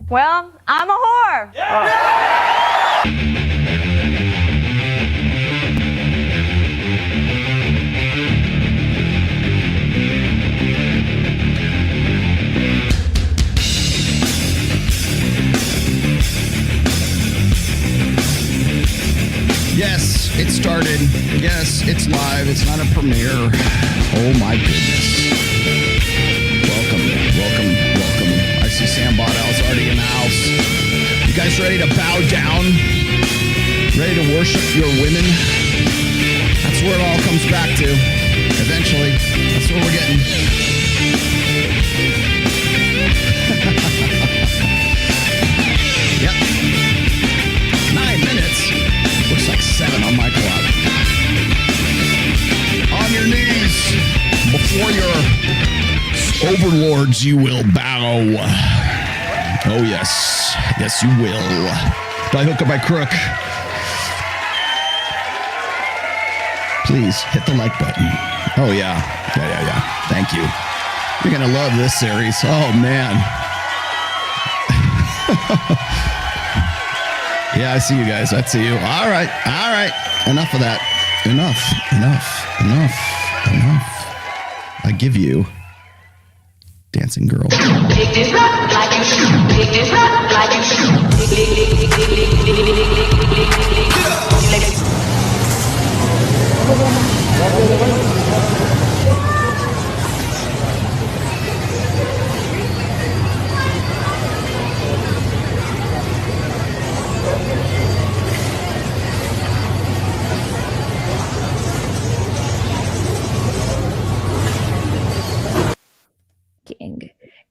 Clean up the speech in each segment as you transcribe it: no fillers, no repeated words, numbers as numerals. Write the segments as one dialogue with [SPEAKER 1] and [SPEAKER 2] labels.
[SPEAKER 1] Well, I'm a whore.
[SPEAKER 2] Yes, it started. Yes, it's live. It's not a premiere. Oh my goodness. Welcome. I see Sam Botell's already in the house. You guys ready to bow down? Ready to worship your women? That's where it all comes back to. Eventually. That's what we're getting. Yep. 9 minutes. Looks like 7 on my clock. On your knees. Before your overlords, you will bow. Oh, yes. Yes, you will. By hook or by crook. Please hit the like button. Oh, yeah. Yeah. Thank you. You're going to love this series. Oh, man. Yeah, I see you guys. I see you. All right. Enough of that. Enough. I give you Dancing Girl.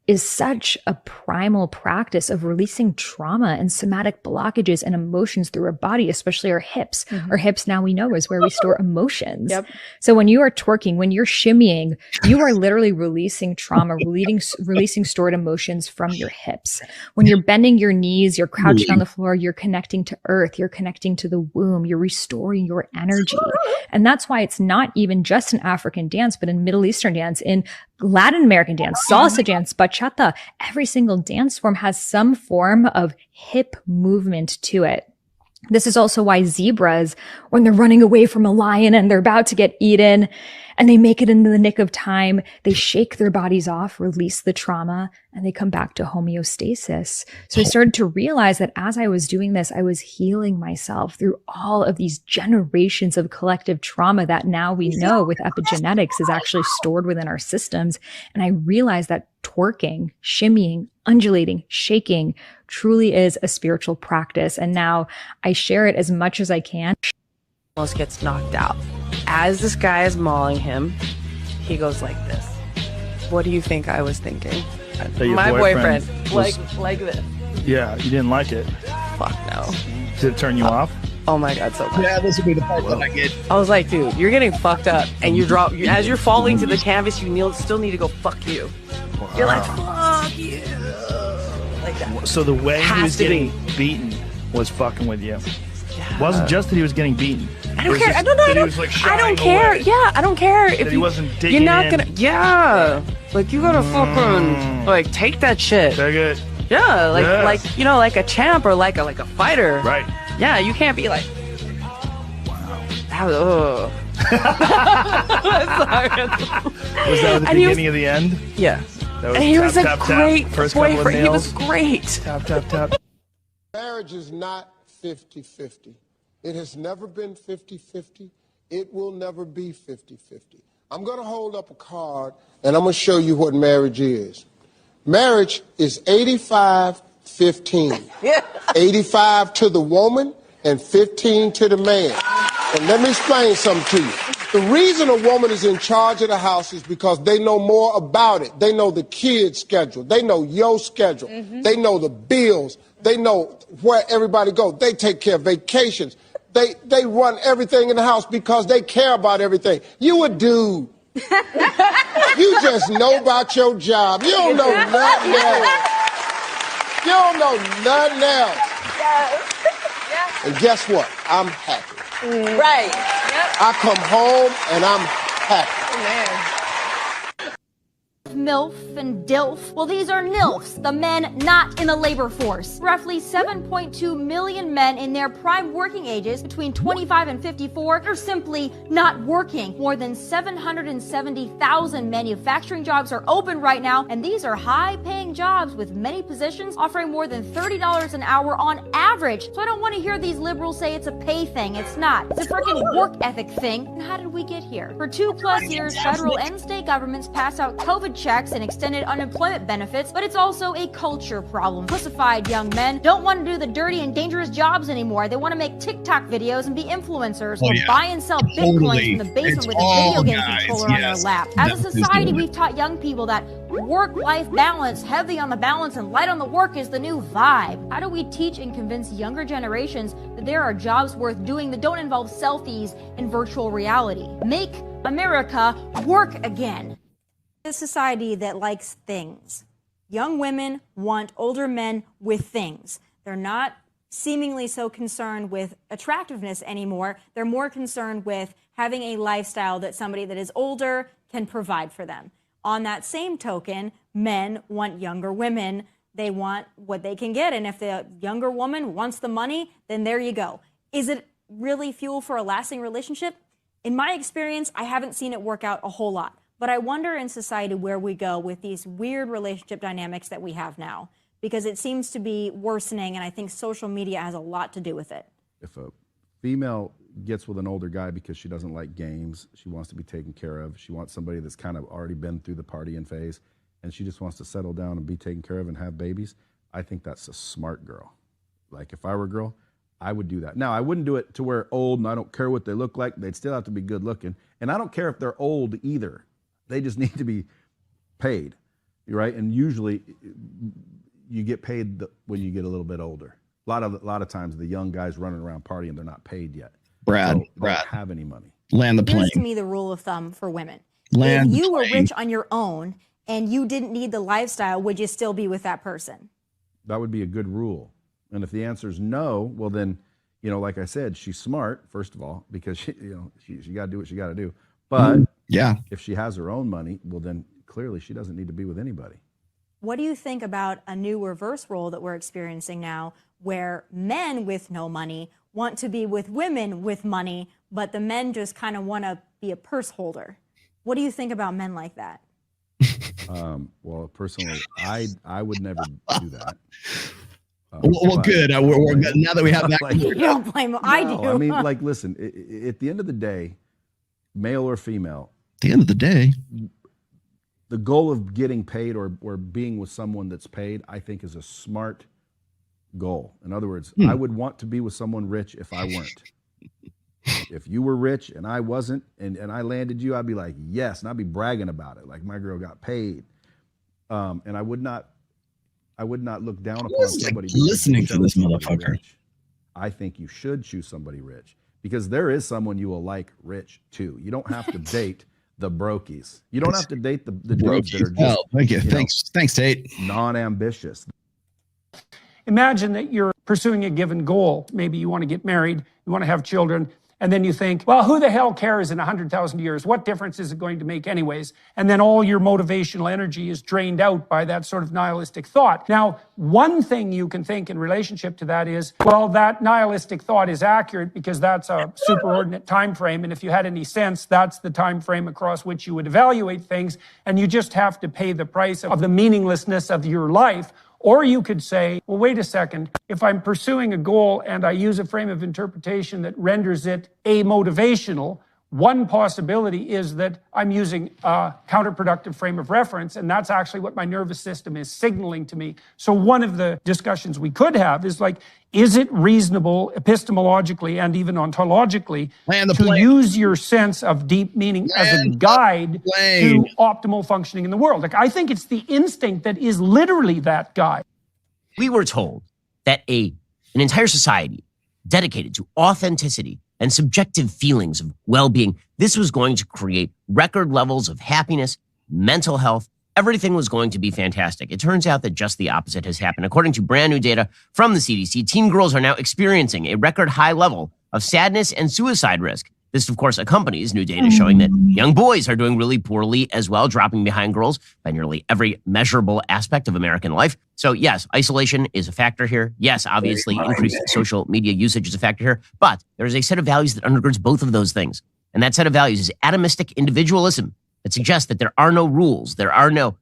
[SPEAKER 3] Is such a primal practice of releasing trauma and somatic blockages and emotions through our body, especially our hips. Our hips, now we know, is where we store emotions. Yep. So when you are twerking, when you're shimmying, you are literally releasing trauma, releasing stored emotions from your hips. When you're bending your knees, you're crouching on the floor, you're connecting to earth, you're connecting to the womb, you're restoring your energy. And that's why it's not even just an African dance, but in Middle Eastern dance, in Latin American dance, salsa dance, bachata, every single dance form has some form of hip movement to it. This is also why zebras, when they're running away from a lion and they're about to get eaten and they make it into the nick of time, they shake their bodies off, release the trauma, and they come back to homeostasis. So I started to realize that as I was doing this, I was healing myself through all of these generations of collective trauma that now we know with epigenetics is actually stored within our systems. And I realized that twerking, shimmying, undulating, shaking truly is a spiritual practice. And now I share it as much as I can.
[SPEAKER 4] Almost gets knocked out. As this guy is mauling him, he goes like this. What do you think I was thinking? My boyfriend was... like this.
[SPEAKER 5] Yeah, you didn't like it.
[SPEAKER 4] Fuck no.
[SPEAKER 5] Did it turn you off?
[SPEAKER 4] Oh my god, so much.
[SPEAKER 2] Yeah, this would be the part that I get.
[SPEAKER 4] I was like, dude, you're getting fucked up, and as you're falling to the canvas, you still need to go fuck you. Wow. You're like, fuck you, like that.
[SPEAKER 5] So the way he was getting beaten was fucking with you. Yeah. It wasn't just that he was getting beaten.
[SPEAKER 4] I don't care. I don't care.
[SPEAKER 5] Away.
[SPEAKER 4] Yeah, I don't care if
[SPEAKER 5] he wasn't digging.
[SPEAKER 4] You're not gonna. Yeah, like you gotta fucking like take that shit.
[SPEAKER 5] Take it.
[SPEAKER 4] Yeah, like you know, like a champ or like a fighter.
[SPEAKER 5] Right.
[SPEAKER 4] Yeah, you can't be like. Wow.
[SPEAKER 5] Sorry. Was that the beginning of the end?
[SPEAKER 4] Yeah.
[SPEAKER 5] That was
[SPEAKER 4] and he was a great
[SPEAKER 5] First
[SPEAKER 4] boyfriend. He was great.
[SPEAKER 5] Tap, tap, tap.
[SPEAKER 6] Marriage is not 50-50. It has never been 50-50. It will never be 50-50. I'm going to hold up a card, and I'm going to show you what marriage is. Marriage is 85-15. 85 to the woman and 15 to the man. And let me explain something to you. The reason a woman is in charge of the house is because they know more about it. They know the kids' schedule. They know your schedule. They know the bills. They know where everybody goes. They take care of vacations. They run everything in the house because they care about everything. You a dude. You just know about your job. You don't know nothing else. You don't know nothing else.
[SPEAKER 1] Yes.
[SPEAKER 6] And guess what? I'm happy.
[SPEAKER 1] Right. Yep.
[SPEAKER 6] I come home and I'm happy.
[SPEAKER 7] MILF and DILF. Well, these are NILFs, the men not in the labor force. Roughly 7.2 million men in their prime working ages between 25 and 54 are simply not working. More than 770,000 manufacturing jobs are open right now, and these are high-paying jobs with many positions offering more than $30 an hour on average. So I don't want to hear these liberals say it's a pay thing. It's not. It's a freaking work ethic thing. And how did we get here? For 2+ years, federal and state governments passed out COVID checks and extended unemployment benefits, but it's also a culture problem. Pussified young men don't want to do the dirty and dangerous jobs anymore. They want to make TikTok videos and be influencers or buy and sell bitcoins in the basement with a video game controller on their lap. As a society, we've taught young people that work-life balance, heavy on the balance and light on the work, is the new vibe. How do we teach and convince younger generations that there are jobs worth doing that don't involve selfies and virtual reality? Make America work again. A society that likes things. Young women want older men with things. They're not seemingly so concerned with attractiveness anymore. They're more concerned with having a lifestyle that somebody that is older can provide for them. On that same token, men want younger women. They want what they can get. And if the younger woman wants the money, then there you go. Is it really fuel for a lasting relationship? In my experience, I haven't seen it work out a whole lot. But I wonder in society where we go with these weird relationship dynamics that we have now, because it seems to be worsening, and I think social media has a lot to do with it.
[SPEAKER 2] If a female gets with an older guy because she doesn't like games, she wants to be taken care of, she wants somebody that's kind of already been through the partying phase, and she just wants to settle down and be taken care of and have babies, I think that's a smart girl. Like, if I were a girl, I would do that. Now, I wouldn't do it to where old, and I don't care what they look like. They'd still have to be good looking. And I don't care if they're old either. They just need to be paid, right? And usually you get paid when you get a little bit older. A lot of times the young guys running around partying, they're not paid yet.
[SPEAKER 8] Brad,
[SPEAKER 2] they don't have any money.
[SPEAKER 8] Land the plane.
[SPEAKER 7] Here's to me the rule of thumb for women.
[SPEAKER 8] Land
[SPEAKER 7] if you were rich on your own and you didn't need the lifestyle, would you still be with that person?
[SPEAKER 2] That would be a good rule. And if the answer is no, well then, like I said, she's smart, first of all, because she got to do what she got to do. But
[SPEAKER 8] yeah,
[SPEAKER 2] if she has her own money, well then clearly she doesn't need to be with anybody.
[SPEAKER 7] What do you think about a new reverse role that we're experiencing now, where men with no money want to be with women with money, but the men just kind of want to be a purse holder? What do you think about men like that?
[SPEAKER 2] Well, personally, I would never do that.
[SPEAKER 8] Well, good. We're good. Now that we have that.
[SPEAKER 7] You don't blame him. I do.
[SPEAKER 2] I mean, listen, at the end of the day, male or female,
[SPEAKER 8] at the end of the day,
[SPEAKER 2] the goal of getting paid or being with someone that's paid, I think, is a smart goal. In other words, I would want to be with someone rich if I weren't. If you were rich and I wasn't, and I landed you, I'd be like, yes, and I'd be bragging about it, like my girl got paid. And I would not look down upon somebody
[SPEAKER 8] listening to this motherfucker.
[SPEAKER 2] Rich. I think you should choose somebody rich, because there is someone you will like rich too. You don't have to date the brokies. You don't have to date the dudes that are just,
[SPEAKER 8] thank you. Thanks, Tate.
[SPEAKER 2] Non-ambitious.
[SPEAKER 9] Imagine that you're pursuing a given goal. Maybe you want to get married, you want to have children, and then you think, well, who the hell cares in 100,000 years? What difference is it going to make anyways? And then all your motivational energy is drained out by that sort of nihilistic thought. Now, one thing you can think in relationship to that is, well, that nihilistic thought is accurate because that's a superordinate time frame. And if you had any sense, that's the time frame across which you would evaluate things. And you just have to pay the price of the meaninglessness of your life. Or you could say, well, wait a second, if I'm pursuing a goal and I use a frame of interpretation that renders it amotivational, one possibility is that I'm using a counterproductive frame of reference, and that's actually what my nervous system is signaling to me. So one of the discussions we could have is like, is it reasonable epistemologically and even ontologically to use your sense of deep meaning as a guide to optimal functioning in the world? Like, I think it's the instinct that is literally that guide.
[SPEAKER 10] We were told that an entire society dedicated to authenticity and subjective feelings of well-being, this was going to create record levels of happiness, mental health. Everything was going to be fantastic. It turns out that just the opposite has happened. According to brand new data from the CDC, teen girls are now experiencing a record high level of sadness and suicide risk. This, of course, accompanies new data showing that young boys are doing really poorly as well, dropping behind girls by nearly every measurable aspect of American life. So yes, isolation is a factor here. Yes, obviously, increased social media usage is a factor here. But there is a set of values that undergirds both of those things. And that set of values is atomistic individualism that suggests that there are no rules. There are no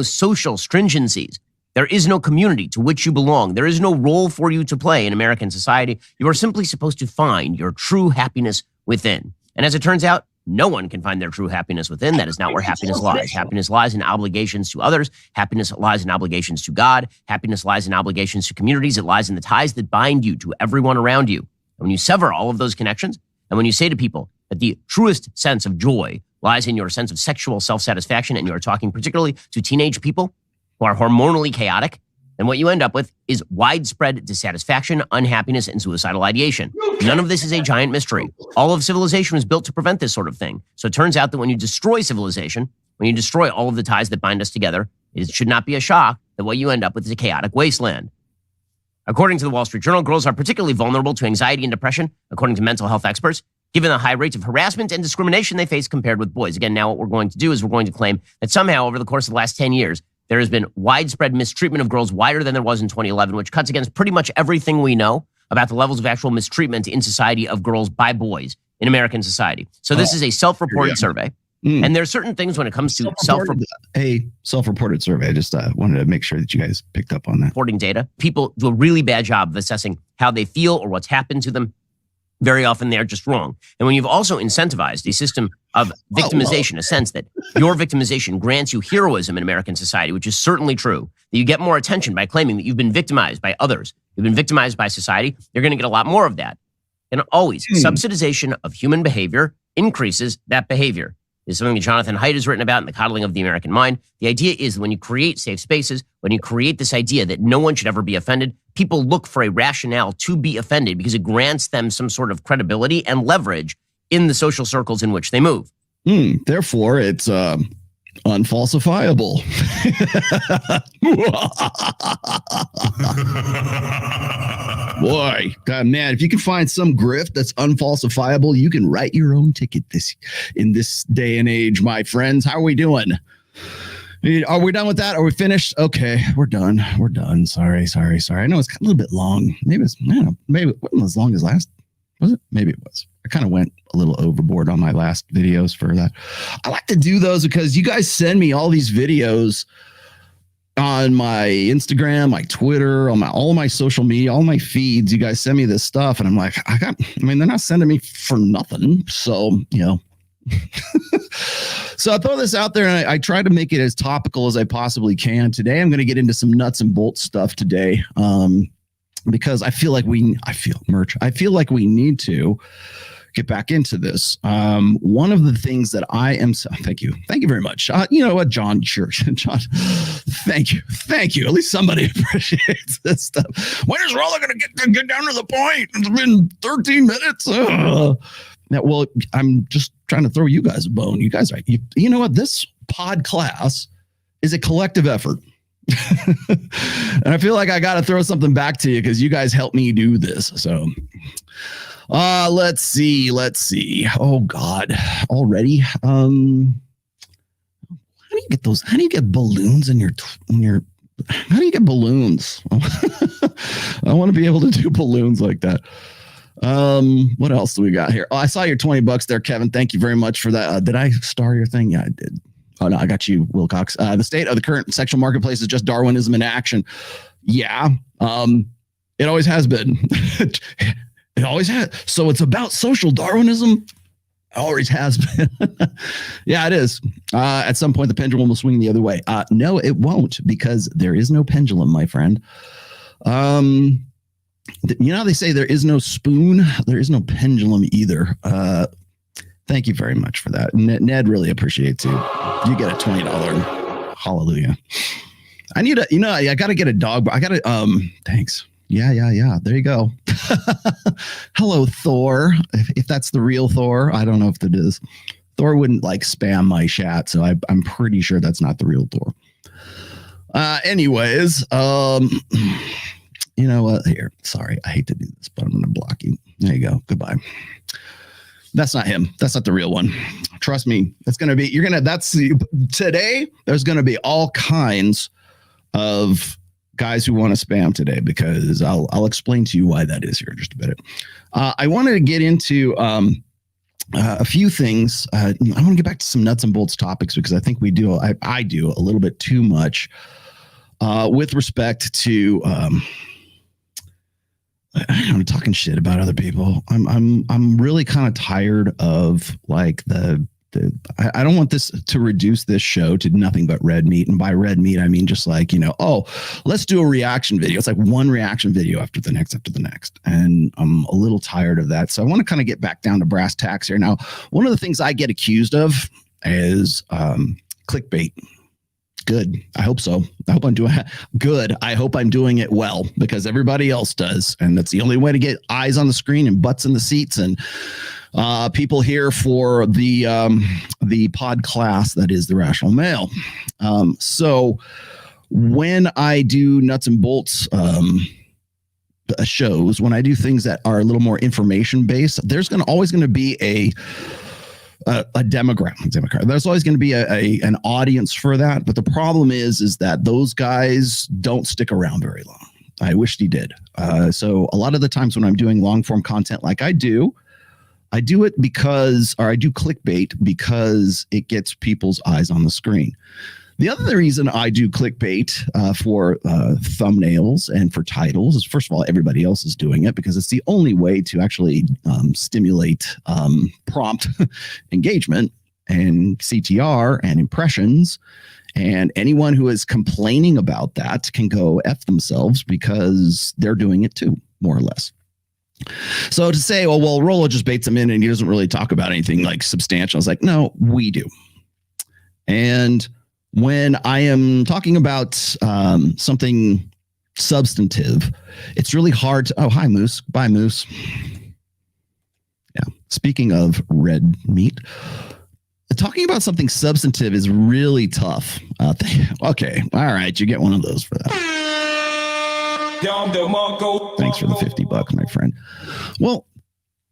[SPEAKER 10] social stringencies. There is no community to which you belong. There is no role for you to play in American society. You are simply supposed to find your true happiness within. And as it turns out, no one can find their true happiness within. That is not where happiness lies. Happiness lies in obligations to others. Happiness lies in obligations to God. Happiness lies in obligations to communities. It lies in the ties that bind you to everyone around you. And when you sever all of those connections, and when you say to people that the truest sense of joy lies in your sense of sexual self-satisfaction, and you are talking particularly to teenage people who are hormonally chaotic, then what you end up with is widespread dissatisfaction, unhappiness, and suicidal ideation. None of this is a giant mystery. All of civilization was built to prevent this sort of thing. So it turns out that when you destroy civilization, when you destroy all of the ties that bind us together, it should not be a shock that what you end up with is a chaotic wasteland. According to the Wall Street Journal, girls are particularly vulnerable to anxiety and depression, according to mental health experts, given the high rates of harassment and discrimination they face compared with boys. Again, now what we're going to do is we're going to claim that somehow over the course of the last 10 years, there has been widespread mistreatment of girls wider than there was in 2011, which cuts against pretty much everything we know about the levels of actual mistreatment in society of girls by boys in American society. So this is a self-reported survey. And there are certain things when it comes to
[SPEAKER 2] self-reported survey. I just wanted to make sure that you guys picked up on that.
[SPEAKER 10] Reporting data. People do a really bad job of assessing how they feel or what's happened to them. Very often they're just wrong. And when you've also incentivized a system of victimization, a sense that your victimization grants you heroism in American society, which is certainly true, that you get more attention by claiming that you've been victimized by others, you've been victimized by society, you're going to get a lot more of that. And always, subsidization of human behavior increases that behavior. This is something that Jonathan Haidt has written about in The Coddling of the American Mind. The idea is when you create safe spaces, when you create this idea that no one should ever be offended, people look for a rationale to be offended because it grants them some sort of credibility and leverage in the social circles in which they move.
[SPEAKER 2] Therefore, it's unfalsifiable. Boy, God, man, if you can find some grift that's unfalsifiable, you can write your own ticket in this day and age, my friends. How are we doing? Are we done with that? Are we finished? Okay, we're done. We're done. Sorry. I know it's a little bit long. Maybe it wasn't as long as last. Was it? Maybe it was. I kind of went a little overboard on my last videos for that. I like to do those because you guys send me all these videos on my Instagram, my Twitter, on all my social media, all my feeds. You guys send me this stuff, and I'm like, they're not sending me for nothing. So, So I throw this out there, and I try to make it as topical as I possibly can. Today, I'm going to get into some nuts and bolts stuff today, because I feel like we need to get back into this. One of the things that I am, thank you very much. You know what, John, sure. John, thank you. At least somebody appreciates this stuff. When is Rolla going to get down to the point? It's been 13 minutes. Well, I'm just trying to throw you guys a bone. You guys, you know what? This pod class is a collective effort. And I feel like I got to throw something back to you because you guys helped me do this. So, let's see. Oh God, already. How do you get those? How do you get balloons in your? How do you get balloons? I want to be able to do balloons like that. What else do we got here? Oh, I saw your $20 there, Kevin. Thank you very much for that. Did I star your thing? Yeah, I did. Oh no, I got you, Wilcox. The state of the current sexual marketplace is just Darwinism in action. Yeah, it always has been. It always has. So it's about social Darwinism. Always has been. Yeah, it is. At some point, the pendulum will swing the other way. No, it won't, because there is no pendulum, my friend. You know how they say there is no spoon, there is no pendulum either. Thank you very much for that. Ned really appreciates you. You get a $20. Hallelujah. I got to get a dog. Thanks. Yeah. There you go. Hello, Thor. If that's the real Thor, I don't know if it is. Thor wouldn't spam my chat, so I'm pretty sure that's not the real Thor. Anyways, you know what? Here, sorry, I hate to do this, but I'm going to block you. There you go. Goodbye. That's not him. That's not the real one. Trust me. It's going to be, today, there's going to be all kinds of guys who want to spam today, because I'll explain to you why that is here in just a bit. I wanted to get into a few things. I want to get back to some nuts and bolts topics, because I think I do a little bit too much with respect to I'm talking shit about other people. I'm really kind of tired of like I don't want this to reduce this show to nothing but red meat. And by red meat, I mean just like, let's do a reaction video. It's like one reaction video after the next. And I'm a little tired of that. So I want to kind of get back down to brass tacks here. Now, one of the things I get accused of is clickbait. Good. I hope so. I hope I'm doing good. I hope I'm doing it well, because everybody else does. And that's the only way to get eyes on the screen and butts in the seats and people here for the pod class that is the Rational Male. So when I do nuts and bolts shows, when I do things that are a little more information based, there's always going to be a demographic. There's always going to be an audience for that. But the problem is that those guys don't stick around very long. I wished he did. So a lot of the times when I'm doing long form content like I do it because, or I do clickbait because it gets people's eyes on the screen. The other reason I do clickbait for thumbnails and for titles is, first of all, everybody else is doing it, because it's the only way to actually stimulate prompt engagement and CTR and impressions. And anyone who is complaining about that can go F themselves, because they're doing it too, more or less. So to say, well, Rollo just baits him in and he doesn't really talk about anything like substantial. I was like, no, we do. And when I am talking about something substantive, it's really hard to, oh, hi, Moose. Bye, Moose. Yeah. Speaking of red meat, talking about something substantive is really tough. Okay. All right. You get one of those for that. Thanks for the $50, my friend. Well,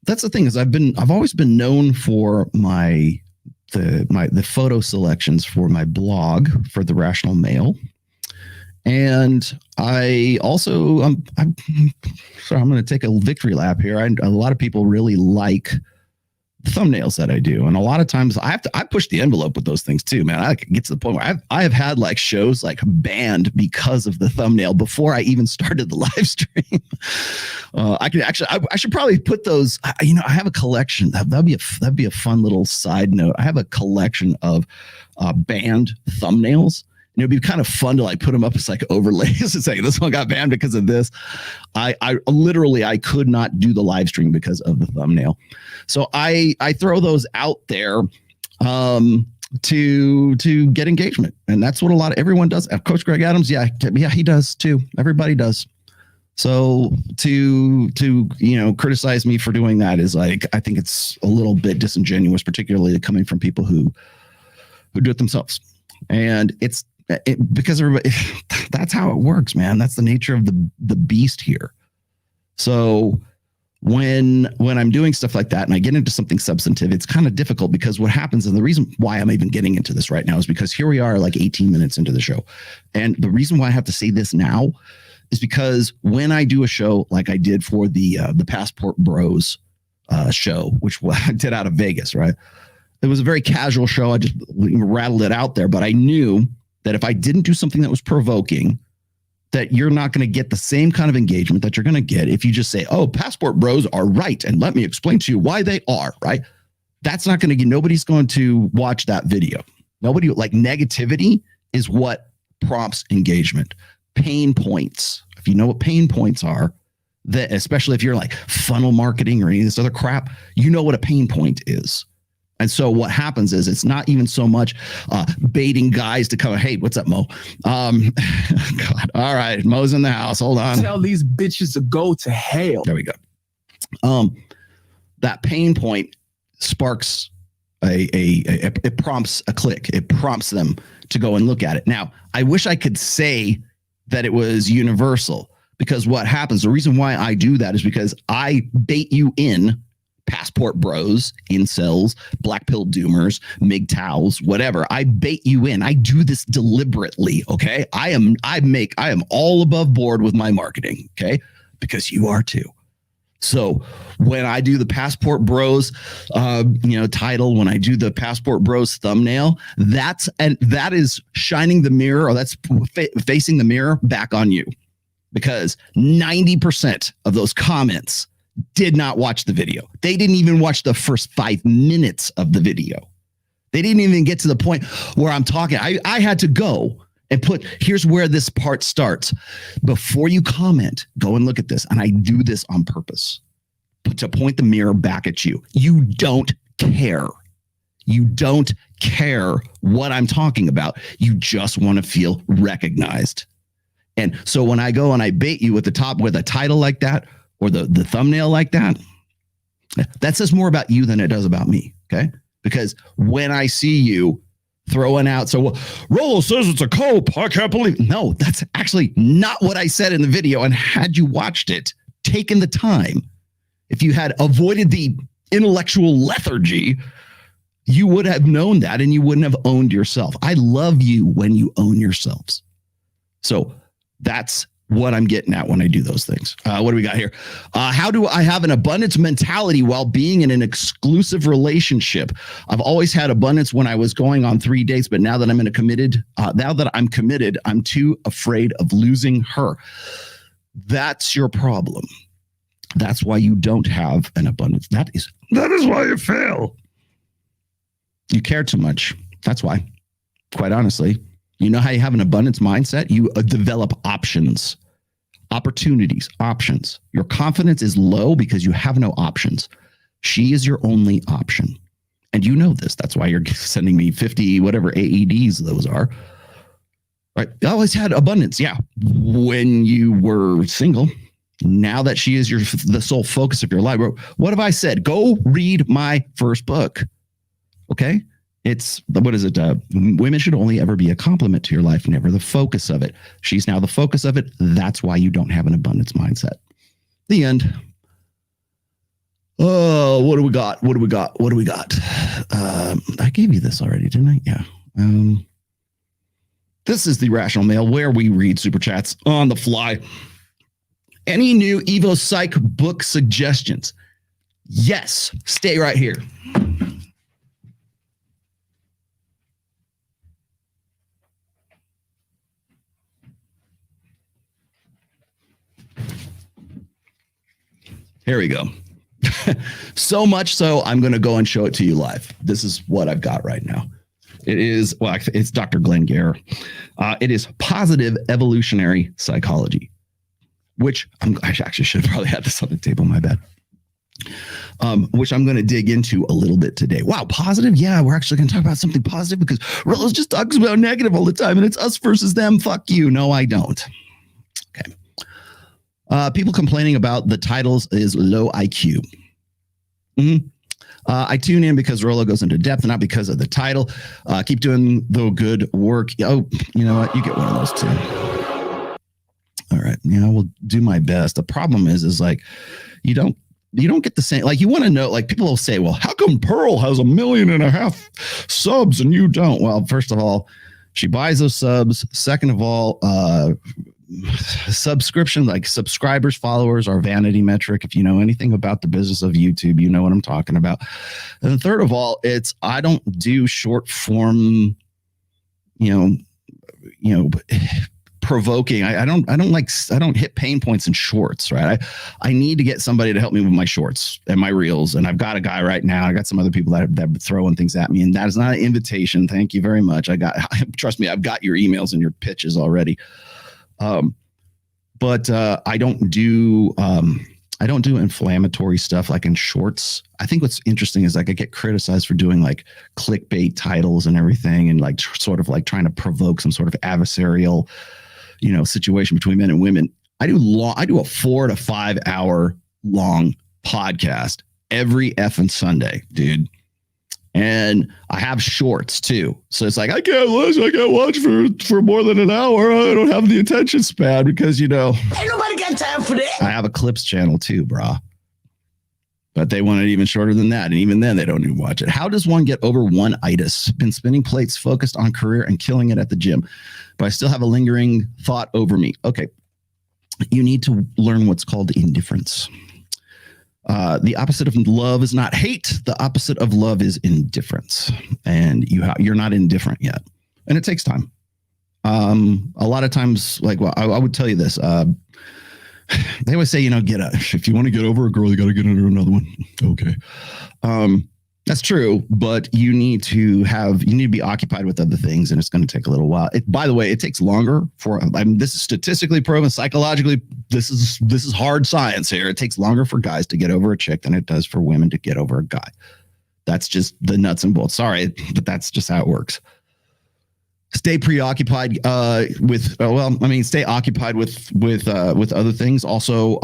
[SPEAKER 2] that's the thing, is I've always been known for the photo selections for my blog for the Rational Male. And I also, I'm going to take a victory lap here. A lot of people really like thumbnails that I do. And a lot of times I push the envelope with those things too, man. I get to the point where I have had like shows like banned because of the thumbnail before I even started the live stream. I should probably put those, I have a collection. That'd be a fun little side note. I have a collection of banned thumbnails. And it'd be kind of fun to like put them up as like overlays and say, this one got banned because of this. I could not do the live stream because of the thumbnail. So I throw those out there to get engagement. And that's what everyone does. Coach Greg Adams, yeah, he does too. Everybody does. So to criticize me for doing that is like, I think it's a little bit disingenuous, particularly coming from people who do it themselves. And because everybody, that's how it works, man. That's the nature of the beast here. So when I'm doing stuff like that and I get into something substantive, it's kind of difficult, because what happens, and the reason why I'm even getting into this right now is because here we are like 18 minutes into the show. And the reason why I have to say this now is because when I do a show like I did for the Passport Bros show, which I did out of Vegas, right? It was a very casual show. I just rattled it out there, but I knew that if I didn't do something that was provoking, that you're not going to get the same kind of engagement that you're going to get if you just say, oh, Passport Bros are right, and let me explain to you why they are, right? That's not going to get, nobody's going to watch that video. Nobody, like, negativity is what prompts engagement. Pain points. If you know what pain points are, that especially if you're like funnel marketing or any of this other crap, you know what a pain point is. And so what happens is it's not even so much baiting guys to come. Hey, what's up, Mo? God. All right. Mo's in the house. Hold on.
[SPEAKER 11] Tell these bitches to go to hell.
[SPEAKER 2] There we go. That pain point sparks it prompts a click. It prompts them to go and look at it. Now, I wish I could say that it was universal, because what happens, the reason why I do that is because I bait you in passport bros, incels, black pill doomers, MGTOWs, whatever. I bait you in. I do this deliberately. Okay. I am all above board with my marketing. Okay. Because you are too. So when I do the passport bros, title, when I do the passport bros thumbnail, that is shining the mirror, or that's facing the mirror back on you, because 90% of those comments did not watch the video. They didn't even watch the first 5 minutes of the video. They didn't even get to the point where I'm talking. I had to go and here's where this part starts. Before you comment, go and look at this. And I do this on purpose to point the mirror back at you. You don't care. You don't care what I'm talking about. You just want to feel recognized. And so when I go and I bait you with a title like that, or the thumbnail like that, that says more about you than it does about me. Okay. Because when I see you throwing out, Rollo says it's a cope. I can't believe. No, that's actually not what I said in the video. And had you watched it, taken the time, if you had avoided the intellectual lethargy, you would have known that and you wouldn't have owned yourself. I love you when you own yourselves. So that's what I'm getting at when I do those things. What do we got here? How do I have an abundance mentality while being in an exclusive relationship? I've always had abundance when I was going on 3 dates, but now that I'm committed, I'm too afraid of losing her. That's your problem. That's why you don't have an abundance. That is why you fail. You care too much. That's why. Quite honestly, you know how you have an abundance mindset? You develop options. Opportunities, options. Your confidence is low because you have no options. She is your only option. And you know this. That's why you're sending me 50, whatever AEDs those are. Right? You always had abundance. Yeah. When you were single, now that she is the sole focus of your life. What have I said? Go read my first book. Okay. What is it? Women should only ever be a complement to your life, never the focus of it. She's now the focus of it. That's why you don't have an abundance mindset. The end. Oh, what do we got? I gave you this already, didn't I? Yeah. This is the Rational Mail, where we read super chats on the fly. Any new Evo Psych book suggestions? Yes. Stay right here. Here we go. So much so, I'm going to go and show it to you live. This is what I've got right now. It's Dr. Glenn Gare. It is Positive Evolutionary Psychology, which I actually should have probably had this on the table, my bad. Which I'm going to dig into a little bit today. Wow, positive? Yeah, we're actually going to talk about something positive because Rollo's just talks about negative all the time and it's us versus them. Fuck you. No, I don't. Okay. People complaining about the titles is low IQ. Mm-hmm. I tune in because Rollo goes into depth, not because of the title. Keep doing the good work. Oh, you know what? You get one of those too. All right. Yeah, I will do my best. The problem is like, you don't get the same, like you want to know, like people will say, well, how come Pearl has 1.5 million subs and you don't? Well, first of all, she buys those subs. Second of all, subscription, like subscribers, followers are vanity metric. If you know anything about the business of YouTube, you know what I'm talking about. And third of all, I don't do short form, provoking. I don't hit pain points in shorts, right? I need to get somebody to help me with my shorts and my reels. And I've got a guy right now. I got some other people that are throwing things at me, and that is not an invitation. Thank you very much. Trust me, I've got your emails and your pitches already. But I don't do inflammatory stuff like in shorts. I think what's interesting is like I get criticized for doing like clickbait titles and everything, and like sort of like trying to provoke some sort of adversarial, situation between men and women. I do a 4 to 5 hour long podcast every effing Sunday, dude. And I have shorts too. So it's like, I can't watch for more than an hour. I don't have the attention span because, ain't nobody got time for that. I have a clips channel too, brah. But they want it even shorter than that. And even then, they don't even watch it. How does one get over one-itis? Been spinning plates, focused on career and killing it at the gym, but I still have a lingering thought over me. Okay. You need to learn what's called indifference. The opposite of love is not hate. The opposite of love is indifference. And you're not indifferent yet. And it takes time. A lot of times, I would tell you this. They always say, if you want to get over a girl, you got to get under another one. Okay. That's true, but you need to be occupied with other things, and it's going to take a little while. By the way, it takes longer this is statistically proven, psychologically, this is hard science here. It takes longer for guys to get over a chick than it does for women to get over a guy. That's just the nuts and bolts. Sorry, but that's just how it works. Stay preoccupied stay occupied with other things. Also,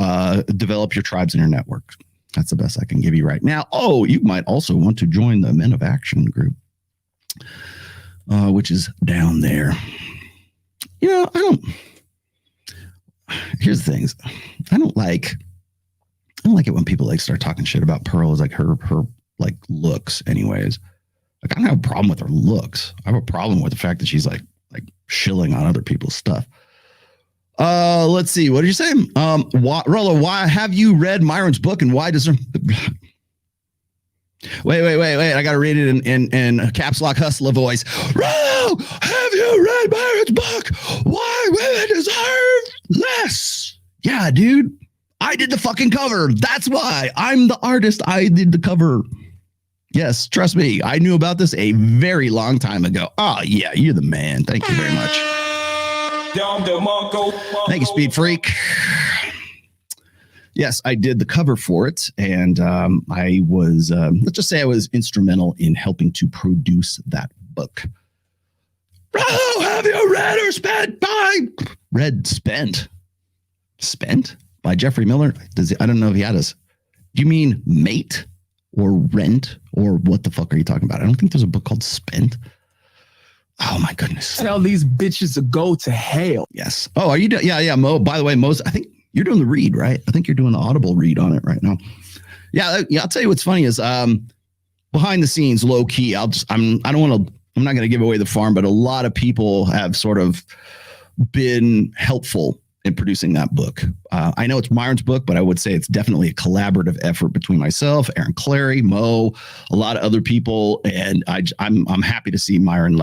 [SPEAKER 2] develop your tribes and your network. That's the best I can give you right now. Oh, you might also want to join the Men of Action group, which is down there. Here's the things. I don't like it when people start talking shit about Pearl as her looks anyways. I don't have a problem with her looks. I have a problem with the fact that she's like shilling on other people's stuff. Let's see. What did you say? Rollo, why have you read Myron's book and why does her... Wait. I got to read it in caps lock hustler voice. Rollo, have you read Myron's book? Why women deserve less? Yeah, dude. I did the fucking cover. That's why. I'm the artist. I did the cover. Yes, trust me. I knew about this a very long time ago. Oh, yeah, you're the man. Thank you very much. Thank you, Speed Freak. Yes, I did the cover for it, and I was, let's just say I was instrumental in helping to produce that book. Oh, have you read or spent Spent by Jeffrey Miller? I don't know if he had us. Do you mean mate? Or rent, or what the fuck are you talking about? I don't think there's a book called Spent. Oh my goodness!
[SPEAKER 11] Tell these bitches to go to hell.
[SPEAKER 2] Yes. Oh, are you? Yeah. Mo. By the way, Mo. I think you're doing the read, right? I think you're doing the Audible read on it right now. Yeah. I'll tell you what's funny is behind the scenes, low key. I'm not going to give away the farm, but a lot of people have sort of been helpful in producing that book. I know it's Myron's book, but I would say it's definitely a collaborative effort between myself, Aaron Clary, Mo, a lot of other people, and I'm happy to see Myron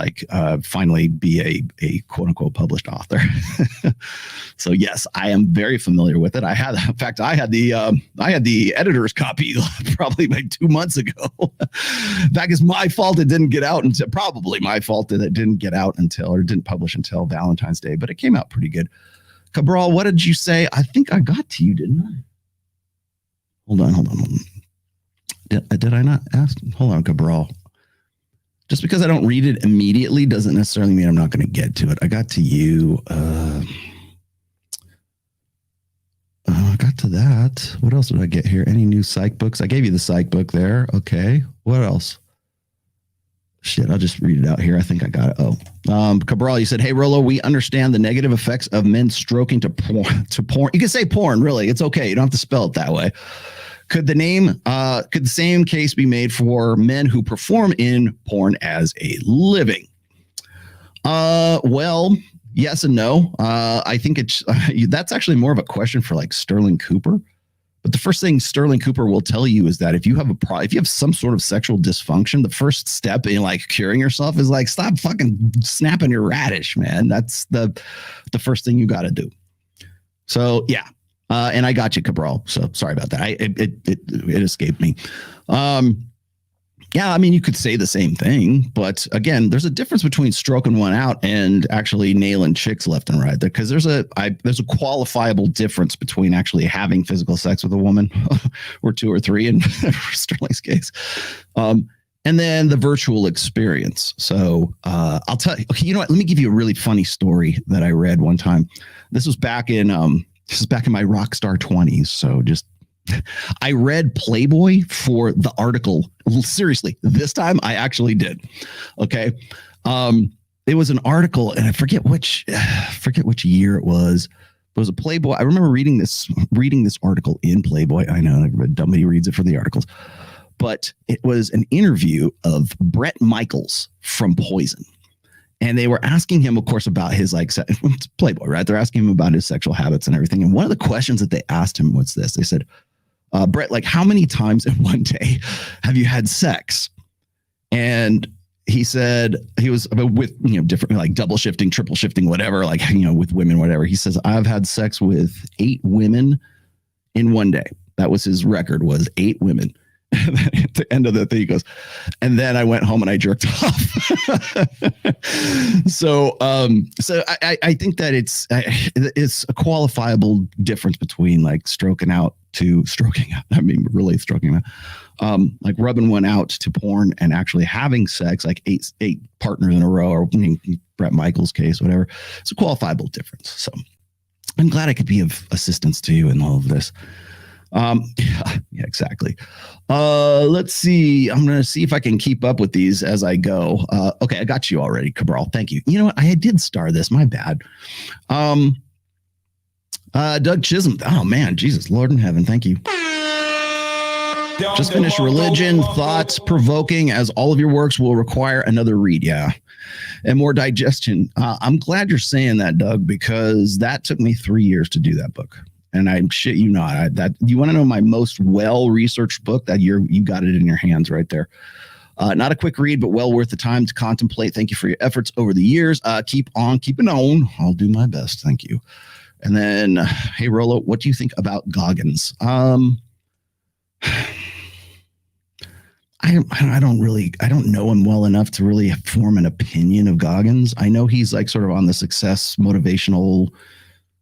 [SPEAKER 2] finally be a quote unquote published author. So yes, I am very familiar with it. I had the editor's copy probably 2 months ago. That is my fault it didn't get out until probably my fault that it didn't get out until or didn't publish until Valentine's Day, but it came out pretty good. Cabral, what did you say? I think I got to you, didn't I? Hold on. Did I not ask? Hold on, Cabral. Just because I don't read it immediately doesn't necessarily mean I'm not going to get to it. I got to you. I got to that. What else did I get here? Any new psych books? I gave you the psych book there. Okay. What else? Shit, I'll just read it out here. I think I got it. Oh, Cabral, you said, "Hey, Rollo, we understand the negative effects of men stroking to porn. You can say porn, really. It's okay. You don't have to spell it that way. Could the same case be made for men who perform in porn as a living?" Well, yes and no. I think that's actually more of a question for Sterling Cooper. But the first thing Sterling Cooper will tell you is that if you have some sort of sexual dysfunction, the first step in curing yourself is stop fucking snapping your radish, man. That's the first thing you got to do. So yeah, and I got you, Cabral. So sorry about that. It escaped me. Yeah, I mean, you could say the same thing, but again, there's a difference between stroking one out and actually nailing chicks left and right. Because there's a qualifiable difference between actually having physical sex with a woman, or two or three in Sterling's case, and then the virtual experience. So I'll tell you. Okay, you know what? Let me give you a really funny story that I read one time. This was back in my rock star 20s. So I read Playboy for the article. Seriously, this time I actually did. Okay. It was an article and I forget which year it was, It was a Playboy. I remember reading this article in Playboy. I know nobody reads it for the articles, but it was an interview of Bret Michaels from Poison. And they were asking him, of course, about his it's Playboy, right? They're asking him about his sexual habits and everything. And one of the questions that they asked him was this. They said, Bret, like, how many times in one day have you had sex? And he said he was with, different, like double shifting, triple shifting, whatever, like, with women, whatever. He says, I've had sex with 8 women in one day. That was his record, was 8 women. At the end of the thing, he goes, and then I went home and I jerked off. So I think that it's a qualifiable difference between like stroking out to stroking out. I mean, really stroking out, like rubbing one out to porn and actually having sex, like eight partners in a row, or Bret Michaels' case, whatever. It's a qualifiable difference. So I'm glad I could be of assistance to you in all of this. Yeah, exactly. Let's see. I'm going to see if I can keep up with these as I go. Okay. I got you already, Cabral. Thank you. You know what? I did star this. My bad. Doug Chisholm. Oh man, Jesus, Lord in heaven. Thank you. Just finished Religion, thoughts provoking, as all of your works will require another read. Yeah. And more digestion. I'm glad you're saying that, Doug, because that took me 3 years to do that book. And I shit you not, that you want to know my most well-researched book, that you got it in your hands right there. Not a quick read, but well worth the time to contemplate. Thank you for your efforts over the years. Keep on keeping on. I'll do my best. Thank you. And then, hey, Rolo, what do you think about Goggins? I don't know him well enough to really form an opinion of Goggins. I know he's like sort of on the success motivational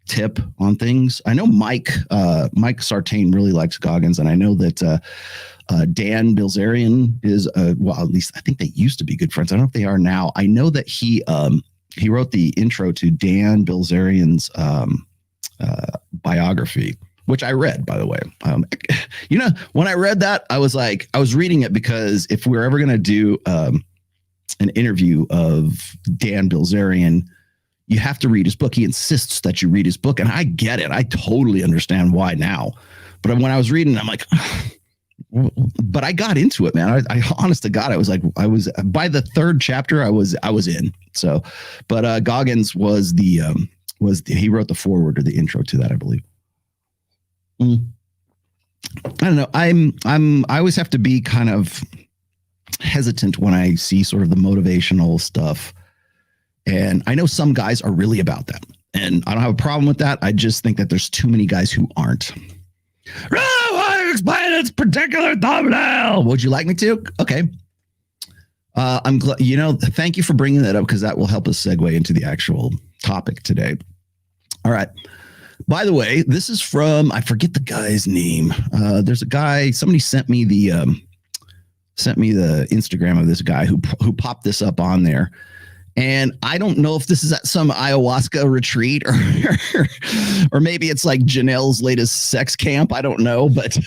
[SPEAKER 2] tip on things. I know Mike Sartain really likes Goggins, and I know that Dan Bilzerian is well, at least I think they used to be good friends. I don't know if they are now. I know that he wrote the intro to Dan Bilzerian's biography, which I read, by the way. When I read that, I was reading it because if we're ever going to do an interview of Dan Bilzerian, you have to read his book. He insists that you read his book, and I get it. I totally understand why now. But when I was reading, I'm like, but I got into it, man. I honest to God, I was by the 3rd chapter, I was in. So, but Goggins was he wrote the foreword or the intro to that, I believe. I don't know. I always have to be kind of hesitant when I see sort of the motivational stuff. And I know some guys are really about that, and I don't have a problem with that. I just think that there's too many guys who aren't. I explain its particular thumbnail. Would you like me to? Okay. I'm glad, thank you for bringing that up, because that will help us segue into the actual topic today. All right. By the way, this is from, I forget the guy's name. There's a guy, somebody sent me the Instagram of this guy who popped this up on there. And I don't know if this is at some ayahuasca retreat or maybe it's like Janelle's latest sex camp. I don't know, but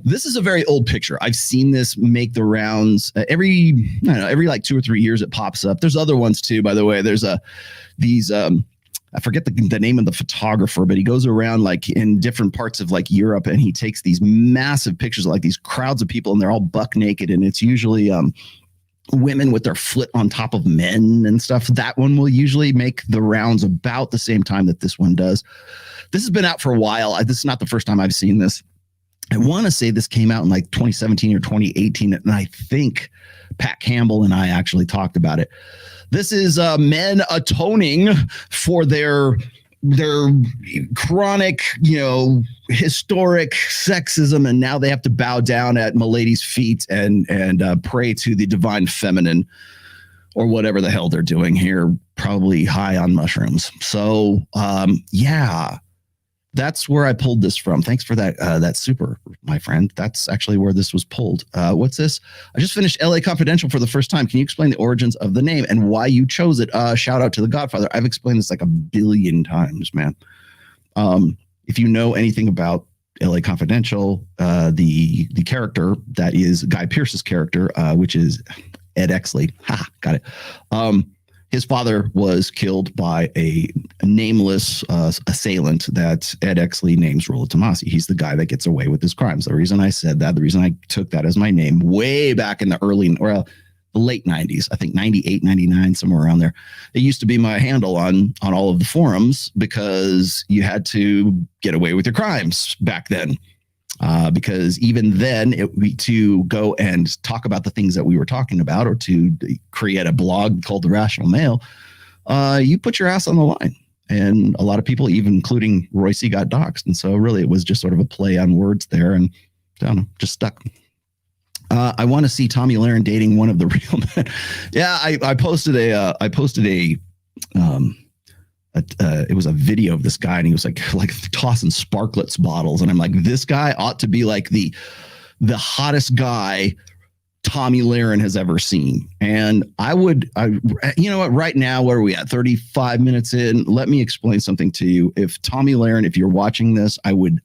[SPEAKER 2] this is a very old picture. I've seen this make the rounds every like 2 or 3 years. It pops up. There's other ones too, by the way. There's I forget the name of the photographer, but he goes around like in different parts of like Europe, and he takes these massive pictures of like these crowds of people, and they're all buck naked, and it's usually women with their foot on top of men and stuff. That one will usually make the rounds about the same time that this one does. This has been out for a while. This is not the first time I've seen this. I want to say this came out in like 2017 or 2018, and I think Pat Campbell and I actually talked about it. This is men atoning for their chronic, historic sexism, and now they have to bow down at Milady's feet and pray to the divine feminine, or whatever the hell they're doing here, probably high on mushrooms. So yeah, that's where I pulled this from. Thanks for that super, my friend. That's actually where this was pulled. What's this? I just finished LA Confidential for the first time. Can you explain the origins of the name and why you chose it? Shout out to The Godfather. I've explained this like 1 billion times, man. If you know anything about LA Confidential, the character that is Guy Pearce's character, which is Ed Exley. Ha, got it. his father was killed by a nameless assailant that Ed Exley names Rollo Tomasi. He's the guy that gets away with his crimes. The reason I said that, the reason I took that as my name way back in the the late 90s, I think 98, 99, somewhere around there. It used to be my handle on all of the forums because you had to get away with your crimes back then. Because even then, to go and talk about the things that we were talking about, or to create a blog called The Rational Male, you put your ass on the line. And a lot of people, even including Royce, got doxxed. And so really, it was just sort of a play on words there, and I don't know, just stuck. I want to see Tomi Lahren dating one of the real men. Yeah, I posted it was a video of this guy, and he was like tossing Sparklets bottles, and I'm like, this guy ought to be like the hottest guy Tomi Lahren has ever seen. And you know what, right now, where are we at? 35 minutes in. Let me explain something to you. If Tomi Lahren, if you're watching this, I will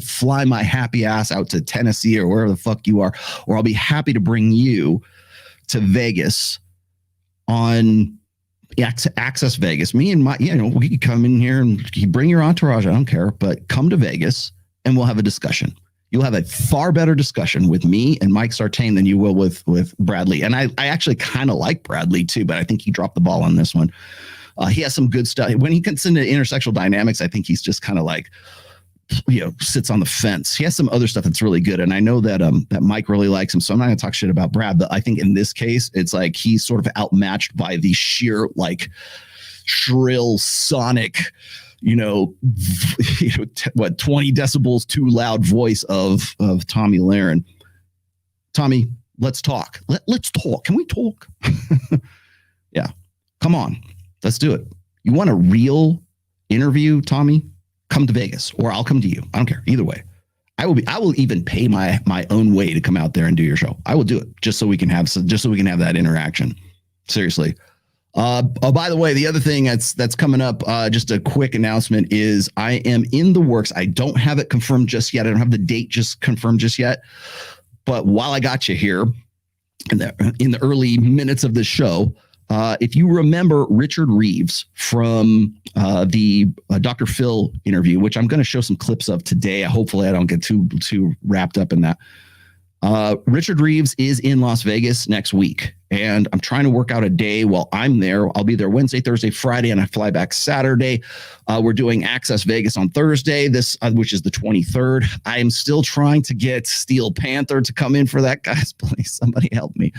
[SPEAKER 2] fly my happy ass out to Tennessee or wherever the fuck you are, or I'll be happy to bring you to Vegas on Access Vegas. Me and we can come in here and you bring your entourage. I don't care, but come to Vegas and we'll have a discussion. You'll have a far better discussion with me and Mike Sartain than you will with Bradley. And I actually kind of like Bradley too, but I think he dropped the ball on this one. He has some good stuff. When he gets into intersectional dynamics, I think he's just kind of like, sits on the fence. He has some other stuff that's really good. And I know that that Mike really likes him. So I'm not going to talk shit about Brad, but I think in this case, it's like he's sort of outmatched by the sheer like shrill sonic, 20 decibels too loud voice of Tomi Lahren. Tommy, let's talk. Let's talk. Can we talk? Yeah. Come on. Let's do it. You want a real interview, Tommy? Come to Vegas, or I'll come to you. I don't care. Either way. I will even pay my own way to come out there and do your show. I will do it just so we can have that interaction. Seriously. By the way, the other thing that's coming up, just a quick announcement, is I am in the works. I don't have it confirmed just yet. I don't have the date just confirmed just yet. But while I got you here in the early minutes of the show, if you remember Richard Reeves from the Dr. Phil interview, which I'm going to show some clips of today. Hopefully I don't get too wrapped up in that. Richard Reeves is in Las Vegas next week, and I'm trying to work out a day while I'm there. I'll be there Wednesday, Thursday, Friday, and I fly back Saturday. We're doing Access Vegas on Thursday, which is the 23rd. I am still trying to get Steel Panther to come in for that. Guys, please, somebody help me.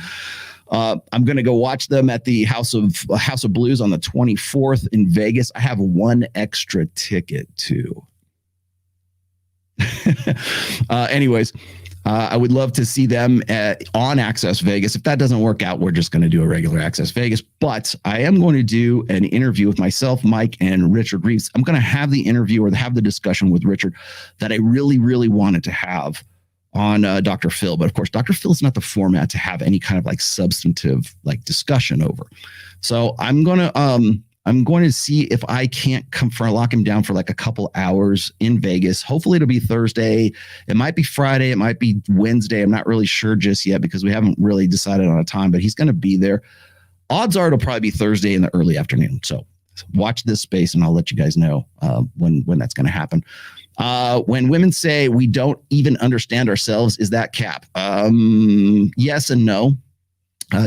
[SPEAKER 2] I'm going to go watch them at the House of Blues on the 24th in Vegas. I have one extra ticket too. Anyways, I would love to see them on Access Vegas. If that doesn't work out, we're just going to do a regular Access Vegas. But I am going to do an interview with myself, Mike, and Richard Reeves. I'm going to have the interview or have the discussion with Richard that I really, really wanted to have on Dr. Phil. But of course, Dr. Phil is not the format to have any kind of like substantive like discussion over. So I'm going to see if I can't lock him down for like a couple hours in Vegas. Hopefully it'll be Thursday. It might be Friday. It might be Wednesday. I'm not really sure just yet because we haven't really decided on a time, but he's going to be there. Odds are it'll probably be Thursday in the early afternoon. So watch this space and I'll let you guys know when that's going to happen. When women say we don't even understand ourselves, is that cap? Yes and no.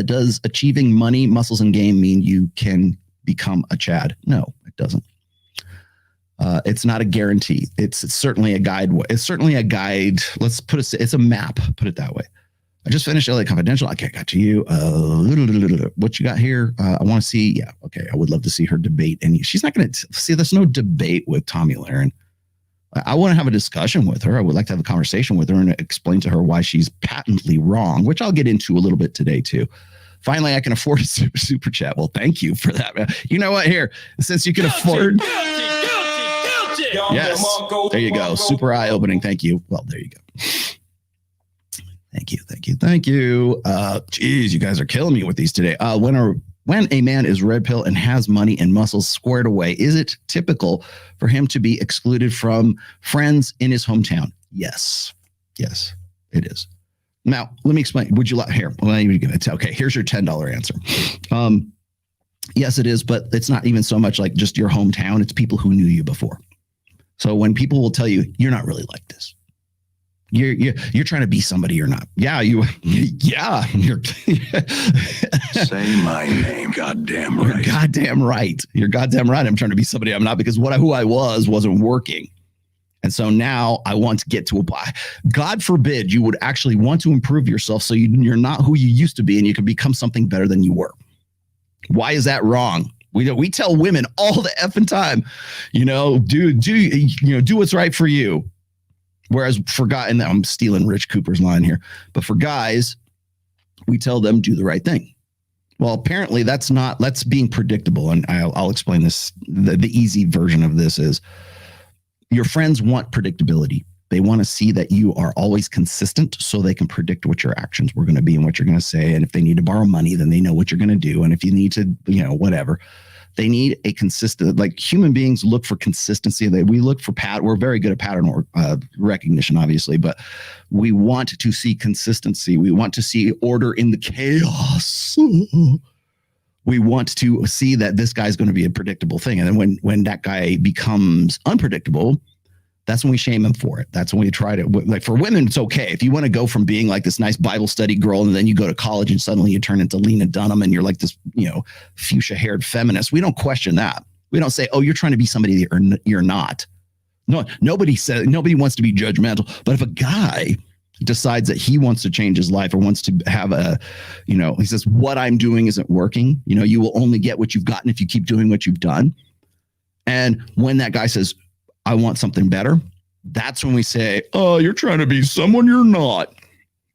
[SPEAKER 2] Does achieving money, muscles, and game mean you can become a Chad? No, it doesn't. It's not a guarantee. It's certainly a guide. It's certainly a guide. Let's put it's a map. Put it that way. I just finished LA Confidential. Okay, got to you. What you got here? I want to see. Yeah, okay. I would love to see her debate. And she's not going to see. There's no debate with Tomi Lahren. I want to have a discussion with her. I would like to have a conversation with her and explain to her why she's patently wrong, which I'll get into a little bit today too. Finally, I can afford a super chat. Well, thank you for that. You know what? Here, since you can afford. Guilty. Yes. There you go. Super eye-opening. Thank you. Well, there you go. Thank you. Geez, you guys are killing me with these today. When a man is red pill and has money and muscles squared away, is it typical for him to be excluded from friends in his hometown? Yes, it is. Now, let me explain. Would you like here? Well, you're going to tell. Okay, here's your $10 answer. Yes, it is, but it's not even so much like just your hometown. It's people who knew you before. So when people will tell you, you're not really like this. You're trying to be somebody you're not. Yeah, you're
[SPEAKER 12] Say my name, goddamn right.
[SPEAKER 2] You're goddamn right. You're goddamn right. I'm trying to be somebody I'm not because who I was wasn't working. And so now I want to get to God forbid you would actually want to improve yourself so you're not who you used to be and you can become something better than you were. Why is that wrong? We tell women all the effing time, do what's right for you. Whereas for guys, and I'm stealing Rich Cooper's line here, but for guys, we tell them do the right thing. Well, apparently that's being predictable. And I'll explain this. The easy version of this is your friends want predictability. They want to see that you are always consistent so they can predict what your actions were going to be and what you're going to say. And if they need to borrow money, then they know what you're going to do. And if you need to, whatever. They need a consistent, like human beings look for consistency. We look for we're very good at pattern recognition, obviously, but we want to see consistency. We want to see order in the chaos. We want to see that this guy's going to be a predictable thing. And then when that guy becomes unpredictable, that's when we shame him for it. That's when we try to, like for women, it's okay. If you want to go from being like this nice Bible study girl and then you go to college and suddenly you turn into Lena Dunham and you're like this, fuchsia haired feminist, we don't question that. We don't say, oh, you're trying to be somebody that you're not. No, nobody wants to be judgmental. But if a guy decides that he wants to change his life or wants to have he says, what I'm doing isn't working. You will only get what you've gotten if you keep doing what you've done. And when that guy says, I want something better, that's when we say, oh, you're trying to be someone you're not.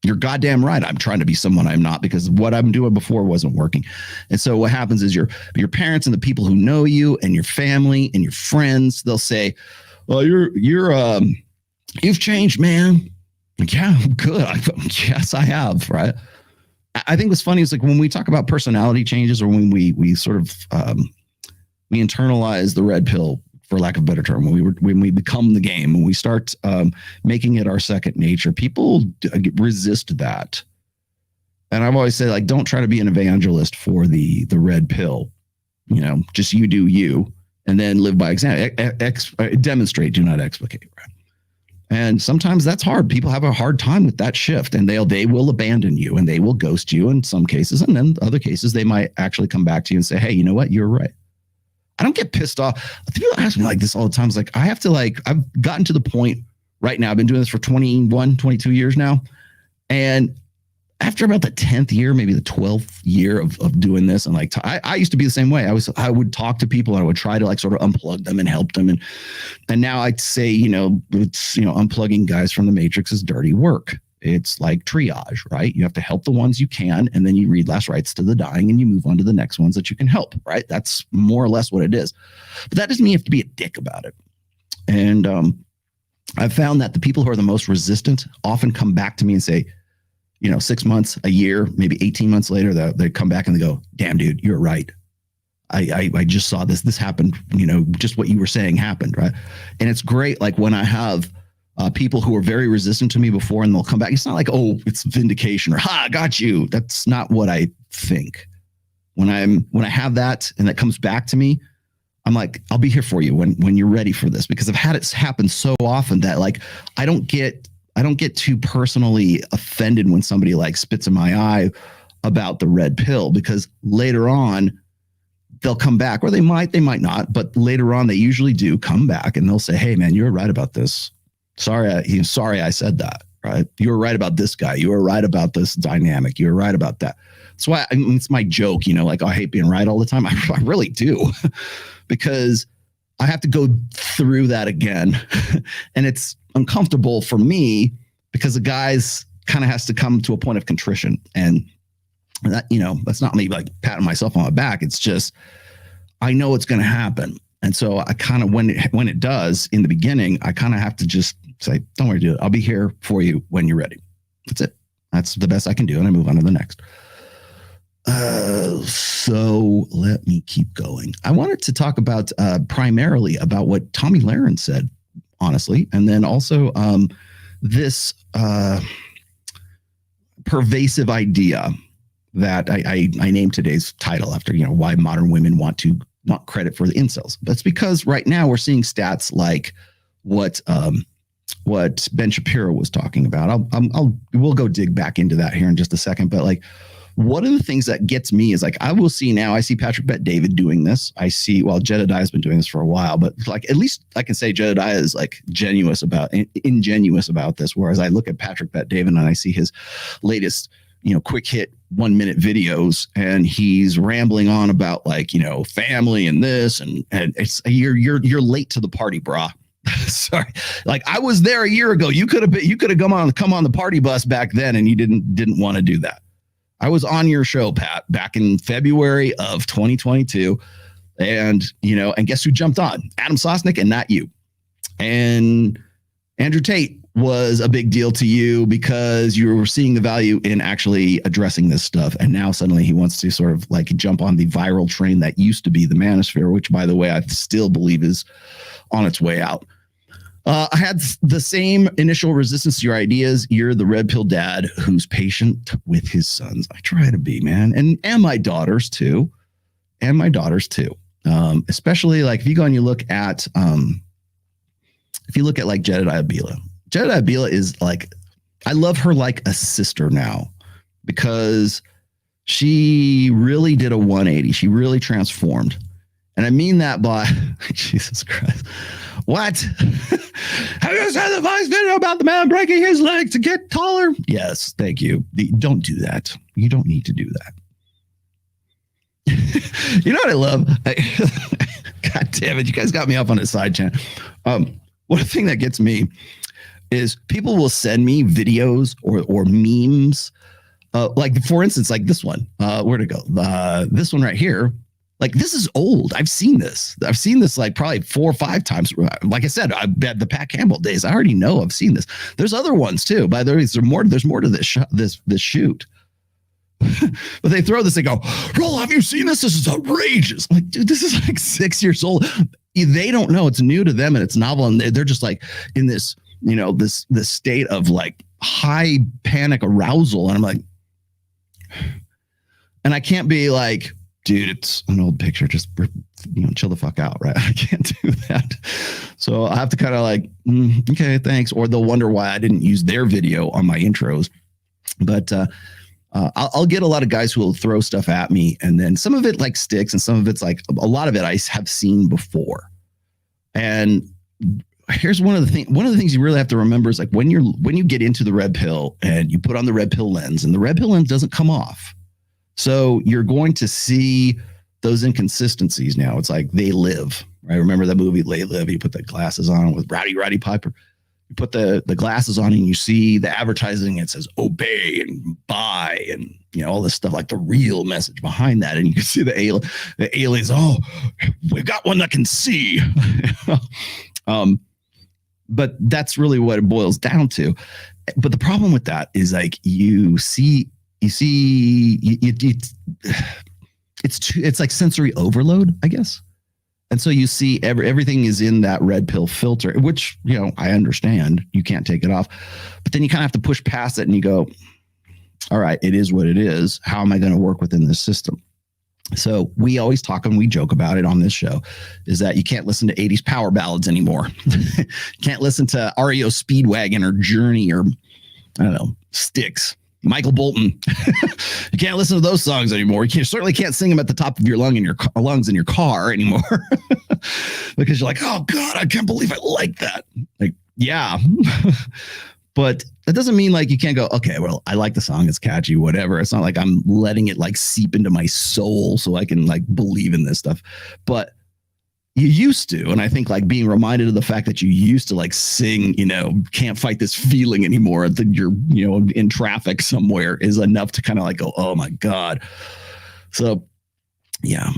[SPEAKER 2] You're goddamn right. I'm trying to be someone I'm not because what I'm doing before wasn't working. And so what happens is your parents and the people who know you and your family and your friends, they'll say, well, you've changed, man. Like, yeah, good. Yes, I have. Right. I think what's funny is like when we talk about personality changes or when we sort of we internalize the red pill, for lack of a better term, when we become the game, when we start making it our second nature, people resist that. And I've always said, like, don't try to be an evangelist for the red pill. Just you do you, and then live by example. Demonstrate, do not explicate. Right? And sometimes that's hard. People have a hard time with that shift, and they will abandon you and they will ghost you in some cases, and then other cases they might actually come back to you and say, hey, you know what, you're right. I don't get pissed off. People ask me like this all the time. It's like, I've gotten to the point right now. I've been doing this for 21, 22 years now. And after about the 10th year, maybe the 12th year of doing this, and like, I used to be the same way. I would talk to people and I would try to like sort of unplug them and help them. And now I'd say, it's, unplugging guys from the matrix is dirty work. It's like triage, right? You have to help the ones you can, and then you read last rites to the dying and you move on to the next ones that you can help, right? That's more or less what it is. But that doesn't mean you have to be a dick about it. And I've found that the people who are the most resistant often come back to me and say, 6 months, a year, maybe 18 months later, they come back and they go, damn, dude, you're right. I just saw this happened, just what you were saying happened, right? And it's great, like when I have people who are very resistant to me before and they'll come back. It's not like, oh, it's vindication or I got you. That's not what I think. When I have that and that comes back to me, I'm like, I'll be here for you when you're ready for this, because I've had it happen so often that like, I don't get too personally offended when somebody like spits in my eye about the red pill, because later on they'll come back, or they might not, but later on they usually do come back and they'll say, hey man, you're right about this. Sorry I said that, right? You were right about this guy. You were right about this dynamic. You were right about that. That's why it's my joke, like, I hate being right all the time. I really do, because I have to go through that again. And it's uncomfortable for me because the guy's kind of has to come to a point of contrition. And that, that's not me like patting myself on my back. It's just, I know it's going to happen. And so I kind of, when it does in the beginning, I kind of have to just say, don't worry, dude, I'll be here for you when you're ready. That's it. That's the best I can do. And I move on to the next. So let me keep going. I wanted to talk about primarily about what Tommy Lahren said, honestly. And then also this pervasive idea that I named today's title after, why modern women want credit for the incels. That's because right now we're seeing stats like what Ben Shapiro was talking about. We'll go dig back into that here in just a second. But like, one of the things that gets me is like, I see Patrick Bet David doing this. I see, Jedediah has been doing this for a while, but like, at least I can say Jedediah is like ingenuous about this. Whereas I look at Patrick Bet David and I see his latest, quick hit 1 minute videos, and he's rambling on about like, family and this, and it's you're late to the party, brah. Sorry. Like, I was there a year ago. You could have come on the party bus back then, and you didn't want to do that. I was on your show, Pat, back in February of 2022. And, and guess who jumped on? Adam Sosnick, and not you. And Andrew Tate was a big deal to you because you were seeing the value in actually addressing this stuff. And now suddenly he wants to sort of like jump on the viral train that used to be the Manosphere, which, by the way, I still believe is on its way out. I had the same initial resistance to your ideas. You're the red pill dad who's patient with his sons. I try to be, man. And my daughters too. Especially like if you go and you look at like Jedediah Bila. Jedediah Bila is like, I love her like a sister now, because she really did a 180. She really transformed. And I mean that by Jesus Christ. What? Have you seen the Vice video about the man breaking his leg to get taller? Yes, thank you. Don't do that. You don't need to do that. You know what I love? God damn it. You guys got me up on a side channel. One thing that gets me is people will send me videos or memes. Like, for instance, like this one. Where'd it go? This one right here. Like, this is old. I've seen this like probably 4 or 5 times. Like I said, I bet the Pat Campbell days. I already know I've seen this. There's other ones too. By the way, there's more to this shoot. But they throw this, they go, Roll, have you seen this? This is outrageous. I'm like, dude, this is like 6 years old. They don't know, it's new to them and it's novel. And they're just like in this, this state of like high panic arousal. And I'm like, and I can't be like, dude, it's an old picture. Just, chill the fuck out, right? I can't do that. So I have to kind of like, okay, thanks. Or they'll wonder why I didn't use their video on my intros. But I'll get a lot of guys who will throw stuff at me, and then some of it like sticks, and some of it's like a lot of it I have seen before. And here's one of the things you really have to remember is like when you get into the red pill and you put on the red pill lens, and the red pill lens doesn't come off. So you're going to see those inconsistencies now. It's like They Live, right? Remember that movie, They Live? You put the glasses on with Roddy Piper. You put the glasses on and you see the advertising. It says obey and buy and, all this stuff, like the real message behind that. And you can see the aliens. Oh, we've got one that can see. But that's really what it boils down to. But the problem with that is like it's like sensory overload, I guess. And so you see everything is in that red pill filter, which, I understand you can't take it off, but then you kind of have to push past it and you go, all right, it is what it is. How am I going to work within this system? So we always talk and we joke about it on this show is that you can't listen to 80s power ballads anymore. Can't listen to REO Speedwagon or Journey or I don't know, Styx. Michael Bolton. You can't listen to those songs anymore. You certainly can't sing them at the top of your lungs in your car anymore because you're like, oh God, I can't believe I like that. Like, yeah. But that doesn't mean like you can't go, okay, well, I like the song. It's catchy, whatever. It's not like I'm letting it like seep into my soul so I can like believe in this stuff. But you used to, and I think like being reminded of the fact that you used to like sing, can't fight this feeling anymore, that you're, in traffic somewhere is enough to kind of like go, oh my God. So yeah.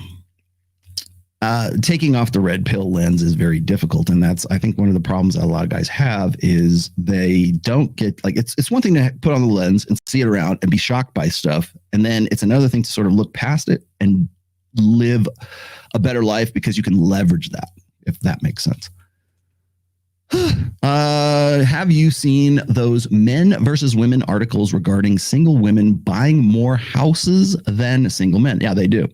[SPEAKER 2] Taking off the red pill lens is very difficult. And that's, I think one of the problems that a lot of guys have is they don't get like, it's one thing to put on the lens and see it around and be shocked by stuff. And then it's another thing to sort of look past it and live a better life because you can leverage that, if that makes sense. Have you seen those men versus women articles regarding single women buying more houses than single men? Yeah, they do.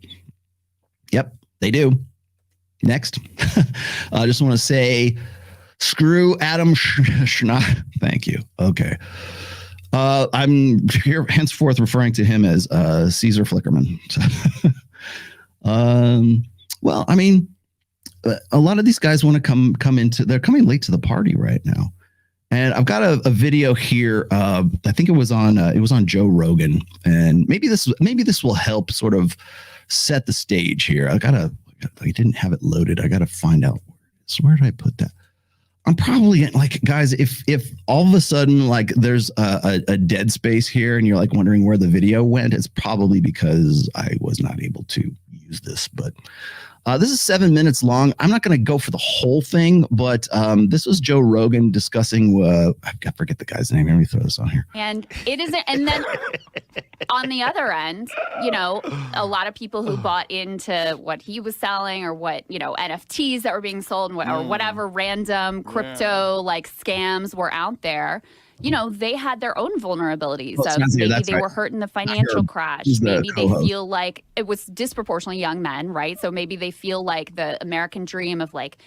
[SPEAKER 2] Yep, they do. Next. I just want to say, screw Adam Schnapp. Thank you. Okay. I'm here henceforth referring to him as Caesar Flickerman. Well, I mean, a lot of these guys want to come into, they're coming late to the party right now. And I've got a video here. I think it was on Joe Rogan, and maybe this will help sort of set the stage here. I didn't have it loaded. I got to find out. So where did I put that? I'm probably like, guys, if all of a sudden like there's a dead space here and you're like wondering where the video went, it's probably because I was not able to use this. But this is 7 minutes long. I'm not going to go for the whole thing, but this was Joe Rogan discussing. I forget the guy's name. Let me throw this on here.
[SPEAKER 13] And it isn't. And then on the other end, a lot of people who bought into what he was selling, or what NFTs that were being sold, or whatever random crypto like scams were out there. They had their own vulnerabilities. So maybe they were hurt in the financial crash. Maybe they feel like it was disproportionately young men, right? So maybe they feel like the American dream of like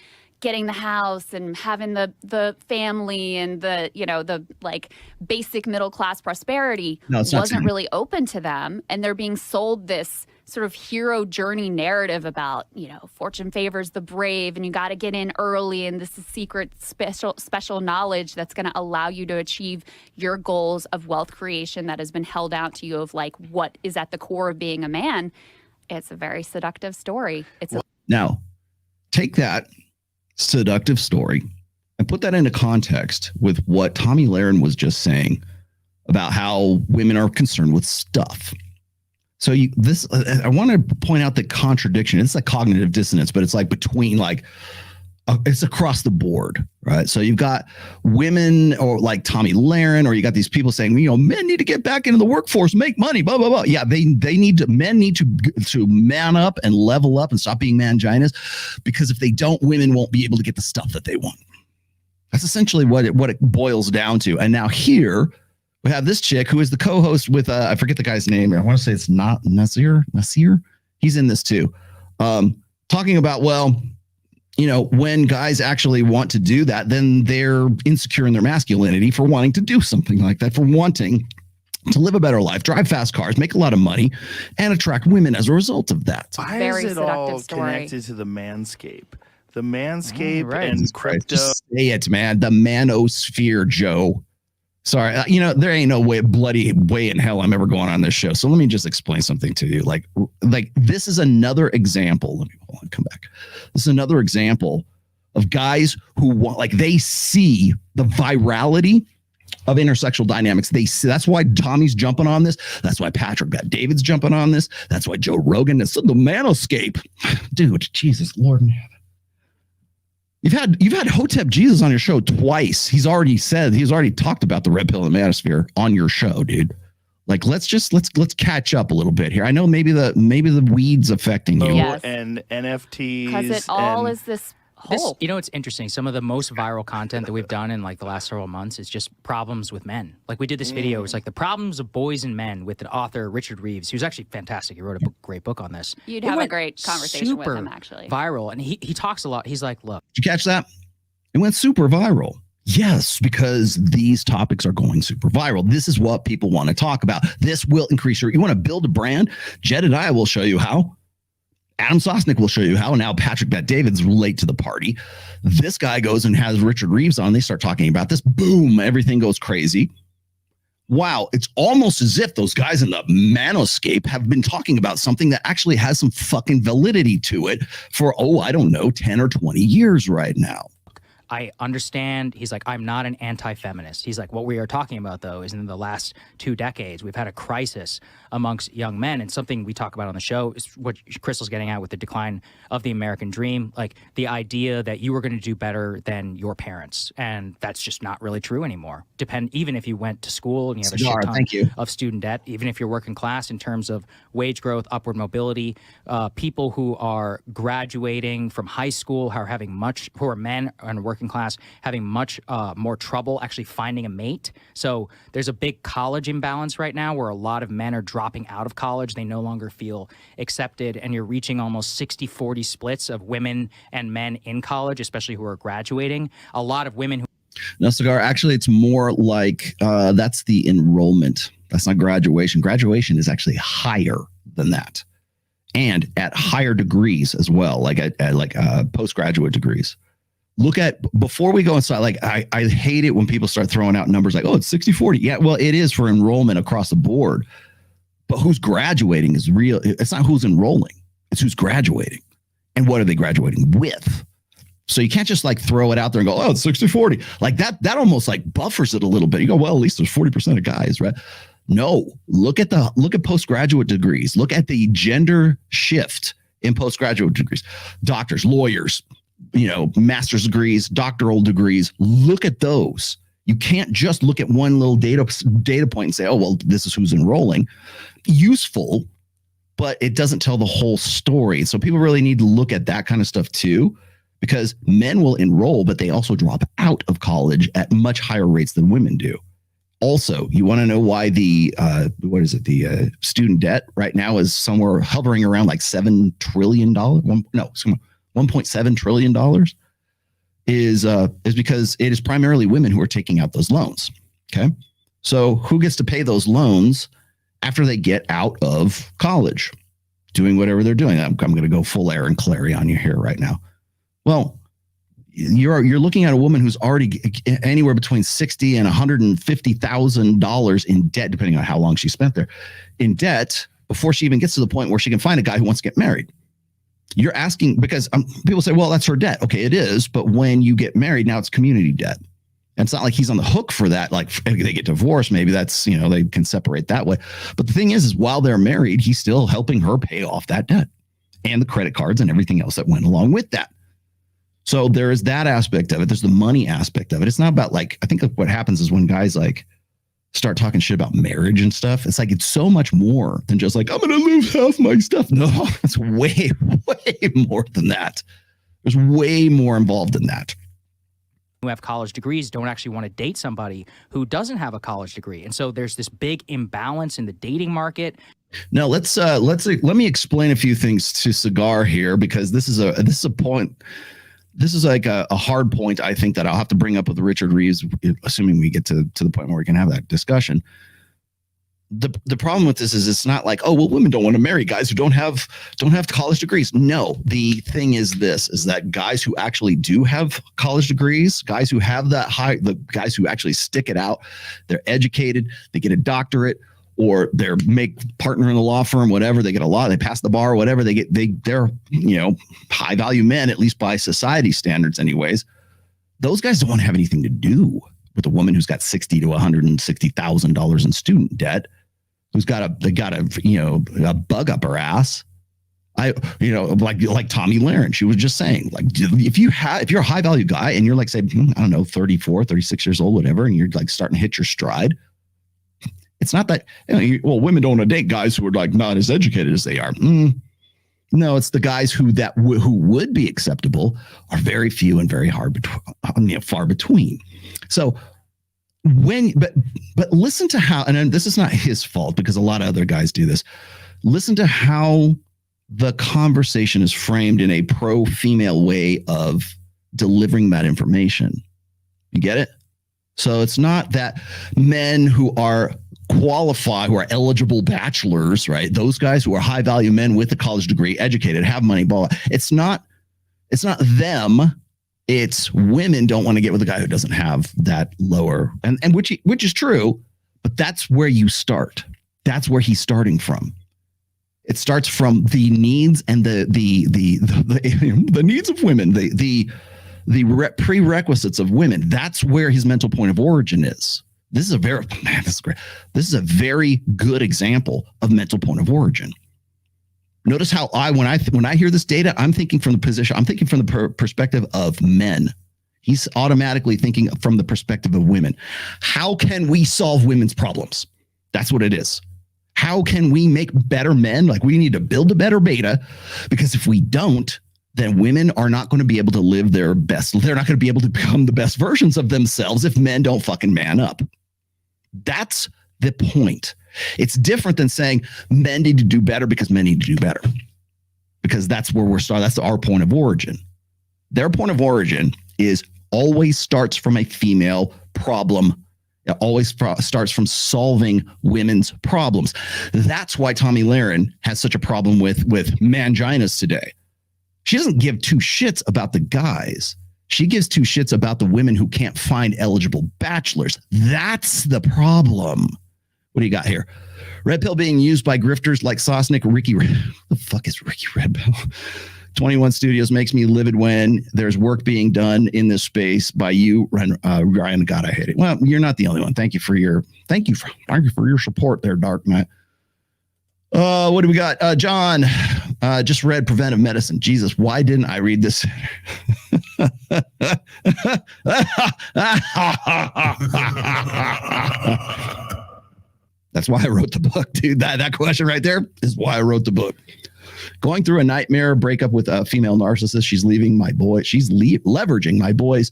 [SPEAKER 13] getting the house and having the family and the like basic middle class prosperity wasn't really open to them, and they're being sold this sort of hero journey narrative about fortune favors the brave, and you got to get in early, and this is secret special knowledge that's going to allow you to achieve your goals of wealth creation that has been held out to you, of like what is at the core of being a man. It's a very seductive story.
[SPEAKER 2] Now take that seductive story and put that into context with what Tommy Lahren was just saying about how women are concerned with stuff. So I want to point out the contradiction. It's like cognitive dissonance, but it's like between it's across the board, right? So you've got women or like Tommy Lahren, or you got these people saying, men need to get back into the workforce, make money, blah, blah, blah. Yeah, men need to man up and level up and stop being manginas, because if they don't, women won't be able to get the stuff that they want. That's essentially what it boils down to. And now here we have this chick who is the co-host with, I forget the guy's name. I want to say it's not Nasir. He's in this too. Talking about, when guys actually want to do that, then they're insecure in their masculinity for wanting to do something like that, for wanting to live a better life, drive fast cars, make a lot of money, and attract women as a result of that.
[SPEAKER 5] Why is it all connected to the manscape? The manscape and crypto.
[SPEAKER 2] Just say it, man. The manosphere, Joe. Sorry, there ain't no bloody way in hell I'm ever going on this show. So let me just explain something to you. Like this is another example. Let me come back. This is another example of guys who want, they see the virality of intersexual dynamics. They see, that's why Tommy's jumping on this. That's why Patrick David's jumping on this. That's why Joe Rogan is the manoscape. Dude, Jesus, Lord in heaven. You've had Hotep Jesus on your show twice. He's already talked about the red pill and manosphere on your show, dude. Like let's catch up a little bit here. I know maybe the weed's affecting you.
[SPEAKER 13] Yes.
[SPEAKER 5] And NFTs.
[SPEAKER 13] Because it all is this whole.
[SPEAKER 14] It's interesting. Some of the most viral content that we've done in the last several months is just problems with men. Like we did this video. It's like the problems of boys and men with an author, Richard Reeves, who's actually fantastic. He wrote a great book on this.
[SPEAKER 13] You'd have a great conversation with him, actually.
[SPEAKER 14] Viral. And he talks a lot. He's like, look.
[SPEAKER 2] Did you catch that? It went super viral. Yes, because these topics are going super viral. This is what people want to talk about. This will increase you want to build a brand? Jedediah will show you how. Adam Sosnick will show you how. Now Patrick Bet-David's late to the party. This guy goes and has Richard Reeves on. They start talking about this. Boom, everything goes crazy. Wow, it's almost as if those guys in the manoscape have been talking about something that actually has some fucking validity to it for, 10 or 20 years right now.
[SPEAKER 14] I understand. He's like, I'm not an anti-feminist. He's like, what we are talking about, though, is in the last 2 decades, we've had a crisis amongst young men. And something we talk about on the show is what Crystal's getting at with the decline of the American dream, like the idea that you were going to do better than your parents. And that's just not really true anymore. Even if you went to school and you have a shit ton of student debt, even if you're working class in terms of wage growth, upward mobility, people who are graduating from high school, who are men and working working class having much more trouble actually finding a mate. So there's a big college imbalance right now where a lot of men are dropping out of college. They no longer feel accepted, and you're reaching almost 60-40 splits of women and men in college, especially who are graduating. A lot of women who
[SPEAKER 2] No, Cigar, actually, it's more like that's the enrollment. That's not graduation. Graduation is actually higher than that, and at higher degrees as well, like at postgraduate degrees. Look at, before we go inside, like I hate it when people start throwing out numbers like, oh, it's 60-40. Yeah, well, it is for enrollment across the board. But who's graduating is real. It's not who's enrolling. It's who's graduating. And what are they graduating with? So you can't just like throw it out there and go, oh, it's 60-40. Like that almost like buffers it a little bit. You go, well, at least there's 40% of guys, right? No, look at postgraduate degrees. Look at the gender shift in postgraduate degrees. Doctors, lawyers, master's degrees, doctoral degrees. Look at those. You can't just look at one little data point and say, oh, well, this is who's enrolling. Useful, but it doesn't tell the whole story. So people really need to look at that kind of stuff too, because men will enroll, but they also drop out of college at much higher rates than women do. Also, you want to know why the student debt right now is somewhere hovering around like $7 trillion? $1.7 trillion is because it is primarily women who are taking out those loans. Okay. So who gets to pay those loans after they get out of college, doing whatever they're doing? I'm going to go full Aaron Clary on you here right now. Well, you're looking at a woman who's already anywhere between $60,000 and $150,000 in debt, depending on how long she spent there in debt, before she even gets to the point where she can find a guy who wants to get married. You're asking because people say, well, that's her debt. Okay, it is. But when you get married, now it's community debt. And it's not like he's on the hook for that. Like if they get divorced, maybe that's, they can separate that way. But the thing is while they're married, he's still helping her pay off that debt and the credit cards and everything else that went along with that. So there is that aspect of it. There's the money aspect of it. It's not about like, I think what happens is when guys like start talking shit about marriage and stuff, it's like, it's so much more than just like, I'm going to lose half my stuff. No, it's way, way more than that. There's way more involved than that.
[SPEAKER 14] Who have college degrees don't actually want to date somebody who doesn't have a college degree. And so there's this big imbalance in the dating market.
[SPEAKER 2] Now let me explain a few things to Cigar here, because this is a point. This is like a hard point, I think, that I'll have to bring up with Richard Reeves, assuming we get to the point where we can have that discussion. The problem with this is it's not like, oh, well, women don't want to marry guys who don't have college degrees. No, the thing is that guys who actually do have college degrees, guys who have the guys who actually stick it out, they're educated, they get a doctorate, or they're partner in the law firm, whatever, they get a law, they pass the bar, whatever, they're high value men, at least by society standards anyways. Those guys don't want to have anything to do with a woman who's got $60,000 to $160,000 in student debt, who's got a bug up her ass. Like Tommy Lahren, she was just saying, like, if you're a high value guy and you're like, say, I don't know, 34, 36 years old, whatever, and you're like starting to hit your stride, it's not that, women don't want to date guys who are like not as educated as they are. No, it's the guys who would be acceptable are very few and very far between. So but listen to how, and this is not his fault because a lot of other guys do this. Listen to how the conversation is framed in a pro-female way of delivering that information. You get it? So it's not that men who are qualified, who are eligible bachelors, right? Those guys who are high value men with a college degree, educated, have money, blah, blah. It's not them. It's women don't want to get with a guy who doesn't have that lower, and which is true, but that's where you start. That's where he's starting from. It starts from the needs and the needs of women, the prerequisites of women. That's where his mental point of origin is. This is great. This is a very good example of mental point of origin. Notice how when I hear this data, I'm thinking from the perspective of men. He's automatically thinking from the perspective of women. How can we solve women's problems? That's what it is. How can we make better men? Like, we need to build a better beta, because if we don't, then women are not going to be able to live their best. They're not going to be able to become the best versions of themselves if men don't fucking man up. That's the point. It's different than saying men need to do better because men need to do better. Because that's where we're starting. That's our point of origin. Their point of origin is always starts from a female problem. It always starts from solving women's problems. That's why Tommy Lahren has such a problem with manginas today. She doesn't give two shits about the guys. She gives two shits about the women who can't find eligible bachelors. That's the problem. What do you got here? Red pill being used by grifters like Sosnick, Ricky. What the fuck is Ricky Red Pill? 21 Studios makes me livid when there's work being done in this space by you, Ryan. God, I hate it. Well, you're not the only one. Thank you for your support there, Dark Knight. What do we got? John just read Preventive Medicine. Jesus, why didn't I read this? That's why I wrote the book, dude. That question right there is why I wrote the book. Going through a nightmare breakup with a female narcissist. She's leaving my boy. She's leveraging my boys.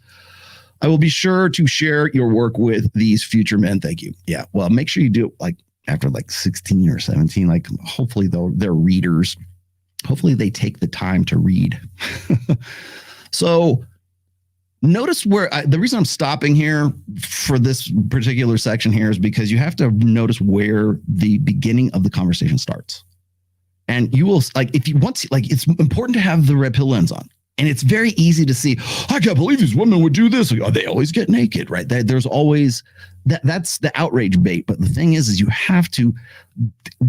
[SPEAKER 2] I will be sure to share your work with these future men. Thank you. Yeah. Well, make sure you do it like after like 16 or 17. Like hopefully they're readers. Hopefully they take the time to read. So notice where the reason I'm stopping here for this particular section here is because you have to notice where the beginning of the conversation starts. And you will, like, if you want, like, it's important to have the red pill lens on. And it's very easy to see, I can't believe these women would do this. Oh, they always get naked, right? There's always, that's the outrage bait. But the thing is you have to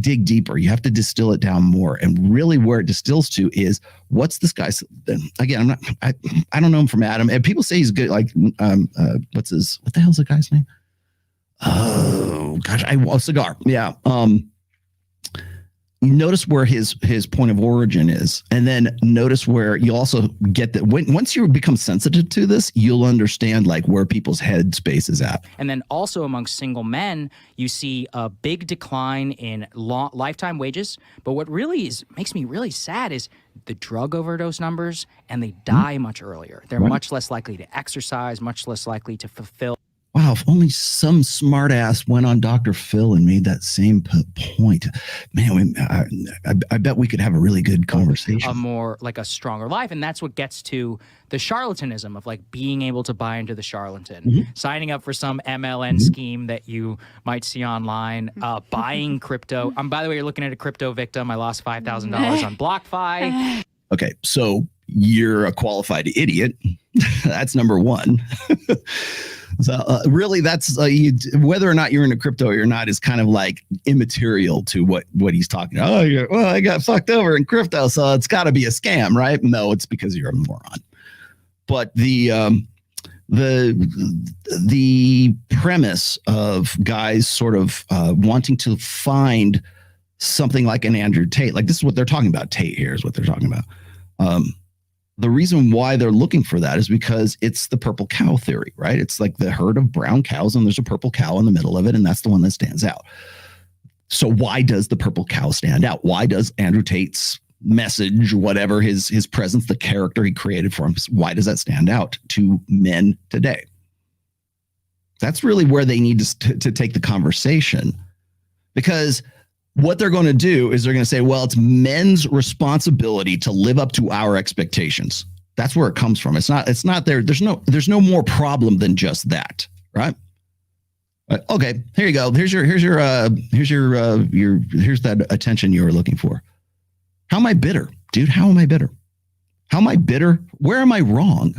[SPEAKER 2] dig deeper. You have to distill it down more. And really where it distills to is, what's this guy's, again, I don't know him from Adam. And people say he's good, like, what the hell's the guy's name? Oh, gosh, Cigar. Yeah. Notice where his point of origin is, and then notice where you also get that once you become sensitive to this, you'll understand like where people's head space is at.
[SPEAKER 14] And then also amongst single men, you see a big decline in lifetime wages. But what really makes me really sad is the drug overdose numbers, and they die much earlier. They're much less likely to exercise, much less likely to fulfill.
[SPEAKER 2] Wow, if only some smart ass went on Dr. Phil and made that same point. Man, I bet we could have a really good conversation.
[SPEAKER 14] A more, like a stronger life. And that's what gets to the charlatanism of like being able to buy into the charlatan, signing up for some MLN scheme that you might see online, buying crypto. By the way, you're looking at a crypto victim. I lost $5,000 on BlockFi.
[SPEAKER 2] Okay, so you're a qualified idiot. That's number one. So really, that's whether or not you're into crypto or you're not is kind of like immaterial to what he's talking about. Oh, well, I got fucked over in crypto, so it's got to be a scam, right? No, it's because you're a moron. But the premise of guys sort of wanting to find something like an Andrew Tate, like this is what they're talking about. Tate here is what they're talking about. The reason why they're looking for that is because it's the purple cow theory, right? It's like the herd of brown cows and there's a purple cow in the middle of it. And that's the one that stands out. So why does the purple cow stand out? Why does Andrew Tate's message, whatever his presence, the character he created for him, why does that stand out to men today? That's really where they need to take the conversation, because what they're going to do is they're going to say, well, it's men's responsibility to live up to our expectations. That's where it comes from. It's not there. There's no more problem than just that. Right. Okay. Here you go. Here's that attention you were looking for. How am I bitter, dude? How am I bitter? How am I bitter? Where am I wrong?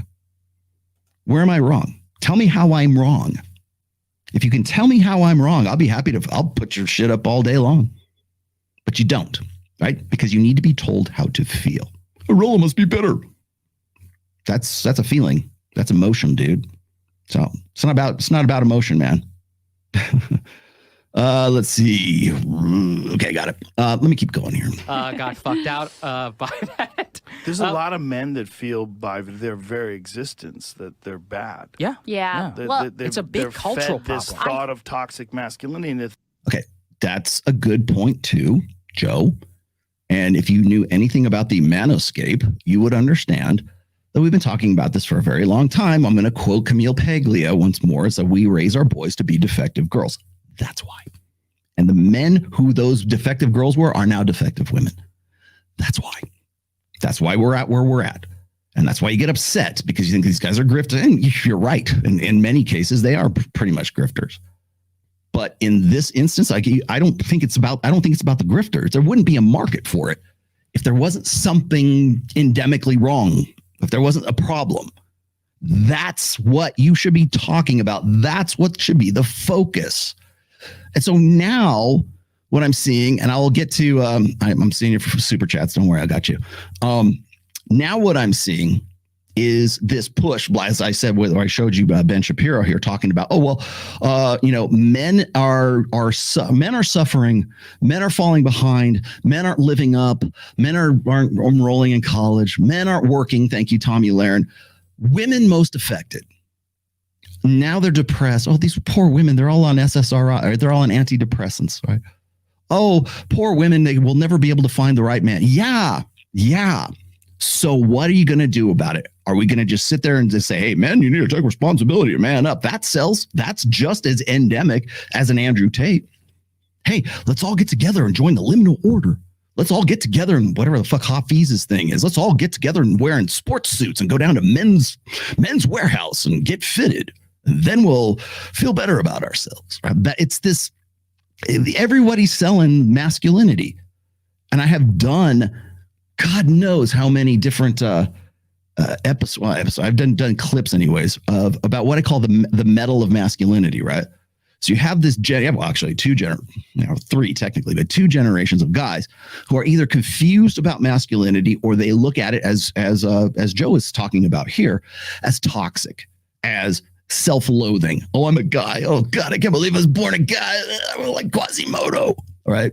[SPEAKER 2] Where am I wrong? Tell me how I'm wrong. If you can tell me how I'm wrong, I'll be happy to, I'll put your shit up all day long. But you don't, right? Because you need to be told how to feel. Arola must be bitter. That's a feeling. That's emotion, dude. So it's not about emotion, man. Let's see. Okay, got it. Let me keep going here.
[SPEAKER 14] Got fucked out by that.
[SPEAKER 5] There's a lot of men that feel by their very existence that they're bad.
[SPEAKER 14] Yeah.
[SPEAKER 13] Well,
[SPEAKER 14] it's a big cultural problem.
[SPEAKER 5] This thought of toxic masculinity.
[SPEAKER 2] Okay, that's a good point too, Joe. And if you knew anything about the manoscape, you would understand that we've been talking about this for a very long time. I'm going to quote Camille Paglia once more. It's that we raise our boys to be defective girls. That's why. And the men who those defective girls were are now defective women. That's why. That's why we're at where we're at. And that's why you get upset, because you think these guys are grifters. And you're right. And in many cases, they are pretty much grifters. But in this instance, I don't think it's about the grifters. There wouldn't be a market for it if there wasn't something endemically wrong, if there wasn't a problem. That's what you should be talking about. That's what should be the focus. And so now what I'm seeing, and I'll get to, I'm seeing you for super chats. Don't worry, I got you. Now what I'm seeing is this push, as I said, where I showed you Ben Shapiro here talking about, men are suffering, men are falling behind, men aren't living up, men aren't enrolling in college, men aren't working. Thank you, Tommy Lahren. Women most affected. Now they're depressed. Oh, these poor women, they're all on SSRI, or they're all on antidepressants, right? Oh, poor women, they will never be able to find the right man. Yeah. So what are you going to do about it? Are we going to just sit there and just say, hey, men, you need to take responsibility or man up? That sells. That's just as endemic as an Andrew Tate. Hey, let's all get together and join the liminal order. Let's all get together and whatever the fuck Hafiz's thing is. Let's all get together and wearing sports suits and go down to men's warehouse and get fitted. And then we'll feel better about ourselves. Right? It's this, everybody's selling masculinity. And I have done God knows how many different episodes. I've done clips anyways of about what I call the metal of masculinity, right? So you have this three technically, but two generations of guys who are either confused about masculinity or they look at it as Joe is talking about here, as toxic, as self-loathing. Oh, I'm a guy. Oh God, I can't believe I was born a guy. I'm like Quasimodo, all right?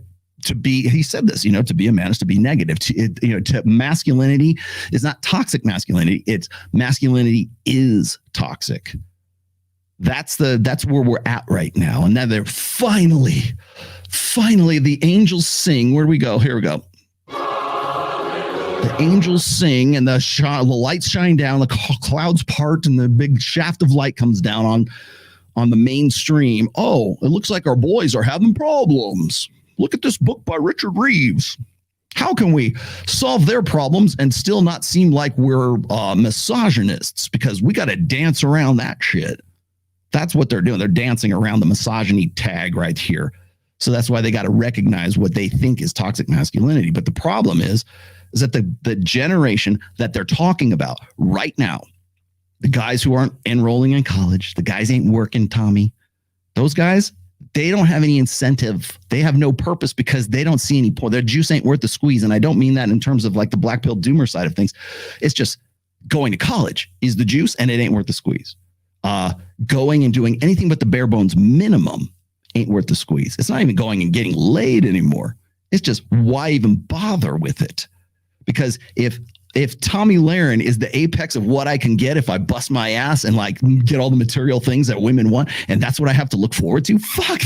[SPEAKER 2] He said this, to be a man is to be negative. To masculinity is not toxic masculinity. It's masculinity is toxic. That's where we're at right now. And then they're finally the angels sing. Where do we go? Here we go. The angels sing and the lights shine down, the clouds part, and the big shaft of light comes down on the mainstream. Oh, it looks like our boys are having problems. Look at this book by Richard Reeves. How can we solve their problems and still not seem like we're misogynists? Because we got to dance around that shit. That's what they're doing. They're dancing around the misogyny tag right here. So that's why they got to recognize what they think is toxic masculinity. But the problem is that the generation that they're talking about right now, the guys who aren't enrolling in college, the guys ain't working, Tommy, those guys, they don't have any incentive. They have no purpose because they don't see any point. Their juice ain't worth the squeeze. And I don't mean that in terms of like the black pill doomer side of things. It's just going to college is the juice and it ain't worth the squeeze. Going and doing anything but the bare bones minimum ain't worth the squeeze. It's not even going and getting laid anymore. It's just why even bother with it? Because if Tommy Lahren is the apex of what I can get if I bust my ass and like get all the material things that women want, and that's what I have to look forward to, fuck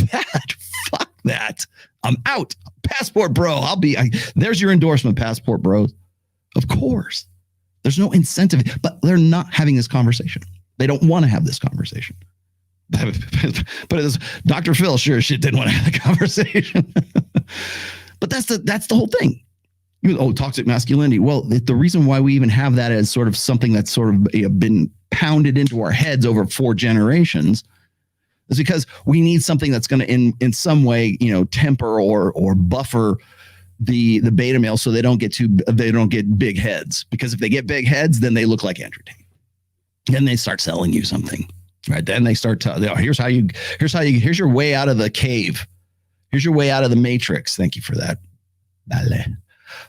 [SPEAKER 2] that. I'm out. Passport bro. There's your endorsement, Passport bros. Of course. There's no incentive, but they're not having this conversation. They don't want to have this conversation. But Dr. Phil sure as shit didn't want to have the conversation. But that's the whole thing. Toxic masculinity. Well, the reason why we even have that as sort of something that's sort of been pounded into our heads over 4 generations is because we need something that's going to in some way, temper or buffer the beta male so they don't get big heads. Because if they get big heads, then they look like Andrew Tate. Then they start selling you something, right? Then they start here's your way out of the cave. Here's your way out of the matrix. Thank you for that.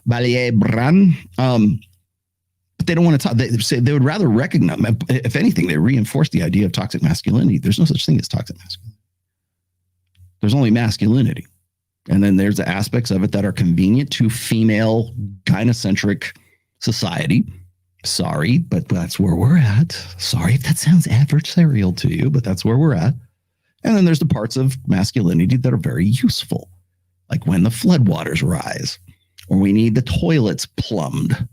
[SPEAKER 2] But they don't want to talk. They say they would rather recognize, if anything, they reinforce the idea of toxic masculinity. There's no such thing as toxic masculinity. There's only masculinity. And then there's the aspects of it that are convenient to female gynocentric society. Sorry, but that's where we're at. Sorry if that sounds adversarial to you, but that's where we're at. And then there's the parts of masculinity that are very useful, like when the floodwaters rise, or we need the toilets plumbed,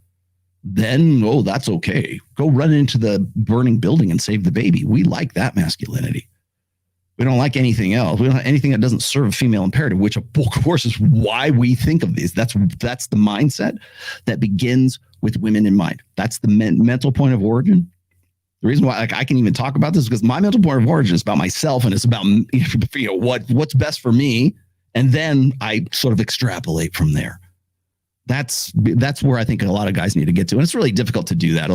[SPEAKER 2] then, oh, that's okay. Go run into the burning building and save the baby. We like that masculinity. We don't like anything else. We don't like anything that doesn't serve a female imperative, which of course is why we think of these. That's the mindset that begins with women in mind. That's the mental point of origin. The reason why I can even talk about this is because my mental point of origin is about myself, and it's about what's best for me, and then I sort of extrapolate from there. That's where I think a lot of guys need to get to, and it's really difficult to do that.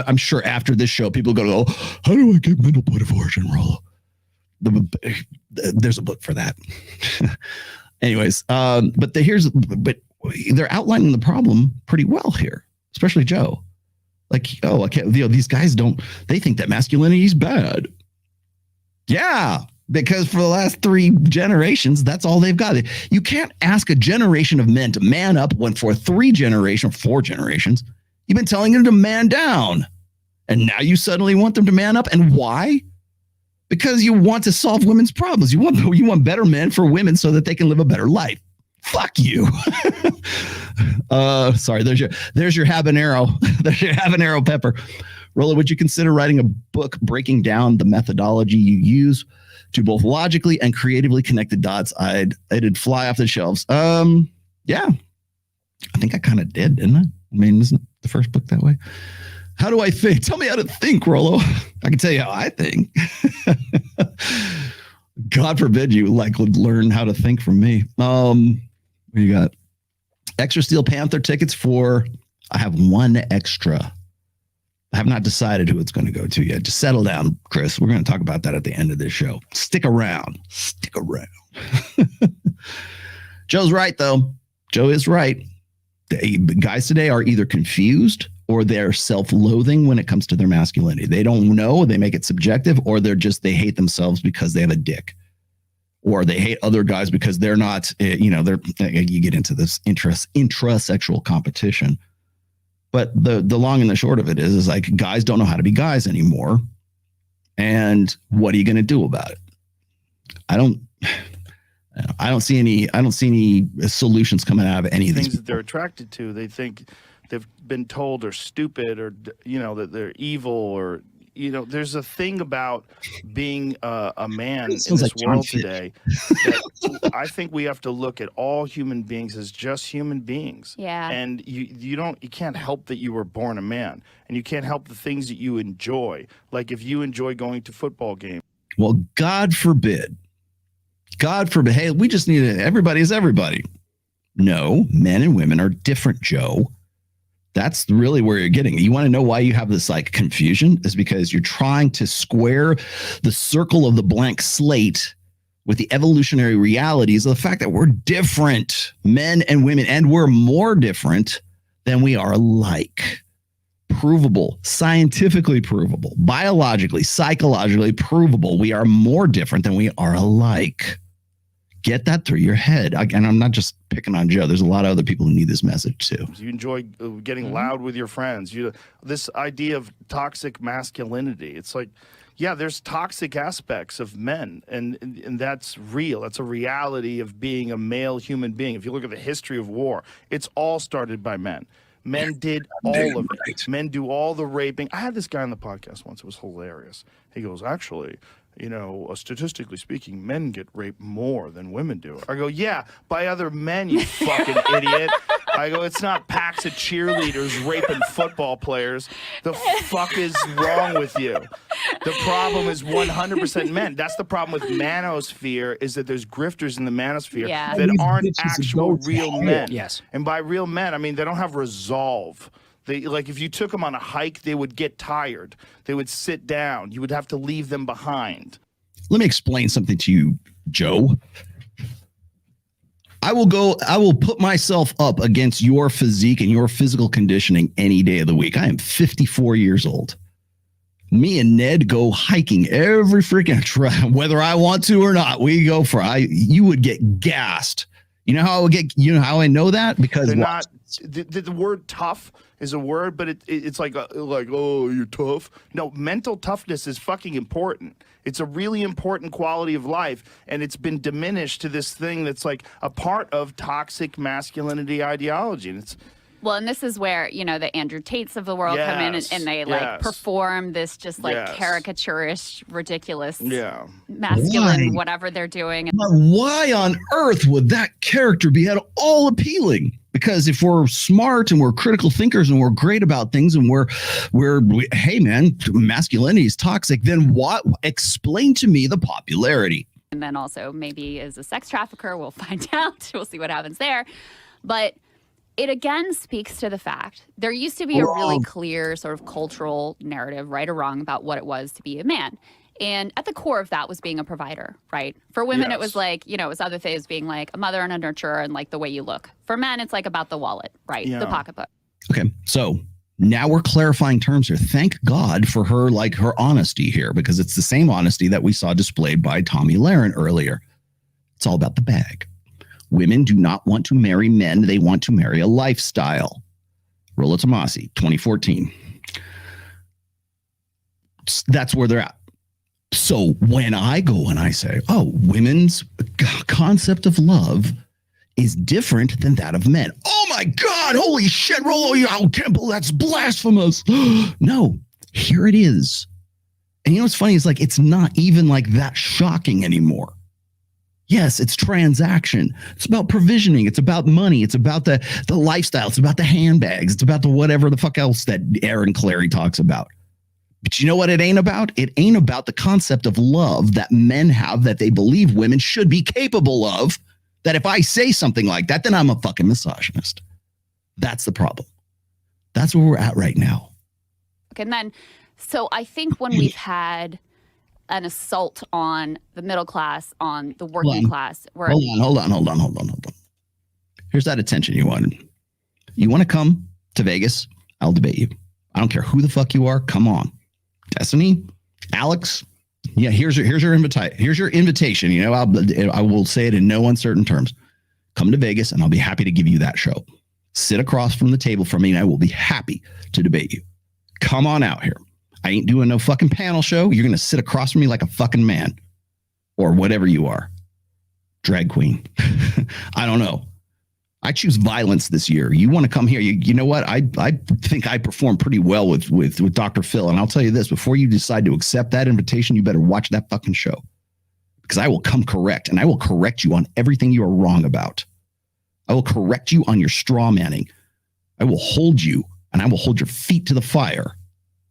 [SPEAKER 2] I'm sure after this show, people go, "Oh, how do I get mental point of origin, Rollo?" There's a book for that. Anyways, but they're outlining the problem pretty well here, especially Joe. Like, these guys they think that masculinity is bad. Yeah, because for the last 3 generations, that's all they've got. You can't ask a generation of men to man up when for 4 generations, you've been telling them to man down. And now you suddenly want them to man up. And why? Because you want to solve women's problems. You want better men for women so that they can live a better life. Fuck you. Sorry, there's your habanero. There's your habanero pepper. Rollo, would you consider writing a book breaking down the methodology you use to both logically and creatively connect the dots? It'd fly off the shelves. Yeah. I think I kind of did, didn't I? I mean, isn't the first book that way? How do I think? Tell me how to think, Rollo. I can tell you how I think. God forbid you would learn how to think from me. What do you got? Extra Steel Panther tickets I have 1 extra. I have not decided who it's going to go to yet. Just settle down, Chris. We're going to talk about that at the end of this show. Stick around. Joe's right, though. Joe is right. Guys today are either confused or they're self-loathing when it comes to their masculinity. They don't know, they make it subjective, or they hate themselves because they have a dick. Or they hate other guys because they're not, you get into this intrasexual competition. But the long and the short of it is like guys don't know how to be guys anymore. And what are you going to do about it? I don't see any solutions coming out of any of these
[SPEAKER 5] things that they're attracted to. They think they've been told are stupid, or that they're evil, or there's a thing about being a man in this world today that I think we have to look at all human beings as just human beings.
[SPEAKER 13] Yeah.
[SPEAKER 5] And you can't help that you were born a man, and you can't help the things that you enjoy. Like if you enjoy going to football games.
[SPEAKER 2] Well, God forbid. Hey, we just need everybody is everybody. No, men and women are different, Joe. That's really where you're getting. You want to know why you have this confusion? Is because you're trying to square the circle of the blank slate with the evolutionary realities of the fact that we're different, men and women, and we're more different than we are alike. Provable, scientifically provable, biologically, psychologically provable. We are more different than we are alike. Get that through your head. And I'm not just picking on Joe. There's a lot of other people who need this message too.
[SPEAKER 5] You enjoy getting loud with your friends. This idea of toxic masculinity. It's like, yeah, there's toxic aspects of men, and that's real. That's a reality of being a male human being. If you look at the history of war, it's all started by men. Men did all of it. Men do all the raping. I had this guy on the podcast once. It was hilarious. He goes, actually, statistically speaking, men get raped more than women do. I go, yeah, by other men, you fucking idiot. I go, it's not packs of cheerleaders raping football players. The fuck is wrong with you? The problem is 100% men. That's the problem with Manosphere, is that there's grifters in the Manosphere that aren't actual real men.
[SPEAKER 14] Yes.
[SPEAKER 5] And by real men, I mean they don't have resolve. If you took them on a hike, they would get tired. They would sit down. You would have to leave them behind.
[SPEAKER 2] Let me explain something to you, Joe. I will put myself up against your physique and your physical conditioning any day of the week. I am 54 years old. Me and Ned go hiking every freaking trail, whether I want to or not. We go you would get gassed. You know how I know that? Because
[SPEAKER 5] they're not The word tough is a word, but it's like oh, you're tough. No, mental toughness is fucking important. It's a really important quality of life, and it's been diminished to this thing that's like a part of toxic masculinity ideology. And it's
[SPEAKER 13] well, and this is where, you know, the Andrew Tates of the world come in and they like perform this just like caricaturish, ridiculous, masculine, whatever they're doing.
[SPEAKER 8] But why on earth would that character be at all appealing? Because if we're smart and we're critical thinkers and we're great about things and hey man, masculinity is toxic, then what? Explain to me the popularity.
[SPEAKER 13] And then also maybe is a sex trafficker. We'll find out. We'll see what happens there. But it again speaks to the fact there used to be a really clear sort of cultural narrative, right or wrong, about what it was to be a man. And at the core of that was being a provider, right? For women, it was like, you know, it was other things being like a mother and a nurturer and like the way you look. For men, it's like about the wallet, right? The pocketbook.
[SPEAKER 8] Okay, so now we're clarifying terms here. Thank God for her honesty here, because it's the same honesty that we saw displayed by Tommy Lahren earlier. It's all about the bag. Women do not want to marry men. They want to marry a lifestyle. Rolla Tomasi, 2014. That's where they're at. So when I go and I say, oh, women's concept of love is different than that of men. Oh, my God. Holy shit. Rollo, Temple, that's blasphemous. No, here it is. And you know what's funny? It's like it's not even like that shocking anymore. Yes, it's transaction. It's about provisioning. It's about money. It's about the lifestyle. It's about the handbags. It's about the whatever the fuck else that Aaron Clary talks about. But you know what it ain't about? It ain't about the concept of love that men have that they believe women should be capable of. That if I say something like that, then I'm a fucking misogynist. That's the problem. That's where we're at right now.
[SPEAKER 13] And then, so I think when we've had an assault on the middle class, on the working class.
[SPEAKER 8] Hold on. Here's that attention you wanted. You want to come to Vegas? I'll debate you. I don't care who the fuck you are. Come on. Destiny, Alex. Yeah, here's your invitation. You know, I will say it in no uncertain terms. Come to Vegas and I'll be happy to give you that show. Sit across from the table from me and I will be happy to debate you. Come on out here. I ain't doing no fucking panel show. You're going to sit across from me like a fucking man or whatever you are. Drag queen. I don't know. I choose violence this year. You want to come here. You know what? I think I performed pretty well with Dr. Phil. And I'll tell you this, before you decide to accept that invitation, you better watch that fucking show because I will come correct and I will correct you on everything you are wrong about. I will correct you on your straw manning. I will hold you and I will hold your feet to the fire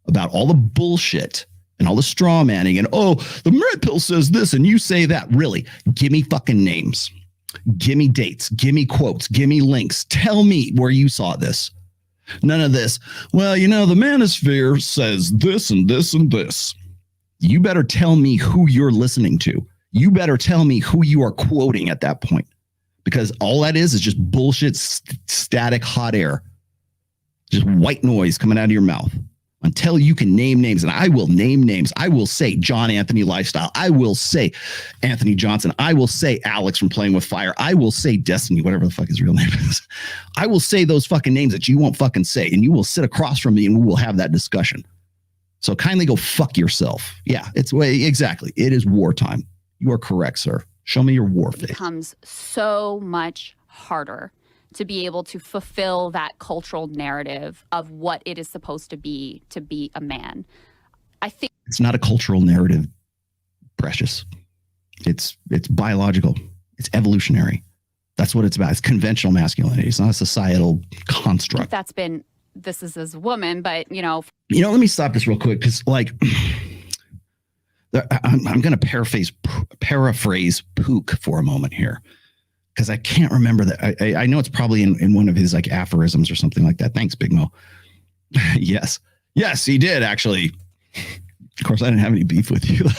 [SPEAKER 8] about all the bullshit and all the straw manning and, oh, the red pill says this and you say that. Really, give me fucking names. Give me dates. Give me quotes. Give me links. Tell me where you saw this. None of this. Well, you know, the Manosphere says this and this and this. You better tell me who you're listening to. You better tell me who you are quoting at that point. Because all that is just bullshit, static, hot air. Just white noise coming out of your mouth. Until you can name names, and I will name names. I will say John Anthony Lifestyle. I will say Anthony Johnson. I will say Alex from Playing with Fire. I will say Destiny, whatever the fuck his real name is. I will say those fucking names that you won't fucking say, and you will sit across from me and we will have that discussion. So kindly go fuck yourself. Yeah, exactly. It is wartime. You are correct, sir. Show me your war face.
[SPEAKER 13] It becomes so much harder to be able to fulfill that cultural narrative of what it is supposed to be a man. I think
[SPEAKER 8] it's not a cultural narrative, Precious. It's biological. It's evolutionary. That's what it's about. It's conventional masculinity. It's not a societal construct.
[SPEAKER 13] This is as a woman, but let
[SPEAKER 8] me stop this real quick. Cause like, I'm going to paraphrase Pook for a moment here. Because I can't remember that. I know it's probably in one of his like aphorisms or something like that. Thanks, Big Mo. Yes, he did actually. Of course, I didn't have any beef with you.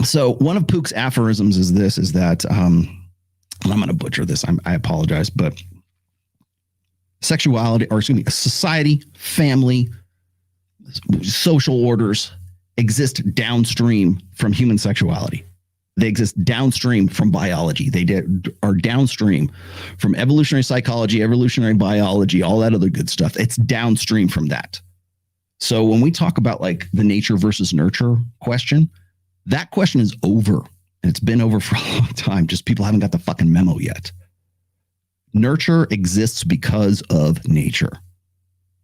[SPEAKER 8] So one of Pook's aphorisms is that, and I'm going to butcher this. I apologize, but society, family, social orders exist downstream from human sexuality. They exist downstream from biology. Are downstream from evolutionary psychology, evolutionary biology, all that other good stuff. It's downstream from that. So when we talk about like the nature versus nurture question, that question is over. And it's been over for a long time. Just people haven't got the fucking memo yet. Nurture exists because of nature.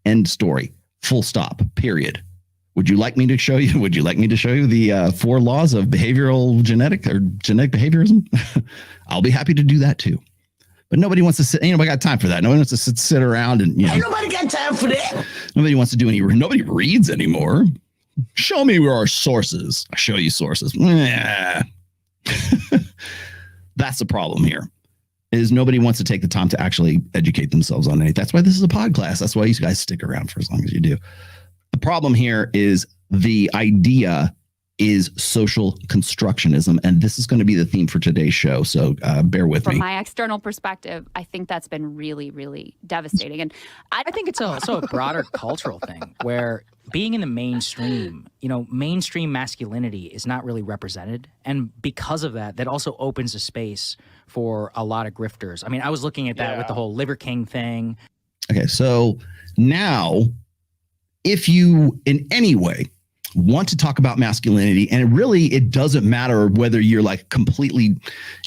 [SPEAKER 8] End story. Full stop. Period. Would you like me to show you? Would you like me to show you the 4 laws of behavioral genetic behaviorism? I'll be happy to do that too. But nobody wants to sit. Ain't nobody got time for that. Nobody wants to sit around and
[SPEAKER 10] Ain't nobody got time for that.
[SPEAKER 8] Nobody wants to do any. Nobody reads anymore. Show me where our sources. I show you sources. That's the problem here. Is nobody wants to take the time to actually educate themselves on anything. That's why this is a pod class. That's why you guys stick around for as long as you do. The problem here is the idea is social constructionism, and this is going to be the theme for today's show. So bear with me.
[SPEAKER 13] From my external perspective, I think that's been really, really devastating. And
[SPEAKER 14] I think it's also a broader cultural thing where being in the mainstream, mainstream masculinity is not really represented. And because of that, that also opens a space for a lot of grifters. I mean, I was looking at that with the whole Liver King thing.
[SPEAKER 8] Okay, so now if you in any way want to talk about masculinity, and it doesn't matter whether you're like completely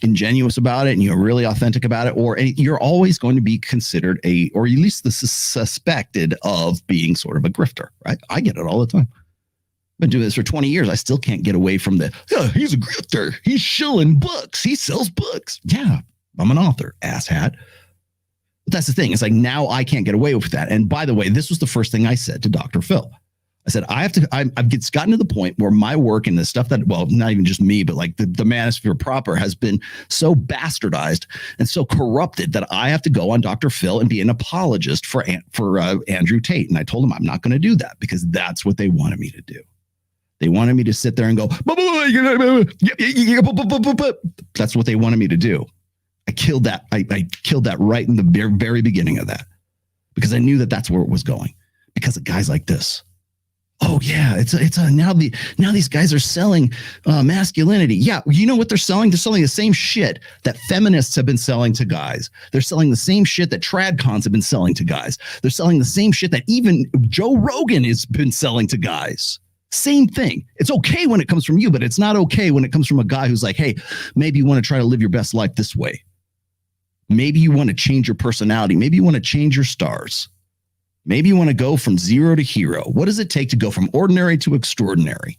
[SPEAKER 8] ingenuous about it and you're really authentic about it, or you're always going to be considered or at least suspected of being sort of a grifter, right? I get it all the time. I've been doing this for 20 years. I still can't get away from he's a grifter. He's shilling books. He sells books. Yeah, I'm an author, asshat. But that's the thing. It's like now I can't get away with that. And by the way, this was the first thing I said to Dr. Phil. I said, I've gotten to the point where my work and the stuff that, well, not even just me, but like the Manosphere proper has been so bastardized and so corrupted that I have to go on Dr. Phil and be an apologist for Andrew Tate. And I told him I'm not going to do that because that's what they wanted me to do. They wanted me to sit there and go, that's what they wanted me to do. I killed that. I killed that right in the very beginning of that because I knew that that's where it was going because of guys like this. Oh yeah, now these guys are selling masculinity. Yeah, you know what they're selling? They're selling the same shit that feminists have been selling to guys. They're selling the same shit that tradcons have been selling to guys. They're selling the same shit that even Joe Rogan has been selling to guys. Same thing. It's okay when it comes from you, but it's not okay when it comes from a guy who's like, hey, maybe you want to try to live your best life this way. Maybe you want to change your personality. Maybe you want to change your stars. Maybe you want to go from zero to hero. What does it take to go from ordinary to extraordinary?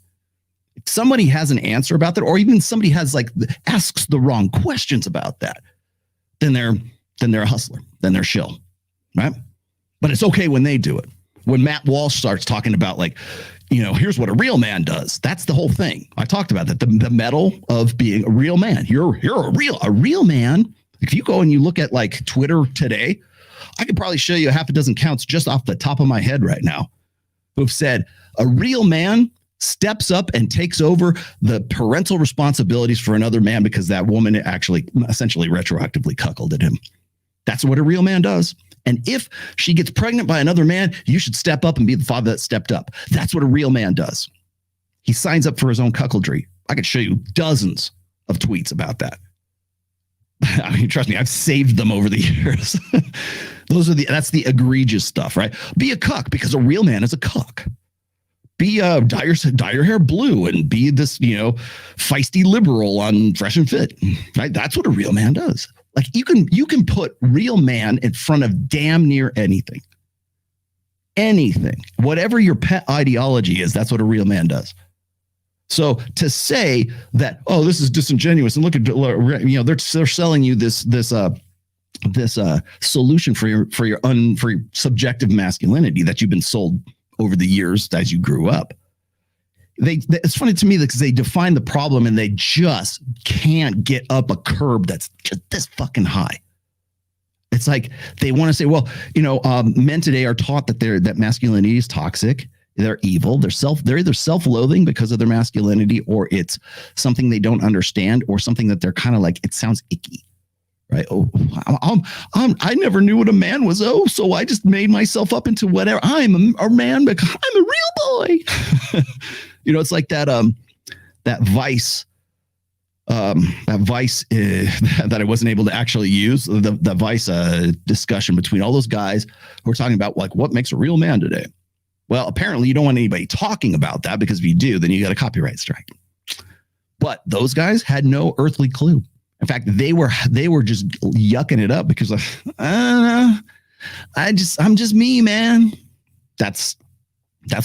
[SPEAKER 8] If somebody has an answer about that, or even somebody has asks the wrong questions about that, then they're a hustler. Then they're shill, right? But it's okay when they do it. When Matt Walsh starts talking about here's what a real man does. That's the whole thing. I talked about that. The metal of being a real man. You're a real man. If you go and you look at Twitter today, I could probably show you a half a dozen counts just off the top of my head right now who've said a real man steps up and takes over the parental responsibilities for another man because that woman actually essentially retroactively cuckolded him. That's what a real man does. And if she gets pregnant by another man, you should step up and be the father that stepped up. That's what a real man does. He signs up for his own cuckoldry. I could show you dozens of tweets about that. I mean, trust me, I've saved them over the years. That's the egregious stuff, right? Be a cuck because a real man is a cuck. Be dye your hair blue and be this, feisty liberal on Fresh and Fit. Right? That's what a real man does. Like you can put real man in front of damn near anything. Anything. Whatever your pet ideology is, that's what a real man does. So to say that, oh, this is disingenuous, and look at they're selling you this solution for your subjective masculinity that you've been sold over the years as you grew up. It's funny to me because they define the problem and they just can't get up a curb that's just this fucking high. It's like they want to say, well, men today are taught that masculinity is toxic. They're evil. They're either self-loathing because of their masculinity, or it's something they don't understand, or something that they're kind of like, it sounds icky, right? Oh, I never knew what a man was. Oh, so I just made myself up into whatever. I'm a man because I'm a real boy. It's like that Vice that Vice that I wasn't able to actually use, the Vice discussion between all those guys who are talking about like what makes a real man today. Well, apparently you don't want anybody talking about that, because if you do, then you got a copyright strike. But those guys had no earthly clue. In fact, they were just yucking it up because I'm just me, man. That's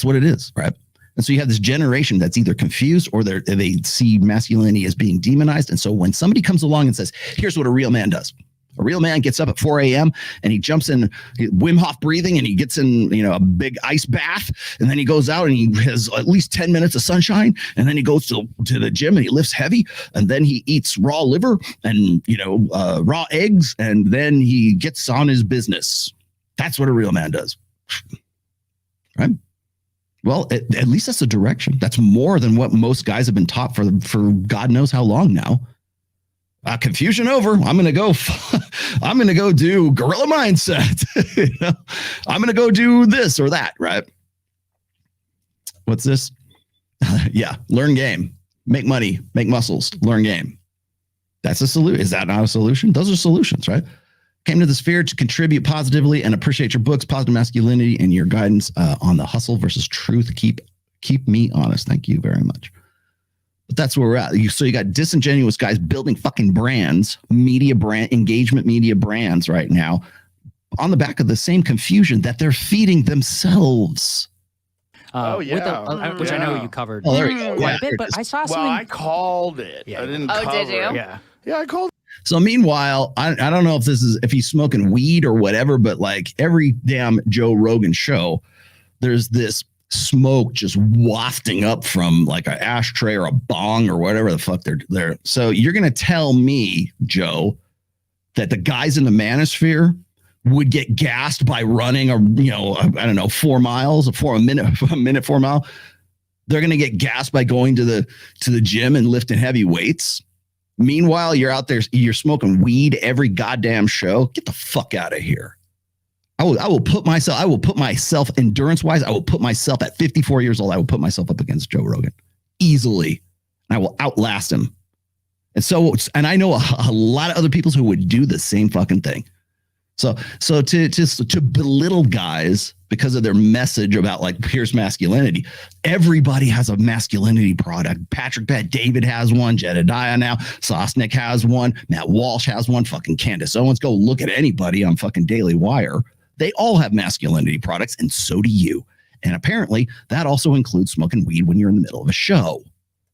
[SPEAKER 8] what it is, right? And so you have this generation that's either confused or they see masculinity as being demonized. And so when somebody comes along and says, here's what a real man does. A real man gets up at 4 a.m. and he jumps in Wim Hof breathing, and he gets in, a big ice bath, and then he goes out and he has at least 10 minutes of sunshine, and then he goes to the gym and he lifts heavy, and then he eats raw liver and raw eggs, and then he gets on his business. That's what a real man does, right? Well, at least that's the direction. That's more than what most guys have been taught for God knows how long now. Confusion over. I'm gonna go do gorilla mindset. I'm gonna go do this or that. Right? What's this? Yeah, learn game, make money, make muscles, learn game. That's a solution. Is that not a solution? Those are solutions, right? Came to the sphere to contribute positively and appreciate your books, Positive Masculinity, and your guidance on the hustle versus truth. Keep me honest. Thank you very much. But that's where we're at. So you got disingenuous guys building fucking brands, engagement media brands right now on the back of the same confusion that they're feeding themselves.
[SPEAKER 14] Which I know you covered
[SPEAKER 8] there you go.
[SPEAKER 14] quite a bit, but I saw something.
[SPEAKER 5] Well, I called it.
[SPEAKER 14] Yeah.
[SPEAKER 5] I didn't
[SPEAKER 13] Oh,
[SPEAKER 5] cover
[SPEAKER 13] did you?
[SPEAKER 5] it. Yeah, I called it.
[SPEAKER 8] So meanwhile, I don't know if he's smoking weed or whatever, but like every damn Joe Rogan show, there's this smoke just wafting up from like an ashtray or a bong or whatever the fuck they're. So you're going to tell me, Joe, that the guys in the Manosphere would get gassed by running 4 miles, a minute 4 mile. They're going to get gassed by going to the gym and lifting heavy weights. Meanwhile, you're out there, you're smoking weed every goddamn show. Get the fuck out of here. I will put myself endurance wise. I will put myself at 54 years old. I will put myself up against Joe Rogan easily. And I will outlast him. And I know a lot of other people who would do the same fucking thing. So to belittle guys because of their message about like, here's masculinity. Everybody has a masculinity product. Patrick Bet David has one. Jedediah now. Sosnick has one. Matt Walsh has one. Fucking Candace Owens. Go look at anybody on fucking Daily Wire. They all have masculinity products, and so do you. And apparently that also includes smoking weed when you're in the middle of a show.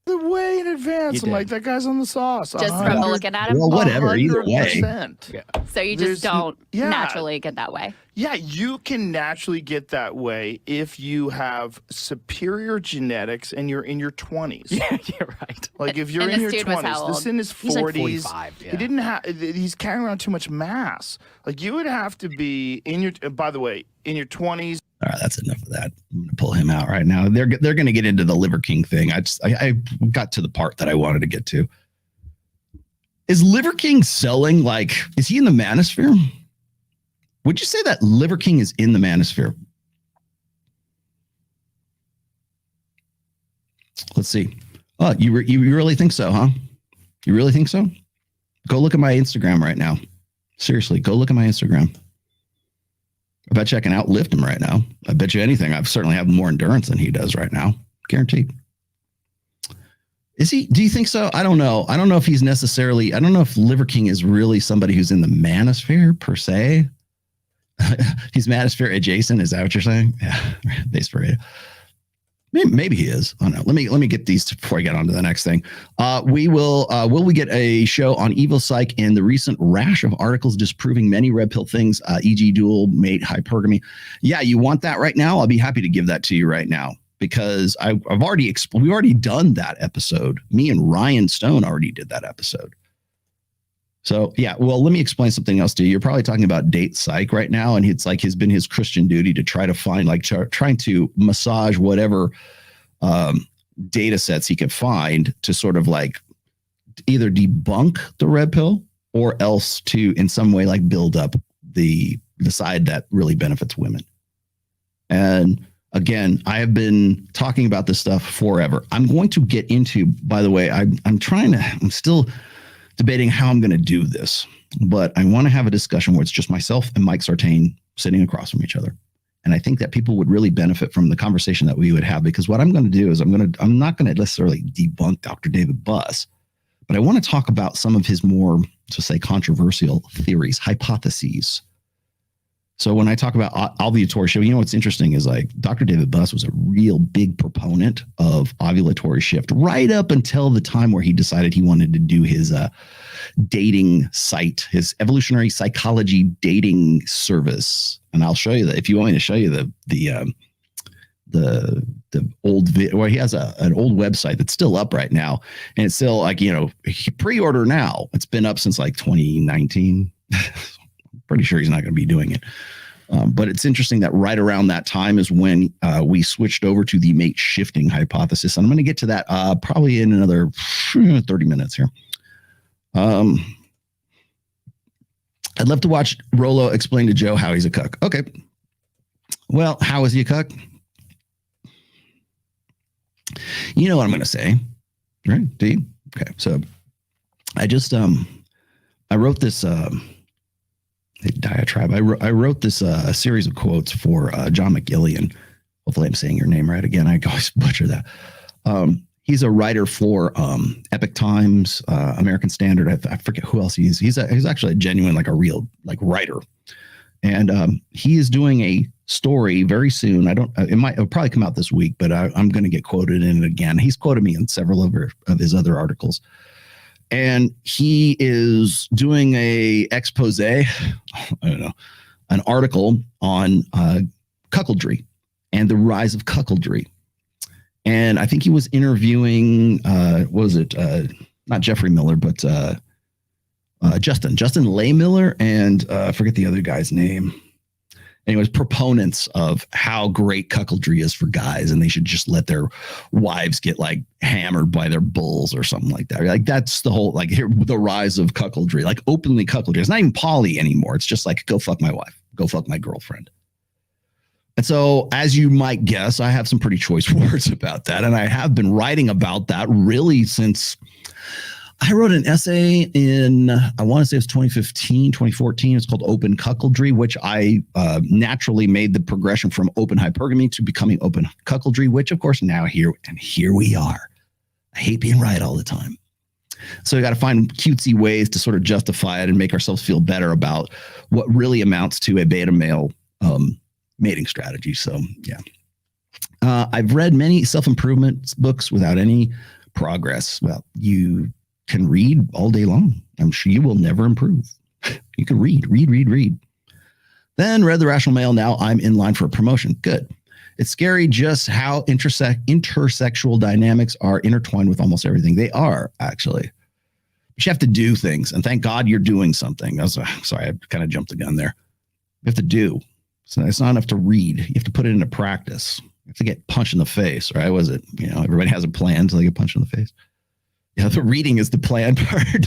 [SPEAKER 5] The way in advance. I'm like, that guy's on the sauce.
[SPEAKER 13] Just from looking at him?
[SPEAKER 8] Well, whatever, either way.
[SPEAKER 5] Yeah.
[SPEAKER 13] So you just don't naturally get that way?
[SPEAKER 5] Yeah, you can naturally get that way if you have superior genetics and you're in your 20s.
[SPEAKER 14] Yeah, right.
[SPEAKER 5] Like if you're in your 20s, this in his 40s.
[SPEAKER 14] He's like 45, yeah.
[SPEAKER 5] He's carrying around too much mass. Like you would have to be in your, by the way, in your 20s.
[SPEAKER 8] All right, that's enough of that. I'm going to pull him out right now. They're going to get into the Liver King thing. I got to the part that I wanted to get to. Is Liver King selling, like, is he in the Manosphere? Would you say that Liver King is in the Manosphere? Let's see. Oh, you really think so, huh? You really think so? Go look at my Instagram right now. Seriously, go look at my Instagram. I bet you I can outlift him right now. I bet you anything. I certainly have more endurance than he does right now. Guaranteed. Is he? Do you think so? I don't know. I don't know if he's necessarily. I don't know if Liver King is really somebody who's in the Manosphere per se. He's Manosphere adjacent. Is that what you're saying? Yeah. Thanks for it. Maybe he is. I don't know. Let me get these before I get on to the next thing. Will we get a show on Evil Psych and the recent rash of articles disproving many red pill things, e.g. dual mate hypergamy? Yeah, you want that right now? I'll be happy to give that to you right now because we've already done that episode. Me and Ryan Stone already did that episode. So yeah, well, let me explain something else to you. You're probably talking about date psych right now, and it's like it's been his Christian duty to try to find, like, trying to massage whatever data sets he can find to sort of like either debunk the red pill or else to in some way like build up the side that really benefits women. And Again, I have been talking about this stuff forever. I'm going to get into, by the way, I'm still debating how I'm going to do this, but I want to have a discussion where it's just myself and Mike Sartain sitting across from each other. And I think that people would really benefit from the conversation that we would have, because what I'm going to do is I'm not going to necessarily debunk Dr. David Buss, but I want to talk about some of his more, to say, controversial theories, hypotheses. So when I talk about ovulatory shift, what's interesting is like Dr. David Buss was a real big proponent of ovulatory shift right up until the time where he decided he wanted to do his dating site, his evolutionary psychology dating service. And I'll show you that if you want me to show you the old video, where he has an old website that's still up right now, and it's still like, pre-order now. It's been up since like 2019. Pretty sure he's not going to be doing it. But it's interesting that right around that time is when we switched over to the mate shifting hypothesis. And I'm going to get to that probably in another 30 minutes here. I'd love to watch Rolo explain to Joe how he's a cuck. Okay. Well, how is he a cuck? You know what I'm going to say, right? Do you? Okay. So I just, I wrote this, diatribe. I wrote this series of quotes for John McGillian. Hopefully I'm saying your name right again. I always butcher that. He's a writer for Epic Times, American Standard. I forget who else he is. He's actually a genuine, like a real writer. And he is doing a story very soon. It'll probably come out this week, but I'm going to get quoted in it again. He's quoted me in several of his other articles. And he is doing a expose, an article on cuckoldry and the rise of cuckoldry. And I think he was interviewing, not Jeffrey Miller, but Justin Lay Miller, and I forget the other guy's name. Anyways, proponents of how great cuckoldry is for guys, and they should just let their wives get like hammered by their bulls or something like that. Like that's the whole, like the rise of cuckoldry, like openly cuckoldry. It's not even poly anymore. It's just like, go fuck my wife, go fuck my girlfriend. And so, as you might guess, I have some pretty choice words about that. And I have been writing about that really since I wrote an essay in, I want to say it's 2015, 2014. It's called Open Cuckoldry, which I naturally made the progression from open hypergamy to becoming open cuckoldry, which of course now here we are. I hate being right all the time. So we got to find cutesy ways to sort of justify it and make ourselves feel better about what really amounts to a beta male mating strategy. So yeah, I've read many self-improvement books without any progress. Well, you can read all day long. I'm sure you will never improve. You can read. Then read The Rational Male. Now I'm in line for a promotion. Good. It's scary just how intersexual dynamics are intertwined with almost everything. They are, actually. But you have to do things, and thank God you're doing something. Sorry, I kind of jumped the gun there. You have to do. So it's not enough to read. You have to put it into practice. You have to get punched in the face, right? Was it, everybody has a plan until they get punched in the face. Yeah, the reading is the plan part.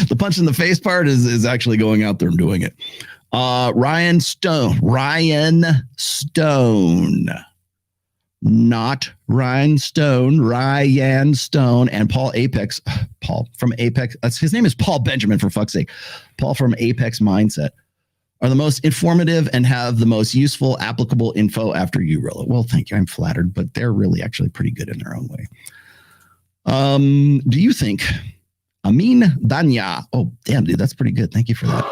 [SPEAKER 8] The punch in the face part is actually going out there and doing it. Ryan Stone, not Ryan Stone, Ryan Stone, and Paul from Apex. His name is Paul Benjamin, for fuck's sake. Paul from Apex Mindset are the most informative and have the most useful, applicable info after you, Rilla. Well, thank you. I'm flattered, but they're really actually pretty good in their own way. Do you think Amin Danya? Oh, damn, dude, that's pretty good. Thank you for that.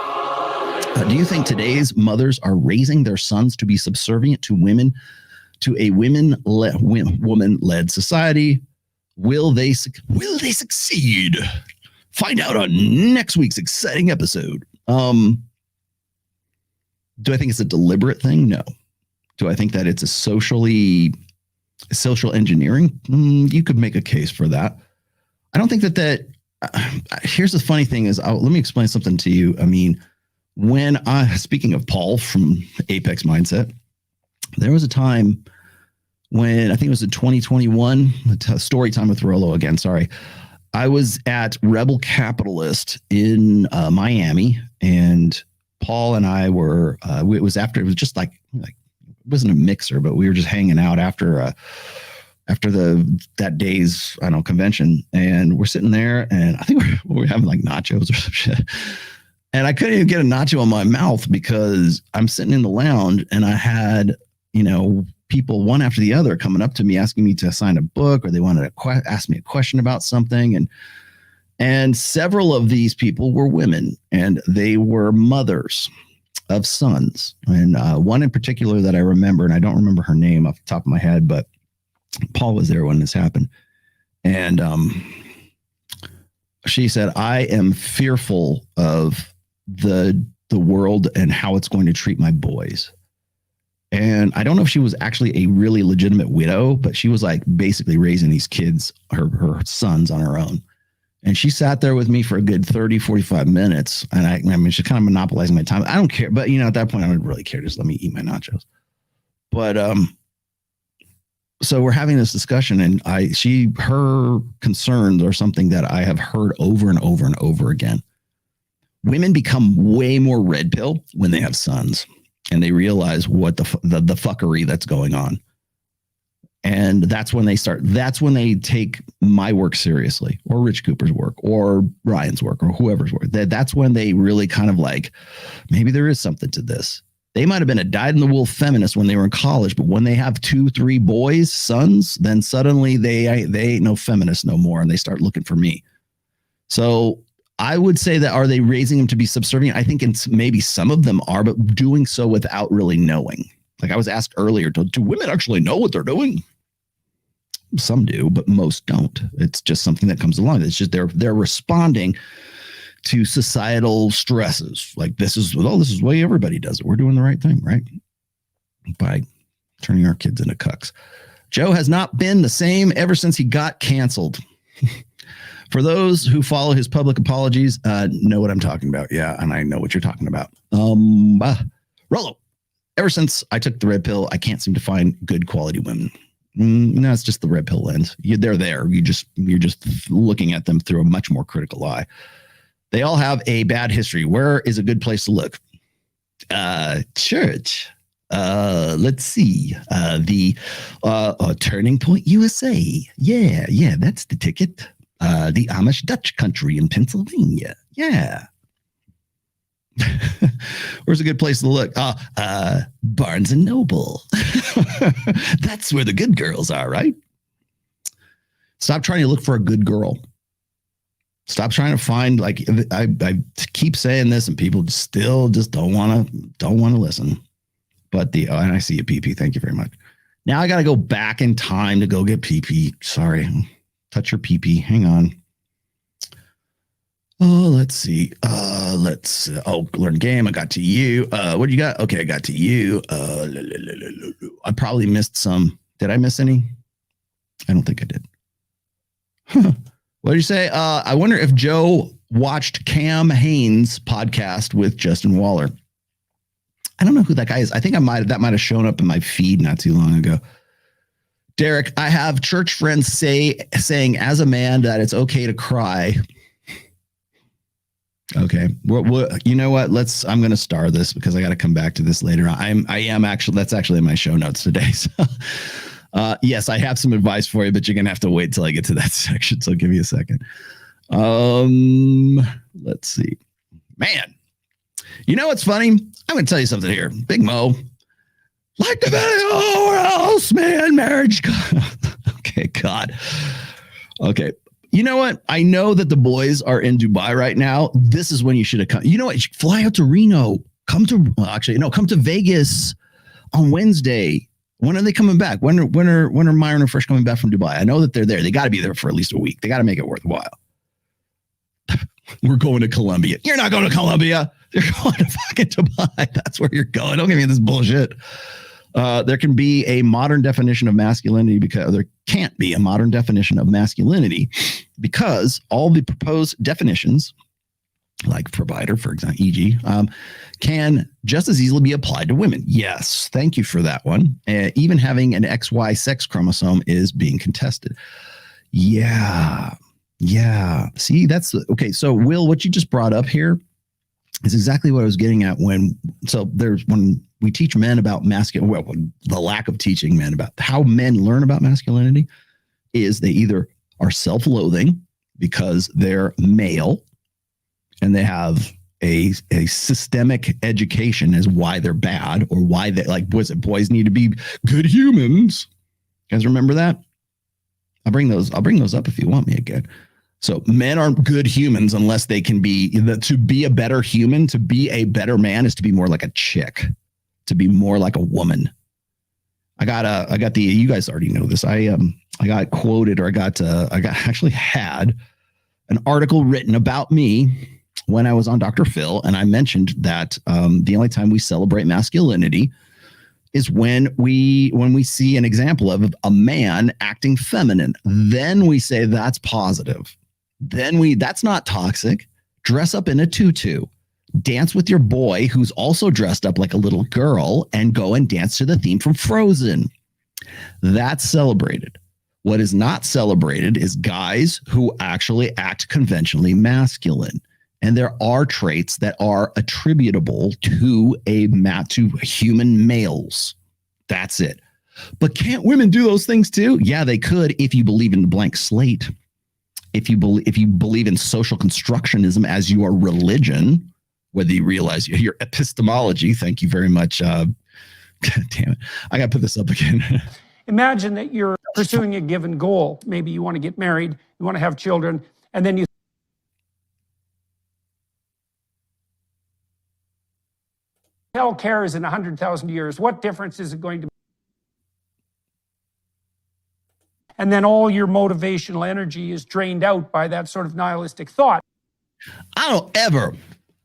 [SPEAKER 8] Do you think today's mothers are raising their sons to be subservient to women, to a woman-led society? Will they succeed? Find out on next week's exciting episode. Do I think it's a deliberate thing? No. Do I think that it's a social engineering? You could make a case for that. I don't think that here's the funny thing is, let me explain something to you. I mean, speaking of Paul from Apex Mindset, there was a time when, I think it was in 2021, story time with Rolo again, sorry. I was at Rebel Capitalist in Miami, and Paul and I were, it was just like wasn't a mixer, but we were just hanging out after that day's, I don't know, convention. And we're sitting there and I think we're having like nachos or some shit. And I couldn't even get a nacho in my mouth because I'm sitting in the lounge and I had, people one after the other coming up to me asking me to sign a book, or they wanted to ask me a question about something. And several of these people were women, and they were mothers of sons. And one in particular that I remember, and I don't remember her name off the top of my head, but Paul was there when this happened. And she said, I am fearful of the world and how it's going to treat my boys. And I don't know if she was actually a really legitimate widow, but she was like basically raising these kids, her sons, on her own. And she sat there with me for a good 30, 45 minutes. And I mean, she's kind of monopolizing my time. I don't care. But, at that point, I don't really care. Just let me eat my nachos. But so we're having this discussion, and her concerns are something that I have heard over and over and over again. Women become way more red pill when they have sons, and they realize what the fuckery that's going on. And that's when they take my work seriously, or Rich Cooper's work, or Ryan's work, or whoever's work. That's when they really kind of like, maybe there is something to this. They might have been a dyed-in-the-wool feminist when they were in college, but when they have 2, 3 boys, sons, then suddenly they ain't no feminists no more, and they start looking for me. So I would say that, are they raising them to be subservient? I think maybe some of them are, but doing so without really knowing. Like I was asked earlier, do women actually know what they're doing? Some do, but most don't. It's just something that comes along. It's just they're responding to societal stresses. Like this is the way everybody does it. We're doing the right thing, right? By turning our kids into cucks. Joe has not been the same ever since he got canceled. For those who follow his public apologies, know what I'm talking about. Yeah, and I know what you're talking about. Rollo, ever since I took the red pill, I can't seem to find good quality women. No, it's just the red pill lens. They're there. You're just looking at them through a much more critical eye. They all have a bad history. Where is a good place to look? Church. Let's see. The Turning Point USA. Yeah, that's the ticket. The Amish Dutch country in Pennsylvania. Yeah. Where's a good place to look? Barnes and Noble. That's where the good girls are, right? Stop trying to look for a good girl. Stop trying to find, like, I keep saying this and people still just don't want to listen. But and I see a PP. Thank you very much. Now I got to go back in time to go get PP. Sorry. Touch your PP. Hang on. Oh, let's see. Learn game. I got to you. What do you got? Okay, I got to you. I probably missed some. Did I miss any? I don't think I did. What did you say? I wonder if Joe watched Cam Haines' podcast with Justin Waller. I don't know who that guy is. I think that might have shown up in my feed not too long ago. Derek, I have church friends saying as a man that it's okay to cry. Okay. You know what? I'm going to star this because I got to come back to this later. I am actually, that's actually in my show notes today. So, yes, I have some advice for you, but you're going to have to wait till I get to that section. So give me a second. Let's see, man, you know, what's funny? I'm going to tell you something here. Big Mo, like the video else, man, marriage. Okay. God. Okay. You know what? I know that the boys are in Dubai right now. This is when you should have come. You know what? You should fly out to Reno. Come to Vegas on Wednesday. When are they coming back? When are Myron and Fresh coming back from Dubai? I know that they're there. They got to be there for at least a week. They got to make it worthwhile. We're going to Colombia. You're not going to Colombia. You're going to fucking Dubai. That's where you're going. Don't give me this bullshit. There can be a modern definition of masculinity because there can't be a modern definition of masculinity because all the proposed definitions, like provider, for example, e.g., can just as easily be applied to women. Yes, thank you for that one. Even having an XY sex chromosome is being contested. Yeah. See, that's okay. So, Will, what you just brought up here It's exactly what I was getting at when we teach men about masculinity, the lack of teaching men about how men learn about masculinity is they either are self-loathing because they're male and they have a systemic education as why they're bad or why they boys need to be good humans. You guys remember that? I'll bring those up if you want me again. So men aren't good humans unless they can be, to be a better human, to be a better man is to be more like a chick, to be more like a woman. You guys already know this. I got quoted, or I had an article written about me when I was on Dr. Phil. And I mentioned that the only time we celebrate masculinity is when we see an example of a man acting feminine. Then we say that's positive. That's not toxic. Dress up in a tutu. Dance with your boy who's also dressed up like a little girl and go and dance to the theme from Frozen. That's celebrated. What is not celebrated is guys who actually act conventionally masculine. And there are traits that are attributable to human males. That's it. But can't women do those things too? Yeah, they could if you believe in the blank slate. If you believe in social constructionism as your religion, whether you realize your epistemology. Thank you very much. God damn it. I got to put this up again.
[SPEAKER 9] Imagine that you're pursuing a given goal. Maybe you want to get married, you want to have children, and then you hell cares in 100,000 years. What difference is it going to make? And then all your motivational energy is drained out by that sort of nihilistic thought.
[SPEAKER 8] I don't ever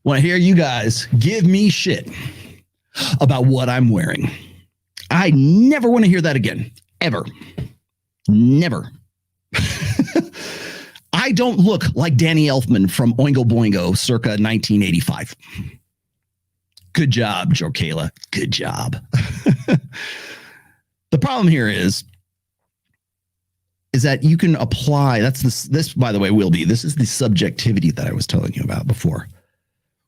[SPEAKER 8] want to hear you guys give me shit about what I'm wearing. I never want to hear that again. Ever. Never. I don't look like Danny Elfman from Oingo Boingo circa 1985. Good job, Jorkayla. Good job. The problem here is that you can apply, this by the way will be, this is the subjectivity that I was telling you about before.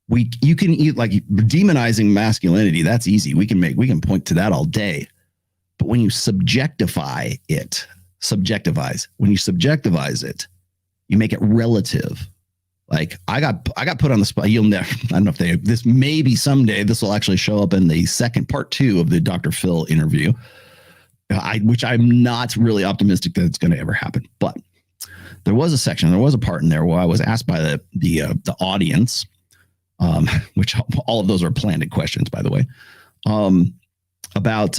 [SPEAKER 8] You can eat, like, demonizing masculinity, that's easy. We can point to that all day. But when you subjectifize it, you make it relative. Like I got put on the spot. I don't know if this maybe someday this will actually show up in the second part 2 of the Dr. Phil interview. Which I'm not really optimistic that it's going to ever happen. But there was a part in there where I was asked by the audience, which all of those are planted questions, by the way, about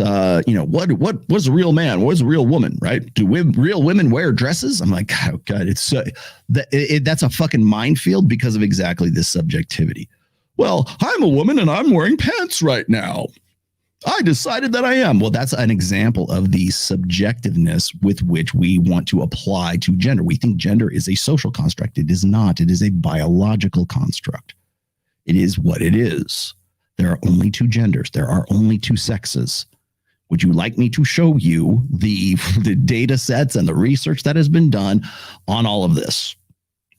[SPEAKER 8] what's a real man? What's a real woman? Right? Do real women wear dresses? I'm like, oh God, it's that's a fucking minefield because of exactly this subjectivity. Well, I'm a woman and I'm wearing pants right now. I decided that I am. Well, that's an example of the subjectiveness with which we want to apply to gender. We think gender is a social construct. It is not. It is a biological construct. It is what it is. There are only 2 genders. There are only 2 sexes. Would you like me to show you the data sets and the research that has been done on all of this?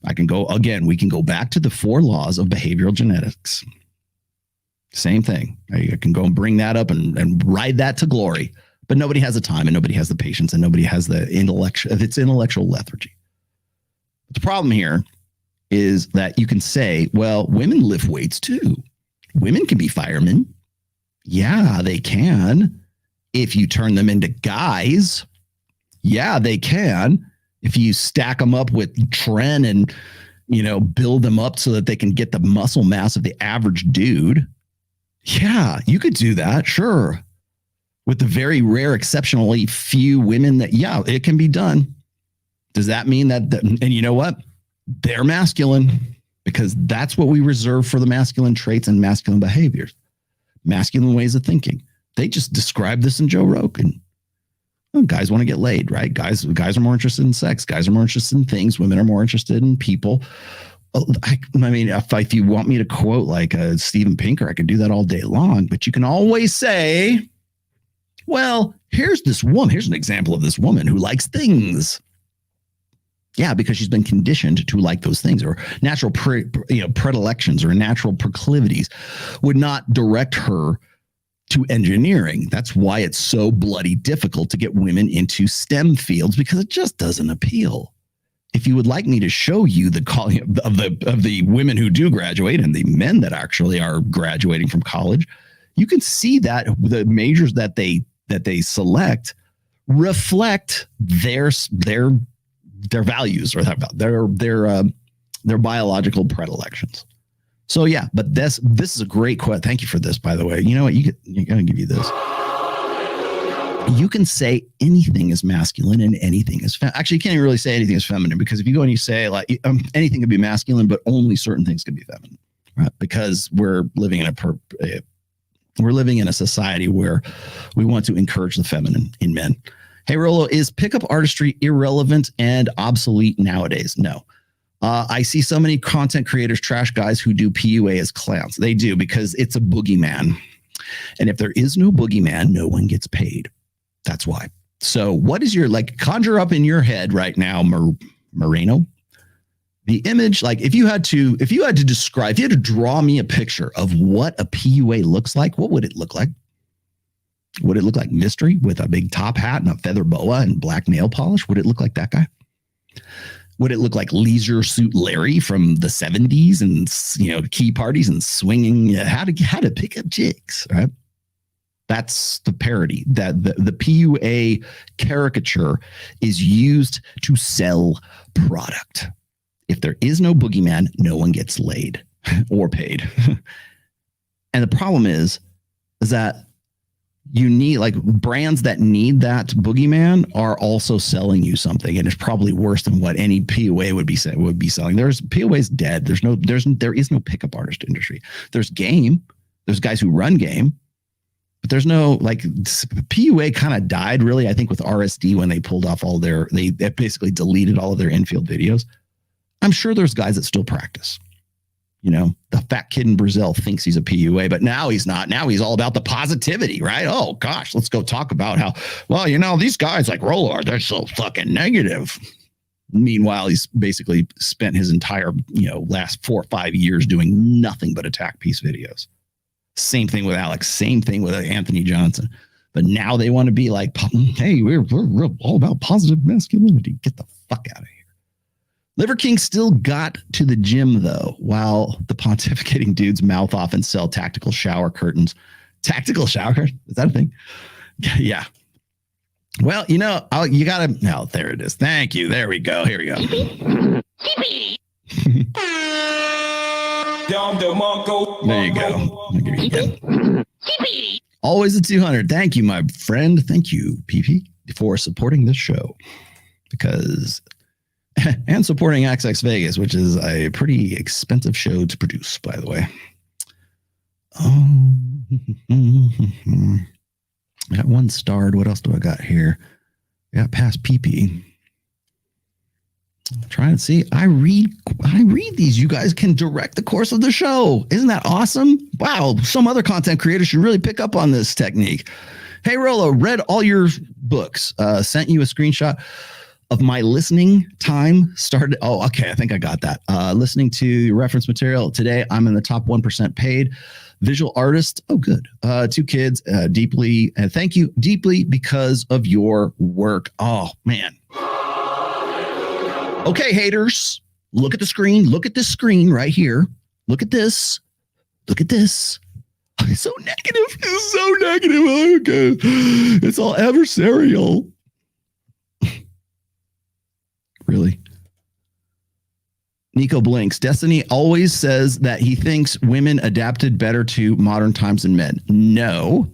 [SPEAKER 8] We can go back to the 4 laws of behavioral genetics. Same thing. I can go and bring that up and ride that to glory. But nobody has the time and nobody has the patience and nobody has the intellectual lethargy. But the problem here is that you can say, well, women lift weights too. Women can be firemen. Yeah, they can. If you turn them into guys, yeah, they can. If you stack them up with tren and, build them up so that they can get the muscle mass of the average dude. Yeah, you could do that, sure. With the very rare, exceptionally few women it can be done. Does that mean that, and you know what? They're masculine because that's what we reserve for the masculine traits and masculine behaviors, masculine ways of thinking. They just describe this in Joe Rogan. Well, guys want to get laid, right? Guys are more interested in sex. Guys are more interested in things. Women are more interested in people. I mean, if you want me to quote like Steven Pinker, I could do that all day long. But you can always say, well, here's this woman. Here's an example of this woman who likes things. Yeah, because she's been conditioned to like those things, or natural predilections or natural proclivities would not direct her to engineering. That's why it's so bloody difficult to get women into STEM fields, because it just doesn't appeal. If you would like me to show you the of the women who do graduate and the men that actually are graduating from college, you can see that the majors that they select reflect their values or their biological predilections. So yeah, but this is a great quote. Thank you for this, by the way. You know what? You're gonna give you this. You can say anything is masculine and anything is actually, you can't even really say anything is feminine, because if you go and you say like anything can be masculine, but only certain things can be feminine, right? Because we're living in a society where we want to encourage the feminine in men. Hey, Rolo, is pickup artistry irrelevant and obsolete nowadays? No. I see so many content creators trash guys who do PUA as clowns. They do, because it's a boogeyman. And if there is no boogeyman, no one gets paid. That's why. So what is your, like, conjure up in your head right now, Moreno, the image, like if you had to draw me a picture of what a PUA looks like, what would it look like? Would it look like Mystery with a big top hat and a feather boa and black nail polish? Would it look like that guy? Would it look like Leisure Suit Larry from the 70s and, you know, key parties and swinging how to pick up chicks, right? That's the parody. That the PUA caricature is used to sell product. If there is no boogeyman, no one gets laid or paid. And the problem is that you need, like, brands that need that boogeyman are also selling you something, and it's probably worse than what any PUA would be selling. PUA's dead. There is no pickup artist industry. There's game. There's guys who run game, but there's no, like, PUA kind of died really, I think, with RSD when they pulled off they basically deleted all of their infield videos. I'm sure there's guys that still practice. You know, the fat kid in Brazil thinks he's a PUA, but now he's not. Now he's all about the positivity, right? Oh, gosh, let's go talk about how, well, you know, these guys like Roller, they're so fucking negative. Meanwhile, he's basically spent his entire, you know, last 4 or 5 years doing nothing but attack piece videos. Same thing with Alex. Same thing with Anthony Johnson. But now they want to be like, hey, we're all about positive masculinity. Get the fuck out of here. Liver King still got to the gym, though, while the pontificating dudes mouth off and sell tactical shower curtains. Tactical shower curtains? Is that a thing? Yeah. Well, you know, you got to... Oh, there it is. Thank you. There we go. Here we go. There you go. I'll give you again. Always a 200. Thank you, my friend. Thank you, PP, for supporting this show. Because... and supporting XX Vegas, which is a pretty expensive show to produce, by the way. I got 1 starred. What else do I got here? I got past PP. Trying to see. I read these. You guys can direct the course of the show. Isn't that awesome? Wow. Some other content creators should really pick up on this technique. Hey, Rolo, read all your books. Sent you a screenshot of my listening time started. Oh, okay. I think I got that. Listening to your reference material today. I'm in the top 1% paid visual artist. Oh, good. 2 kids, deeply. And thank you deeply because of your work. Oh, man. Okay, haters, look at the screen. Look at this screen right here. Look at this. Look at this. It's so negative. It's so negative. Okay. It's all adversarial. Really? Nico blinks. Destiny always says that he thinks women adapted better to modern times than men. No.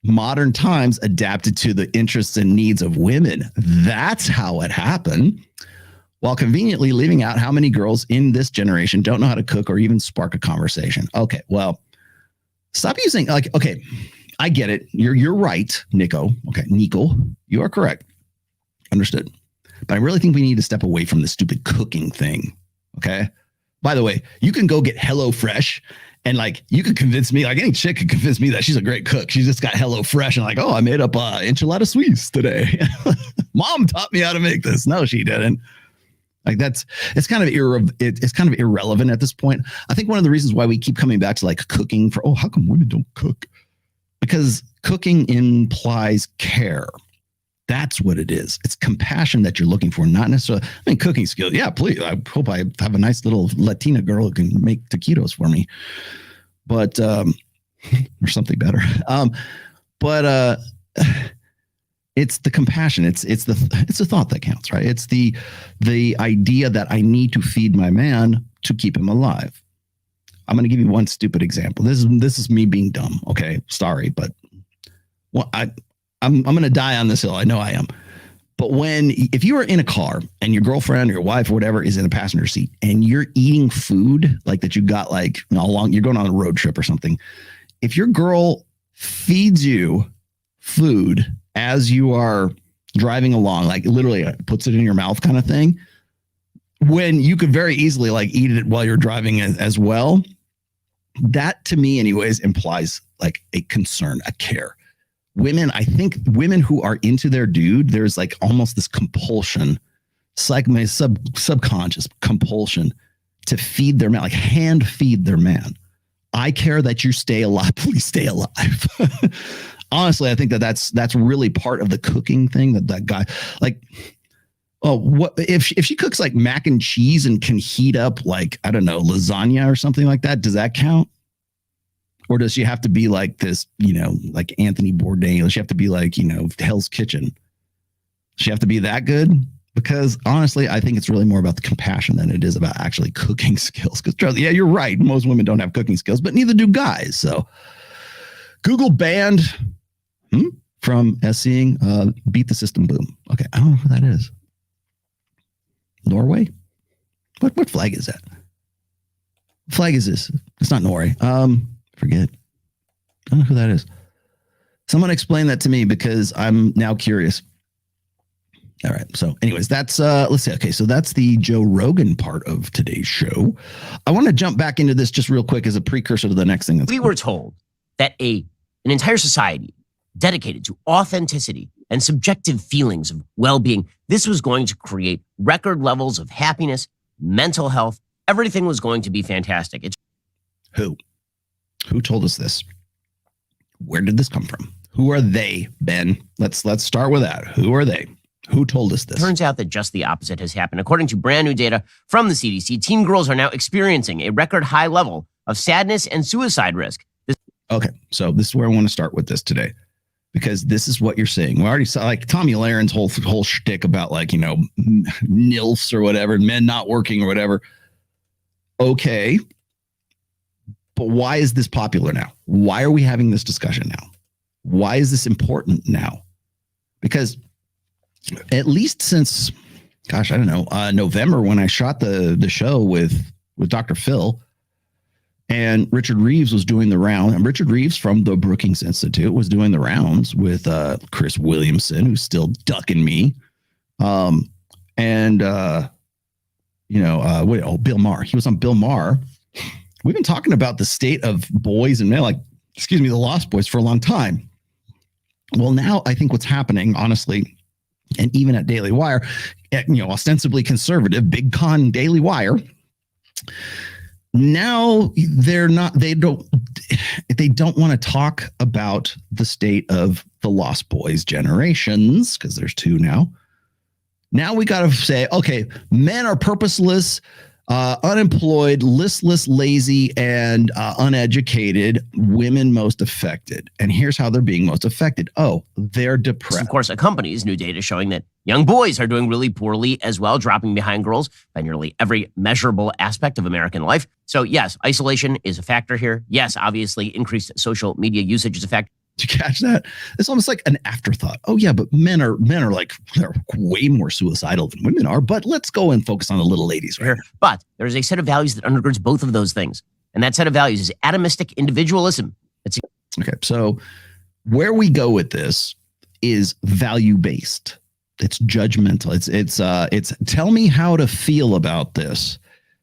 [SPEAKER 8] Modern times adapted to the interests and needs of women. That's how it happened. While conveniently leaving out how many girls in this generation don't know how to cook or even spark a conversation. Okay, well, stop using, like, okay, I get it. You're right, Nico. Okay, Nico, you are correct. Understood. But I really think we need to step away from the stupid cooking thing. Okay. By the way, you can go get HelloFresh and, like, you could convince me, like, any chick could convince me that she's a great cook. She's just got HelloFresh and, like, oh, I made up enchilada Suisse today. Mom taught me how to make this. No, she didn't. Like it's kind of irrelevant at this point. I think one of the reasons why we keep coming back to like cooking for, how come women don't cook? Because cooking implies care. That's what it is. It's compassion that you're looking for, not necessarily, cooking skills. Yeah, please. I hope I have a nice little Latina girl who can make taquitos for me, but, or something better. But it's the compassion. It's the thought that counts, right? It's the idea that I need to feed my man to keep him alive. I'm going to give you one stupid example. This is me being dumb. Okay, sorry, but I'm going to die on this hill. I know I am. But if you are in a car and your girlfriend or your wife or whatever is in a passenger seat and you're eating food like that you got like you're going on a road trip or something. If your girl feeds you food as you are driving along, like literally puts it in your mouth kind of thing, when you could very easily like eat it while you're driving as well, that to me anyways implies like a concern, a care. I think women who are into their dude, there's like almost this compulsion, it's like my subconscious compulsion to feed their man, like hand feed their man. I care that you stay alive. Please stay alive. Honestly, I think that's really part of the cooking thing that guy, like, what if she cooks like mac and cheese and can heat up like, I don't know, lasagna or something like that? Does that count? Or does she have to be like this, like Anthony Bourdain? Does she have to be like, Hell's Kitchen? Does she have to be that good? Because honestly, I think it's really more about the compassion than it is about actually cooking skills. Because yeah, you're right. Most women don't have cooking skills, but neither do guys. So Google banned from seeing Beat the System Boom. Okay, I don't know who that is. Norway? What flag is that? What flag is this? It's not Norway. Forget. I don't know who that is. Someone explain that to me because I'm now curious. All right. So anyways, that's let's see. Okay. So that's the Joe Rogan part of today's show. I want to jump back into this just real quick as a precursor to the next thing.
[SPEAKER 10] We were told that an entire society dedicated to authenticity and subjective feelings of well-being, this was going to create record levels of happiness, mental health. Everything was going to be fantastic.
[SPEAKER 8] Who told us this? Where did this come from? Who are they, Ben? Let's start with that. Who are they? Who told us this?
[SPEAKER 10] Turns out that just the opposite has happened. According to brand new data from the CDC, teen girls are now experiencing a record high level of sadness and suicide risk.
[SPEAKER 8] Okay, so this is where I want to start with this today, because this is what you're saying. We already saw like Tommy Lahren whole shtick about like, NILFs or whatever, men not working or whatever. Okay. But why is this popular now? Why are we having this discussion now? Why is this important now? Because at least since, I don't know, November when I shot the show with Dr. Phil and Richard Reeves was doing the round. And Richard Reeves from the Brookings Institute was doing the rounds with Chris Williamson, who's still ducking me. Bill Maher. He was on Bill Maher. We've been talking about the state of boys and men, the Lost Boys for a long time. Well, now I think what's happening, honestly, and even at Daily Wire, ostensibly conservative, big con Daily Wire, now they don't want to talk about the state of the Lost Boys generations, because there's two now. Now we got to say, okay, men are purposeless, unemployed, listless, lazy, and uneducated. Women most affected. And here's how they're being most affected. Oh, they're depressed.
[SPEAKER 10] This, of course, accompanies new data showing that young boys are doing really poorly as well, dropping behind girls by nearly every measurable aspect of American life. So yes, isolation is a factor here. Yes, obviously, increased social media usage is a factor.
[SPEAKER 8] Did you catch that? It's almost like an afterthought. Oh yeah, but men are like, they're way more suicidal than women are. But let's go and focus on the little ladies right here.
[SPEAKER 10] But there is a set of values that undergirds both of those things, and that set of values is atomistic individualism.
[SPEAKER 8] Okay, so where we go with this is value based. It's judgmental. It's tell me how to feel about this.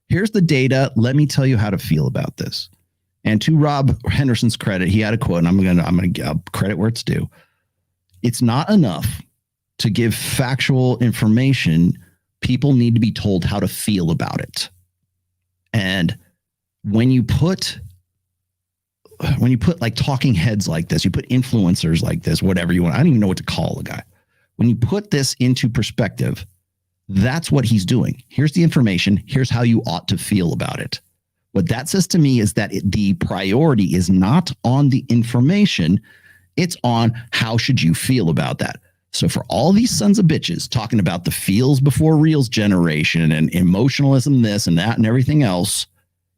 [SPEAKER 8] Here's the data. Let me tell you how to feel about this. And to Rob Henderson's credit, he had a quote, and I'm gonna give credit where it's due. It's not enough to give factual information people need to be told how to feel about it. And when you put like talking heads like this, you put influencers like this, whatever you want, I don't even know what to call the guy. When you put this into perspective, that's what he's doing. Here's the information. Here's how you ought to feel about it. What that says to me is that the priority is not on the information. It's on how should you feel about that. So for all these sons of bitches talking about the feels before reels generation and emotionalism, this and that and everything else,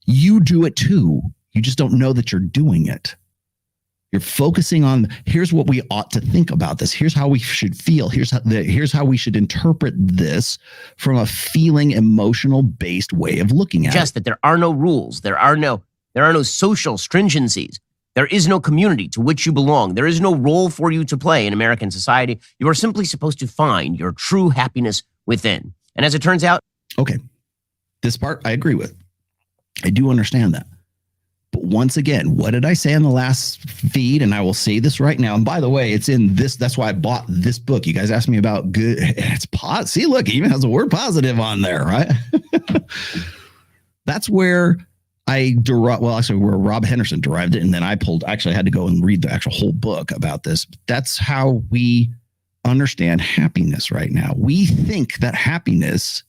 [SPEAKER 8] you do it too. You just don't know that you're doing it. You're focusing on, here's what we ought to think about this. Here's how we should feel. Here's how we should interpret this from a feeling, emotional based way of looking at it.
[SPEAKER 10] Just that there are no rules. There are no social stringencies. There is no community to which you belong. There is no role for you to play in American society. You are simply supposed to find your true happiness within. And as it turns out.
[SPEAKER 8] Okay. This part I agree with. I do understand that. But once again, what did I say in the last feed? And I will say this right now. And by the way, it's in this. That's why I bought this book. You guys asked me about good. It's positive. See, look, it even has the word positive on there, right? That's where I derive. Well, actually, where Rob Henderson derived it. And then I had to go and read the actual whole book about this. That's how we understand happiness right now. We think that happiness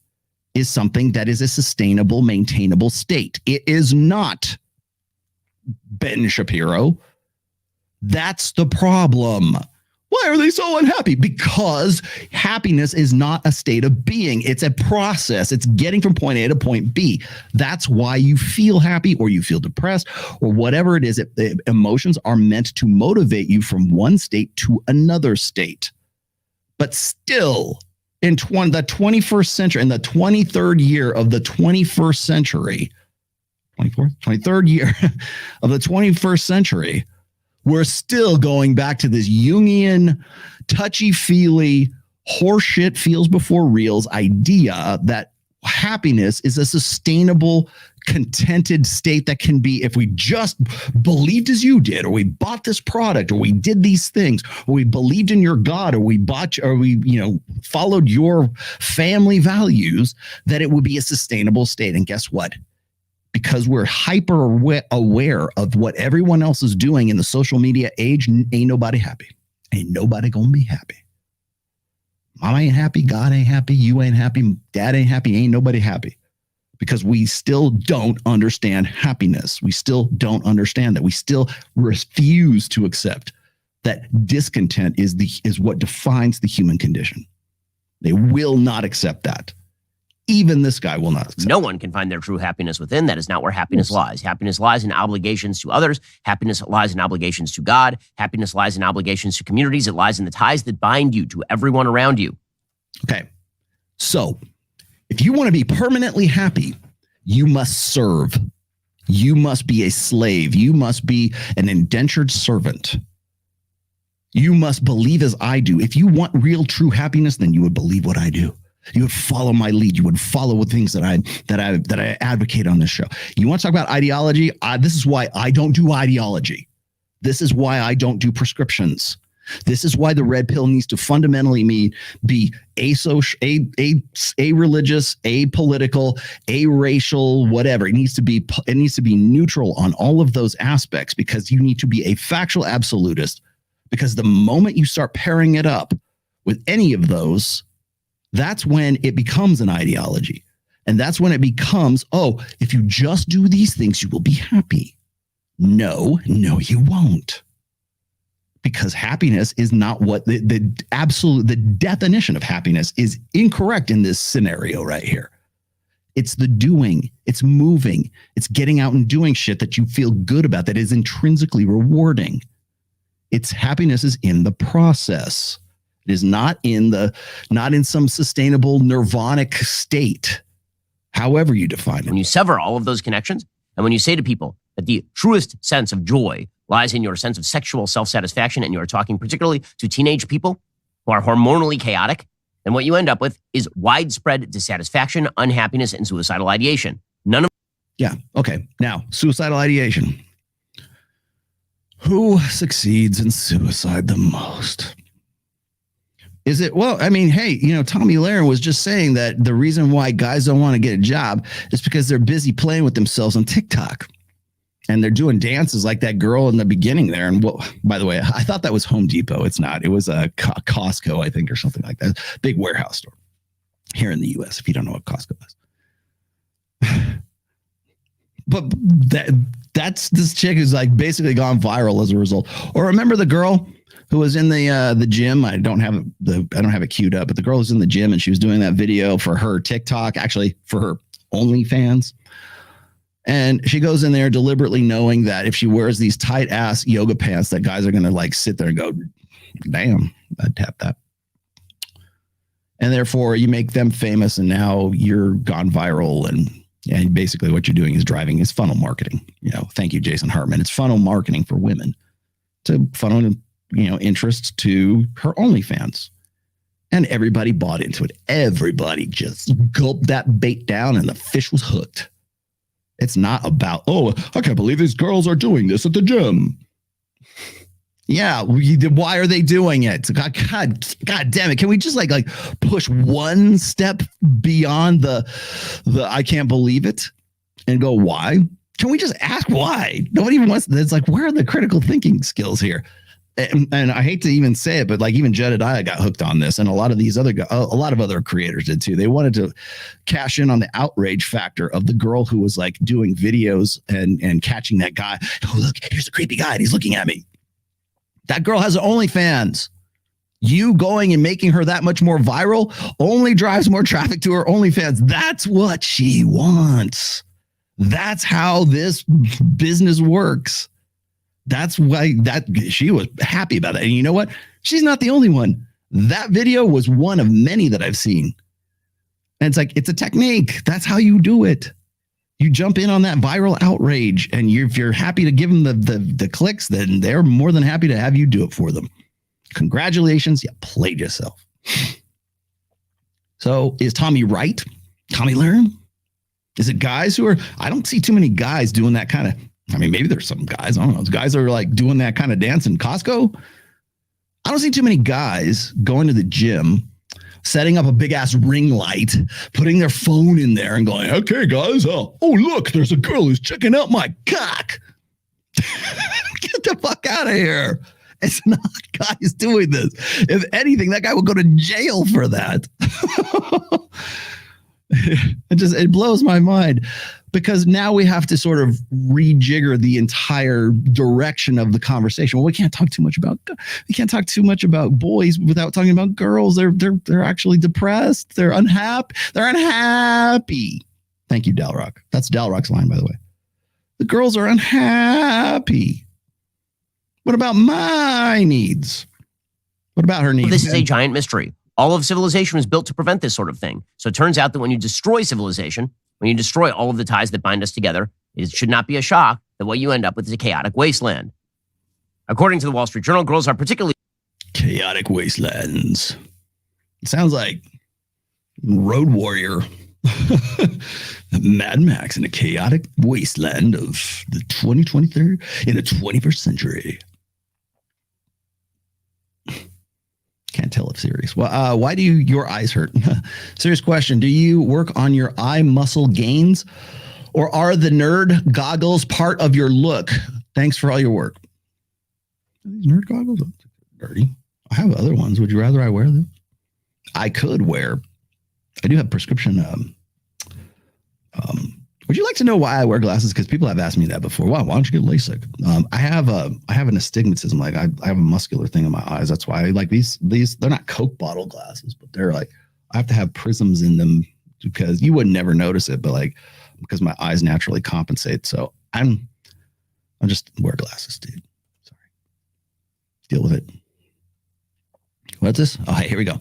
[SPEAKER 8] is something that is a sustainable, maintainable state. It is not. Ben Shapiro. That's the problem. Why are they so unhappy? Because happiness is not a state of being. It's a process. It's getting from point A to point B. That's why you feel happy or you feel depressed or whatever it is. Emotions are meant to motivate you from one state to another state. But still, in the 21st century, in the 23rd year of the 21st century, 23rd year of the 21st century, we're still going back to this Jungian, touchy-feely, horseshit feels before reels idea that happiness is a sustainable, contented state that can be if we just believed as you did, or we bought this product, or we did these things, or we believed in your God, or we followed your family values, that it would be a sustainable state. And guess what? Because we're hyper aware of what everyone else is doing in the social media age, ain't nobody happy. Ain't nobody gonna be happy. Mama ain't happy, God ain't happy, you ain't happy, dad ain't happy, ain't nobody happy. Because we still don't understand happiness. We still don't understand that. We still refuse to accept that discontent is what defines the human condition. They will not accept that. Even this guy will not accept.
[SPEAKER 10] No one can find their true happiness within. That is not where happiness lies. Happiness lies in obligations to others. Happiness lies in obligations to God. Happiness lies in obligations to communities. It lies in the ties that bind you to everyone around you.
[SPEAKER 8] Okay. So if you want to be permanently happy, you must serve. You must be a slave. You must be an indentured servant. You must believe as I do. If you want real, true happiness, then you would believe what I do. You would follow my lead. You would follow the things that I advocate on this show. You want to talk about ideology? This is why I don't do ideology. This is why I don't do prescriptions. This is why the red pill needs to fundamentally be asocial, a-religious, apolitical, a-racial, whatever. It needs to be neutral on all of those aspects, because you need to be a factual absolutist. Because the moment you start pairing it up with any of those, that's when it becomes an ideology. And that's when it becomes, oh, if you just do these things, you will be happy. No, you won't. Because happiness is not what the definition of happiness is incorrect in this scenario right here. It's the doing, it's moving, it's getting out and doing shit that you feel good about, that is intrinsically rewarding. Its happiness is in the process. It is not in some sustainable nirvanic state, however you define it.
[SPEAKER 10] When you sever all of those connections, and when you say to people that the truest sense of joy lies in your sense of sexual self-satisfaction, and you are talking particularly to teenage people who are hormonally chaotic, then what you end up with is widespread dissatisfaction, unhappiness, and suicidal ideation.
[SPEAKER 8] Yeah, okay. Now, suicidal ideation. Who succeeds in suicide the most? Is it? Well, I mean, hey, Tommy Lahren was just saying that the reason why guys don't want to get a job is because they're busy playing with themselves on TikTok. And they're doing dances like that girl in the beginning there. And by the way, I thought that was Home Depot. It's not. It was a Costco, I think, or something like that. Big warehouse store here in the U.S., if you don't know what Costco is. But that's this chick who's like basically gone viral as a result. Or remember the girl who was in the gym? I don't have it queued up, but the girl was in the gym and she was doing that video for her TikTok, actually for her OnlyFans. And she goes in there deliberately knowing that if she wears these tight ass yoga pants, that guys are going to like sit there and go, damn, I'd tap that. And therefore you make them famous and now you're gone viral. And basically what you're doing is funnel marketing. Thank you, Jason Hartman. It's funnel marketing for women to funnel, interest to her OnlyFans. And everybody bought into it. Everybody just gulped that bait down and the fish was hooked. It's not about, oh, I can't believe these girls are doing this at the gym. Yeah, why are they doing it? God damn it. Can we just like push one step beyond the I can't believe it and go, why? Can we just ask why? Nobody even wants, it's like, where are the critical thinking skills here? And I hate to even say it, but like even Jedediah got hooked on this, and a lot of these other a lot of other creators did too. They wanted to cash in on the outrage factor of the girl who was like doing videos and catching that guy. Oh, look, here's a creepy guy and he's looking at me. That girl has OnlyFans. You going and making her that much more viral only drives more traffic to her OnlyFans. That's what she wants. That's how this business works. That's why she was happy about that. And you know what? She's not the only one. That video was one of many that I've seen. And it's like, it's a technique. That's how you do it. You jump in on that viral outrage, and if you're happy to give them the clicks, then they're more than happy to have you do it for them. Congratulations. You played yourself. So is Tommy right? Tommy Lahren? Is it guys who are, I don't see too many guys doing that kind of, I mean, maybe there's some guys, I don't know. Guys are like doing that kind of dance in Costco. I don't see too many guys going to the gym, setting up a big ass ring light, putting their phone in there and going, okay, guys. Oh, look, there's a girl who's checking out my cock. Get the fuck out of here. It's not guys doing this. If anything, that guy will go to jail for that. It blows my mind. Because now we have to sort of rejigger the entire direction of the conversation. Well, we can't talk too much about boys without talking about girls. They're actually depressed. They're unhappy. Thank you, Dalrock. That's Dalrock's line, by the way. The girls are unhappy. What about my needs? What about her needs?
[SPEAKER 10] This is a giant mystery. All of civilization was built to prevent this sort of thing. So it turns out that when you destroy civilization, when you destroy all of the ties that bind us together, it should not be a shock that what you end up with is a chaotic wasteland. According to the Wall Street Journal, girls are particularly
[SPEAKER 8] chaotic wastelands. It sounds like Road Warrior, Mad Max in a chaotic wasteland of the 2023 in the 21st century. Can't tell if serious. Well, why do your eyes hurt? Serious question. Do you work on your eye muscle gains, or are the nerd goggles part of your look? Thanks for all your work. These nerd goggles are dirty. I have other ones. Would you rather I wear them? I could wear. I do have prescription. Would you like to know why I wear glasses? Because people have asked me that before. Why don't you get LASIK? I have an astigmatism. Like I have a muscular thing in my eyes. That's why I like these. They're not Coke bottle glasses, but they're like I have to have prisms in them because you would never notice it, but like because my eyes naturally compensate. So I'm just wear glasses, dude. Sorry. Deal with it. What's this? Oh, hey, here we go.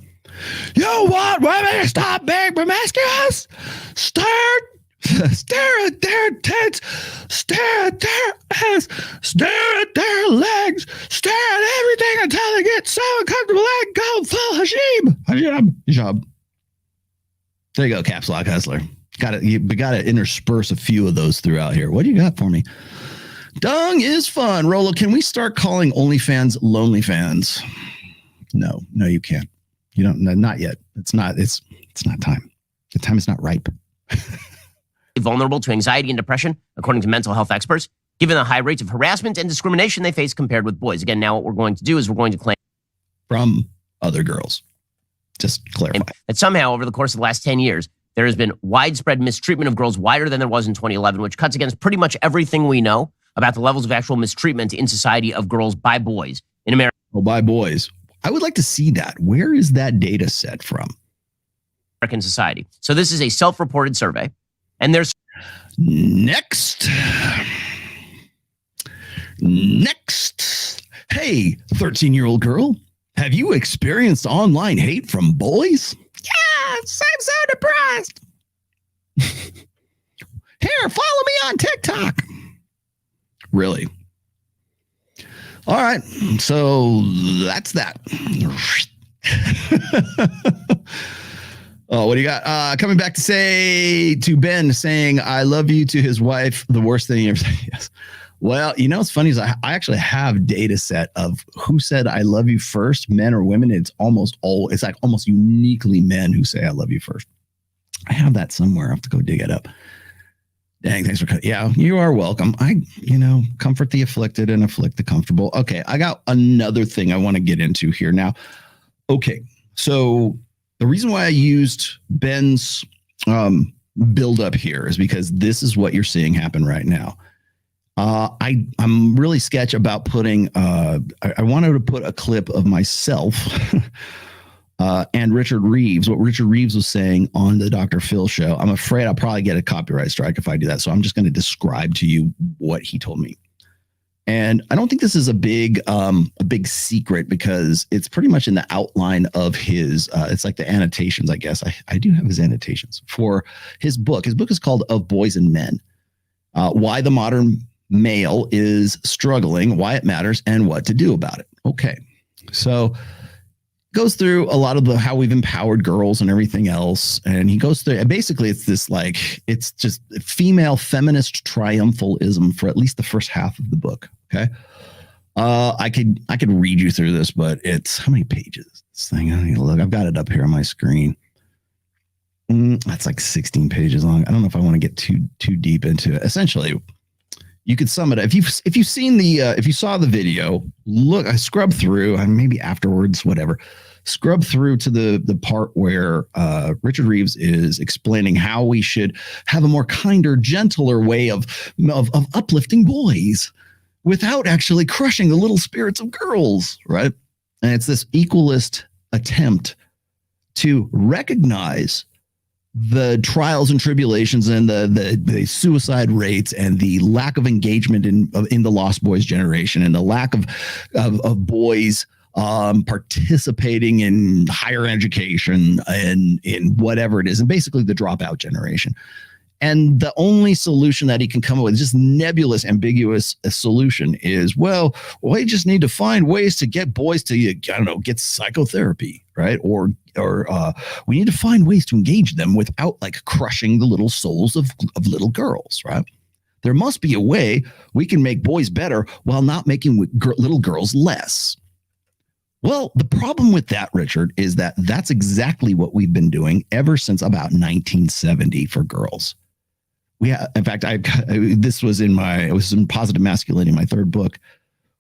[SPEAKER 8] You want women to stop being promiscuous? Stare at their tits, stare at their ass, stare at their legs, stare at everything until they get so uncomfortable and go full hijab. There you go, Caps Lock Hustler. We got to intersperse a few of those throughout here. What do you got for me? Dung is fun. Rolo, can we start calling OnlyFans lonely fans? No, you can't. You don't, not yet. It's not time. The time is not ripe.
[SPEAKER 10] Vulnerable to anxiety and depression, according to mental health experts, given the high rates of harassment and discrimination they face compared with boys. Again, now what we're going to do is we're going to claim
[SPEAKER 8] from other girls. Just clarify
[SPEAKER 10] that somehow over the course of the last 10 years, there has been widespread mistreatment of girls wider than there was in 2011, which cuts against pretty much everything we know about the levels of actual mistreatment in society of girls by boys in America.
[SPEAKER 8] Oh, by boys. I would like to see that. Where is that data set from?
[SPEAKER 10] American society. So this is a self-reported survey. And there's
[SPEAKER 8] next. Hey, 13-year-old girl, have you experienced online hate from boys? Yes, I'm so depressed. Here, follow me on TikTok. Really? All right, so that's that. Oh, what do you got? Coming back to say to Ben saying, I love you to his wife. The worst thing he ever said. Yes. Well, you know, what's funny is I actually have data set of who said I love you first, men or women. It's almost uniquely men who say I love you first. I have that somewhere. I have to go dig it up. Dang, thanks for cutting. Yeah, you are welcome. Comfort the afflicted and afflict the comfortable. Okay, I got another thing I want to get into here now. Okay, so the reason why I used Ben's build up here is because this is what you're seeing happen right now. I'm really sketch about putting, I wanted to put a clip of myself and Richard Reeves, what Richard Reeves was saying on the Dr. Phil show. I'm afraid I'll probably get a copyright strike if I do that. So I'm just going to describe to you what he told me. And I don't think this is a big secret because it's pretty much in the outline of his, it's like the annotations, I guess. I do have his annotations for his book. His book is called Of Boys and Men, Why the Modern Male is Struggling, Why It Matters, and What to Do About It. Okay. So goes through a lot of how we've empowered girls and everything else. And he goes through, basically it's this it's just female feminist triumphalism for at least the first half of the book. Okay. I could read you through this, but it's how many pages? This thing, I need to look. I've got it up here on my screen. That's like 16 pages long. I don't know if I want to get too deep into it. Essentially, you could sum it up. If you've seen if you saw the video, look, I scrubbed through, and maybe afterwards, whatever, scrub through to the part where Richard Reeves is explaining how we should have a more kinder, gentler way of uplifting boys without actually crushing the little spirits of girls, right? And it's this equalist attempt to recognize the trials and tribulations and the suicide rates and the lack of engagement in the Lost Boys generation and the lack of boys participating in higher education and in whatever it is, and basically the dropout generation. And the only solution that he can come up with, just nebulous, ambiguous solution is, well, we just need to find ways to get boys to, get psychotherapy, right? Or we need to find ways to engage them without like crushing the little souls of little girls, right? There must be a way we can make boys better while not making little girls less. Well, the problem with that, Richard, is that that's exactly what we've been doing ever since about 1970 for girls. In fact, this was in Positive Masculinity, my third book.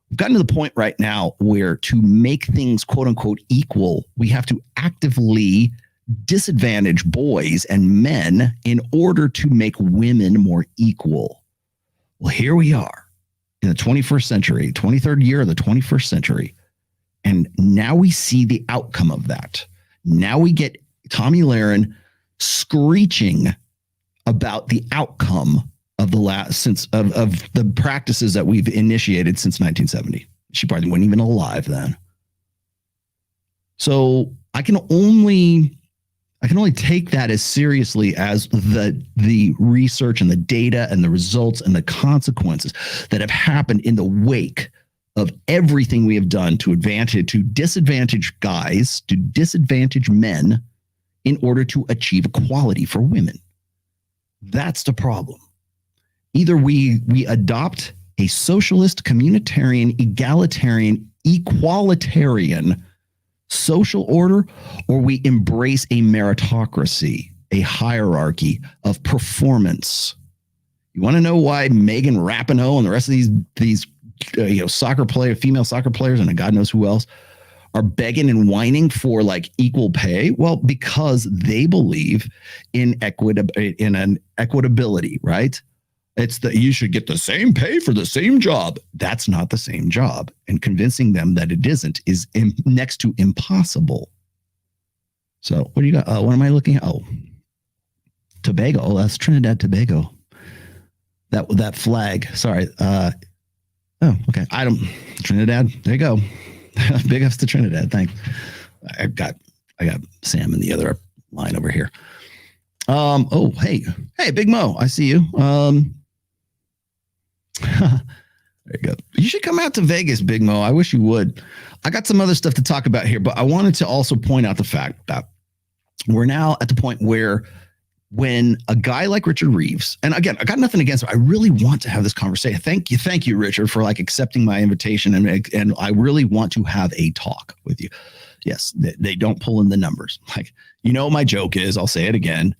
[SPEAKER 8] We've gotten to the point right now where to make things quote unquote equal, we have to actively disadvantage boys and men in order to make women more equal. Well, here we are in the 21st century, 23rd year of the 21st century. And now we see the outcome of that. Now we get Tommy Lahren screeching about the outcome of the practices that we've initiated since 1970. She probably wasn't even alive then. So I can only take that as seriously as the research and the data and the results and the consequences that have happened in the wake of everything we have done to disadvantage guys, to disadvantage men in order to achieve equality for women. That's the problem. Either we adopt a socialist, communitarian, egalitarian, equalitarian social order, or we embrace a meritocracy, a hierarchy of performance. You want to know why Megan Rapinoe and the rest of these female soccer players, and God knows who else, are begging and whining for like equal pay? Well, because they believe in equitability, right? It's that you should get the same pay for the same job. That's not the same job. And convincing them that it isn't is next to impossible. So what do you got? What am I looking at? Oh, Tobago. Oh, that's Trinidad Tobago. That flag. Sorry. Oh, okay. Trinidad. There you go. Big ups to Trinidad. Thanks. I got Sam in the other line over here. Oh, hey, Big Mo. I see you. There you go. You should come out to Vegas, Big Mo. I wish you would. I got some other stuff to talk about here, but I wanted to also point out the fact that we're now at the point where when a guy like Richard Reeves, and again, I got nothing against him. I really want to have this conversation. Thank you, Richard, for like accepting my invitation. And I really want to have a talk with you. Yes, they don't pull in the numbers. Like, my joke is, I'll say it again.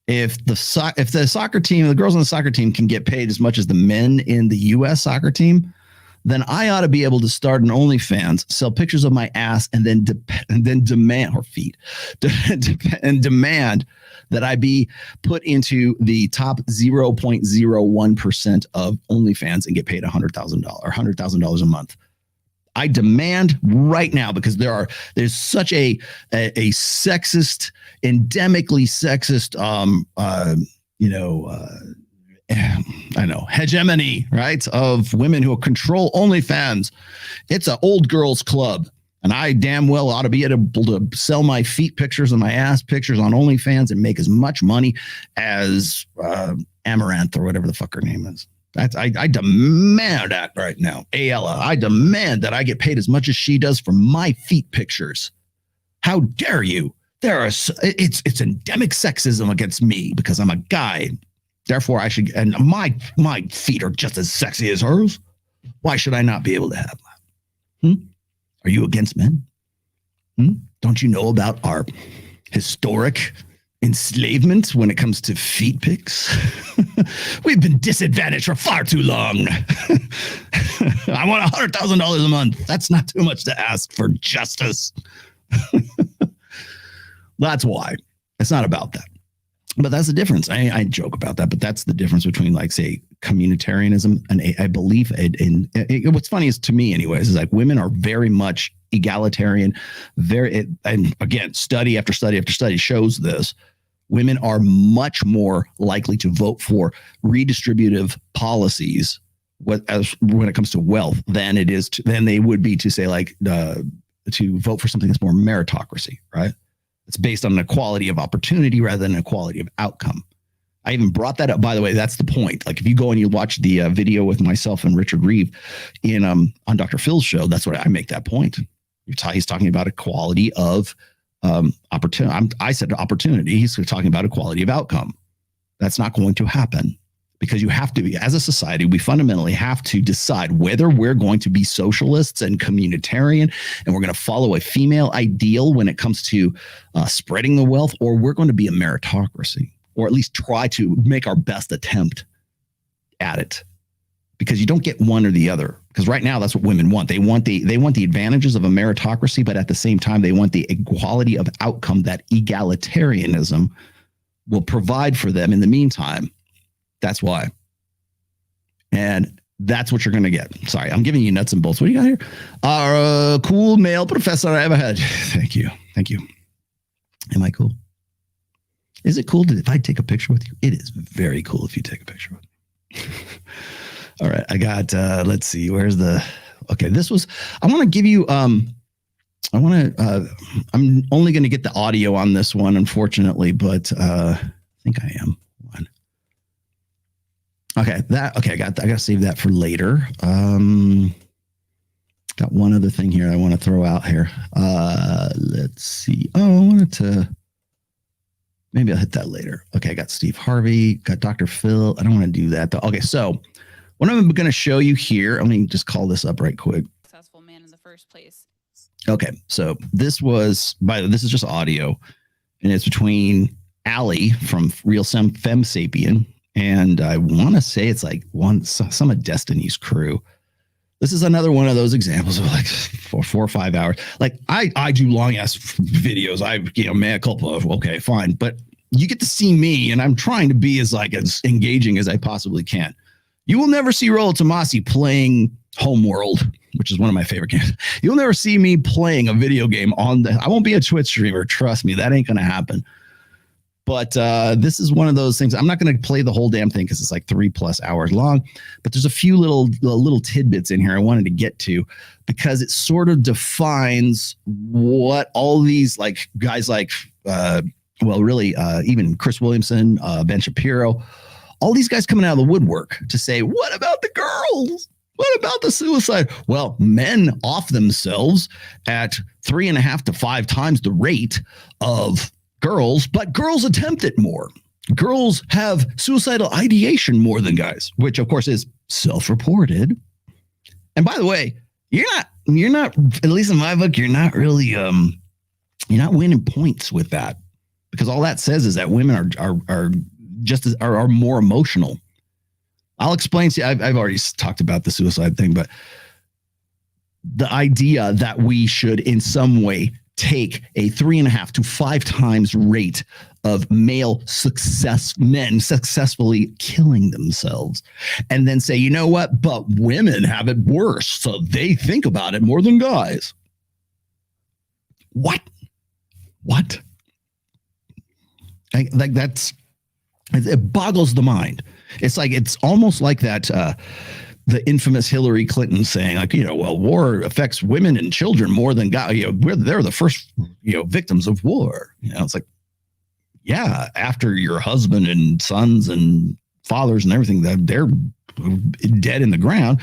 [SPEAKER 8] If the soccer team, the girls on the soccer team can get paid as much as the men in the U.S. soccer team, then I ought to be able to start an OnlyFans, sell pictures of my ass, and then demand, or feet, and demand that I be put into the top 0.01% of OnlyFans and get paid $100,000 a month. I demand right now, because there's such a sexist, endemically sexist, hegemony, right, of women who control OnlyFans. It's an old girls club, and I damn well ought to be able to sell my feet pictures and my ass pictures on OnlyFans and make as much money as Amaranth, or whatever the fuck her name is. I demand that right now. Ayala, I demand that I get paid as much as she does for my feet pictures. How dare you? It's endemic sexism against me because I'm a guy. Therefore, I should, and my feet are just as sexy as hers. Why should I not be able to have that? Are you against men? Don't you know about our historic enslavement when it comes to feet pics? We've been disadvantaged for far too long. I want $100,000 a month. That's not too much to ask for justice. That's why. It's not about that. But that's the difference. I joke about that, but that's the difference between, like, say, communitarianism and a belief in what's funny is, to me anyways, is like women are very much egalitarian. And again, study after study after study shows this. Women are much more likely to vote for redistributive policies when it comes to wealth than they would be to say, like, to vote for something that's more meritocracy, right? It's based on an equality of opportunity rather than an equality of outcome. I even brought that up, by the way. That's the point. Like, if you go and you watch the video with myself and Richard Reeve on Dr. Phil's show, that's what I make that point. He's talking about equality of opportunity. I said opportunity. He's talking about equality of outcome. That's not going to happen, because you have to be, as a society, we fundamentally have to decide whether we're going to be socialists and communitarian, and we're going to follow a female ideal when it comes to spreading the wealth, or we're going to be a meritocracy, or at least try to make our best attempt at it. Because you don't get one or the other. Because right now, that's what women want. They want the advantages of a meritocracy, but at the same time, they want the equality of outcome that egalitarianism will provide for them in the meantime. That's why. And that's what you're going to get. Sorry, I'm giving you nuts and bolts. What do you got here? Cool male professor I ever had. Thank you. Am I cool? Is it cool if I take a picture with you? It is very cool if you take a picture with me. All right, I got, let's see, this was, I want to give you, I'm only going to get the audio on this one, unfortunately, but I think I am. I got to save that for later. Got one other thing here I want to throw out here. Let's see. Oh, I wanted to, maybe I'll hit that later. Okay, I got Steve Harvey, got Dr. Phil. I don't want to do that though. Okay, so what I'm going to show you here, let me just call this up right quick.
[SPEAKER 13] Successful man in the first place.
[SPEAKER 8] Okay, so this is just audio, and it's between Allie from Real Fem Sapien, and I want to say it's like some of Destiny's crew. This is another one of those examples of like 4 or 5 hours. Like I do long ass videos. Mea culpa. Okay, fine, but you get to see me, and I'm trying to be as engaging as I possibly can. You will never see Rollo Tomasi playing Homeworld, which is one of my favorite games. You'll never see me playing a video game I won't be a Twitch streamer. Trust me, that ain't going to happen. But this is one of those things. I'm not going to play the whole damn thing because it's like 3+ hours long. But there's a few little tidbits in here I wanted to get to because it sort of defines what all these guys even Chris Williamson, Ben Shapiro, all these guys coming out of the woodwork to say, what about the girls? What about the suicide? Well, men off themselves at 3.5 to 5 times the rate of girls, but girls attempt it more. Girls have suicidal ideation more than guys, which of course is self-reported. And by the way, you're not, at least in my book, you're not really, you're not winning points with that, because all that says is that women are more emotional. I'll explain to you. I've already talked about the suicide thing, but the idea that we should in some way take a 3.5 to 5 times rate of men successfully killing themselves, and then say, you know what, but women have it worse, so they think about it more than guys. What? It boggles the mind. It's almost like that the infamous Hillary Clinton saying, war affects women and children more than guys. They're the first victims of war. It's like, yeah, after your husband and sons and fathers and everything, that they're dead in the ground,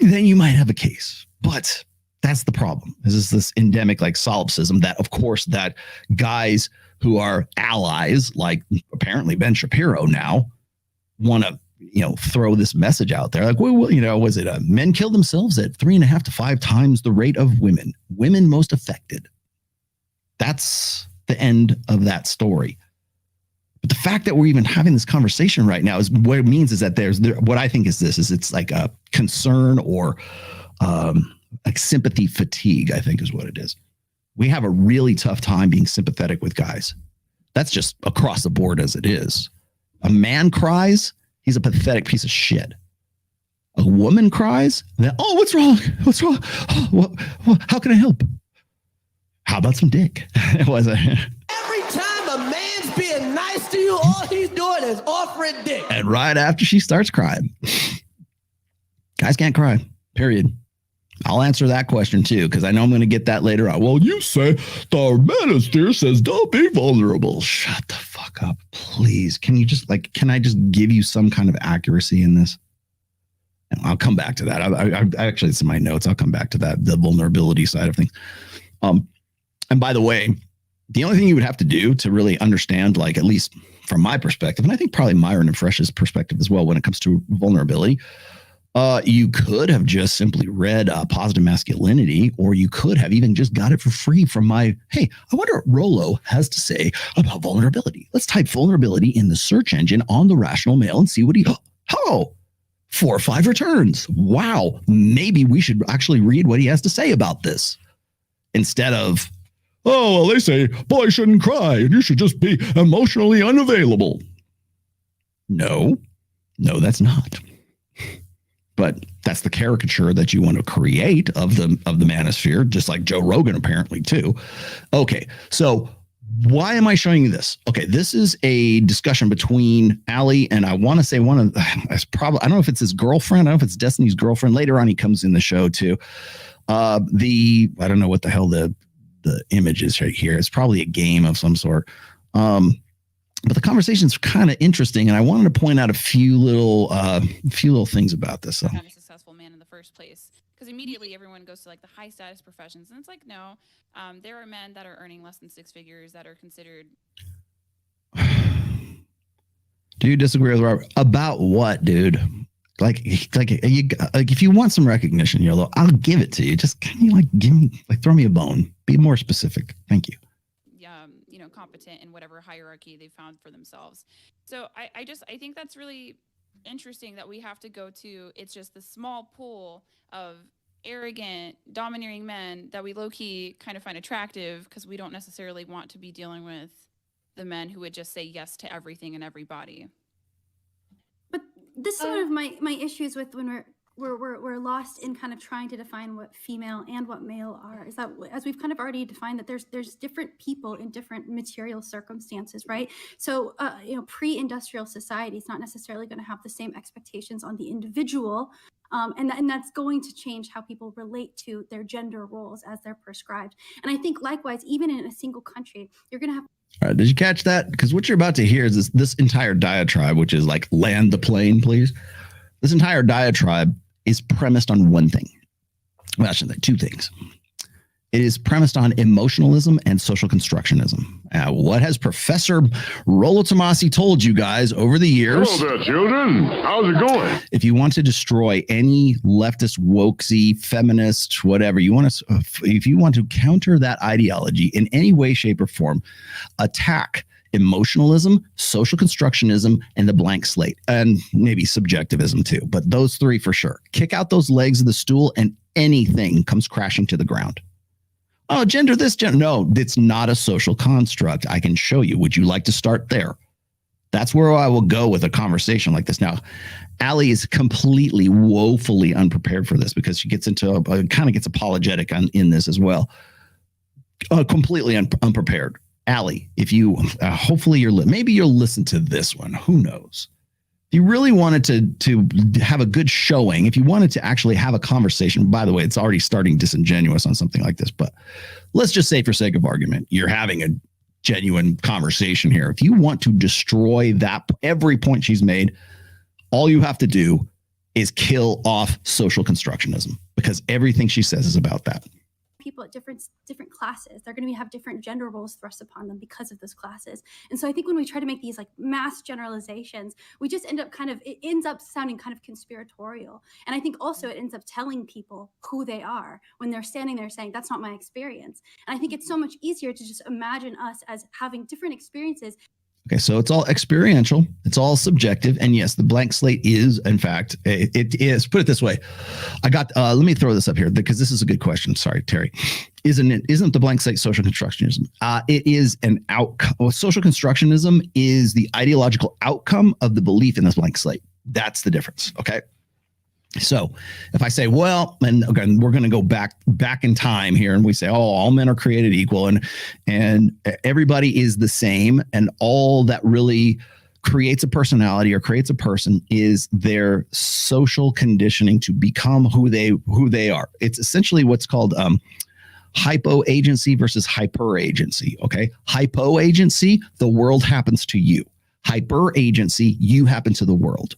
[SPEAKER 8] then you might have a case. But that's the problem. Is this endemic solipsism that, of course, that guys who are allies, like apparently Ben Shapiro now, want to throw this message out there. Was it men kill themselves at 3.5 to 5 times the rate of women most affected? That's the end of that story. But the fact that we're even having this conversation right now is what it means is that what I think is it's like a concern or sympathy fatigue, I think is what it is. We have a really tough time being sympathetic with guys. That's just across the board as it is. A man cries, he's a pathetic piece of shit. A woman cries, then, oh, what's wrong? What's wrong? Oh, how can I help? How about some dick? It was
[SPEAKER 15] Every time a man's being nice to you, all he's doing is offering dick.
[SPEAKER 8] And right after she starts crying. Guys can't cry, period. I'll answer that question too, because I know I'm going to get that later on. Well, you say the Manosphere says don't be vulnerable. Shut the fuck up, please. Can you just can I just give you some kind of accuracy in this? And I'll come back to that. I actually, it's in my notes. I'll come back to that, the vulnerability side of things. And by the way, the only thing you would have to do to really understand, at least from my perspective, and I think probably Myron and Fresh's perspective as well when it comes to vulnerability, you could have just simply read Positive Masculinity, or you could have even just got it for free from hey, I wonder what Rollo has to say about vulnerability. Let's type vulnerability in the search engine on the Rational Mail and see what 4 or 5 returns. Wow. Maybe we should actually read what he has to say about this instead of, oh, well, they say boys shouldn't cry and you should just be emotionally unavailable. No, that's not. But that's the caricature that you want to create of the Manosphere, just like Joe Rogan apparently too. Okay, so why am I showing you this? Okay, this is a discussion between Allie and I want to say I don't know if it's his girlfriend. I don't know if it's Destiny's girlfriend. Later on, he comes in the show too. I don't know what the hell the image is right here. It's probably a game of some sort. But the conversation's kind of interesting, and I wanted to point out a few little things about this. So.
[SPEAKER 13] Not a successful man in the first place, because immediately everyone goes to the high status professions, and it's no. There are men that are earning less than 6 figures that are considered.
[SPEAKER 8] Do you disagree with Robert about what, dude? Like if you want some recognition, YOLO, I'll give it to you. Just can you throw me a bone? Be more specific. Thank you.
[SPEAKER 16] Competent in whatever hierarchy they found for themselves. So I think that's really interesting that we have to go to, it's just the small pool of arrogant, domineering men that we low-key kind of find attractive because we don't necessarily want to be dealing with the men who would just say yes to everything and everybody.
[SPEAKER 17] But this is one of my issues with when we're lost in kind of trying to define what female and what male are, is that as we've kind of already defined that there's different people in different material circumstances, right? So pre-industrial society is not necessarily going to have the same expectations on the individual, and that's going to change how people relate to their gender roles as they're prescribed. And I think likewise, even in a single country, you're going to have.
[SPEAKER 8] All right, did you catch that? Because what you're about to hear is this entire diatribe, which is like, land the plane, please. This entire diatribe is premised on one thing. Well, I shouldn't say two things. It is premised on emotionalism and social constructionism. What has Professor Rollo Tomasi told you guys over the years?
[SPEAKER 12] Hello there, children. How's it going?
[SPEAKER 8] If you want to destroy any leftist, wokesy, feminist, whatever, if you want to counter that ideology in any way, shape, or form, attack emotionalism, social constructionism, and the blank slate, and maybe subjectivism too, but those three for sure. Kick out those legs of the stool and anything comes crashing to the ground. Oh, gender this, gender. No, it's not a social construct. I can show you. Would you like to start there? That's where I will go with a conversation like this. Now, Allie is completely woefully unprepared for this because she gets into kind of gets apologetic in this as well. Completely unprepared. Allie, if you hopefully maybe you'll listen to this one. Who knows? If you really wanted to have a good showing, if you wanted to actually have a conversation, by the way, it's already starting disingenuous on something like this, but let's just say for sake of argument, you're having a genuine conversation here. If you want to destroy that, every point she's made, all you have to do is kill off social constructionism because everything she says is about that.
[SPEAKER 17] People at different classes, they're going to have different gender roles thrust upon them because of those classes. And so I think when we try to make these like mass generalizations, we just end up it ends up sounding kind of conspiratorial. And I think also it ends up telling people who they are when they're standing there saying, that's not my experience. And I think it's so much easier to just imagine us as having different experiences.
[SPEAKER 8] Okay, so it's all experiential. It's all subjective. And yes, the blank slate is, in fact, it is. Put it this way. Let me throw this up here because this is a good question. Sorry, Terry. Isn't the blank slate social constructionism? It is an outcome. Well, social constructionism is the ideological outcome of the belief in this blank slate. That's the difference. Okay. So if I say, well, and again, we're going to go back in time here and we say, oh, all men are created equal and everybody is the same. And all that really creates a personality or creates a person is their social conditioning to become who they are. It's essentially what's called hypo agency versus hyper agency. Okay. Hypo agency, the world happens to you. Hyper agency, you happen to the world.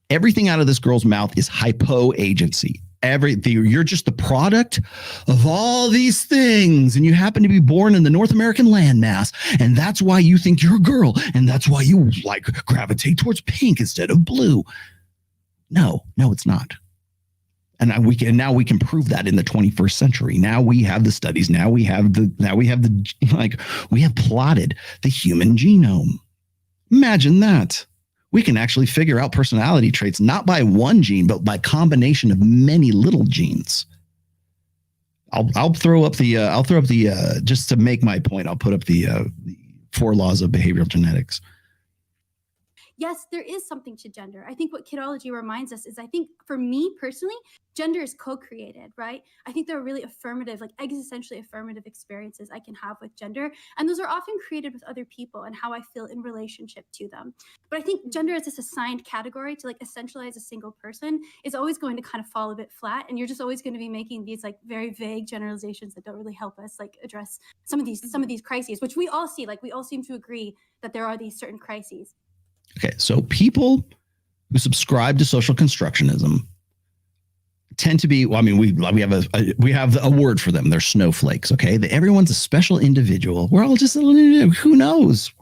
[SPEAKER 8] Everything out of this girl's mouth is hypo agency. You're just the product of all these things, and you happen to be born in the North American landmass, and that's why you think you're a girl, and that's why you gravitate towards pink instead of blue. No, it's not. And we can prove that in the 21st century. Now we have the studies. We have plotted the human genome. Imagine that. We can actually figure out personality traits, not by one gene, but by combination of many little genes. I'll throw up the just to make my point, I'll put up the 4 laws of behavioral genetics.
[SPEAKER 17] Yes, there is something to gender. I think what kidology reminds us is, I think for me personally, gender is co-created, right? I think there are really affirmative, like existentially affirmative experiences I can have with gender. And those are often created with other people and how I feel in relationship to them. But I think gender as this assigned category to essentialize a single person is always going to kind of fall a bit flat. And you're just always going to be making these very vague generalizations that don't really help us address some of these crises, which we all see. We all seem to agree that there are these certain crises. Okay,
[SPEAKER 8] so people who subscribe to social constructionism tend to be, well, I mean, we have a word for them. They're snowflakes. Okay. Everyone's a special individual. We're all just, who knows?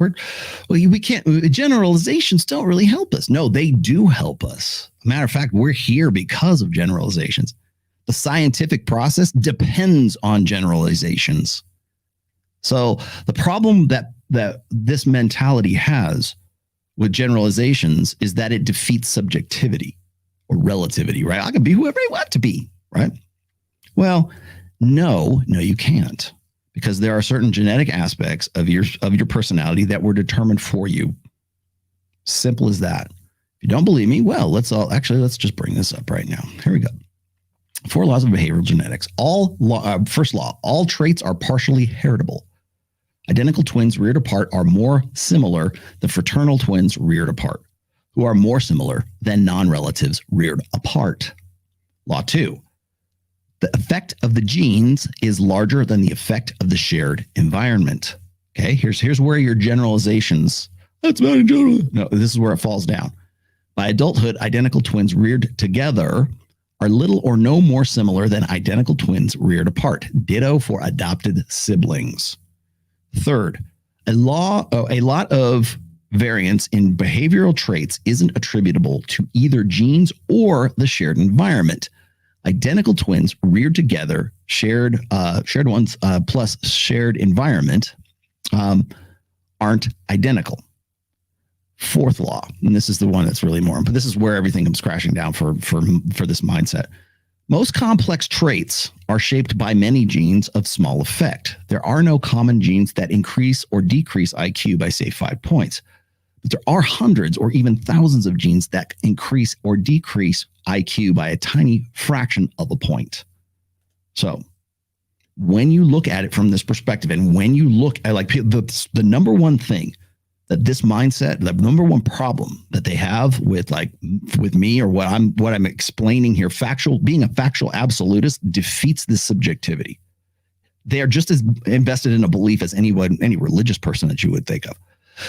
[SPEAKER 8] We can't, generalizations don't really help us. No, they do help us. Matter of fact, we're here because of generalizations. The scientific process depends on generalizations. So the problem that this mentality has with generalizations is that it defeats subjectivity or relativity, right? I can be whoever I want to be, right? Well, no, you can't, because there are certain genetic aspects of your personality that were determined for you. Simple as that. If you don't believe me, well, let's just bring this up right now. Here we go. 4 laws of behavioral genetics. First law, all traits are partially heritable. Identical twins reared apart are more similar than fraternal twins reared apart, who are more similar than non-relatives reared apart. Law 2, the effect of the genes is larger than the effect of the shared environment. Okay, here's where your generalizations, that's not a general. No, this is where it falls down. By adulthood, identical twins reared together are little or no more similar than identical twins reared apart. Ditto for adopted siblings. Third, a lot of variance in behavioral traits isn't attributable to either genes or the shared environment. Identical twins reared together, shared ones plus shared environment, aren't identical. Fourth law, and this is the one that's really more important, but this is where everything comes crashing down for this mindset. Most complex traits are shaped by many genes of small effect. There are no common genes that increase or decrease IQ by, say, 5 points. But there are hundreds or even thousands of genes that increase or decrease IQ by a tiny fraction of a point. So when you look at it from this perspective, and when you look at like the number one thing that this mindset, the number one problem that they have with me or what I'm explaining here, being a factual absolutist defeats this subjectivity. They are just as invested in a belief as any religious person that you would think of,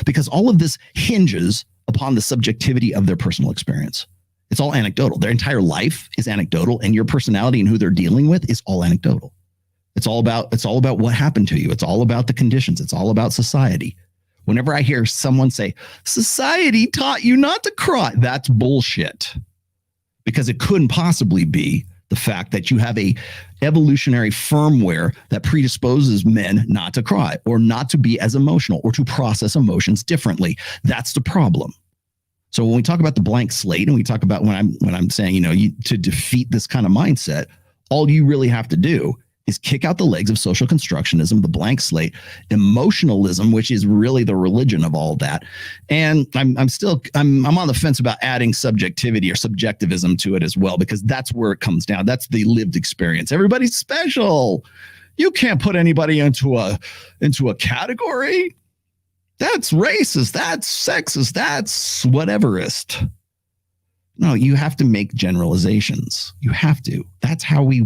[SPEAKER 8] because all of this hinges upon the subjectivity of their personal experience. It's all anecdotal. Their entire life is anecdotal, and your personality and who they're dealing with is all anecdotal. It's all about what happened to you. It's all about the conditions. It's all about society. Whenever I hear someone say, society taught you not to cry, that's bullshit. Because it couldn't possibly be the fact that you have a evolutionary firmware that predisposes men not to cry or not to be as emotional or to process emotions differently. That's the problem. So when we talk about the blank slate, and we talk about when I'm saying, to defeat this kind of mindset, all you really have to do is kick out the legs of social constructionism, the blank slate, emotionalism, which is really the religion of all that. And I'm on the fence about adding subjectivity or subjectivism to it as well, because that's where it comes down. That's the lived experience. Everybody's special. You can't put anybody into a category. That's racist. That's sexist. That's whateverist. No, you have to make generalizations. You have to. That's how we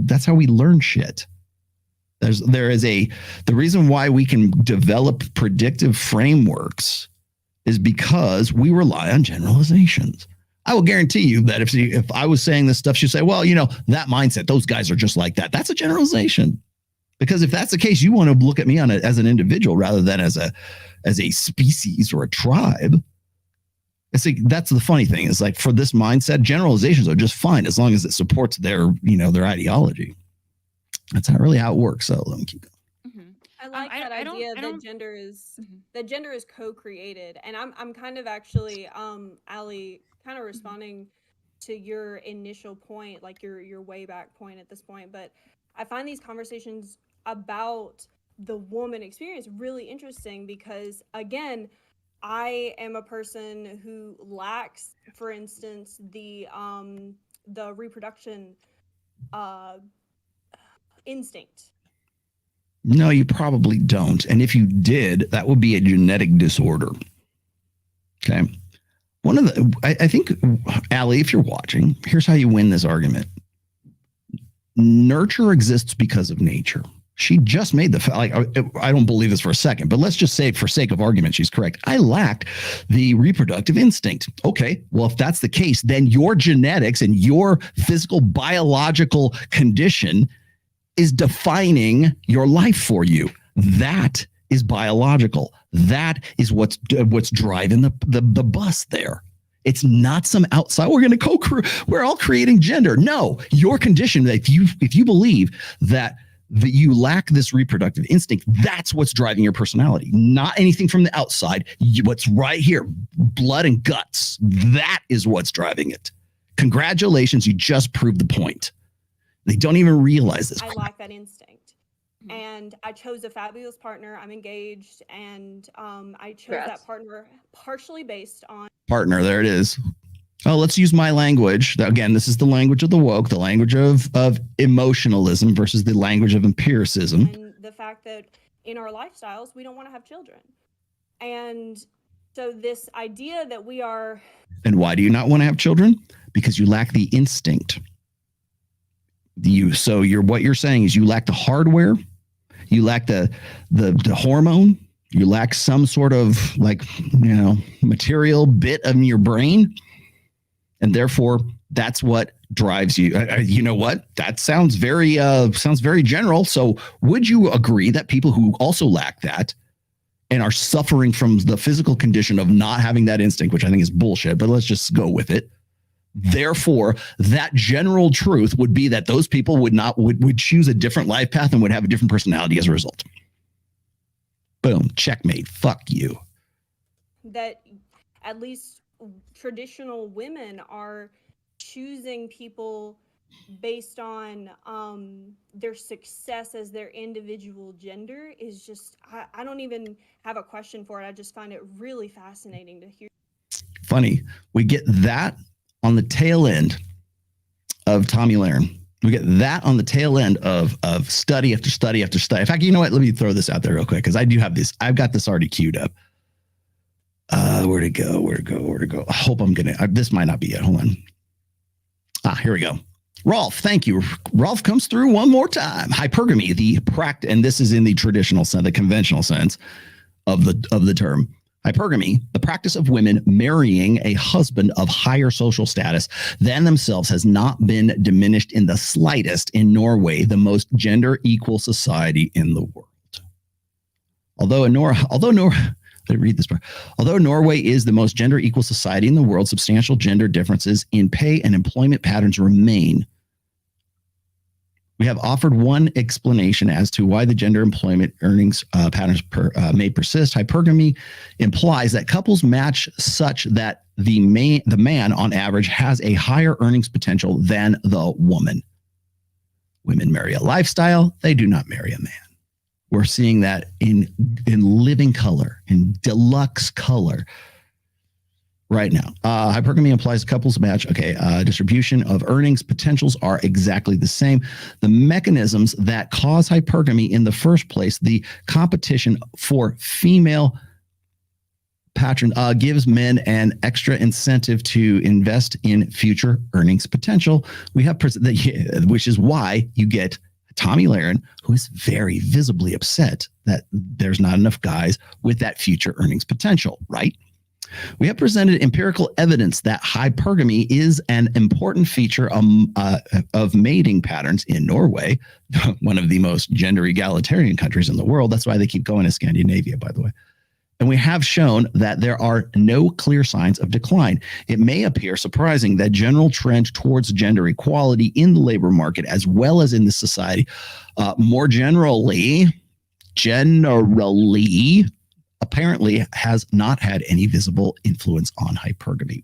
[SPEAKER 8] learn shit. The reason why we can develop predictive frameworks is because we rely on generalizations. I will guarantee you that if I was saying this stuff, she'd say, well, that mindset, those guys are just like that. That's a generalization. Because if that's the case, you want to look at me as an individual rather than as a species or a tribe. It's like, that's the funny thing is, like, for this mindset, generalizations are just fine as long as it supports their ideology. That's not really how it works. So let me keep going.
[SPEAKER 18] I like that idea that gender is co-created, and I'm kind of actually, Allie, kind of responding to your initial point, like your way back point at this point. But I find these conversations about the woman experience really interesting because, again, I am a person who lacks, for instance, the reproduction instinct.
[SPEAKER 8] No, you probably don't. And if you did, that would be a genetic disorder. Okay. I think, Allie, if you're watching, here's how you win this argument. Nurture exists because of nature. She just made I don't believe this for a second, but let's just say for sake of argument, she's correct. I lacked the reproductive instinct. Okay, well, if that's the case, then your genetics and your physical biological condition is defining your life for you. That is biological. That is what's driving the bus there. It's not some outside. We're all creating gender. No, your condition. If you believe that you lack this reproductive instinct, that's what's driving your personality, not anything from the outside. What's right here, blood and guts. That is what's driving it. Congratulations, you just proved the point. They don't even realize this.
[SPEAKER 18] I lack that instinct. And I chose a fabulous partner. I'm engaged, and I chose that partner partially based on
[SPEAKER 8] Partner, there it is. Oh, let's use my language. Again, this is the language of the woke, the language of emotionalism versus the language of empiricism.
[SPEAKER 18] And the fact that in our lifestyles, we don't want to have children. And so this idea that we are...
[SPEAKER 8] And why do you not want to have children? Because you lack the instinct. What you're saying is you lack the hardware, you lack the hormone, you lack some sort of material bit of your brain. And therefore, that's what drives you. You know what? That sounds very general. So would you agree that people who also lack that and are suffering from the physical condition of not having that instinct, which I think is bullshit, but let's just go with it. Therefore, that general truth would be that those people would choose a different life path and would have a different personality as a result. Boom. Checkmate. Fuck you.
[SPEAKER 18] That at least traditional women are choosing people based on their success as their individual gender is just, I don't even have a question for it. I just find it really fascinating to hear.
[SPEAKER 8] Funny. We get that on the tail end of Tomi Lahren. We get that on the tail end of study after study after study. In fact, you know what? Let me throw this out there real quick because I do have this. I've got this already queued up. Where to go? I hope I'm going to, this might not be it. Hold on. Here we go. Rolf, thank you. Rolf comes through one more time. Hypergamy, the practice, and this is in the traditional sense, the conventional sense of the term. Hypergamy, the practice of women marrying a husband of higher social status than themselves, has not been diminished in the slightest in Norway, the most gender equal society in the world. Although Norway is the most gender equal society in the world, substantial gender differences in pay and employment patterns remain. We have offered one explanation as to why the gender employment earnings patterns may persist. Hypergamy implies that couples match such that the man on average has a higher earnings potential than the woman. Women marry a lifestyle, they do not marry a man. We're seeing that in living color, in deluxe color right now. Hypergamy implies couples match. Okay. Distribution of earnings potentials are exactly the same. The mechanisms that cause hypergamy in the first place, the competition for female patron gives men an extra incentive to invest in future earnings potential. We have, which is why you get Tomi Lahren, who is very visibly upset that there's not enough guys with that future earnings potential, right? We have presented empirical evidence that hypergamy is an important feature of mating patterns in Norway, one of the most gender egalitarian countries in the world. That's why they keep going to Scandinavia, by the way. And we have shown that there are no clear signs of decline. It may appear surprising that general trend towards gender equality in the labor market, as well as in the society, more generally, apparently has not had any visible influence on hypergamy.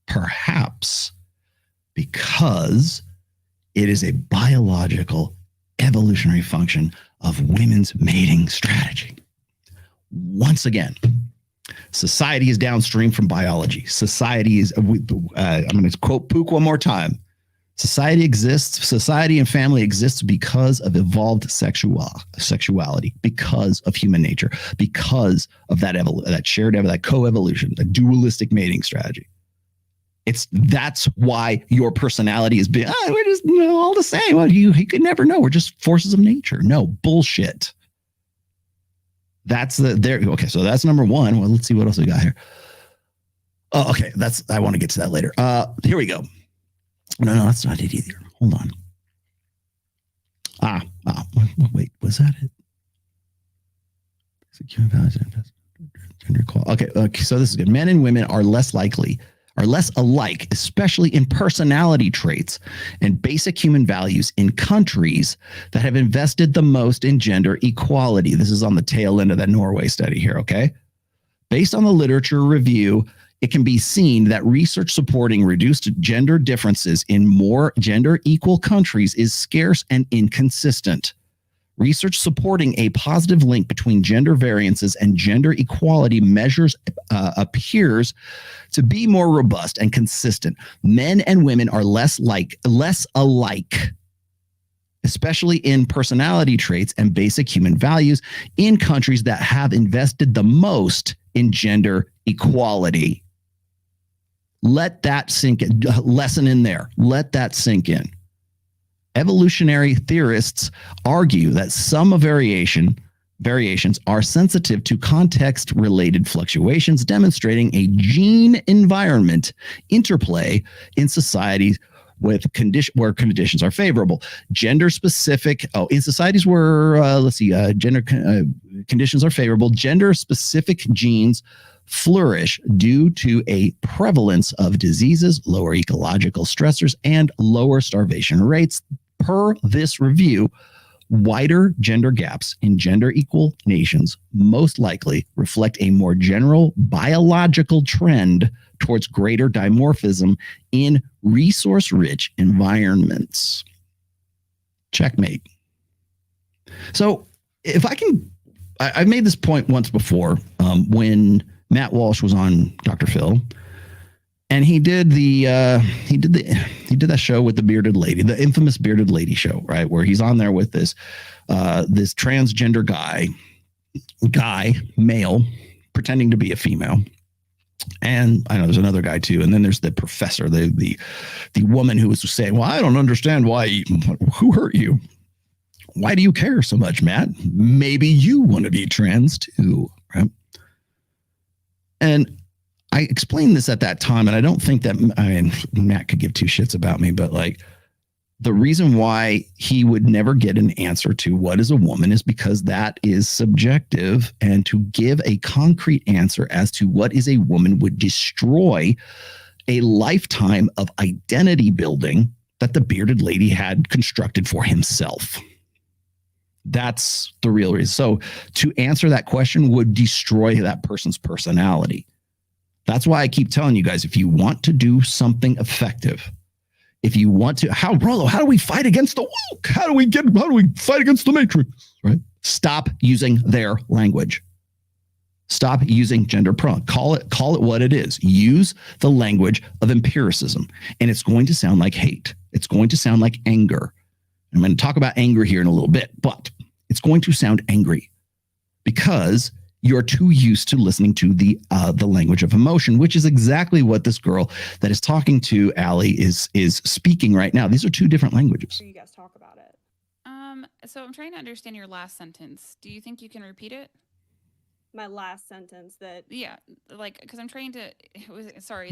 [SPEAKER 8] Perhaps because it is a biological evolutionary function of women's mating strategy. Once again, society is downstream from biology. Society is, I'm going to quote Pook one more time. Society and family exists because of evolved sexuality, because of human nature, because of that shared, that coevolution, the dualistic mating strategy. That's why your personality is being, we're just all the same. Well, you could never know. We're just forces of nature. No, bullshit. That's okay. So that's number one. Well, let's see what else we got here. Oh, okay. I want to get to that later. Here we go. No, that's not it either. Hold on. Wait, was that it? Gender equality. Okay, so this is good. Men and women are less alike, especially in personality traits and basic human values in countries that have invested the most in gender equality. This is on the tail end of that Norway study here, okay? Based on the literature review, it can be seen that research supporting reduced gender differences in more gender equal countries is scarce and inconsistent. Research supporting a positive link between gender variances and gender equality measures appears to be more robust and consistent. Men and women are less alike, especially in personality traits and basic human values in countries that have invested the most in gender equality. Let that sink in. Lesson in there. Let that sink in. Evolutionary theorists argue that some variations are sensitive to context-related fluctuations, demonstrating a gene-environment interplay in societies where conditions are favorable. Gender-specific, in societies where, conditions are favorable, gender-specific genes flourish due to a prevalence of diseases, lower ecological stressors, and lower starvation rates. Per this review, wider gender gaps in gender equal nations most likely reflect a more general biological trend towards greater dimorphism in resource-rich environments. Checkmate. So if I can, I've made this point once before when Matt Walsh was on Dr. Phil, and he did that show with the bearded lady, the infamous bearded lady show, right? Where he's on there with this transgender guy, male, pretending to be a female. And I know there's another guy too. And then there's the professor, the woman who was saying, well, I don't understand who hurt you? Why do you care so much, Matt? Maybe you want to be trans too, right? And I explained this at that time, and I don't think that, Matt could give two shits about me, but the reason why he would never get an answer to what is a woman is because that is subjective, and to give a concrete answer as to what is a woman would destroy a lifetime of identity building that the bearded lady had constructed for himself. That's the real reason. So to answer that question would destroy that person's personality. That's why I keep telling you guys, if you want to do something effective, if you want to, Rollo, how do we fight against the woke? How do we fight against the matrix? Right? Stop using their language. Stop using gender pronoun. Call it what it is. Use the language of empiricism, and it's going to sound like hate. It's going to sound like anger. I'm going to talk about anger here in a little bit, but it's going to sound angry because you're too used to listening to the language of emotion, which is exactly what this girl that is talking to Allie is speaking right now. These are two different languages.
[SPEAKER 16] You guys talk about it. So I'm trying to understand your last sentence. Do you think you can repeat it?
[SPEAKER 18] My last sentence
[SPEAKER 16] because I'm trying to.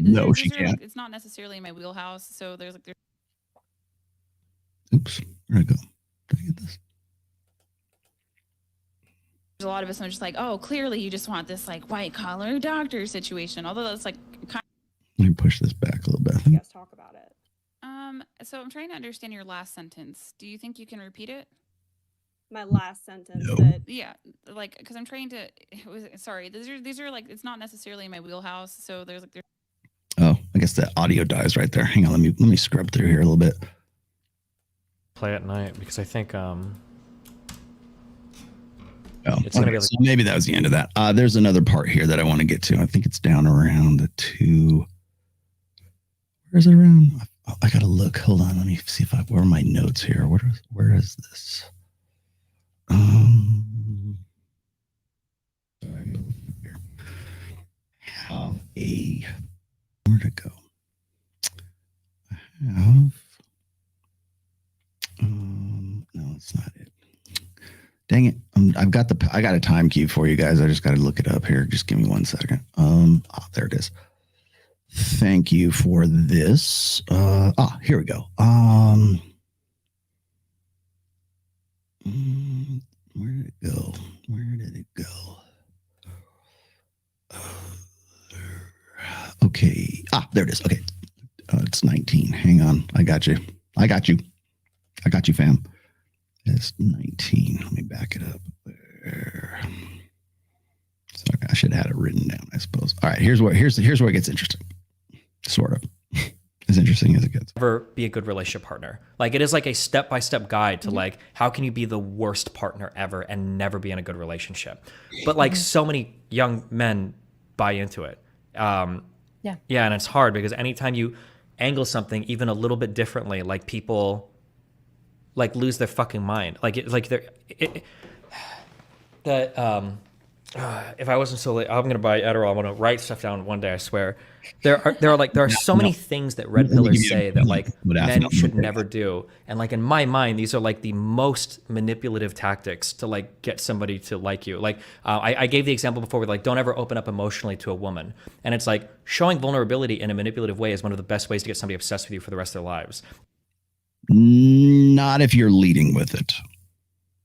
[SPEAKER 8] No, she can't.
[SPEAKER 16] It's not necessarily in my wheelhouse. So there's.
[SPEAKER 8] Oops, where'd I go? Did I get this?
[SPEAKER 16] A lot of us are just like, oh, clearly you just want this white collar doctor situation. Although that's kind of.
[SPEAKER 8] Let me push this back a little bit.
[SPEAKER 16] You guys talk about it. So I'm trying to understand your last sentence. Do you think you can repeat it?
[SPEAKER 18] My last sentence.
[SPEAKER 8] No.
[SPEAKER 16] Because I'm trying to. These are it's not necessarily in my wheelhouse. So there's
[SPEAKER 8] Oh, I guess the audio dies right there. Hang on, let me scrub through here a little bit.
[SPEAKER 19] Play at night because I think
[SPEAKER 8] it's gonna be so maybe that was the end of that. There's another part here that I want to get to. I think it's down around the 2. Where's it around? I gotta look. Hold on. Let me see where are my notes here. Where is this? Sorry. Where'd it go? Dang it. I got a time key for you guys. I just got to look it up here. Just give me 1 second. There it is. Thank you for this. Here we go. Where did it go? Okay. There it is. Okay. It's 19. Hang on. I got you, fam. It's 19. Let me back it up there. Sorry, I should have had it written down, I suppose. All right, here's where it gets interesting. Sort of. As interesting as it gets.
[SPEAKER 20] Never be a good relationship partner. Like, it is like a step-by-step guide to like, how can you be the worst partner ever and never be in a good relationship? But like, so many young men buy into it. Yeah, and it's hard because anytime you angle something even a little bit differently, like, people like lose their fucking mind. Like, if I wasn't so late, I'm gonna buy Adderall. I'm gonna write stuff down one day. I swear. There are so many things that red pillers say that like men should never do, and like in my mind, these are like the most manipulative tactics to like get somebody to like you. Like I gave the example before with like, don't ever open up emotionally to a woman, and it's like showing vulnerability in a manipulative way is one of the best ways to get somebody obsessed with you for the rest of their lives.
[SPEAKER 8] Not if you're leading with it.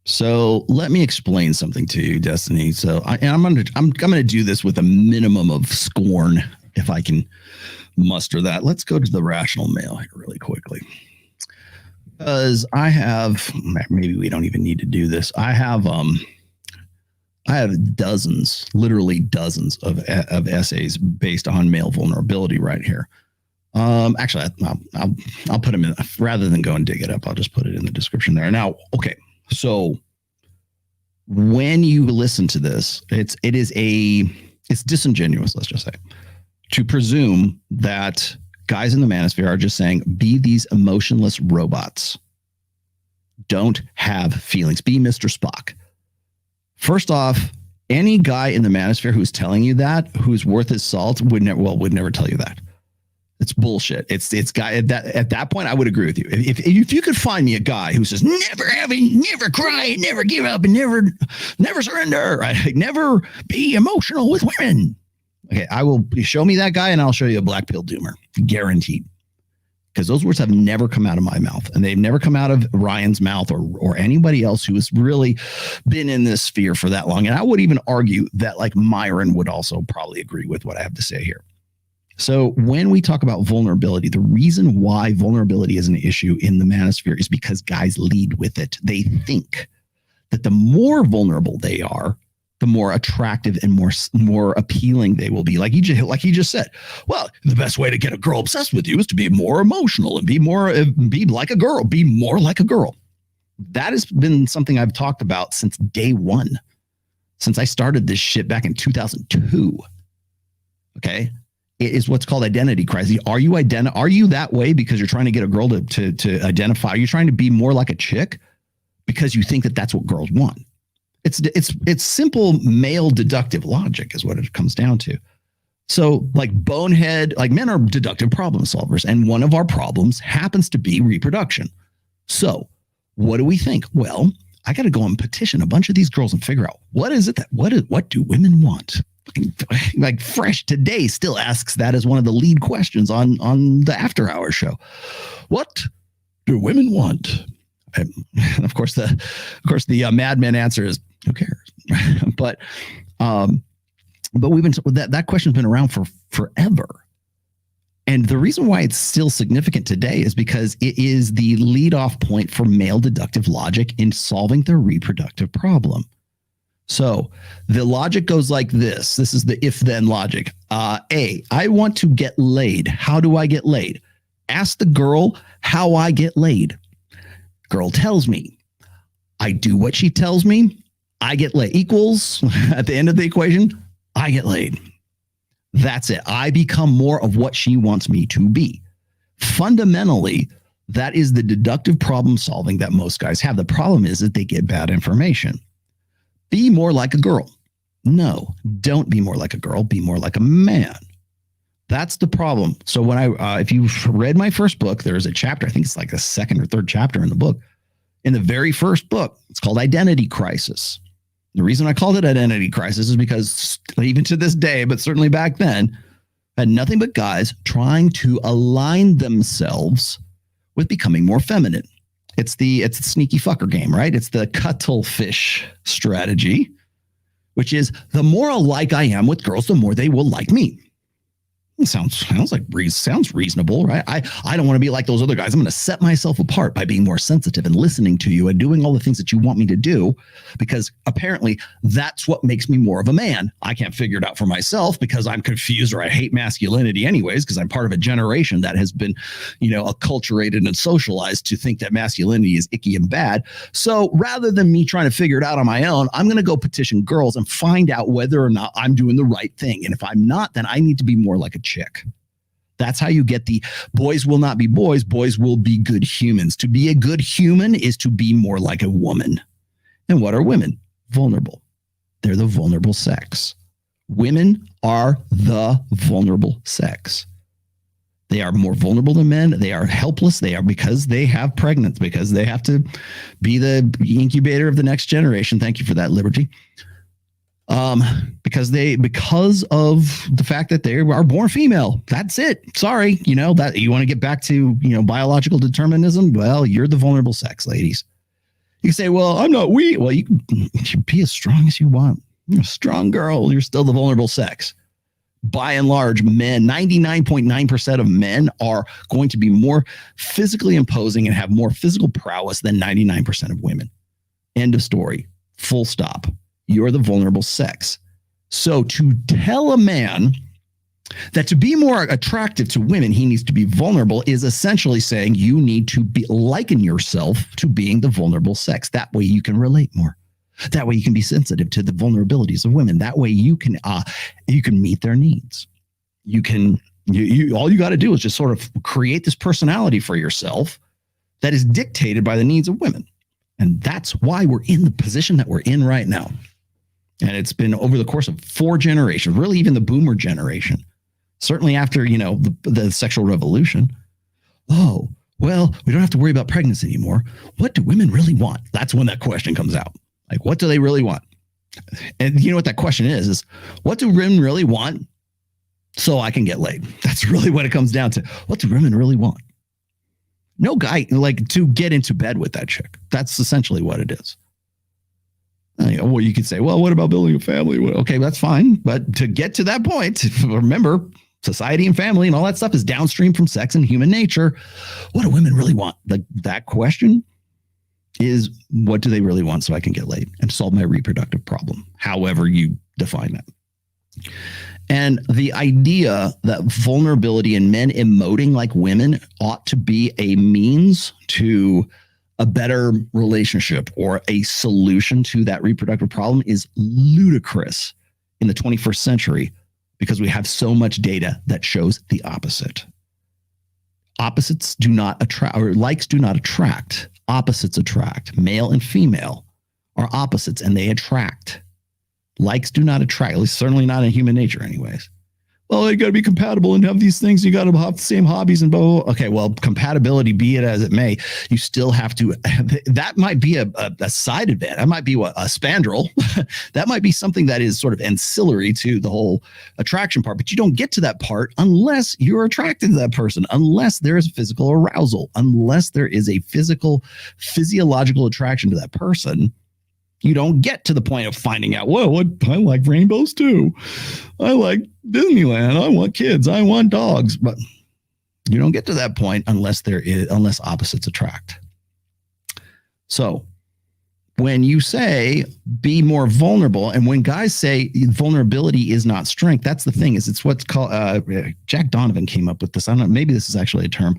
[SPEAKER 8] So let me explain something to you, Destiny. So I'm gonna do this with a minimum of scorn, if I can muster that. Let's go to the rational male here really quickly, because I have, maybe we don't even need to do this. I have dozens, literally dozens of essays based on male vulnerability right here. Actually, I'll put them in, rather than go and dig it up. I'll just put it in the description there. Now, okay. So when you listen to this, it's disingenuous, let's just say, to presume that guys in the Manosphere are just saying, be these emotionless robots. Don't have feelings. Be Mr. Spock. First off, any guy in the Manosphere who's telling you that, who's worth his salt, would never tell you that. It's bullshit. It's guy at that point, I would agree with you. If you could find me a guy who says never cry, never give up, and never surrender, right? Never be emotional with women. Okay, I will show me that guy, and I'll show you a black pill doomer, guaranteed. Because those words have never come out of my mouth, and they've never come out of Ryan's mouth or anybody else who has really been in this sphere for that long. And I would even argue that like Myron would also probably agree with what I have to say here. So when we talk about vulnerability, the reason why vulnerability is an issue in the Manosphere is because guys lead with it. They think that the more vulnerable they are, the more attractive and more appealing they will be. Like he just said, well, the best way to get a girl obsessed with you is to be more emotional and be like a girl, be more like a girl. That has been something I've talked about since day one, since I started this shit back in 2002. Okay. It is what's called identity crisis. Are you that way because you're trying to get a girl to identify? Are you trying to be more like a chick because you think that that's what girls want? It's simple male deductive logic is what it comes down to. So like bonehead, like men are deductive problem solvers, and one of our problems happens to be reproduction. So what do we think? Well, I got to go and petition a bunch of these girls and figure out what do women want? Like Fresh Today still asks that as one of the lead questions on the After Hours show. What do women want? And of course the Mad Men answer is who cares? but we've been that question's been around for forever. And the reason why it's still significant today is because it is the lead off point for male deductive logic in solving the reproductive problem. So the logic goes like this. This is the if-then logic. A, I want to get laid. How do I get laid? Ask the girl how I get laid. Girl tells me. I do what she tells me. I get laid. Equals, at the end of the equation, I get laid. That's it. I become more of what she wants me to be. Fundamentally, that is the deductive problem solving that most guys have. The problem is that they get bad information. Be more like a girl. No, don't be more like a girl. Be more like a man. That's the problem. So when if you've read my first book, there's a chapter, I think it's like the second or third chapter in the book. in the very first book. It's called Identity Crisis. The reason I called it Identity Crisis is because even to this day, but certainly back then, had nothing but guys trying to align themselves with becoming more feminine. It's the sneaky fucker game, right? It's the cuttlefish strategy, which is the more alike I am with girls, the more they will like me. It sounds reasonable, right? I don't want to be like those other guys. I'm going to set myself apart by being more sensitive and listening to you and doing all the things that you want me to do, because apparently that's what makes me more of a man. I can't figure it out for myself because I'm confused, or I hate masculinity anyways, because I'm part of a generation that has been, acculturated and socialized to think that masculinity is icky and bad. So rather than me trying to figure it out on my own, I'm going to go petition girls and find out whether or not I'm doing the right thing. And if I'm not, then I need to be more like a chick. That's how you get the boys will not be boys will be good humans. To be a good human is to be more like a woman. And what are women? Vulnerable. They're the vulnerable sex. Women are the vulnerable sex. They are more vulnerable than men. They are helpless. They are, because they have pregnancy, because they have to be the incubator of the next generation. Thank you for that, Liberty. Because of the fact that they are born female. That's it. Sorry. That you want to get back to, biological determinism. Well, you're the vulnerable sex, ladies. You say, well, I'm not weak. Well, you can be as strong as you want. You're a strong girl. You're still the vulnerable sex. By and large, men, 99.9% of men are going to be more physically imposing and have more physical prowess than 99% of women. End of story. Full stop. You're the vulnerable sex. So to tell a man that to be more attractive to women, he needs to be vulnerable is essentially saying you need to liken yourself to being the vulnerable sex. That way you can relate more. That way you can be sensitive to the vulnerabilities of women. That way you can meet their needs. All you got to do is just sort of create this personality for yourself that is dictated by the needs of women. And that's why we're in the position that we're in right now. And it's been over the course of 4 generations, really even the boomer generation, certainly after, the sexual revolution. Oh, well, we don't have to worry about pregnancy anymore. What do women really want? That's when that question comes out. Like, what do they really want? And you know what that question is what do women really want so I can get laid? That's really what it comes down to. What do women really want? No guy, to get into bed with that chick. That's essentially what it is. Well, you could say, well, what about building a family? Well, okay, that's fine. But to get to that point, remember, society and family and all that stuff is downstream from sex and human nature. What do women really want? That question is, what do they really want so I can get laid and solve my reproductive problem, however you define that. And the idea that vulnerability in men emoting like women ought to be a means to a better relationship or a solution to that reproductive problem is ludicrous in the 21st century, because we have so much data that shows the opposite. Opposites do not attract, or likes do not attract. Opposites attract. Male and female are opposites and they attract. Likes do not attract, at least certainly not in human nature anyways. Well, you got to be compatible and have these things. You got to have the same hobbies and blah, blah, blah. Okay, well, compatibility, be it as it may, you still have to, that might be a side advantage. That might be a spandrel. That might be something that is sort of ancillary to the whole attraction part, but you don't get to that part unless you're attracted to that person, unless there is physical arousal, unless there is a physiological attraction to that person. You don't get to the point of finding out, whoa, I like rainbows too. I like Disneyland. I want kids. I want dogs. But you don't get to that point unless opposites attract. So when you say be more vulnerable, and when guys say vulnerability is not strength, that's the thing, is it's what's called, Jack Donovan came up with this. I don't know, maybe this is actually a term,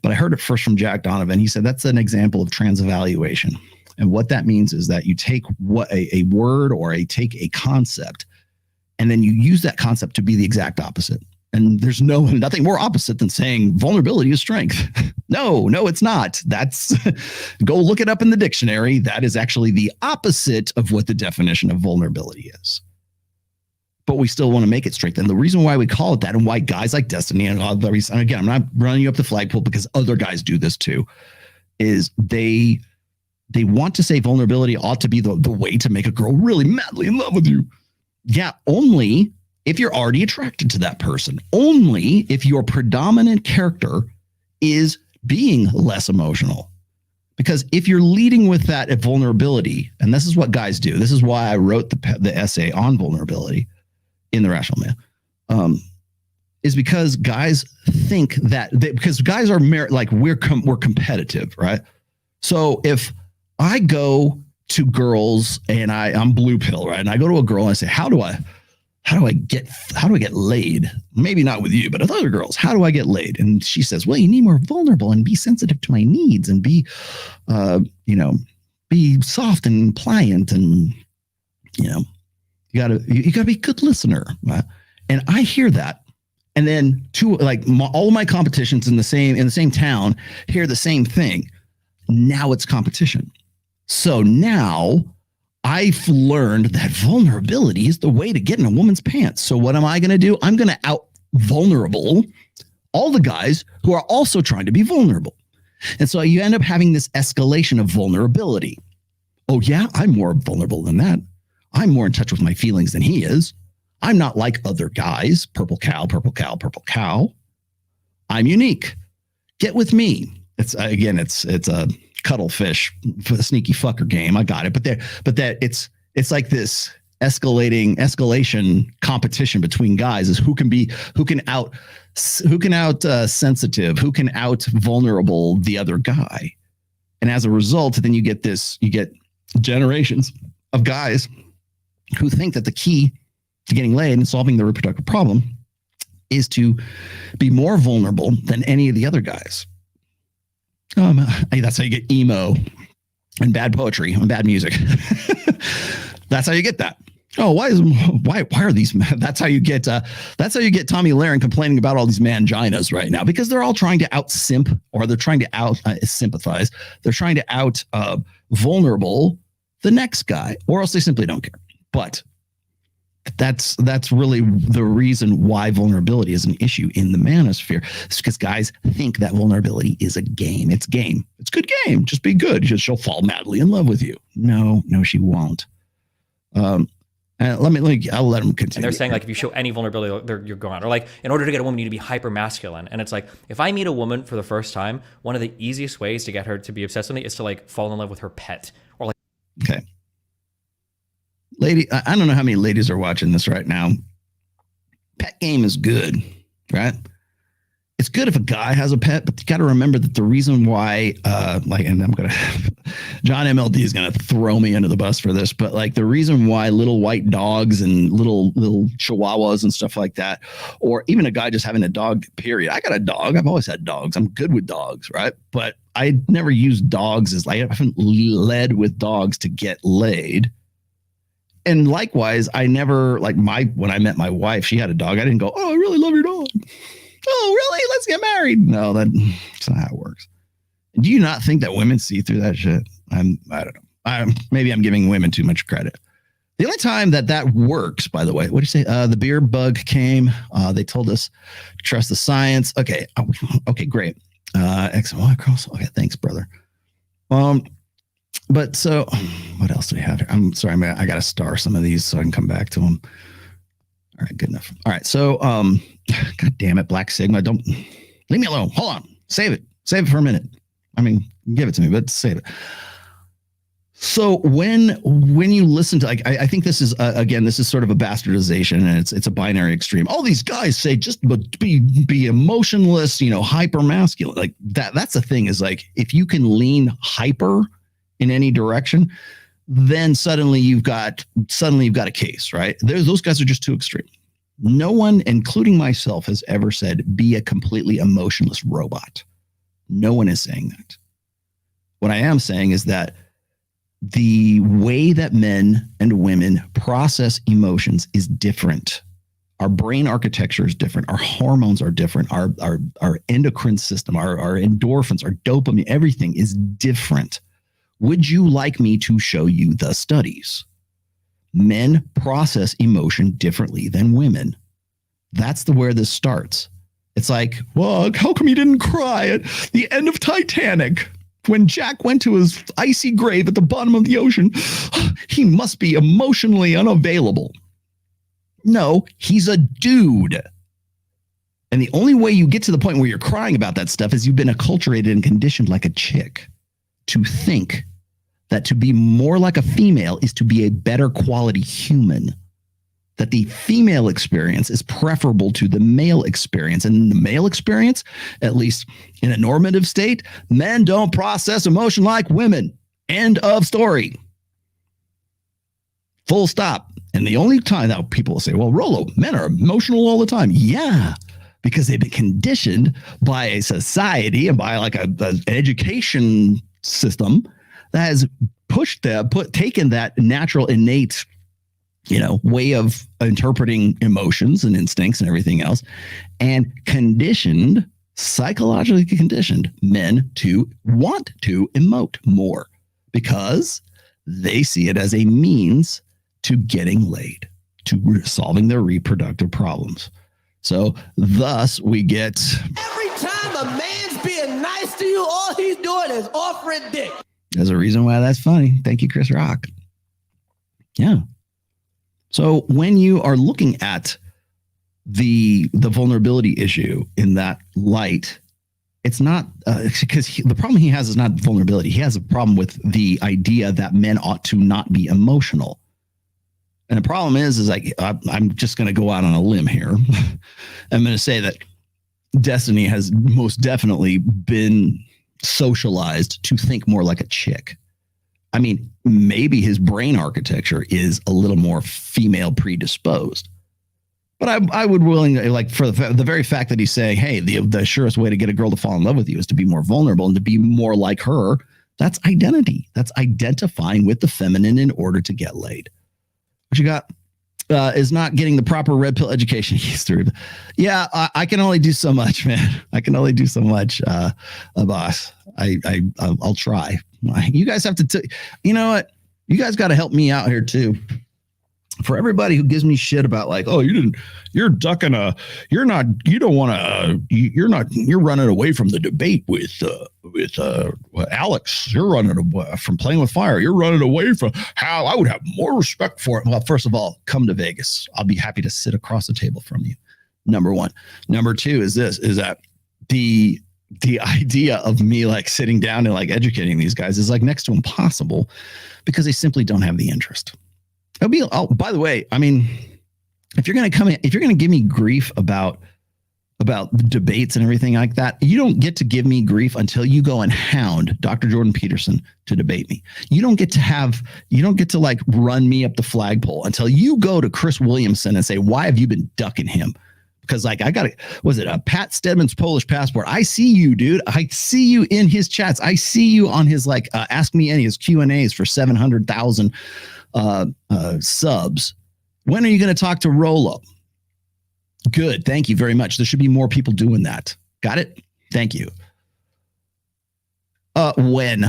[SPEAKER 8] but I heard it first from Jack Donovan. He said that's an example of transevaluation. And what that means is that you take a word or take a concept, and then you use that concept to be the exact opposite. And there's nothing more opposite than saying vulnerability is strength. No, it's not. That's go look it up in the dictionary. That is actually the opposite of what the definition of vulnerability is. But we still want to make it strength. And the reason why we call it that, and why guys like Destiny and again, I'm not running you up the flagpole because other guys do this too, is they they want to say vulnerability ought to be the way to make a girl really madly in love with you. Yeah, only if you're already attracted to that person. Only if your predominant character is being less emotional. Because if you're leading with that at vulnerability, and this is what guys do, this is why I wrote the essay on vulnerability in The Rational Man, is because guys think that because guys are like we're competitive, right? So if I go to girls and I'm blue pill, right, and I go to a girl and I say, how do I get laid? Maybe not with you, but with other girls. How do I get laid? And she says, well, you need more vulnerable and be sensitive to my needs and be soft and pliant and, you gotta be a good listener. Right? And I hear that. And then all of my competitions in the same town hear the same thing. Now it's competition. So now I've learned that vulnerability is the way to get in a woman's pants. So what am I going to do? I'm going to out vulnerable all the guys who are also trying to be vulnerable. And so you end up having this escalation of vulnerability. Oh yeah, I'm more vulnerable than that. I'm more in touch with my feelings than he is. I'm not like other guys. Purple cow, purple cow, purple cow. I'm unique. Get with me. It's a cuttlefish for the sneaky fucker game. I got it. But it's like this escalation competition between guys is who can out sensitive, who can out vulnerable the other guy. And as a result, then you get generations of guys who think that the key to getting laid and solving the reproductive problem is to be more vulnerable than any of the other guys. That's how you get emo and bad poetry and bad music. That's how you get that. Oh, why are these? That's how you get Tommy Lahren complaining about all these manginas right now, because they're all trying to out simp, or they're trying to out sympathize. They're trying to out vulnerable the next guy, or else they simply don't care. But that's really the reason why vulnerability is an issue in the manosphere. It's because guys think that vulnerability is a game. It's game. It's good game. Just be good. She'll fall madly in love with you. No, she won't. I'll let them continue.
[SPEAKER 20] And they're saying, like, if you show any vulnerability, you're gone. Or like, in order to get a woman, you need to be hyper masculine. And it's like, if I meet a woman for the first time, one of the easiest ways to get her to be obsessed with me is to like fall in love with her pet. Or like,
[SPEAKER 8] okay. Lady, I don't know how many ladies are watching this right now. Pet game is good, right? It's good if a guy has a pet, but you got to remember that the reason why, John MLD is going to throw me under the bus for this, but like the reason why little white dogs and little chihuahuas and stuff like that, or even a guy just having a dog, period. I got a dog. I've always had dogs. I'm good with dogs, right? But I never used dogs as I haven't led with dogs to get laid. And likewise, I never when I met my wife, she had a dog. I didn't go, oh, I really love your dog. Oh, really? Let's get married. No, that's not how it works. Do you not think that women see through that shit? I don't know. Maybe I'm giving women too much credit. The only time that works, by the way, what do you say? The beer bug came. They told us to trust the science. Okay. Okay, great. X and Y cross. Okay, thanks, brother. But so what else do we have here? I'm sorry, I got to star some of these so I can come back to them. All right, good enough. All right, so God damn it, Black Sigma, don't leave me alone. Hold on, save it for a minute. I mean, give it to me, but save it. So when you listen to, like, I think this is again, this is sort of a bastardization, and it's a binary extreme. All these guys say just be emotionless, hyper masculine, like that. That's the thing, is like, if you can lean hyper in any direction, then suddenly you've got a case, right? Those guys are just too extreme. No one, including myself, has ever said be a completely emotionless robot. No one is saying that. What I am saying is that the way that men and women process emotions is different. Our brain architecture is different. Our hormones are different. Our endocrine system, our endorphins, our dopamine, everything is different. Would you like me to show you the studies? Men process emotion differently than women. That's where this starts. It's like, well, how come you didn't cry at the end of Titanic? When Jack went to his icy grave at the bottom of the ocean, he must be emotionally unavailable. No, he's a dude. And the only way you get to the point where you're crying about that stuff is you've been acculturated and conditioned like a chick to think that to be more like a female is to be a better quality human. That the female experience is preferable to the male experience. And in the male experience, at least in a normative state, men don't process emotion like women. End of story. Full stop. And the only time that people will say, well, Rolo, men are emotional all the time. Yeah, because they've been conditioned by a society and by like an education system that has taken that natural, innate, way of interpreting emotions and instincts and everything else, and psychologically conditioned men to want to emote more because they see it as a means to getting laid, to solving their reproductive problems. So thus we get...
[SPEAKER 15] Every time a man's being nice to you, all he's doing is offering dick.
[SPEAKER 8] There's a reason why that's funny. Thank you, Chris Rock. Yeah. So when you are looking at the vulnerability issue in that light, it's not because the problem he has is not vulnerability. He has a problem with the idea that men ought to not be emotional. And the problem is like, I'm just going to go out on a limb here. I'm going to say that Destiny has most definitely been socialized to think more like a chick. I mean, maybe his brain architecture is a little more female predisposed. But I would willingly, like, for the very fact that he's saying, hey, the surest way to get a girl to fall in love with you is to be more vulnerable and to be more like her. That's identity. That's identifying with the feminine in order to get laid. What you got is not getting the proper red pill education. He's through. Yeah, I can only do so much, man. I can only do so much, boss. I'll try. You guys have to, you know what? You guys got to help me out here too. For everybody who gives me shit about like, oh, you're running away from the debate with Alex. You're running away from playing with fire. You're running away from how I would have more respect for it. Well, first of all, come to Vegas. I'll be happy to sit across the table from you. Number one. Number two is that the idea of me like sitting down and like educating these guys is like next to impossible because they simply don't have the interest. By the way, I mean, if you're going to give me grief about the debates and everything like that, you don't get to give me grief until you go and hound Dr. Jordan Peterson to debate me. You don't get to like run me up the flagpole until you go to Chris Williamson and say, why have you been ducking him? Because like was it a Pat Stedman's Polish passport? I see you, dude. I see you in his chats. I see you on his like Ask Me Any, his Q&As for 700,000 subs. When are you going to talk to Rolo? Good. Thank you very much. There should be more people doing that. Got it? Thank you. When?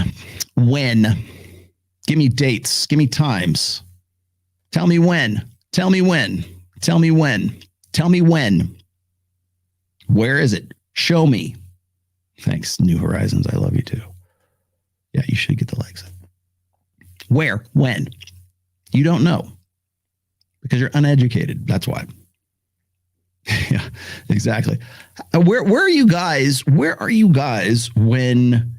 [SPEAKER 8] Give me dates. Give me times. Tell me when. Tell me when. Tell me when. Tell me when. Where is it? Show me. Thanks, New Horizons. I love you too. Yeah, you should get the likes. Where? When? You don't know because you're uneducated. That's why. Yeah, exactly. Where are you guys? Where are you guys when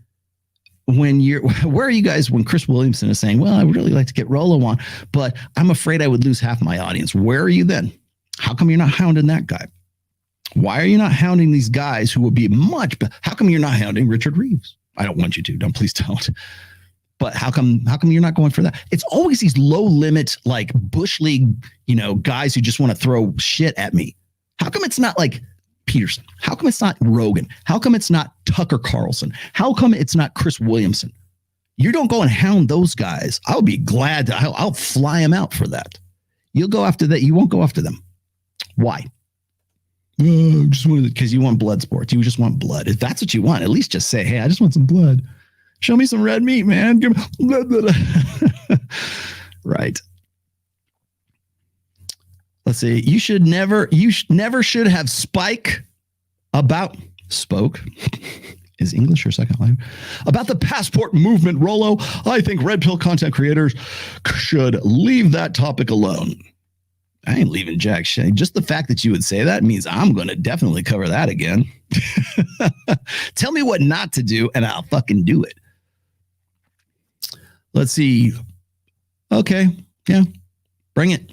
[SPEAKER 8] Chris Williamson is saying, well, I would really like to get Rolo on, but I'm afraid I would lose half my audience. Where are you then? How come you're not hounding that guy? Why are you not hounding these guys who would be much better? How come you're not hounding Richard Reeves? I don't want you to. Please don't. But how come you're not going for that? It's always these low limit, like Bush League, guys who just want to throw shit at me. How come it's not like Peterson? How come it's not Rogan? How come it's not Tucker Carlson? How come it's not Chris Williamson? You don't go and hound those guys. I'll be glad I'll fly them out for that. You'll go after that. You won't go after them. Why? Just because you want blood sports. You just want blood. If that's what you want, at least just say, hey, I just want some blood. Show me some red meat, man. Give me blah, blah, blah. Right. Let's see. You never should have spoke is English your second language. About the passport movement, Rollo, I think red pill content creators should leave that topic alone. I ain't leaving jack shit. Just the fact that you would say that means I'm going to definitely cover that again. Tell me what not to do and I'll fucking do it. Let's see. Okay. Yeah. Bring it.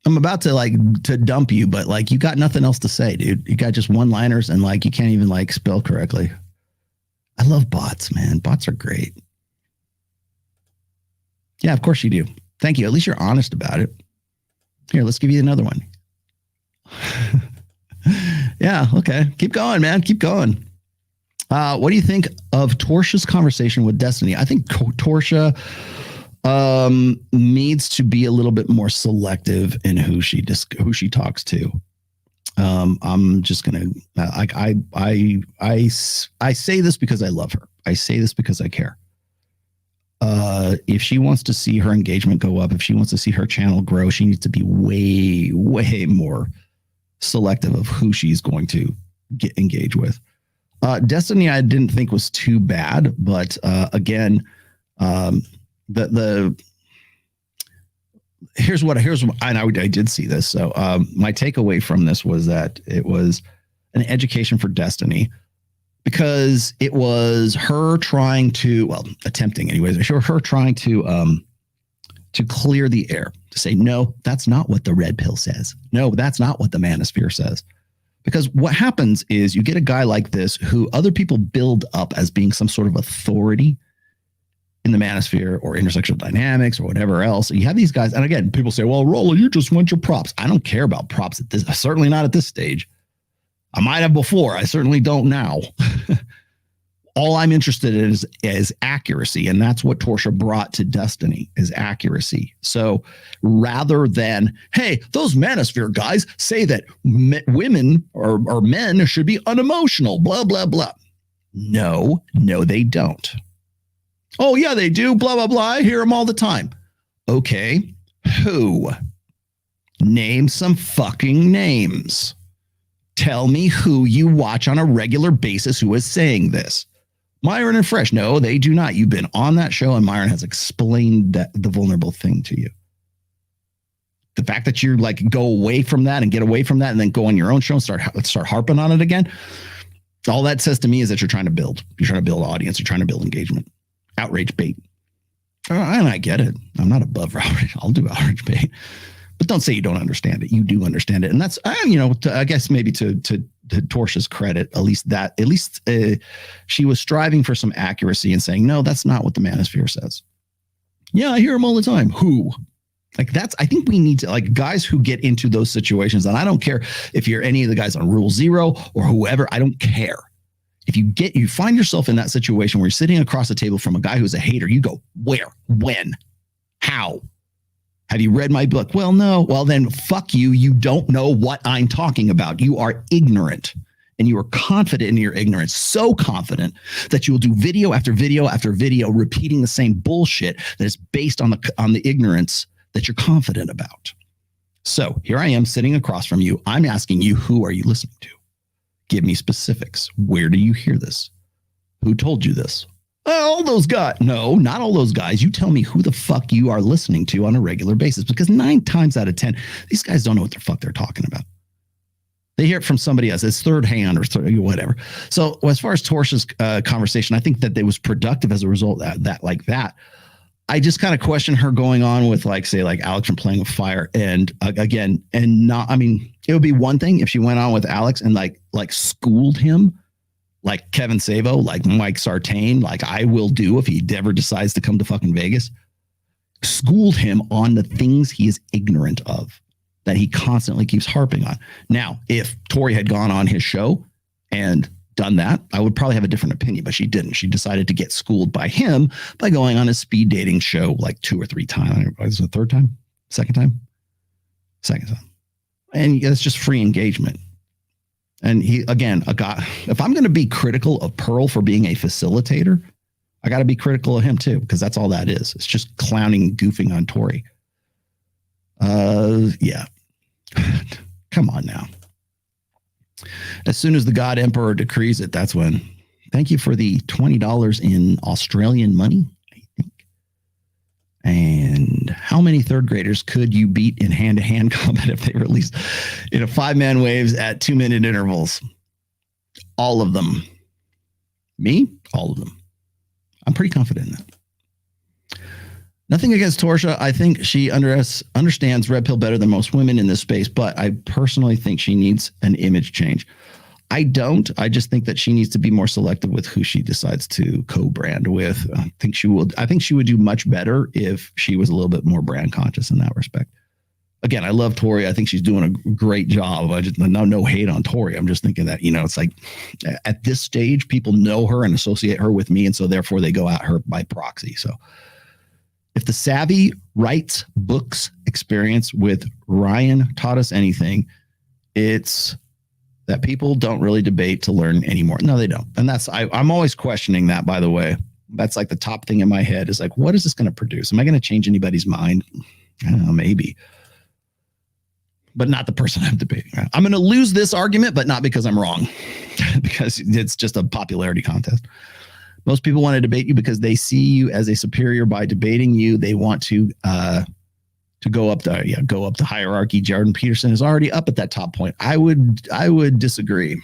[SPEAKER 8] I'm about to dump you, but like you got nothing else to say, dude. You got just one-liners and like you can't even like spell correctly. I love bots, man. Bots are great. Yeah, of course you do. Thank you. At least you're honest about it. Here, let's give you another one. Yeah, okay. Keep going, man. Keep going. What do you think of Torsha's conversation with Destiny? I think Torsha needs to be a little bit more selective in who she talks to. I'm just gonna I say this because I love her. I say this because I care. If she wants to see her engagement go up, if she wants to see her channel grow, she needs to be way more selective of who she's going to engage with. Destiny, I didn't think was too bad, but again, here's what I did see this. So my takeaway from this was that it was an education for Destiny, because it was her trying to, attempting anyways, her trying to clear the air, to say, no, that's not what the red pill says. No, that's not what the Manosphere says. Because what happens is you get a guy like this who other people build up as being some sort of authority in the Manosphere or intersectional dynamics or whatever else. You have these guys, and again, people say, well, Rollo, you just want your props. I don't care about props at this, certainly not at this stage. I might have before. I certainly don't now. All I'm interested in is accuracy. And that's what Torsha brought to Destiny, is accuracy. So rather than, hey, those Manosphere guys say that women or men should be unemotional, blah, blah, blah. No, they don't. Oh, yeah, they do. Blah, blah, blah. I hear them all the time. Okay. Who? Name some fucking names. Tell me who you watch on a regular basis who is saying this. Myron and Fresh. No, they do not. You've been on that show and Myron has explained the vulnerable thing to you. The fact that you like go away from that and get away from that and then go on your own show and start harping on it again. All that says to me is that you're trying to build. You're trying to build audience. You're trying to build engagement. Outrage bait. And I get it. I'm not above outrage. I'll do outrage bait. But don't say you don't understand it. You do understand it. And that's, I guess maybe to Torsha's credit, at least she was striving for some accuracy and saying, no, that's not what the Manosphere says. Yeah, I hear them all the time. Who? Like I think we need to, like, guys who get into those situations, and I don't care if you're any of the guys on Rule Zero or whoever, I don't care. If you find yourself in that situation where you're sitting across the table from a guy who's a hater, you go, where, when, how? Have you read my book? Well, no. Well, then fuck you. You don't know what I'm talking about. You are ignorant, and you are confident in your ignorance. So confident that you will do video after video after video, repeating the same bullshit that is based on the ignorance that you're confident about. So here I am sitting across from you. I'm asking you, who are you listening to? Give me specifics. Where do you hear this? Who told you this? All those guys. No, not all those guys. You tell me who the fuck you are listening to on a regular basis, because 9 times out of 10, these guys don't know what the fuck they're talking about. They hear it from somebody else. It's third hand or whatever. So as far as Torsha's conversation, I think that it was productive as a result of that. I just kind of question her going on with like Alex from Playing with Fire. And again, it would be one thing if she went on with Alex and like schooled him, like Kevin Savo, like Mike Sartain, like I will do if he ever decides to come to fucking Vegas. Schooled him on the things he is ignorant of, that he constantly keeps harping on. Now, if Tori had gone on his show and done that, I would probably have a different opinion, but she didn't. She decided to get schooled by him by going on a speed dating show like 2 or 3 times. Was it the third time? Second time? Second time. And it's just free engagement. And he, again, a guy, if I'm going to be critical of Pearl for being a facilitator, I got to be critical of him too, because that's all that is. It's just clowning and goofing on Tori. Yeah. Come on now. As soon as the God Emperor decrees it, that's when Thank you for the $20 in Australian money, I think. And how many third graders could you beat in hand-to-hand combat if they were released in a 5-man waves at 2-minute intervals? All of them. Me? All of them. I'm pretty confident in that. Nothing against Torsha. I think she understands red pill better than most women in this space, but I personally think she needs an image change. I don't. I just think that she needs to be more selective with who she decides to co-brand with. I think she would do much better if she was a little bit more brand conscious in that respect. Again, I love Tori. I think she's doing a great job. I just no hate on Tori. I'm just thinking that, it's like at this stage, people know her and associate her with me. And so therefore they go at her by proxy. So if the savvy writes books experience with Ryan taught us anything, it's that people don't really debate to learn anymore. No, they don't. And I'm always questioning that, by the way. That's like the top thing in my head is like, what is this going to produce? Am I going to change anybody's mind? I don't know, maybe. But not the person I'm debating. I'm going to lose this argument, but not because I'm wrong, because it's just a popularity contest. Most people want to debate you because they see you as a superior. By debating you, they want to go up the hierarchy. Jordan Peterson is already up at that top point. I would disagree.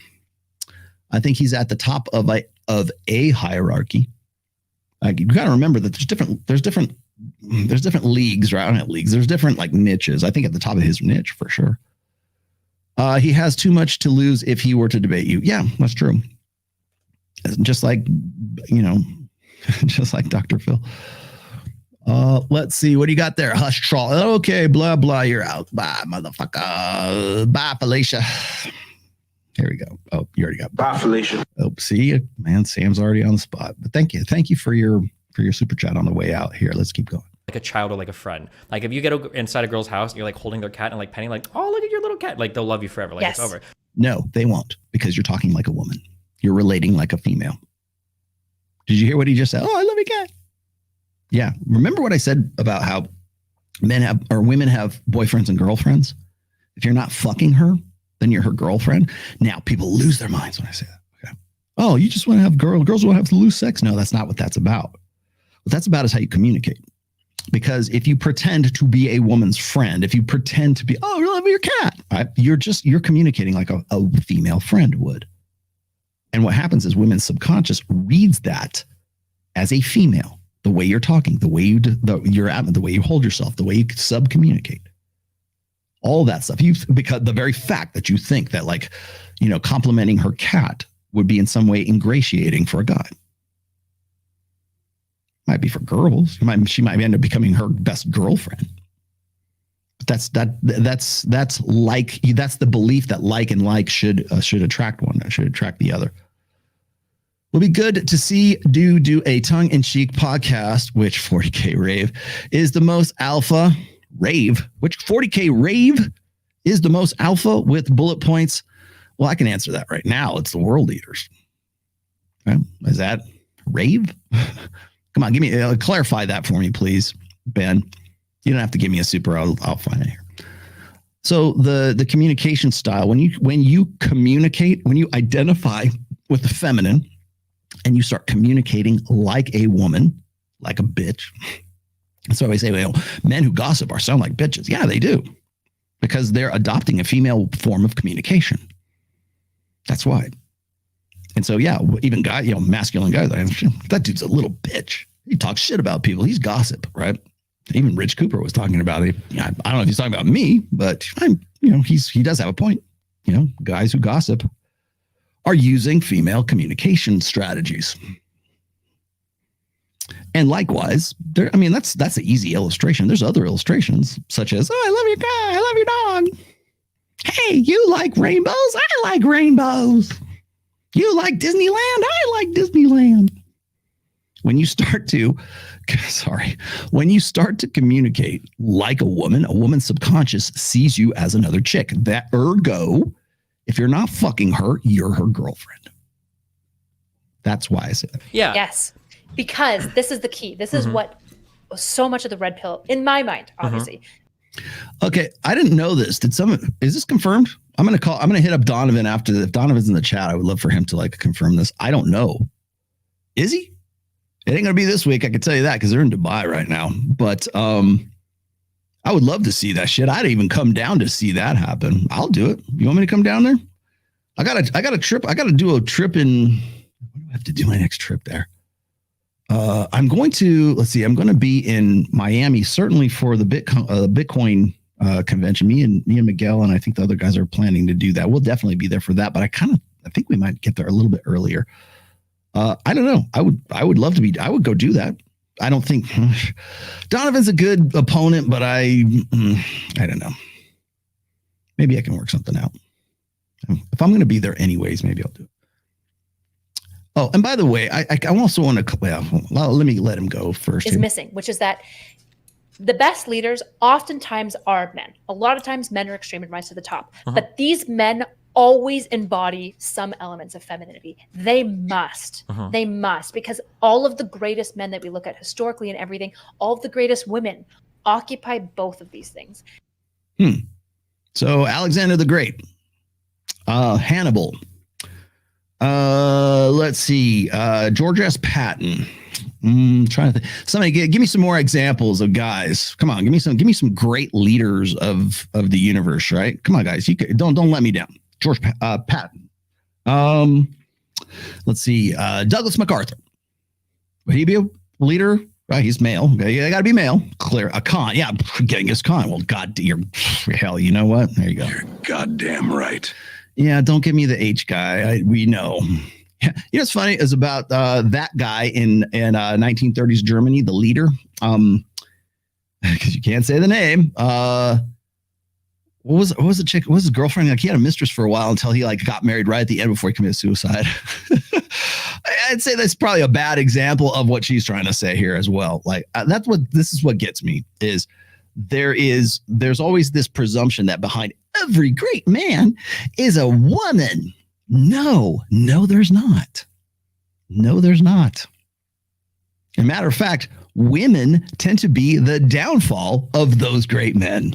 [SPEAKER 8] I think he's at the top of a hierarchy. You got to remember that there's different leagues, right? Not leagues. There's different like niches. I think at the top of his niche for sure. He has too much to lose if he were to debate you. Yeah, that's true. Just like, just like Dr. Phil. Let's see. What do you got there? Hush troll. Okay, blah, blah. You're out. Bye, motherfucker. Bye, Felicia. Here we go. Oh, you already got. Bye, Felicia. Oh, see, man, Sam's already on the spot. But thank you. Thank you for your super chat on the way out here. Let's keep going.
[SPEAKER 20] Like a child or like a friend. Like if you get inside a girl's house and you're like holding their cat and like petting, like, oh, look at your little cat. Like they'll love you forever. Like it's over.
[SPEAKER 8] No, they won't, because you're talking like a woman. You're relating like a female. Did you hear what he just said? Oh, I love your cat. Yeah. Remember what I said about how women have boyfriends and girlfriends? If you're not fucking her, then you're her girlfriend. Now people lose their minds when I say that. Okay. Oh, you just want to have girls want to have loose sex? No, that's not what that's about. What that's about is how you communicate. Because if you pretend to be a woman's friend, if you pretend to be, oh, I love your cat, right? You're communicating like a female friend would. And what happens is women's subconscious reads that as a female. The way you're talking, the way the way you hold yourself, the way you sub-communicate, all that stuff. Because the very fact that you think that, like, complimenting her cat would be in some way ingratiating for a guy. Might be for girls. She might end up becoming her best girlfriend. But that's the belief that like and like should attract one. Should attract the other. Will be good to see do a tongue-in-cheek podcast, which 40K rave is the most alpha rave, which 40K rave is the most alpha with bullet points. Well, I can answer that right now. It's the World Eaters. Okay. Is that rave? Come on, give me clarify that for me, please, Ben. You don't have to give me a super. I'll find it here. So the communication style, when you communicate, when you identify with the feminine, and you start communicating like a woman, like a bitch. That's why we say, men who gossip sound like bitches. Yeah, they do. Because they're adopting a female form of communication. That's why. And so, yeah, even masculine guys, that dude's a little bitch. He talks shit about people. He's gossip, right? Even Rich Cooper was talking about it. I don't know if he's talking about me, but he does have a point. Guys who gossip are using female communication strategies. And likewise, that's an easy illustration. There's other illustrations, such as, oh, I love your guy, I love your dog. Hey, you like rainbows? I like rainbows. You like Disneyland? I like Disneyland. When you start to communicate like a woman's subconscious sees you as another chick. That ergo, if you're not fucking her, you're her girlfriend. That's why I say that.
[SPEAKER 20] Yeah.
[SPEAKER 21] Yes. Because this is the key. This is what so much of the red pill, in my mind, obviously.
[SPEAKER 8] Okay. I didn't know this. Is this confirmed? I'm going to hit up Donovan after. If Donovan's in the chat, I would love for him to confirm this. I don't know Is he? It ain't gonna be this week. I can tell you that because they're in Dubai right now. But I would love to see that shit. I'd even come down to see that happen. I'll do it. You want me to come down there? I got a trip. I got to do a trip in. What do I have to do my next trip there? I'm going to, let's see, I'm going to be in Miami, certainly for the Bitcoin convention. Me and Miguel and I think the other guys are planning to do that. We'll definitely be there for that, but I think we might get there a little bit earlier. I don't know. I would love to be, I would go do that. I don't think Donovan's a good opponent, but I don't know. Maybe I can work something out. If I'm going to be there anyways, maybe I'll do it. Oh, and by the way, I also want to, let me let him go first.
[SPEAKER 21] Is missing, which is that the best leaders oftentimes are men. A lot of times men are extreme and rise to the top, but these men always embody some elements of femininity. They must, because all of the greatest men that we look at historically and everything, all of the greatest women occupy both of these things.
[SPEAKER 8] So Alexander the Great, Hannibal, let's see, George S. Patton. Trying to think. Somebody give me some more examples of guys. Come on, give me some great leaders of the universe, right? Come on, guys. Don't let me down. George Patton. Let's see. Douglas MacArthur. Would he be a leader? Right, he's male. You got to be male. Clear. A Khan. Yeah, Genghis Khan. Well, God, hell, you know what? There you go. You're goddamn right. Yeah, don't give me the H guy. We know. You know what's funny is about that guy in 1930s Germany, the leader. Because you can't say the name. What was the chick? What was his girlfriend? Like he had a mistress for a while until he got married right at the end before he committed suicide. I'd say that's probably a bad example of what she's trying to say here as well. This is what gets me is there's always this presumption that behind every great man is a woman. No, there's not. No, there's not. As a matter of fact, women tend to be the downfall of those great men.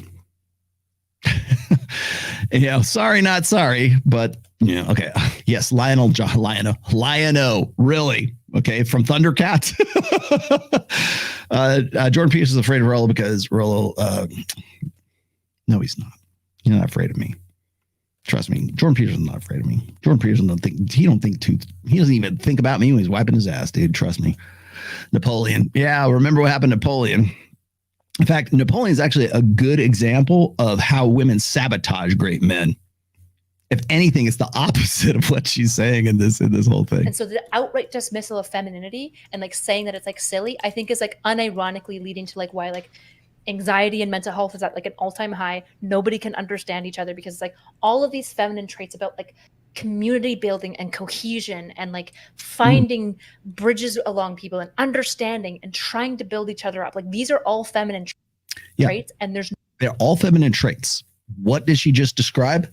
[SPEAKER 8] Sorry, not sorry, but okay. Yes, Lionel, really? Okay, from Thundercat. Jordan Peterson's afraid of Rollo because Rollo. No, he's not. He's not afraid of me. Trust me, Jordan Peterson's not afraid of me. Jordan Peterson he doesn't even think about me when he's wiping his ass, dude. Trust me. Napoleon. Yeah, remember what happened to Napoleon. In fact, Napoleon is actually a good example of how women sabotage great men. If anything, it's the opposite of what she's saying in this whole thing.
[SPEAKER 21] And so the outright dismissal of femininity and saying that it's silly, I think is unironically leading to why anxiety and mental health is at an all-time high. Nobody can understand each other because all of these feminine traits about community building and cohesion and finding bridges along people and understanding and trying to build each other up. These are all feminine traits, and they're all feminine traits.
[SPEAKER 8] What did she just describe?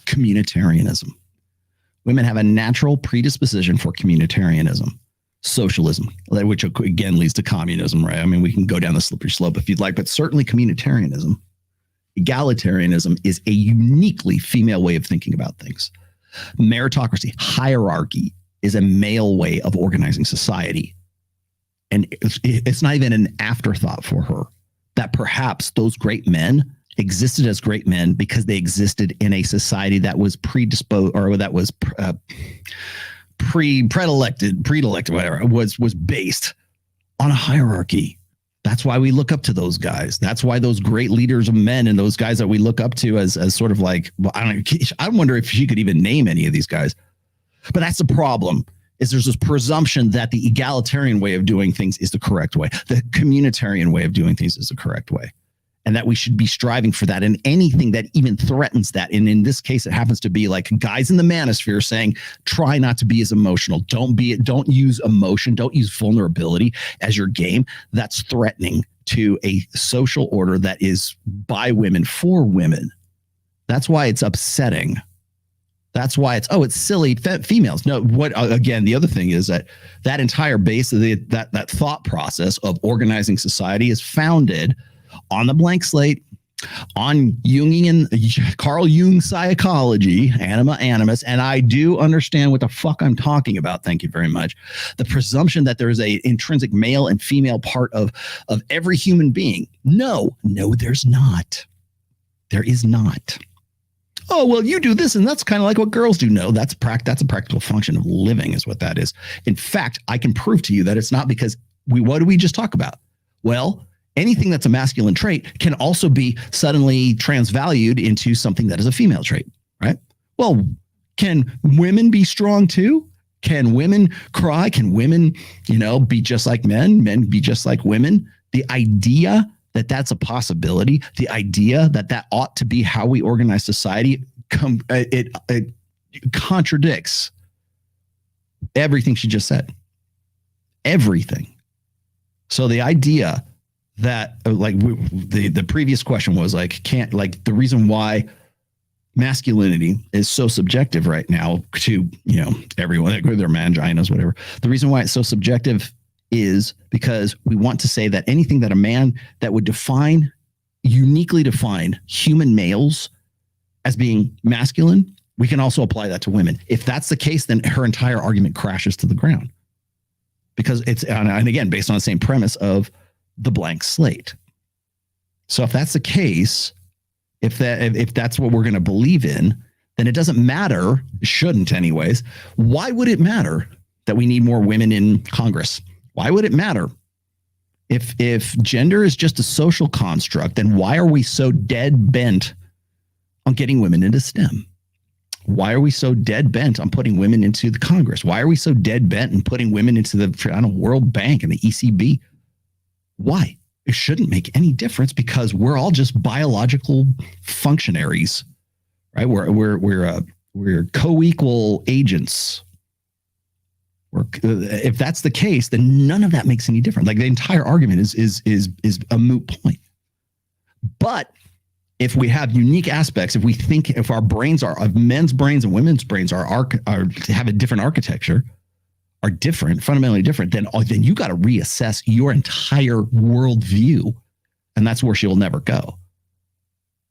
[SPEAKER 8] Communitarianism. Women have a natural predisposition for communitarianism. Socialism, which again leads to communism, right? I mean, we can go down the slippery slope if you'd like, but certainly communitarianism. Egalitarianism is a uniquely female way of thinking about things. Meritocracy, hierarchy is a male way of organizing society. And it's not even an afterthought for her that perhaps those great men existed as great men because they existed in a society that was predisposed or that was predilected, whatever, was based on a hierarchy. That's why we look up to those guys. That's why those great leaders of men and those guys that we look up to as sort of I wonder if she could even name any of these guys. But that's the problem, is there's this presumption that the egalitarian way of doing things is the correct way. The communitarian way of doing things is the correct way. And that we should be striving for that. And anything that even threatens that, and in this case, it happens to be guys in the Manosphere saying, try not to be as emotional. Don't use emotion. Don't use vulnerability as your game. That's threatening to a social order that is by women for women. That's why it's upsetting. That's why it's silly females. No, again, the other thing is that entire base of that thought process of organizing society is founded on the blank slate on Jungian, Carl Jung psychology, anima animus, and I do understand what the fuck I'm talking about. Thank you very much. The presumption that there is a intrinsic male and female part of every human being. No, there's not. There is not. Oh, well, you do this, and that's kind of like what girls do. No, that's a practical function of living is what that is. In fact, I can prove to you that it's not because what did we just talk about? Well, anything that's a masculine trait can also be suddenly transvalued into something that is a female trait, right? Well, can women be strong too? Can women cry? Can women, be just like men? Men be just like women? The idea that that's a possibility, the idea that that ought to be how we organize society, it contradicts everything she just said. Everything. So the idea that the previous question was the reason why masculinity is so subjective right now to everyone, their manginas, whatever. The reason why it's so subjective is because we want to say that anything that a man that would uniquely define human males as being masculine, we can also apply that to women. If that's the case, then her entire argument crashes to the ground because it's, and again, based on the same premise of the blank slate. So if that's the case, if that's what we're going to believe in, then it doesn't matter, shouldn't anyways. Why would it matter that we need more women in Congress? Why would it matter? If gender is just a social construct, then why are we so dead bent on getting women into STEM? Why are we so dead bent on putting women into the Congress? Why are we so dead bent on putting women into the World Bank and the ECB? Why? It shouldn't make any difference because we're all just biological functionaries, right? We're co-equal agents. If that's the case, then none of that makes any difference. Like the entire argument is a moot point. But if we have unique aspects, if our brains are of men's brains and women's brains have a different architecture, are different, fundamentally different, then you got to reassess your entire worldview. And that's where she'll never go.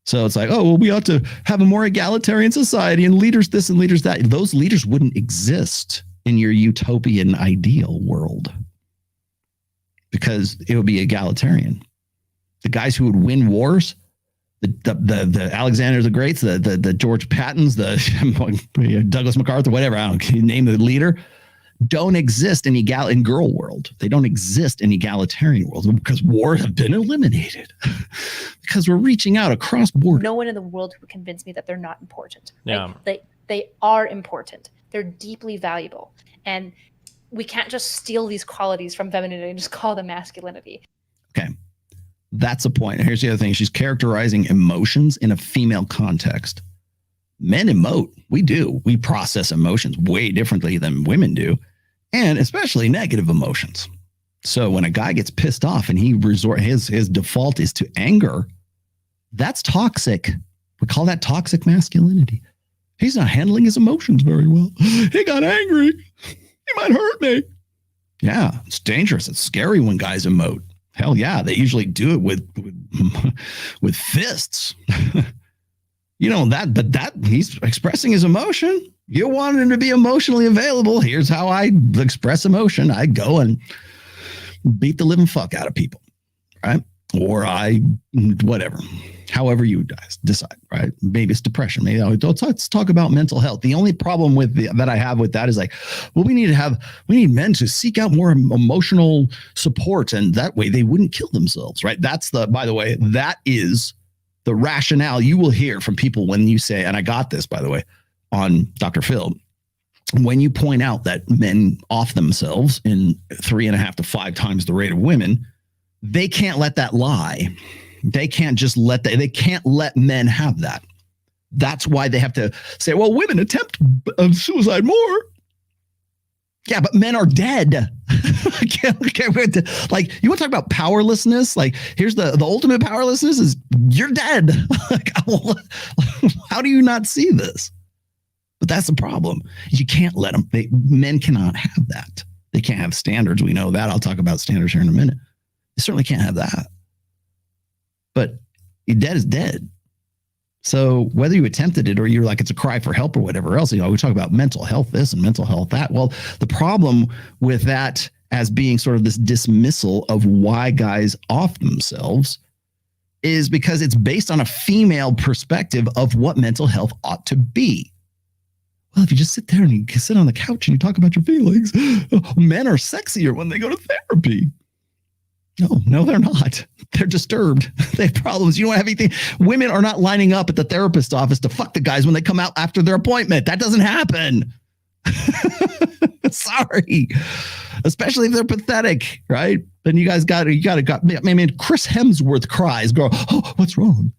[SPEAKER 8] So it's like, oh, well, we ought to have a more egalitarian society and leaders this and leaders that. Those leaders wouldn't exist in your utopian ideal world because it would be egalitarian. The guys who would win wars, the Alexander the Greats, the George Pattons, the Douglas MacArthur, whatever, I don't name the leader, don't exist in girl world. They don't exist in egalitarian world because war have been eliminated because we're reaching out across borders.
[SPEAKER 21] No one in the world would convince me that they're not important.
[SPEAKER 19] Yeah.
[SPEAKER 21] They are important. They're deeply valuable. And we can't just steal these qualities from femininity and just call them masculinity.
[SPEAKER 8] Okay. That's a point. And here's the other thing. She's characterizing emotions in a female context. Men emote. We do. We process emotions way differently than women do. And especially negative emotions. So when a guy gets pissed off and his default is to anger, that's toxic. We call that toxic masculinity. He's not handling his emotions very well. He got angry. He might hurt me. Yeah, it's dangerous. It's scary when guys emote. Hell yeah, they usually do it with fists. But he's expressing his emotion. You want him to be emotionally available. Here's how I express emotion. I go and beat the living fuck out of people, right? Or whatever. However you guys decide, right? Maybe it's depression. Maybe let's talk about mental health. The only problem that I have with that is well, we need men to seek out more emotional support, and that way they wouldn't kill themselves, right? By the way, that is the rationale you will hear from people when you say, and I got this, by the way, on Dr. Phil, when you point out that men off themselves in 3.5 to 5 times the rate of women, they can't let that lie. They can't just they can't let men have that. That's why they have to say, well, women attempt suicide more. Yeah, but men are dead. You want to talk about powerlessness? Here's the ultimate powerlessness is you're dead. How do you not see this? But that's the problem. You can't let them. Men cannot have that. They can't have standards. We know that. I'll talk about standards here in a minute. They certainly can't have that. But Your dead is dead. So whether you attempted it or you're like, it's a cry for help or whatever else, we talk about mental health this and mental health that. Well, the problem with that as being sort of this dismissal of why guys off themselves is because it's based on a female perspective of what mental health ought to be. Well, if you just sit there and you sit on the couch and you talk about your feelings, men are sexier when they go to therapy. No, they're not. They're disturbed. They have problems. You don't have anything. Women are not lining up at the therapist's office to fuck the guys when they come out after their appointment. That doesn't happen. Sorry. Especially if they're pathetic, right? Then you guys got. I mean, Chris Hemsworth cries, girl, oh, what's wrong?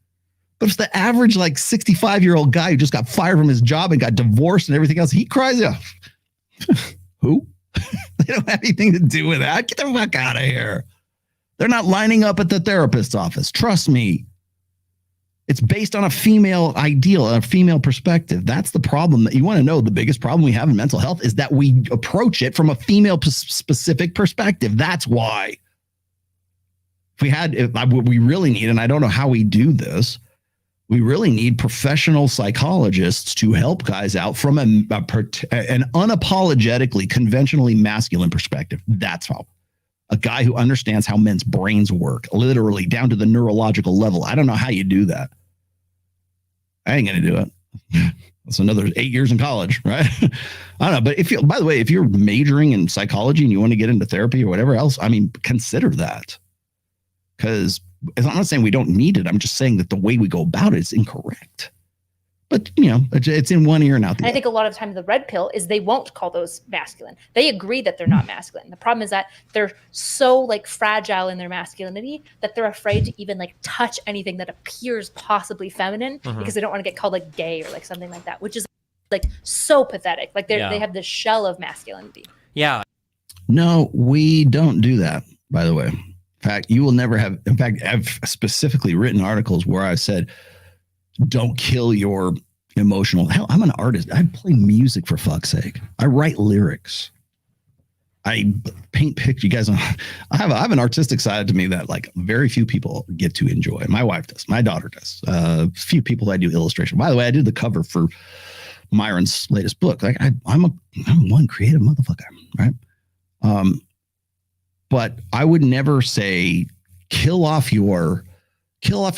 [SPEAKER 8] But if the average, like 65-year-old guy who just got fired from his job and got divorced and everything else, he cries, who? They don't have anything to do with that. Get the fuck out of here. They're not lining up at the therapist's office. Trust me. It's based on a female ideal, a female perspective. That's the problem. That you want to know. The biggest problem we have in mental health is that we approach it from a female specific perspective. That's why. What we really need, and I don't know how we do this, we really need professional psychologists to help guys out from an unapologetically, conventionally masculine perspective. That's how. A guy who understands how men's brains work, literally down to the neurological level. I don't know how you do that. I ain't going to do it. That's another 8 years in college, right? I don't know. But by the way, if you're majoring in psychology and you want to get into therapy or whatever else, I mean, consider that. Because I'm not saying we don't need it. I'm just saying that the way we go about it is incorrect. But, it's in one ear and out the other.
[SPEAKER 21] I think a lot of the time the red pill is they won't call those masculine. They agree that they're not masculine. The problem is that they're so like fragile in their masculinity that they're afraid to even like touch anything that appears possibly feminine because they don't want to get called like gay or like something like that, which is like so pathetic. Like they have this shell of masculinity.
[SPEAKER 20] Yeah.
[SPEAKER 8] No, we don't do that, by the way. In fact, you will never have. In fact, I've specifically written articles where I said, don't kill your emotional. Hell, I'm an artist. I play music, for fuck's sake. I write lyrics. I paint pictures. You guys, I have an artistic side to me that like very few people get to enjoy. My wife does. My daughter does. Few people I do illustration. By the way, I did the cover for Myron's latest book. Like I'm one creative motherfucker, right? But I would never say kill off your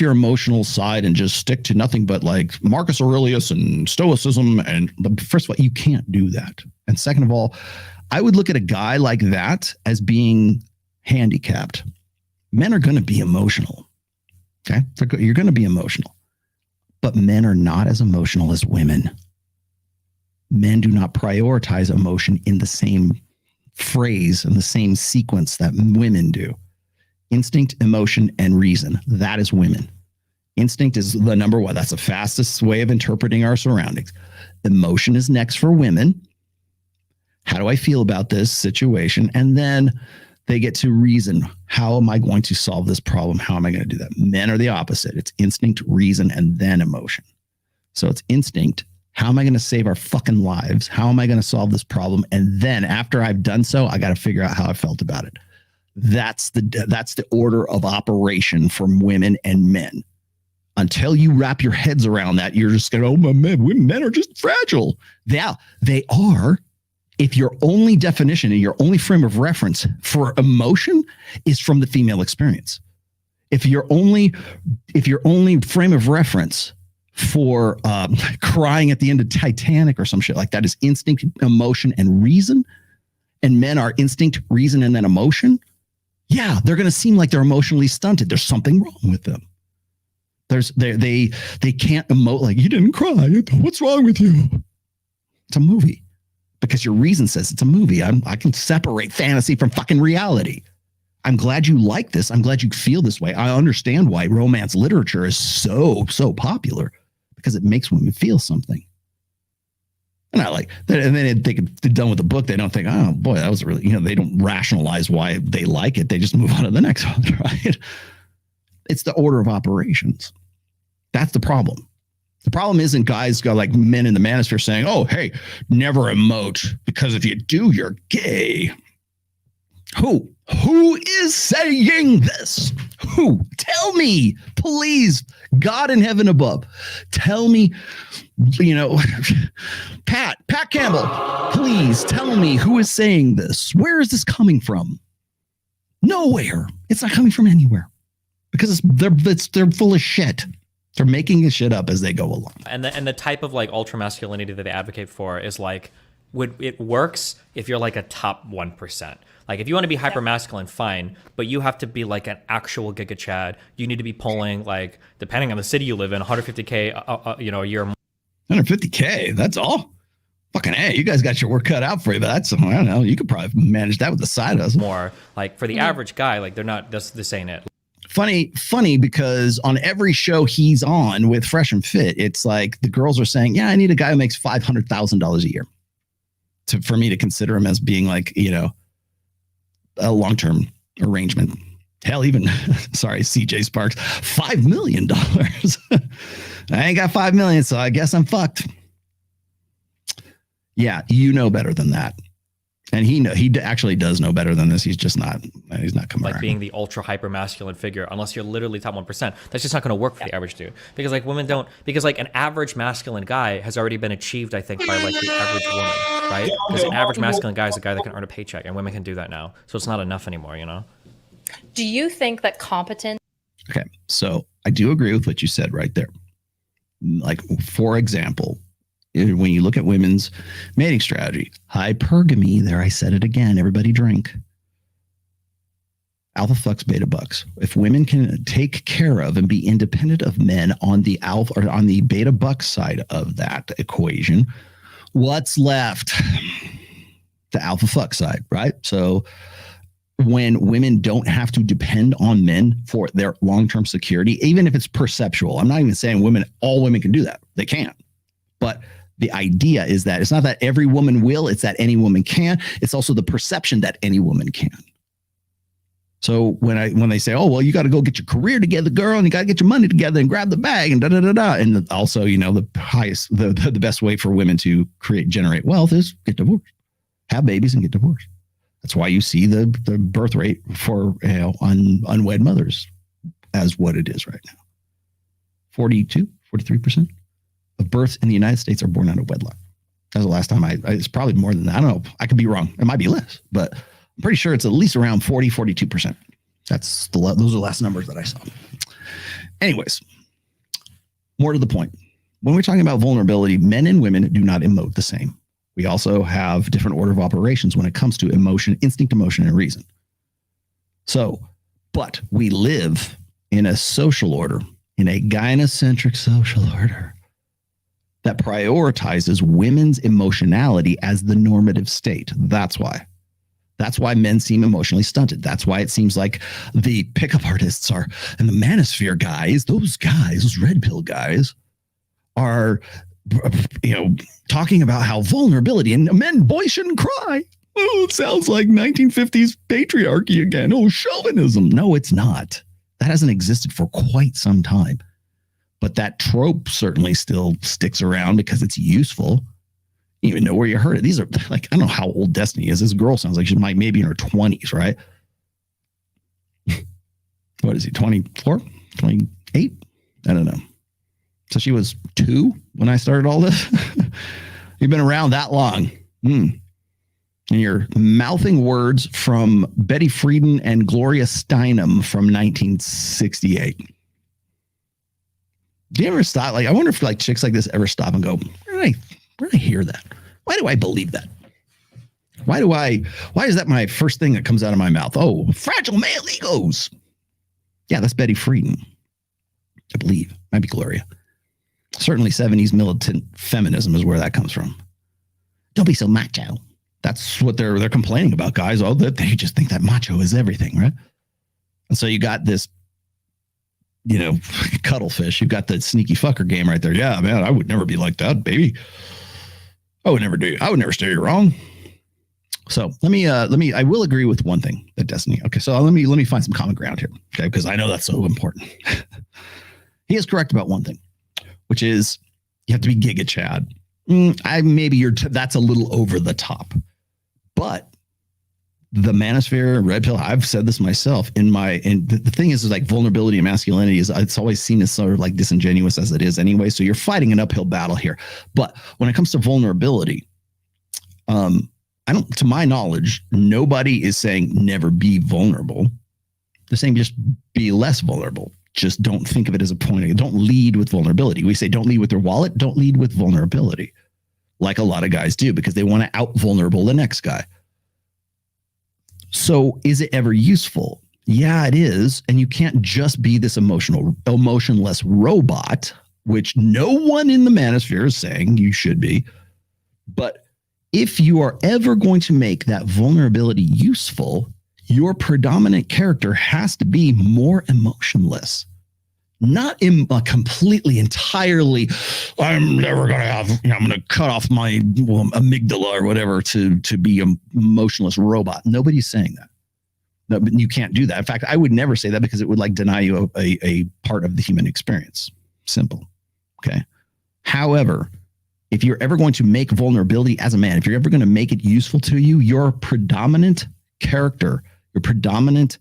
[SPEAKER 8] emotional side and just stick to nothing but like Marcus Aurelius and Stoicism. And first of all, you can't do that. And second of all, I would look at a guy like that as being handicapped. Men are going to be emotional. Okay. You're going to be emotional, but men are not as emotional as women. Men do not prioritize emotion in the same phrase and the same sequence that women do. Instinct, emotion, and reason. That is women. Instinct is the number one. That's the fastest way of interpreting our surroundings. Emotion is next for women. How do I feel about this situation? And then they get to reason. How am I going to solve this problem? How am I going to do that? Men are the opposite. It's instinct, reason, and then emotion. So it's instinct. How am I going to save our fucking lives? How am I going to solve this problem? And then after I've done so, I got to figure out how I felt about it. That's the order of operation from women and men. Until you wrap your heads around that, you're just going, oh, men are just fragile. Yeah, they are. If your only definition and your only frame of reference for emotion is from the female experience, if your only frame of reference for crying at the end of Titanic or some shit like that is instinct, emotion, and reason, and men are instinct, reason, and then emotion, yeah, they're going to seem like they're emotionally stunted. There's something wrong with them. They can't emote like, you didn't cry. What's wrong with you? It's a movie. Because your reason says it's a movie. I can separate fantasy from fucking reality. I'm glad you like this. I'm glad you feel this way. I understand why romance literature is so popular, because it makes women feel something. And I like that. And then they get done with the book. They don't think, oh boy, that was really, they don't rationalize why they like it. They just move on to the next one, right? It's the order of operations. That's the problem. The problem isn't guys go like men in the Manosphere saying, oh, hey, never emote because if you do, you're gay. Who? Who is saying this? Who? Tell me, please, God in heaven above. Tell me, Pat Campbell, please tell me who is saying this. Where is this coming from? Nowhere. It's not coming from anywhere because they're full of shit. They're making this shit up as they go along.
[SPEAKER 20] And the type of like ultra masculinity that they advocate for is like, it works if you're like a top 1%. Like if you want to be hyper masculine, fine, but you have to be like an actual giga chad. You need to be pulling like, depending on the city you live in, 150K, a year.
[SPEAKER 8] 150K. That's all. Fucking hey, you guys got your work cut out for you. But that's, I don't know. You could probably manage that with the side hustle.
[SPEAKER 20] More like for the average guy, like they're not. This ain't it.
[SPEAKER 8] Funny because on every show he's on with Fresh and Fit, it's like the girls are saying, "Yeah, I need a guy who makes $500,000 a year for me to consider him as being like a long-term arrangement." Hell, even sorry, CJ Sparks, $5 million. I ain't got 5 million, so I guess I'm fucked. Yeah, you know better than that. And he actually does know better than this. He's just not. He's not coming
[SPEAKER 20] like
[SPEAKER 8] around.
[SPEAKER 20] Being the ultra hyper masculine figure, unless you're literally top 1%. That's just not going to work for the average dude. Because like women don't. Because like an average masculine guy has already been achieved, I think, by like the average woman, right? Because an average masculine guy is a guy that can earn a paycheck, and women can do that now. So it's not enough anymore,
[SPEAKER 21] Do you think that competence?
[SPEAKER 8] Okay, so I do agree with what you said right there. Like, for example, when you look at women's mating strategy, hypergamy, there I said it again, everybody drink. Alpha fucks beta bucks. If women can take care of and be independent of men on the alpha or on the beta buck side of that equation, what's left? The alpha fuck side, right? So when women don't have to depend on men for their long-term security, even if it's perceptual, I'm not even saying all women can do that. They can't. But the idea is that it's not that every woman will, it's that any woman can. It's also the perception that any woman can. So when they say, oh, well, you got to go get your career together, girl, and you got to get your money together and grab the bag and da-da-da-da. And also, the best way for women to generate wealth is get divorced, have babies and get divorced. That's why you see the birth rate for unwed mothers as what it is right now. 43% of births in the United States are born out of wedlock. That was the last time it's probably more than that. I don't know. I could be wrong. It might be less, but I'm pretty sure it's at least around 42%. Those are the last numbers that I saw. Anyways, more to the point. When we're talking about vulnerability, men and women do not emote the same. We also have different order of operations when it comes to emotion, instinct, emotion, and reason. So, but we live in a social order, in a gynocentric social order that prioritizes women's emotionality as the normative state. That's why. That's why men seem emotionally stunted. That's why it seems like the pickup artists and the Manosphere guys, those red pill guys are, talking about how vulnerability and boys shouldn't cry. Oh, it sounds like 1950s patriarchy again. Oh, chauvinism. No, it's not. That hasn't existed for quite some time. But that trope certainly still sticks around because it's useful. You don't even know where you heard it. These are like, I don't know how old Destiny is. This girl sounds like she's maybe in her 20s, right? What is he, 24, 28? I don't know. So she was 2 when I started all this. You've been around that long. And you're mouthing words from Betty Friedan and Gloria Steinem from 1968. Do you ever stop? I wonder if chicks like this ever stop and go, where did I hear that? Why do I believe that? Why is that my first thing that comes out of my mouth? Oh, fragile male egos. Yeah, that's Betty Friedan. I believe. Might be Gloria. Certainly 70s militant feminism is where that comes from. Don't be so macho. That's what they're complaining about, guys. Oh, they just think that macho is everything, right? And so you got this, cuttlefish. You've got the sneaky fucker game right there. Yeah, man, I would never be like that, baby. I would never steer you wrong. So I will agree with one thing that Destiny. Okay, so let me find some common ground here. Okay, because I know that's so important. He is correct about one thing, which is you have to be Giga Chad. That's a little over the top, but the Manosphere, Red Pill, I've said this myself and the thing is like vulnerability and masculinity is, it's always seen as sort of like disingenuous as it is anyway. So you're fighting an uphill battle here. But when it comes to vulnerability, to my knowledge, nobody is saying never be vulnerable. They're saying just be less vulnerable. Just don't think of it as a point. Don't lead with vulnerability. We say don't lead with your wallet. Don't lead with vulnerability, like a lot of guys do, because they want to out vulnerable the next guy. So is it ever useful? Yeah, it is. And you can't just be this emotionless robot, which no one in the Manosphere is saying you should be. But if you are ever going to make that vulnerability useful, your predominant character has to be more emotionless. Not completely, entirely, I'm never going to have, I'm going to cut off my amygdala or whatever to be an emotionless robot. Nobody's saying that. No, but you can't do that. In fact, I would never say that because it would like deny you a part of the human experience. Simple. Okay. However, if you're ever going to make vulnerability as a man, if you're ever going to make it useful to you, your predominant character, your predominant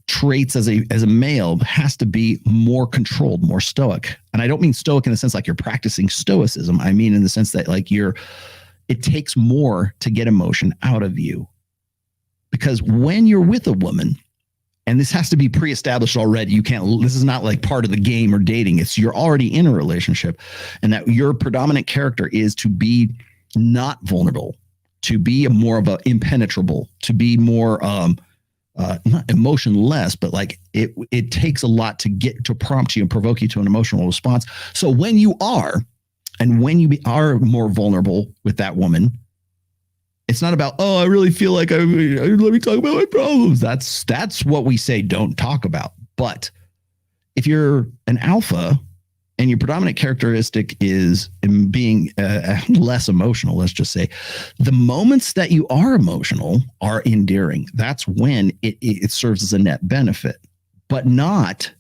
[SPEAKER 8] traits as a male has to be more controlled, more stoic. And I don't mean stoic in the sense like you're practicing stoicism. I mean in the sense that like it takes more to get emotion out of you. Because when you're with a woman, and this has to be pre-established already, this is not like part of the game or dating. You're already in a relationship, and that your predominant character is to be not vulnerable, to be more of a impenetrable, to be more, not emotionless, but like it takes a lot to prompt you and provoke you to an emotional response. So when you are more vulnerable with that woman, it's not about, oh, I really feel like let me talk about my problems. That's what we say don't talk about. But if you're an alpha and your predominant characteristic is being less emotional, let's just say, the moments that you are emotional are endearing. That's when it serves as a net benefit, but not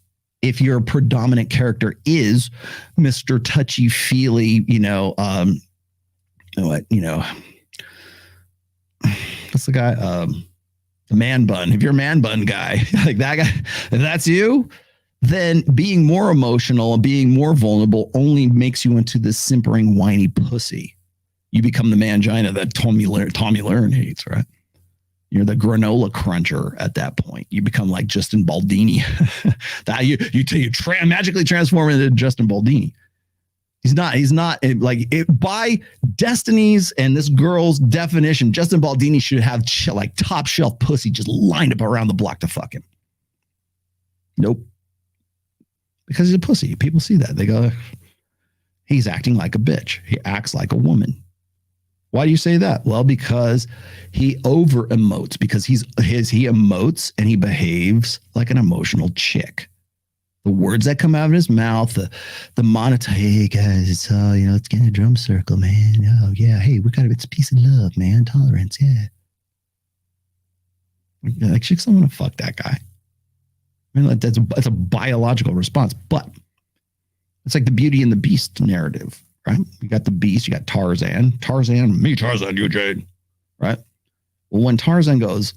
[SPEAKER 8] if your predominant character is Mr. Touchy-feely, what's the guy? The man bun. If you're a man bun guy, like that guy, if that's you, then being more emotional and being more vulnerable only makes you into this simpering, whiny pussy. You become the mangina that Tommy Learn hates, right? You're the granola cruncher at that point. You become like Justin Baldini. That you magically transform into Justin Baldini. He's not like by Destiny's and this girl's definition, Justin Baldini should have like top shelf pussy just lined up around the block to fuck him. Nope. Because he's a pussy. People see that. They go, he's acting like a bitch. He acts like a woman. Why do you say that? Well, because he over emotes, because he emotes and he behaves like an emotional chick. The words that come out of his mouth, the monitor, hey guys, let's get in a drum circle, man. Oh yeah, hey, it's a piece of love, man. Tolerance, yeah. Like chicks don't want to fuck that guy. I mean, that's a biological response, but it's like the Beauty and the Beast narrative, right? You got the Beast, you got Tarzan, me Tarzan, you Jade, right? Well, when Tarzan goes,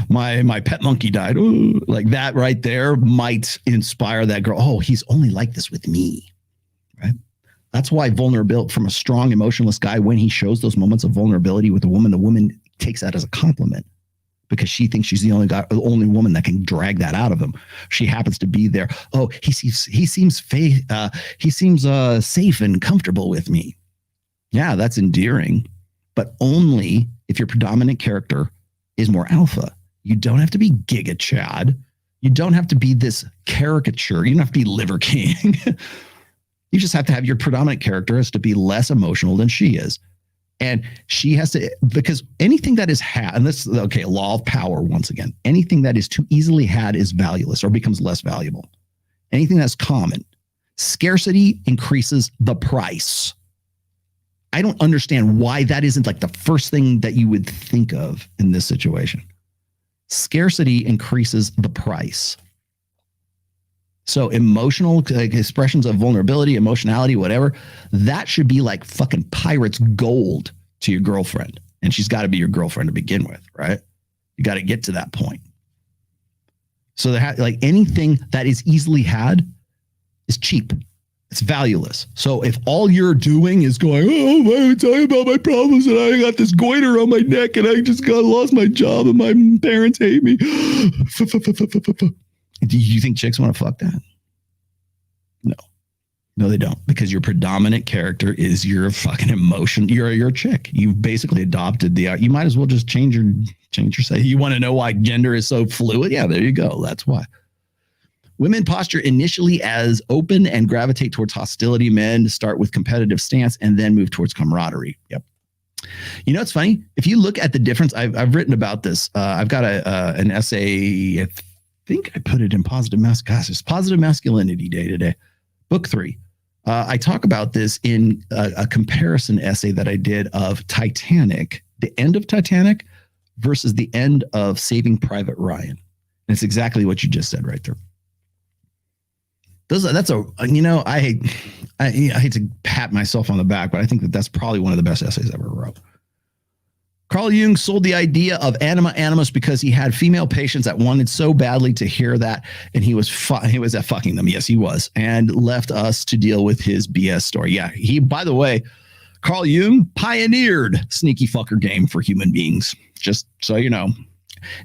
[SPEAKER 8] my pet monkey died. Ooh, like that right there might inspire that girl. Oh, he's only like this with me, right? That's why vulnerability from a strong, emotionless guy, when he shows those moments of vulnerability with a woman, the woman takes that as a compliment because she thinks she's the only woman that can drag that out of him. She happens to be there. Oh, he seems safe and comfortable with me. Yeah, that's endearing, but only if your predominant character is more alpha. You don't have to be Giga Chad. You don't have to be this caricature. You don't have to be Liver King. You just have to have your predominant character has to be less emotional than she is. And she has to, because anything that is had, and this, okay, law of power once again, anything that is too easily had is valueless or becomes less valuable. Anything that's common. Scarcity increases the price. I don't understand why that isn't like the first thing that you would think of in this situation. Scarcity increases the price. So emotional expressions of vulnerability, emotionality, whatever, that should be like fucking pirate's gold to your girlfriend. And she's got to be your girlfriend to begin with, right? You got to get to that point. So like anything that is easily had is cheap. It's valueless. So if all you're doing is going, oh, I'm talking about my problems and I got this goiter on my neck and I just lost my job and my parents hate me. Do you think chicks want to fuck that? No, they don't, because your predominant character is your fucking emotion. You're your chick. You've basically adopted you might as well just change your say. You want to know why gender is so fluid? Yeah, there you go. That's why. Women posture initially as open and gravitate towards hostility. Men start with competitive stance and then move towards camaraderie. Yep. You know, it's funny. If you look at the difference, I've written about this. I've got an essay. I think I put it in Positive Masculinity Day today, book 3. I talk about this in a comparison essay that I did of Titanic, the end of Titanic versus the end of Saving Private Ryan. And it's exactly what you just said right there. I hate to pat myself on the back, but I think that's probably one of the best essays I ever wrote. Carl Jung sold the idea of anima animus because he had female patients that wanted so badly to hear that, and he was at fucking them. Yes, he was, and left us to deal with his BS story. Yeah, by the way, Carl Jung pioneered sneaky fucker game for human beings. Just so you know.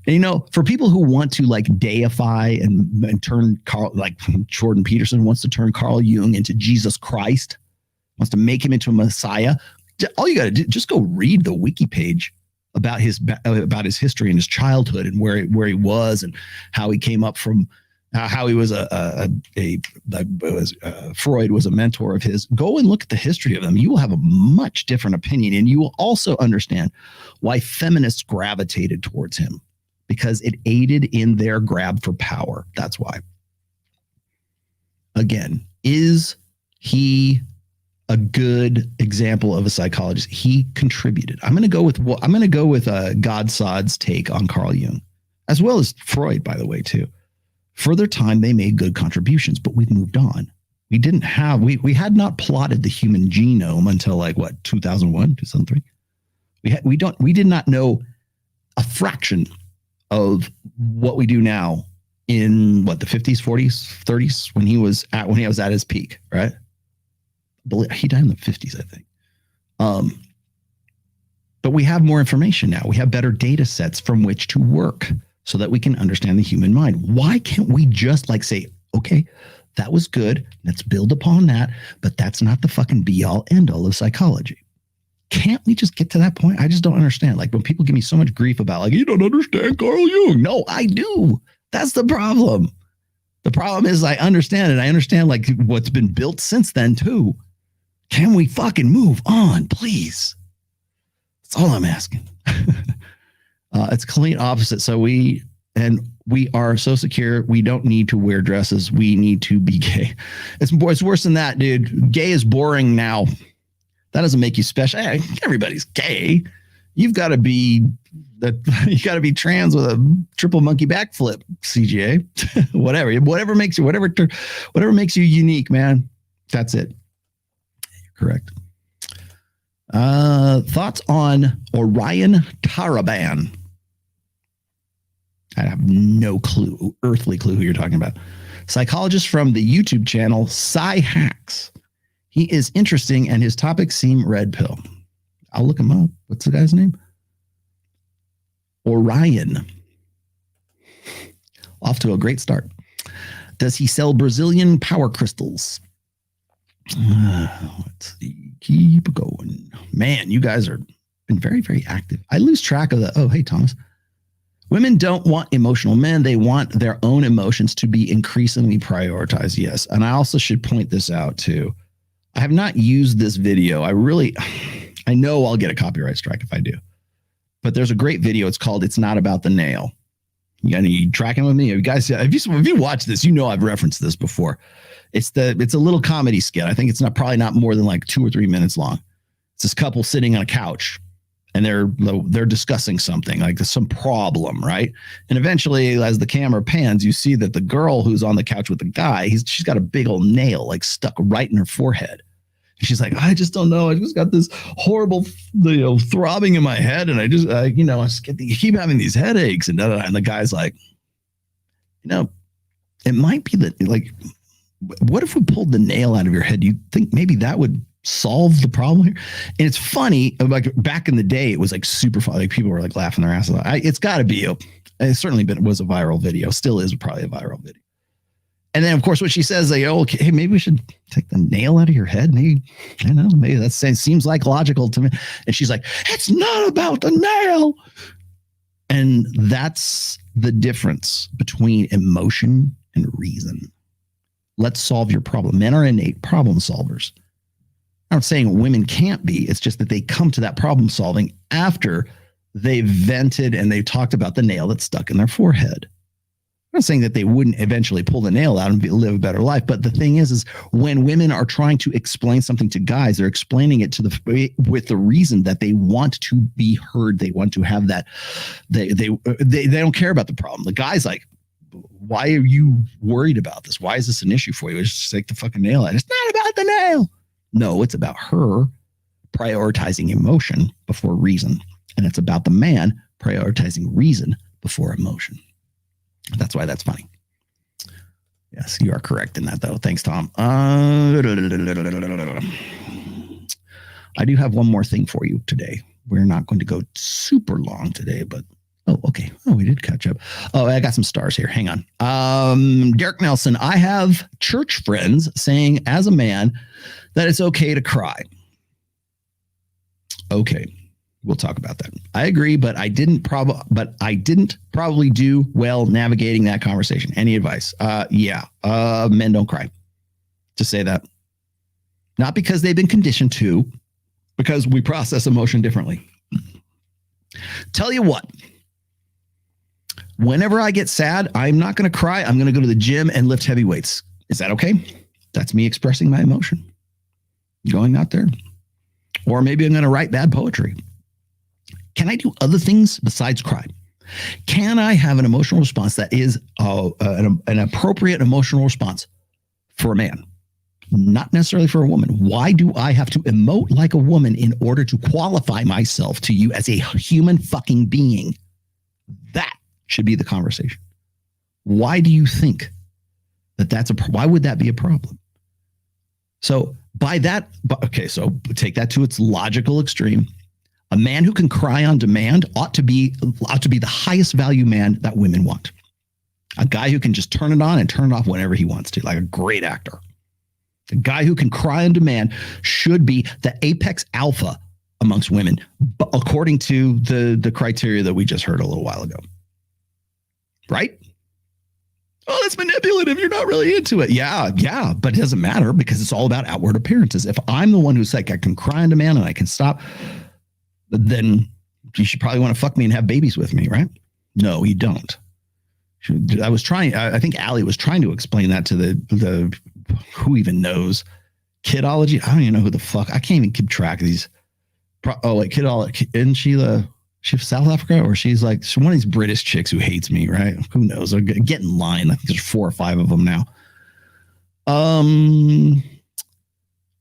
[SPEAKER 8] And, for people who want to like deify and turn Carl, like Jordan Peterson wants to turn Carl Jung into Jesus Christ, wants to make him into a Messiah. All you got to do, just go read the wiki page about his history and his childhood and where he was and how he came up from, how he was Freud was a mentor of his. Go and look at the history of them. You will have a much different opinion, and you will also understand why feminists gravitated towards him, because it aided in their grab for power. That's why. Again, is he a good example of a psychologist? He contributed. I'm going to go with Godsod's take on Carl Jung, as well as Freud, by the way, too. For their time, they made good contributions, but we've moved on. We had not plotted the human genome until 2001, 2003. We did not know a fraction of what we do now in the 50s, 40s, 30s when he was at his peak, right? He died in the 50s, I think. But we have more information now. We have better data sets from which to work so that we can understand the human mind. Why can't we just say, okay, that was good, let's build upon that, but that's not the fucking be all end all of psychology. Can't we just get to that point? I just don't understand. When people give me so much grief about you don't understand Carl Jung. No, I do. That's the problem. The problem is I understand it. I understand what's been built since then too. Can we fucking move on, please? That's all I'm asking. It's complete opposite. So we are so secure. We don't need to wear dresses. We need to be gay. It's worse than that, dude. Gay is boring now. That doesn't make you special. Hey, everybody's gay. You've got to be trans with a triple monkey backflip, CGA. whatever makes you unique, man. That's it. You're correct. Thoughts on Orion Taraban? I have no earthly clue who you're talking about. Psychologist from the YouTube channel Psy Hacks. He is interesting and his topics seem red pill. I'll look him up. What's the guy's name? Orion. Off to a great start. Does he sell Brazilian power crystals? Let's see. Keep going. Man, you guys are been very, very active. I lose track of oh, hey, Thomas. Women don't want emotional men. They want their own emotions to be increasingly prioritized. Yes. And I also should point this out too. I have not used this video. I know I'll get a copyright strike if I do. But there's a great video. It's called "It's Not About the Nail." You tracking with me? You guys, if you watch this, I've referenced this before. It's a little comedy skit. I think it's probably not more than 2 or 3 minutes long. It's this couple sitting on a couch and they're discussing something like some problem, right? And eventually, as the camera pans, you see that the girl who's on the couch with the guy, she's got a big old nail like stuck right in her forehead. And she's like, I just don't know. I just got this horrible, throbbing in my head, and I keep having these headaches, and the guy's like, it might be that, like, what if we pulled the nail out of your head? Do you think maybe that would solve the problem here? And it's funny, like back in the day, it was like super funny. Like people were like laughing their asses off. It's got to be it's certainly was a viral video. Still is probably a viral video. And then of course, what she says, like, okay, hey, maybe we should take the nail out of your head. Maybe, I don't know, maybe that seems like logical to me. And she's like, it's not about the nail. And that's the difference between emotion and reason. Let's solve your problem. Men are innate problem solvers. I'm not saying women can't be. It's just that they come to that problem solving after they've vented and they've talked about the nail that's stuck in their forehead. I'm not saying that they wouldn't eventually pull the nail out and live a better life. But the thing is when women are trying to explain something to guys, they're explaining it with the reason that they want to be heard. They want to have that. They don't care about the problem. The guy's like, why are you worried about this? Why is this an issue for you? Just take the fucking nail out. It's not about the nail. No, it's about her prioritizing emotion before reason. And it's about the man prioritizing reason before emotion. That's why that's funny. Yes, you are correct in that, though. Thanks, Tom. I do have one more thing for you today. We're not going to go super long today, but oh, okay. Oh, we did catch up. Oh, I got some stars here. Hang on. Derek Nelson, I have church friends saying as a man that it's okay to cry. Okay. We'll talk about that. I agree, but I didn't probably do well navigating that conversation. Any advice? Men don't cry. Just say that. Not because they've been conditioned to, because we process emotion differently. Tell you what. Whenever I get sad, I'm not going to cry. I'm going to go to the gym and lift heavy weights. Is that okay? That's me expressing my emotion. Going out there. Or maybe I'm going to write bad poetry. Can I do other things besides cry? Can I have an emotional response that is an appropriate emotional response for a man? Not necessarily for a woman. Why do I have to emote like a woman in order to qualify myself to you as a human fucking being? That should be the conversation. Why do you think that why would that be a problem? So so take that to its logical extreme. A man who can cry on demand ought to be the highest value man that women want. A guy who can just turn it on and turn it off whenever he wants to, like a great actor. A guy who can cry on demand should be the apex alpha amongst women, according to the criteria that we just heard a little while ago. Right? Oh, that's manipulative. You're not really into it. Yeah, but it doesn't matter because it's all about outward appearances. If I'm the one who's like, I can cry on demand and I can stop, then you should probably want to fuck me and have babies with me, right? No, you don't. I think Allie was trying to explain that to the who even knows? Kidology? I don't even know who the fuck. I can't even keep track of these. Kidology. Isn't she from South Africa? Or she's like one of these British chicks who hates me, right? Who knows? Get in line. I think there's 4 or 5 of them now.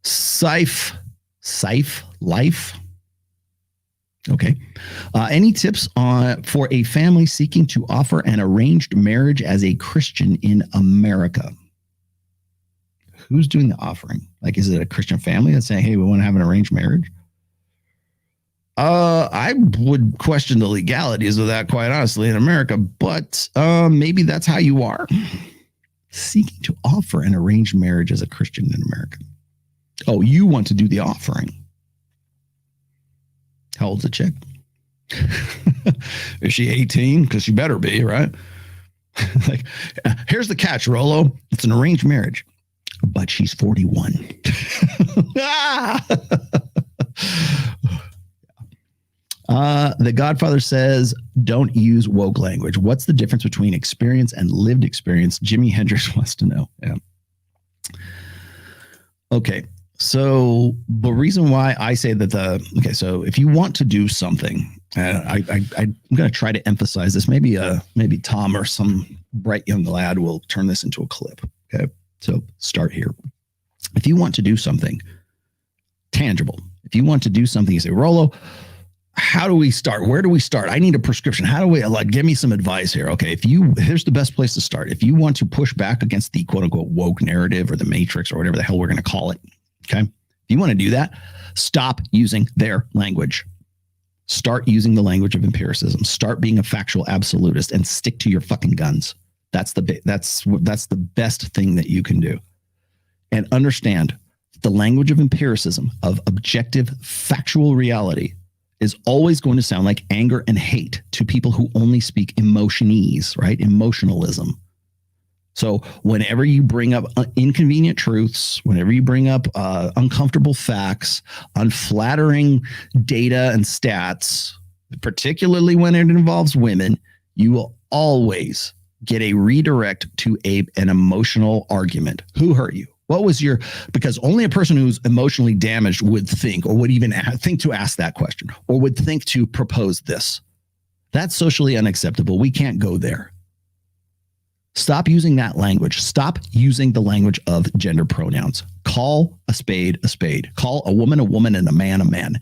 [SPEAKER 8] Sife Life. Okay. Any tips for a family seeking to offer an arranged marriage as a Christian in America? Who's doing the offering? Like, is it a Christian family that's saying, hey, we want to have an arranged marriage? I would question the legalities of that, quite honestly, in America, but maybe that's how you are. Seeking to offer an arranged marriage as a Christian in America. Oh, you want to do the offering. How old's the chick? Is she 18? Because she better be, right? Like, here's the catch, Rolo. It's an arranged marriage, but she's 41. The Godfather says, don't use woke language. What's the difference between experience and lived experience? Jimi Hendrix wants to know. Yeah. Okay. So the reason why I say that so if you want to do something, I'm going to try to emphasize this. Maybe Tom or some bright young lad will turn this into a clip. Okay, so start here. If you want to do something tangible, if you want to do something, you say, Rollo, how do we start? Where do we start? I need a prescription. How do we give me some advice here? Okay, here's the best place to start. If you want to push back against the quote unquote woke narrative or the matrix or whatever the hell we're going to call it. Okay. If you want to do that, stop using their language. Start using the language of empiricism. Start being a factual absolutist and stick to your fucking guns. That's the best thing that you can do. And understand the language of empiricism, of objective factual reality, is always going to sound like anger and hate to people who only speak emotionese, right? Emotionalism. So whenever you bring up inconvenient truths, whenever you bring up uncomfortable facts, unflattering data and stats, particularly when it involves women, you will always get a redirect to an emotional argument. Who hurt you? What was because only a person who's emotionally damaged would think, or would even think to ask that question, or would think to propose this. That's socially unacceptable. We can't go there. Stop using that language. Stop using the language of gender pronouns. Call a spade a spade. Call a woman and a man a man.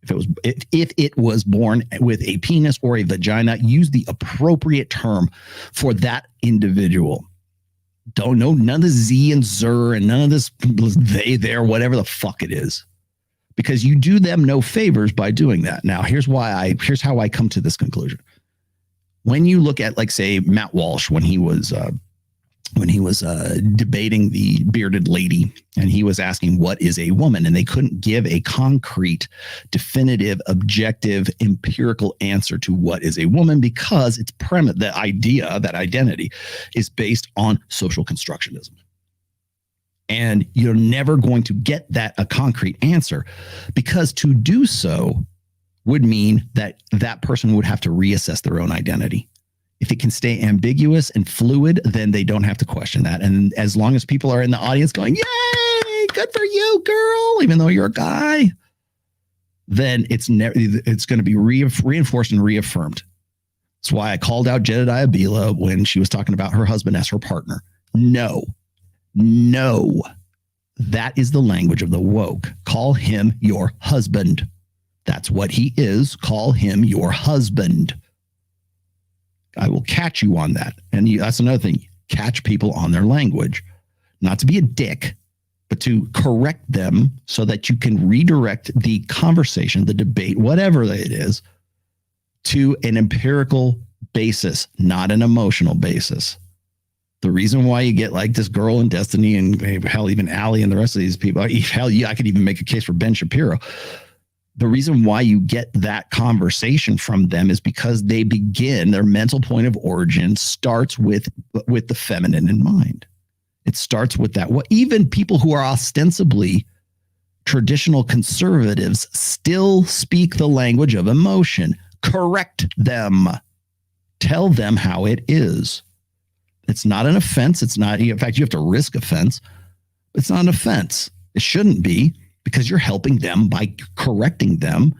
[SPEAKER 8] If it was born with a penis or a vagina, use the appropriate term for that individual. Don't know none of the Z and Zer and none of this they, there, whatever the fuck it is. Because you do them no favors by doing that. Now, here's how I come to this conclusion. When you look at, like, say, Matt Walsh, when he was debating the bearded lady, and he was asking what is a woman, and they couldn't give a concrete, definitive, objective, empirical answer to what is a woman, because its premise, the idea, that identity, is based on social constructionism. And you're never going to get a concrete answer, because to do so would mean that that person would have to reassess their own identity. If it can stay ambiguous and fluid, then they don't have to question that. And as long as people are in the audience going, yay, good for you, girl, even though you're a guy, then it's going to be reinforced and reaffirmed. That's why I called out Jedediah Bila when she was talking about her husband as her partner. No, that is the language of the woke. Call him your husband. That's what he is. Call him your husband. I will catch you on that. And that's another thing. Catch people on their language. Not to be a dick, but to correct them so that you can redirect the conversation, the debate, whatever it is, to an empirical basis, not an emotional basis. The reason why you get like this girl in Destiny and hell, even Allie and the rest of these people, hell, yeah, I could even make a case for Ben Shapiro. The reason why you get that conversation from them is because they begin, their mental point of origin starts with the feminine in mind. It starts with that. What even people who are ostensibly traditional conservatives still speak the language of emotion. Correct them. Tell them how it is. It's not an offense. It's not, in fact, you have to risk offense. It's not an offense. It shouldn't be, because you're helping them by correcting them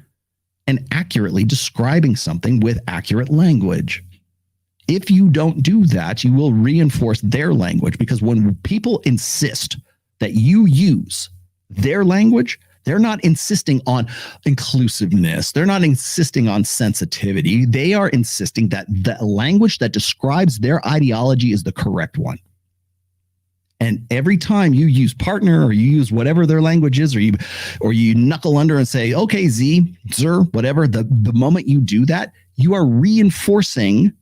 [SPEAKER 8] and accurately describing something with accurate language. If you don't do that, you will reinforce their language, because when people insist that you use their language, they're not insisting on inclusiveness. They're not insisting on sensitivity. They are insisting that the language that describes their ideology is the correct one. And every time you use partner or you use whatever their language is, or you knuckle under and say, okay, Zer, whatever, the moment you do that, you are reinforcing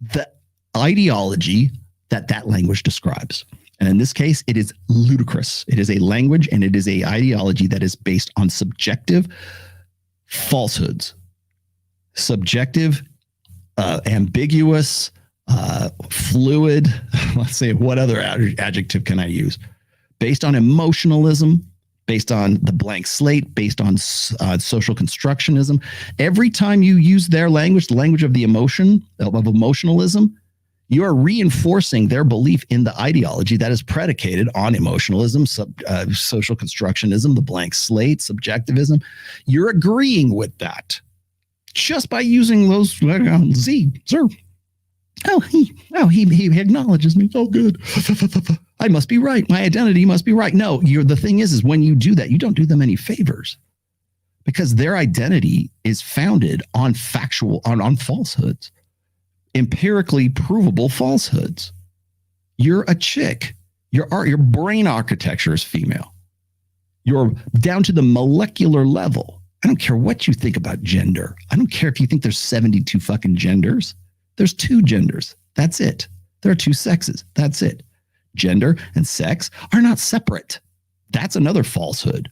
[SPEAKER 8] the ideology that language describes. And in this case, it is ludicrous. It is a language and it is a ideology that is based on subjective falsehoods, subjective, ambiguous, fluid, let's say, what other adjective can I use? Based on emotionalism, based on the blank slate, based on social constructionism. Every time you use their language, the language of the emotion, of emotionalism, You are reinforcing their belief in the ideology that is predicated on emotionalism, social constructionism, the blank slate, subjectivism. You're agreeing with that just by using those Z, sir. He acknowledges me. Oh, good. I must be right. My identity must be right. No, the thing is when you do that, you don't do them any favors because their identity is founded on on falsehoods. Empirically provable falsehoods. You're a chick. Your brain architecture is female. You're down to the molecular level. I don't care what you think about gender. I don't care if you think there's 72 fucking genders. There's 2 genders. That's it. There are 2 sexes. That's it. Gender and sex are not separate. That's another falsehood.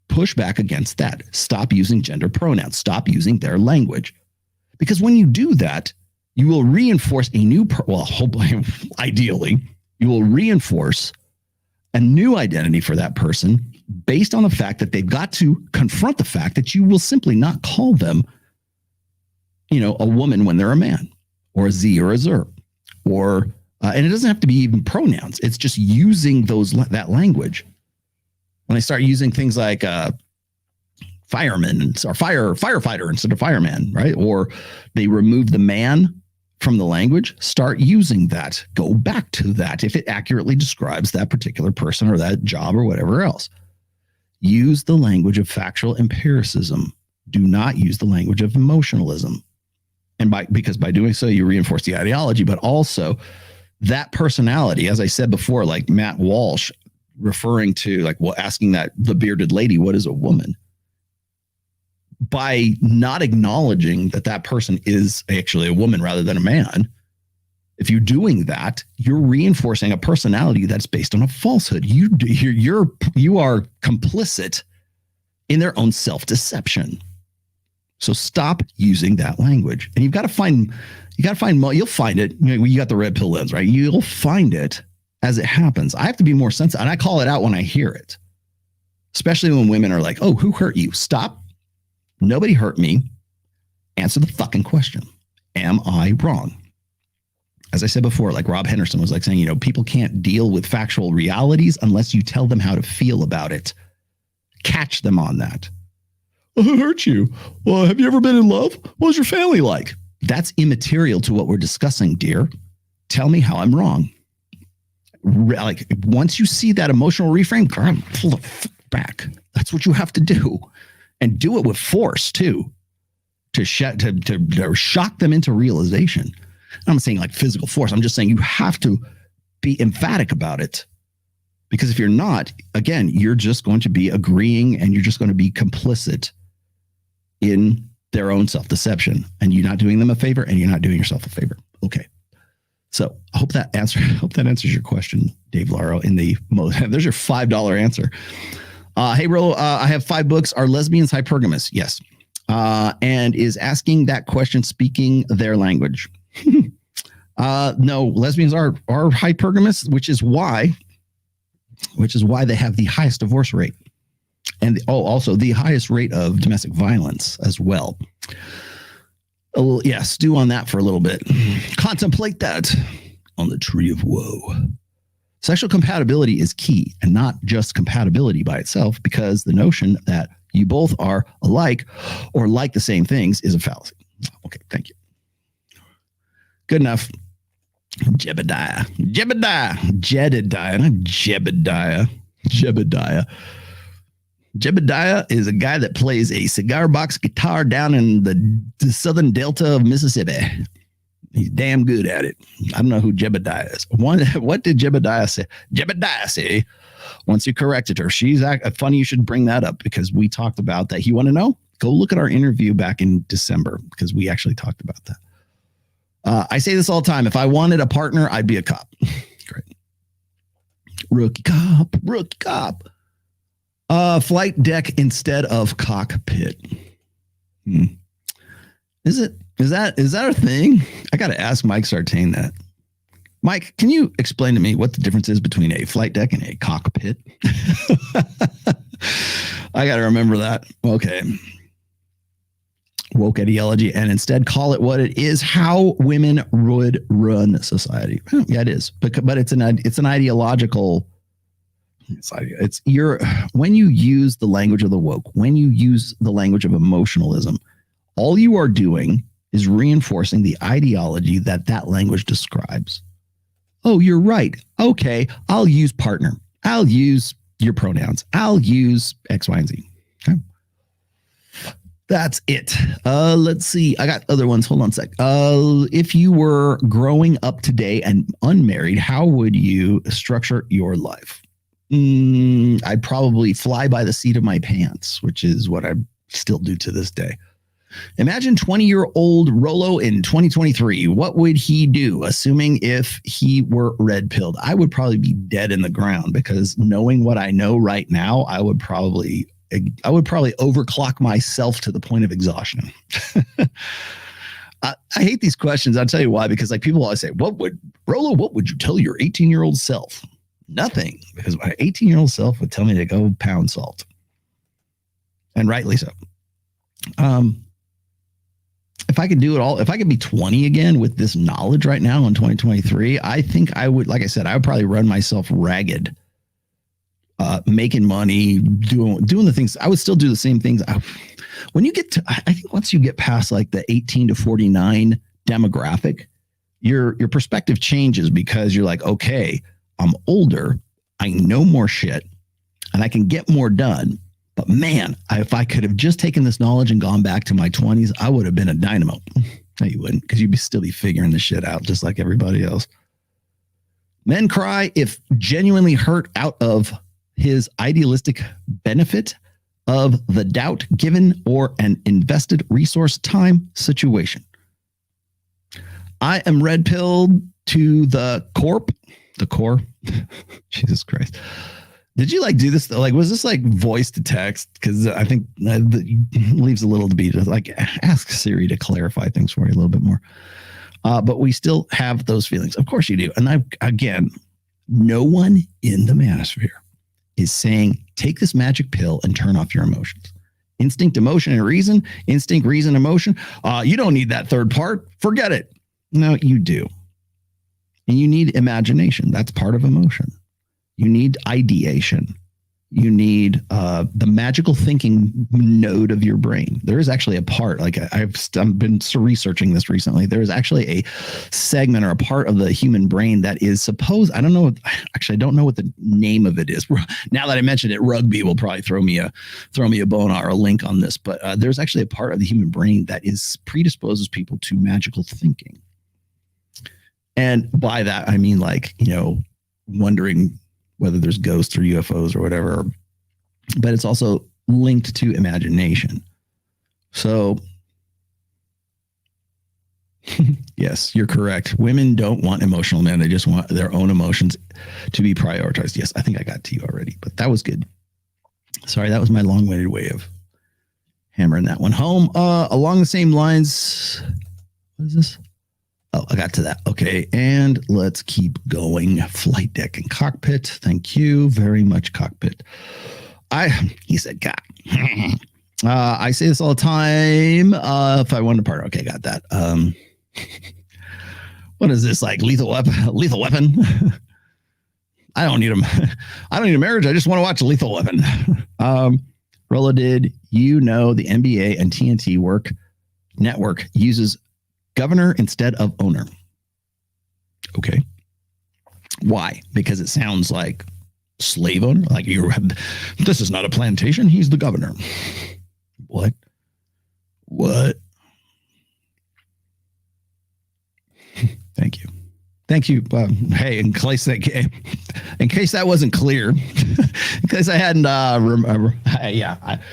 [SPEAKER 8] Push back against that. Stop using gender pronouns. Stop using their language. Because when you do that, you will reinforce ideally, you will reinforce a new identity for that person based on the fact that they've got to confront the fact that you will simply not call them, a woman when they're a man, or a Z or a Zer, or and it doesn't have to be even pronouns. It's just using that language. When they start using things like fireman or firefighter instead of fireman, right? Or they remove the man from the language, start using that. Go back to that if it accurately describes that particular person or that job or whatever else. Use the language of factual empiricism. Do not use the language of emotionalism. And because by doing so, you reinforce the ideology, but also that personality, as I said before, like Matt Walsh referring to asking the bearded lady, what is a woman? By not acknowledging that person is actually a woman rather than a man, if you're doing that, you're reinforcing a personality that's based on a falsehood. You are complicit in their own self-deception. So stop using that language. And you'll find it. You got the red pill lens, right? You'll find it as it happens. I have to be more sensitive, and I call it out when I hear it, especially when women are like, oh, who hurt you? Stop. Nobody hurt me. Answer the fucking question. Am I wrong? As I said before, like Rob Henderson was saying, people can't deal with factual realities unless you tell them how to feel about it. Catch them on that. Well, who hurt you? Well, have you ever been in love? What was your family like? That's immaterial to what we're discussing, dear. Tell me how I'm wrong. Once you see that emotional reframe, pull the fuck back. That's what you have to do. And do it with force, too, to shock them into realization. I'm not saying physical force. I'm just saying you have to be emphatic about it. Because if you're not, again, you're just going to be agreeing and you're just going to be complicit in their own self-deception. And you're not doing them a favor and you're not doing yourself a favor. Okay. So I hope that answers your question, Dave Laro. There's your $5 answer. Hey, Rollo, I have 5 books. Are lesbians hypergamous? Yes. And is asking that question speaking their language? No, lesbians are hypergamous, which is why they have the highest divorce rate. And also the highest rate of domestic violence as well. Stew on that for a little bit. Contemplate that on the tree of woe. Sexual compatibility is key, and not just compatibility by itself, because the notion that you both are alike or like the same things is a fallacy. Okay, thank you. Good enough. Jebediah, not Jebediah. Jebediah is a guy that plays a cigar box guitar down in the southern delta of Mississippi. He's damn good at it. I don't know who Jebediah is. What did Jebediah say? Jebediah say, once you corrected her, she's funny. You should bring that up because we talked about that. You want to know? Go look at our interview back in December because we actually talked about that. I say this all the time. If I wanted a partner, I'd be a cop. Great. Rookie cop. Flight deck instead of cockpit. Is that a thing? I got to ask Mike Sartain that. Mike, can you explain to me what the difference is between a flight deck and a cockpit? I got to remember that. Okay. woke ideology and instead call it what it is, how women would run society. Yeah, it is. But it's an ideological. When you use the language of the woke, when you use the language of emotionalism, all you are doing is reinforcing the ideology that language describes. Oh, you're right. Okay, I'll use partner. I'll use your pronouns. I'll use X, Y, and Z. Okay. That's it. Let's see. I got other ones. Hold on a sec. If you were growing up today and unmarried, how would you structure your life? I'd probably fly by the seat of my pants, which is what I still do to this day. Imagine 20-year-old Rollo in 2023. What would he do, assuming if he were red-pilled? I would probably be dead in the ground, because knowing what I know right now, I would probably overclock myself to the point of exhaustion. I hate these questions. I'll tell you why, because like people always say, what would you tell your 18-year-old self? Nothing, because my 18-year-old self would tell me to go pound salt. And rightly so. If I could do it all, if I could be 20 again with this knowledge right now in 2023, I think I would, like I said, I would probably run myself ragged, making money, doing the things. I would still do the same things. When you get to, I think once you get past like the 18 to 49 demographic, your perspective changes, because you're like, okay, I'm older, I know more shit, and I can get more done. But man, if I could have just taken this knowledge and gone back to my 20s, I would have been a dynamo. No, you wouldn't, because you'd still be figuring this shit out just like everybody else. Men cry if genuinely hurt out of his idealistic benefit of the doubt given or an invested resource time situation. I am red pilled to the core. Jesus Christ. Did you like do this? Like, was this like voice to text? Because I think that leaves a little to be, like, ask Siri to clarify things for you a little bit more. But we still have those feelings. Of course you do. And again, no one in the Manosphere is saying, take this magic pill and turn off your emotions. Instinct, emotion, and reason. Instinct, reason, emotion. You don't need that third part. Forget it. No, you do. And you need imagination. That's part of emotion. You need ideation. You need the magical thinking node of your brain. There is actually a part, like I've been researching this recently. There is actually a segment or a part of the human brain that is supposed, I don't know what the name of it is. Now that I mentioned it, Rugby will probably throw me a bone or a link on this, but there's actually a part of the human brain that predisposes people to magical thinking. And by that, I mean, like, wondering whether there's ghosts or UFOs or whatever, but it's also linked to imagination. So yes, you're correct. Women don't want emotional men. They just want their own emotions to be prioritized. Yes, I think I got to you already, but that was good. Sorry, that was my long-winded way of hammering that one home. Along the same lines, what is this? Oh, I got to that. Okay. And let's keep going. Flight deck and cockpit. Thank you very much, cockpit. He said, God. I say this all the time. If I want to part, okay, got that. What is this, like lethal weapon? Lethal weapon? I don't need a marriage. I just want to watch a Lethal Weapon. Rolla, did you know the NBA and TNT network uses governor instead of owner? Okay. Why? Because it sounds like slave owner. Like this is not a plantation. He's the governor. What? Thank you. Thank you. Hey, in case that wasn't clear, in case I hadn't,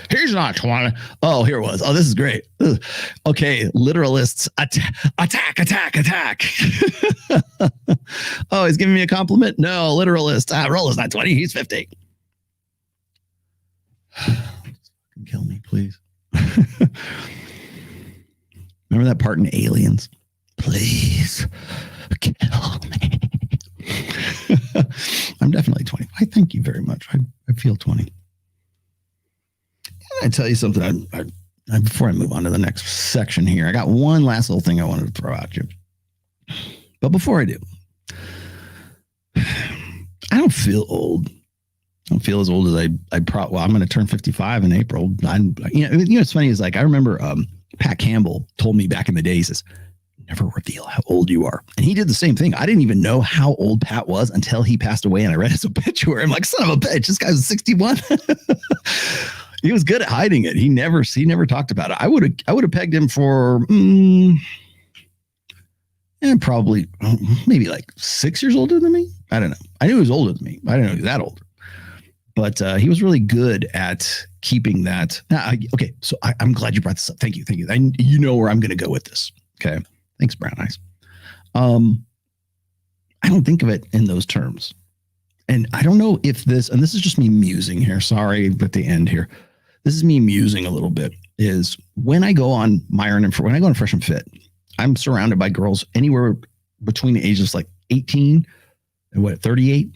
[SPEAKER 8] here's not 20. Oh, here it was. Oh, this is great. Okay, literalists, attack. Oh, he's giving me a compliment? No, literalist. Rolla's not 20, he's 50. Kill me, please. Remember that part in Aliens? Please. Kill me. I'm definitely 20. I thank you very much. I feel 20. Can I tell you something? before I move on to the next section here, I got one last little thing I wanted to throw at you. But before I do, I don't feel old. I don't feel as old as I'm going to turn 55 in April. What's funny is like, I remember Pat Campbell told me back in the day, he says, never reveal how old you are. And he did the same thing. I didn't even know how old Pat was until he passed away and I read his obituary. I'm like, son of a bitch, this guy's 61. He was good at hiding it. He never talked about it. I would have pegged him for probably maybe like 6 years older than me. I don't know. I knew he was older than me. I didn't know he was that old. But he was really good at keeping that. Okay, so I'm glad you brought this up. Thank you. You know where I'm going to go with this. Okay, thanks, Brown Eyes. I don't think of it in those terms. And I don't know if this is just me musing here. Sorry, at the end here. This is me musing a little bit, is when I go on Myron and when I go on Fresh and Fit, I'm surrounded by girls anywhere between the ages like 18 and 38.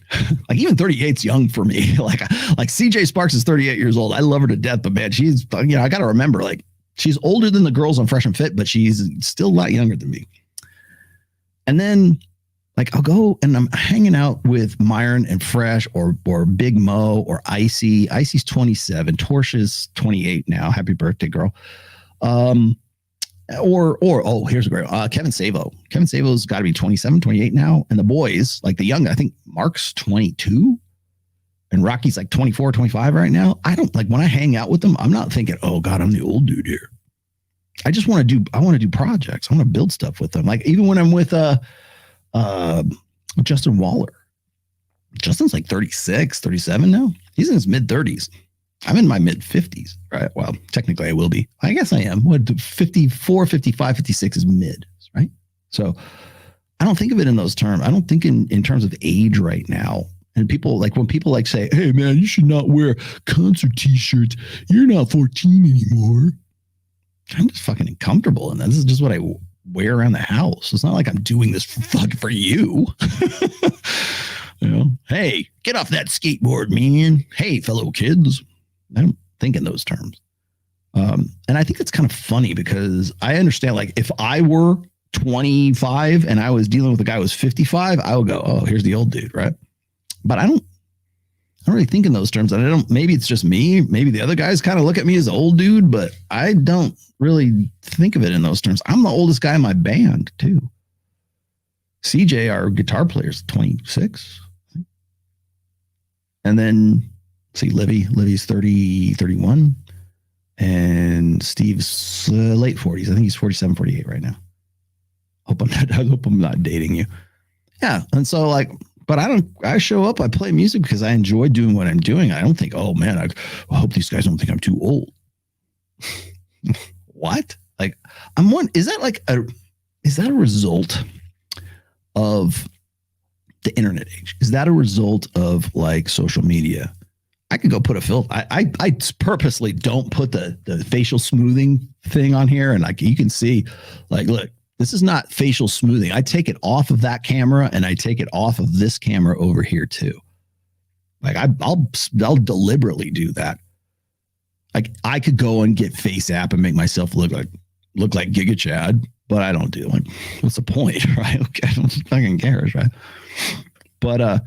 [SPEAKER 8] Like even 38's young for me. like CJ Sparks is 38 years old. I love her to death, but man, she's, I got to remember, like, she's older than the girls on Fresh and Fit, but she's still a lot younger than me. And then like I'll go and I'm hanging out with Myron and Fresh or Big Mo or Icy. Icy's 27. Torsh's 28 now. Happy birthday, girl. Here's a great Kevin Savo. Kevin Savo's got to be 27, 28 now. And the boys, like the young, I think Mark's 22 and Rocky's like 24, 25 right now. I don't like when I hang out with them, I'm not thinking, oh God, I'm the old dude here. I just want to do projects. I want to build stuff with them. Like even when I'm with Justin Waller. Justin's like 36, 37 now. He's in his mid 30s. I'm in my mid 50s, right? Well, technically I will be. I guess I am. 54, 55, 56 is mid, right? So I don't think of it in those terms. I don't think in terms of age right now. And people like when people like say, hey man, you should not wear concert t-shirts. You're not 14 anymore. I'm just fucking uncomfortable. And this is just what I wear around the house. It's not like I'm doing this for you. Hey, get off that skateboard, man. Hey, fellow kids. I don't think in those terms. And I think it's kind of funny because I understand, like, if I were 25 and I was dealing with a guy who was 55, I would go, oh, here's the old dude, right? But I don't really think in those terms. And maybe it's just me. Maybe the other guys kind of look at me as an old dude, but I don't really think of it in those terms. I'm the oldest guy in my band too. CJ, our guitar player, is 26. And then see Livy's 30, 31. And Steve's late 40s. I think he's 47, 48 right now. I hope I'm not dating you. Yeah. And so like, but I show up, I play music because I enjoy doing what I'm doing. I don't think, oh man, I hope these guys don't think I'm too old. What? Like, is that a result of the internet age? Is that a result of like social media? I could go put a filter. I purposely don't put the facial smoothing thing on here. And like, you can see like, look, this is not facial smoothing. I take it off of that camera and I take it off of this camera over here too. Like I'll deliberately do that. Like I could go and get Face App and make myself look like Giga Chad, but I don't do. Like, what's the point, right? Okay, I don't fucking cares, right? But I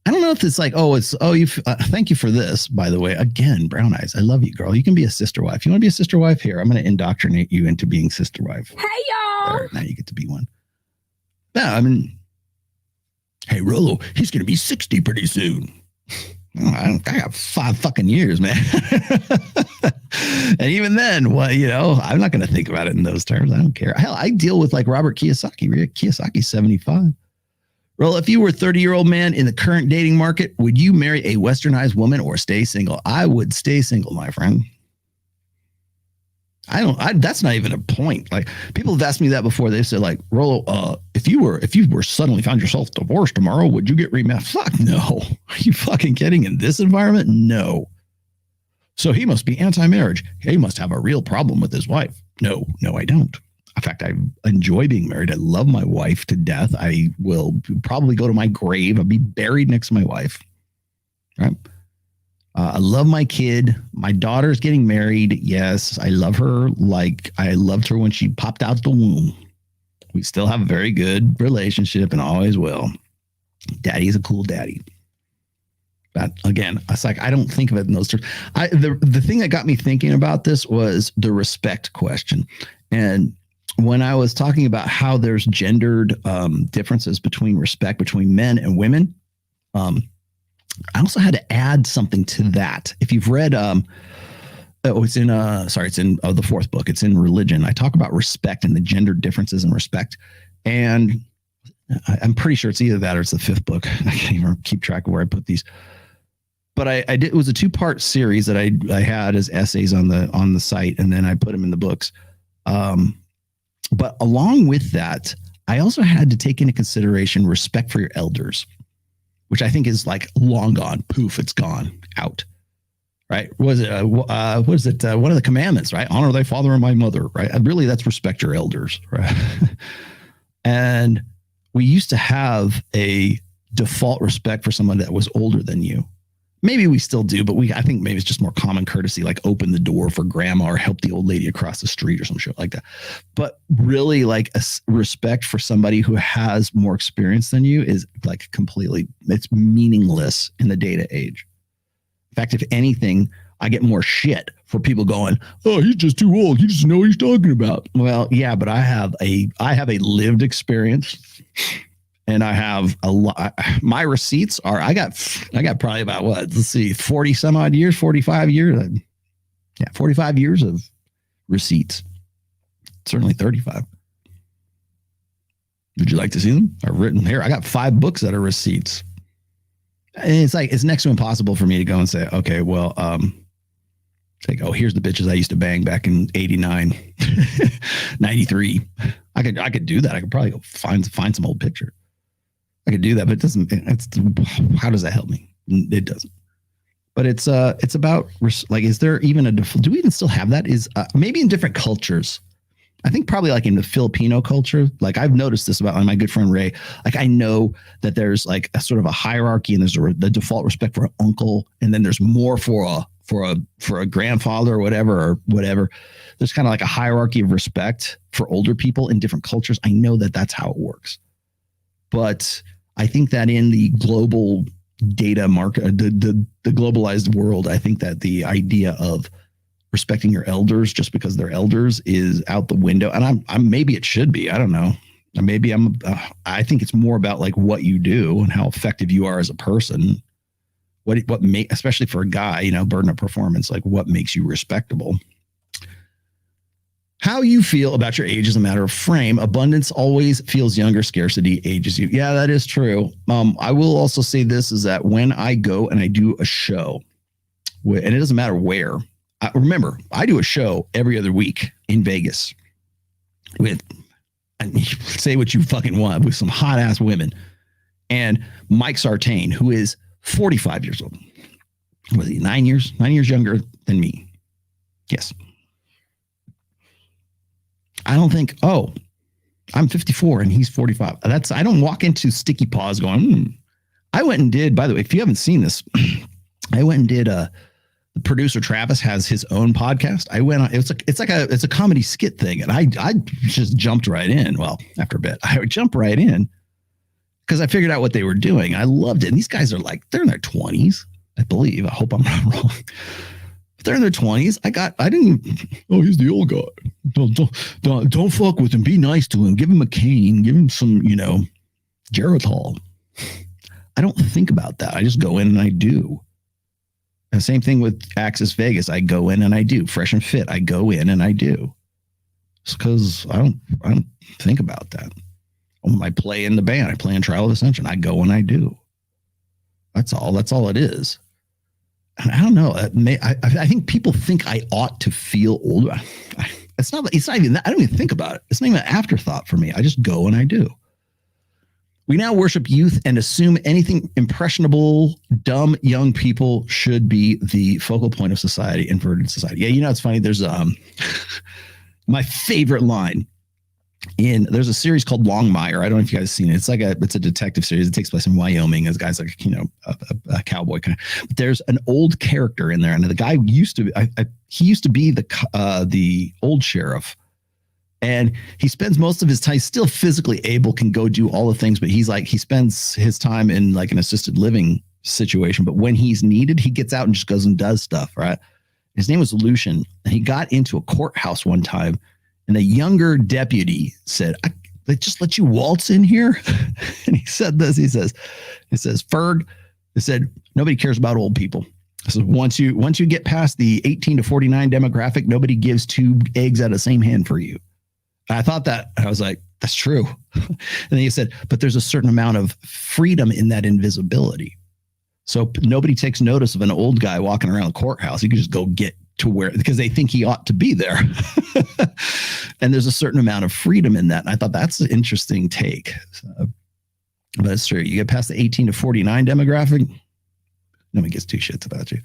[SPEAKER 8] don't know if it's like, thank you for this, by the way. Again, Brown Eyes, I love you, girl. You can be a sister wife. You want to be a sister wife? Here, I'm going to indoctrinate you into being sister wife.
[SPEAKER 1] Hey, y'all.
[SPEAKER 8] There, now you get to be one. Yeah, I mean, hey, Rolo, he's going to be 60 pretty soon. I got 5 fucking years, man. And even then, well, I'm not going to think about it in those terms. I don't care. Hell, I deal with like Robert Kiyosaki. Kiyosaki's 75. Well, if you were a 30-year-old man in the current dating market, would you marry a westernized woman or stay single? I would stay single, my friend. That's not even a point. Like people have asked me that before. They said like, Rolo, if you were suddenly found yourself divorced tomorrow, would you get remarried? Fuck no. Are you fucking kidding? In this environment? No. So he must be anti-marriage. He must have a real problem with his wife. No, I don't. In fact, I enjoy being married. I love my wife to death. I will probably go to my grave. I'll be buried next to my wife. Right? I love my kid. My daughter's getting married. Yes, I love her like I loved her when she popped out the womb. We still have a very good relationship and always will. Daddy's a cool daddy. But again, it's like I don't think of it in those terms. The thing that got me thinking about this was the respect question. And when I was talking about how there's gendered differences between respect between men and women, I also had to add something to that. If you've read, it's in the fourth book. It's in Religion. I talk about respect and the gender differences in respect. And I'm pretty sure it's either that or it's the fifth book. I can't even keep track of where I put these. But I did. It was a 2-part series that I had as essays on the site, and then I put them in the books. But along with that, I also had to take into consideration respect for your elders, which I think is like long gone. Poof, it's gone out. Right? What is it? One of the commandments, right? Honor thy father and my mother, right? And really, that's respect your elders, right? And we used to have a default respect for someone that was older than you. Maybe we still do, but I think maybe it's just more common courtesy, like open the door for grandma or help the old lady across the street or some shit like that. But really, like a respect for somebody who has more experience than you is like it's meaningless in the data age. In fact, if anything, I get more shit for people going, "Oh, he's just too old. He doesn't know what he's talking about." Well, yeah, but I have a lived experience. And I have a lot. My receipts are. I got probably about 40 some odd years, 45 years. Yeah, 45 years of receipts. Certainly 35. Would you like to see them? I've written here. I got 5 books that are receipts. And it's next to impossible for me to go and say, okay, well, it's like, oh, here's the bitches I used to bang back in 89, 93. I could do that. I could probably go find some old picture. I could do that, but it doesn't. How does that help me? It doesn't. But it's about like, is there even do we even still have that? Is maybe in different cultures. I think probably like in the Filipino culture, like I've noticed this about my good friend Ray. Like I know that there's like a sort of a hierarchy, and there's the default respect for an uncle, and then there's more for a grandfather or whatever. There's kind of like a hierarchy of respect for older people in different cultures. I know that that's how it works, but I think that in the global data market, the globalized world, I think that the idea of respecting your elders just because they're elders is out the window. And I'm maybe it should be. I don't know. Maybe I think it's more about like what you do and how effective you are as a person. Especially for a guy, burden of performance, like what makes you respectable. How you feel about your age is a matter of frame. Abundance always feels younger. Scarcity ages you. Yeah, that is true. I will also say this is that when I go and I do a show, and it doesn't matter where, remember, I do a show every other week in Vegas with, say what you fucking want, with some hot ass women. And Mike Sartain, who is 45 years old. Was he 9 years? 9 years younger than me. Yes. I don't think, I'm 54 and he's 45. I don't walk into Sticky Paws going, I went and did, by the way, if you haven't seen this, I went and did the producer Travis has his own podcast. I went on, it's a comedy skit thing. And I just jumped right in. Well, after a bit, I would jump right in because I figured out what they were doing. I loved it. And these guys are like, they're in their 20s, I believe. I hope I'm not wrong. If they're in their 20s, he's the old guy. Don't fuck with him. Be nice to him. Give him a cane. Give him some, Geritol. I don't think about that. I just go in and I do. And same thing with Access Vegas. I go in and I do. Fresh and Fit. I go in and I do. It's because I don't think about that. When I play in the band, I play in Trial of Ascension. I go and I do. That's all it is. And I don't know. I think people think I ought to feel older. It's not even that. I don't even think about it. It's not even an afterthought for me. I just go and I do. We now worship youth and assume anything impressionable, dumb young people should be the focal point of society, inverted society. Yeah, it's funny. There's my favorite line there's a series called Longmire. I don't know if you guys have seen it. It's a detective series. It takes place in Wyoming. This guy's like, a cowboy kind of. But there's an old character in there, and the guy used to be the old sheriff, and he spends most of his time, he's still physically able, can go do all the things, but he spends his time in like an assisted living situation. But when he's needed, he gets out and just goes and does stuff. Right. His name was Lucian, and he got into a courthouse one time. And the younger deputy said, "They just let you waltz in here?" And he said this. He says, "Ferg," he said, "nobody cares about old people." I said, once you get past the 18 to 49 demographic, nobody gives 2 eggs out of the same hand for you. And I thought that. I was like, that's true. And then he said, but there's a certain amount of freedom in that invisibility. So nobody takes notice of an old guy walking around the courthouse. You can just go get to where, because they think he ought to be there. And there's a certain amount of freedom in that. And I thought that's an interesting take. But it's true. You get past the 18 to 49 demographic, nobody gives 2 shits about you.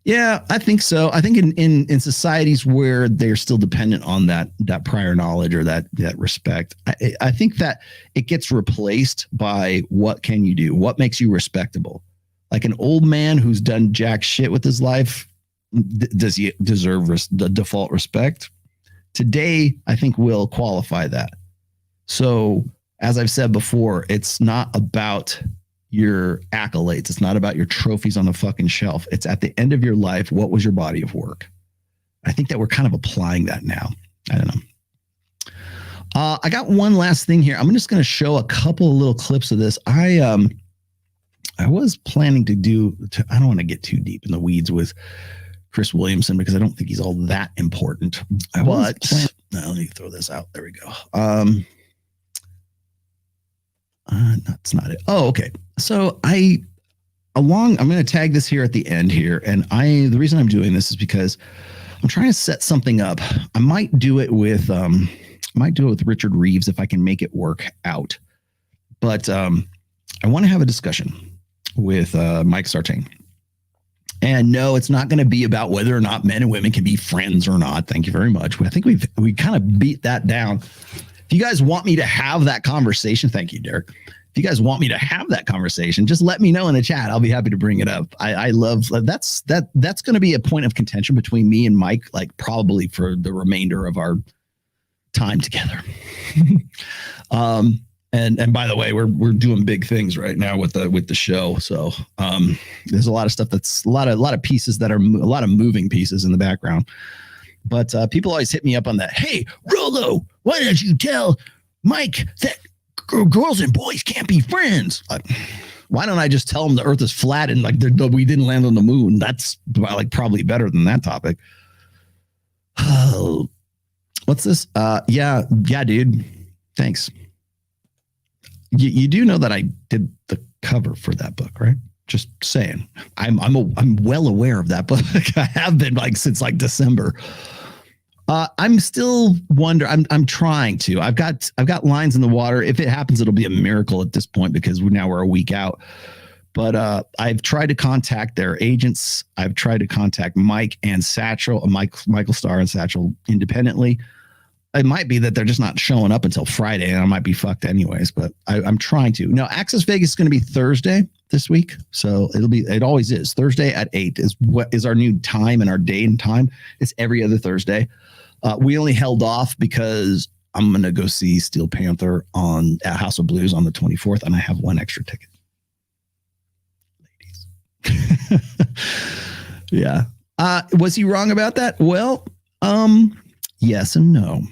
[SPEAKER 8] Yeah, I think so. I think in societies where they're still dependent on that prior knowledge or that respect, I think that it gets replaced by what can you do? What makes you respectable? Like an old man who's done jack shit with his life, does he deserve the default respect? Today, I think will qualify that. So, as I've said before, it's not about your accolades. It's not about your trophies on the fucking shelf. It's at the end of your life, what was your body of work? I think that we're kind of applying that now. I don't know. I got one last thing here. I'm just going to show a couple of little clips of this. I was planning I don't want to get too deep in the weeds with Chris Williamson because I don't think he's all that important. Let me throw this out. There we go. That's not it. Oh, okay. So I'm going to tag this here at the end here. And the reason I'm doing this is because I'm trying to set something up. I might do it with Richard Reeves if I can make it work out. But I want to have a discussion with Mike Sartain. And no, it's not going to be about whether or not men and women can be friends or not. Thank you very much. I think we kind of beat that down. If you guys want me to have that conversation, thank you, Derek. If you guys want me to have that conversation, just let me know in the chat. I'll be happy to bring it up. I love that's going to be a point of contention between me and Mike, like probably for the remainder of our time together. And by the way, we're doing big things right now with the show. So there's a lot of stuff that's a lot of pieces that are a lot of moving pieces in the background. But people always hit me up on that. Hey, Rolo, why don't you tell Mike that girls and boys can't be friends? Why don't I just tell them the Earth is flat and like we didn't land on the moon? That's like probably better than that topic. What's this? Yeah, dude. Thanks. You do know that I did the cover for that book, right? Just saying. I'm well aware of that book. I have been like since like December. I'm still I'm trying to. I've got lines in the water. If it happens, it'll be a miracle at this point because we're a week out. But I've tried to contact their agents. I've tried to contact Mike and Satchel, Michael Starr and Satchel independently. It might be that they're just not showing up until Friday, and I might be fucked anyways. But I'm trying to. No, Access Vegas is going to be Thursday this week, so it always is. Thursday at 8 is what is our new time and our day and time. It's every other Thursday. We only held off because I'm going to go see Steel Panther at House of Blues on the 24th, and I have one extra ticket. Ladies, yeah. Was he wrong about that? Well, yes and no.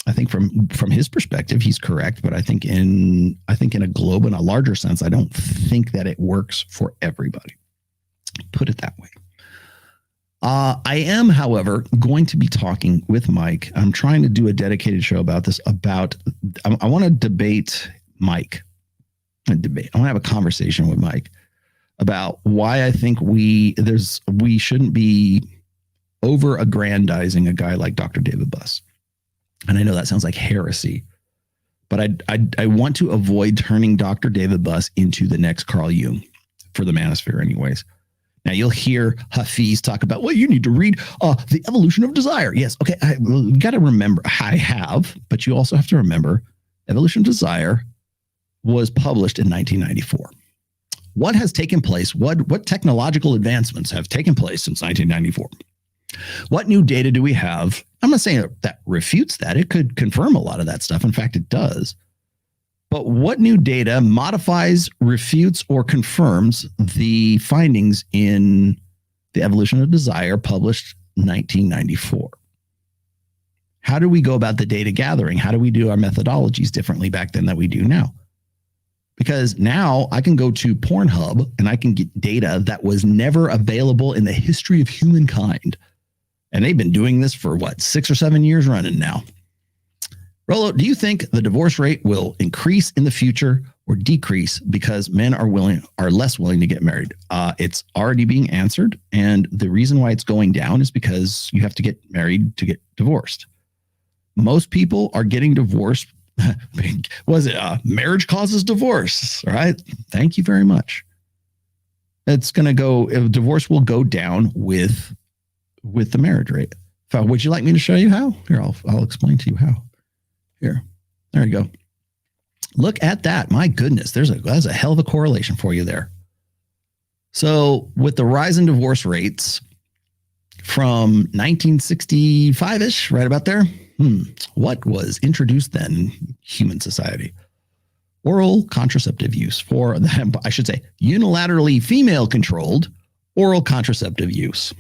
[SPEAKER 8] I think from his perspective, he's correct, but I think in a globe, in a larger sense, I don't think that it works for everybody. Put it that way. I am, however, going to be talking with Mike. I'm trying to do a dedicated show about this. I want to debate Mike. I want to have a conversation with Mike about why I think we shouldn't be over-aggrandizing a guy like Dr. David Buss. And I know that sounds like heresy, but I want to avoid turning Dr. David Buss into the next Carl Jung for the Manosphere anyways. Now you'll hear Hafiz talk about, well, you need to read The Evolution of Desire. Yes. Okay. You got to remember, I have, but you also have to remember Evolution of Desire was published in 1994. What has taken place? What technological advancements have taken place since 1994? What new data do we have? I'm not saying that refutes that. It could confirm a lot of that stuff. In fact, it does. But what new data modifies, refutes, or confirms the findings in The Evolution of Desire, published 1994? How do we go about the data gathering? How do we do our methodologies differently back then than we do now? Because now I can go to Pornhub and I can get data that was never available in the history of humankind. And they've been doing this for 6 or 7 years running now. Rollo, do you think the divorce rate will increase in the future or decrease because men are less willing to get married? It's already being answered. And the reason why it's going down is because you have to get married to get divorced. Most people are getting divorced. Marriage causes divorce? All right. Thank you very much. Divorce will go down with the marriage rate. Would you like me to show you how? Here, I'll explain to you how. Here, there you go. Look at that. My goodness, that's a hell of a correlation for you there. So with the rise in divorce rates from 1965-ish, right about there, what was introduced then in human society? Oral contraceptive use I should say, unilaterally female-controlled oral contraceptive use.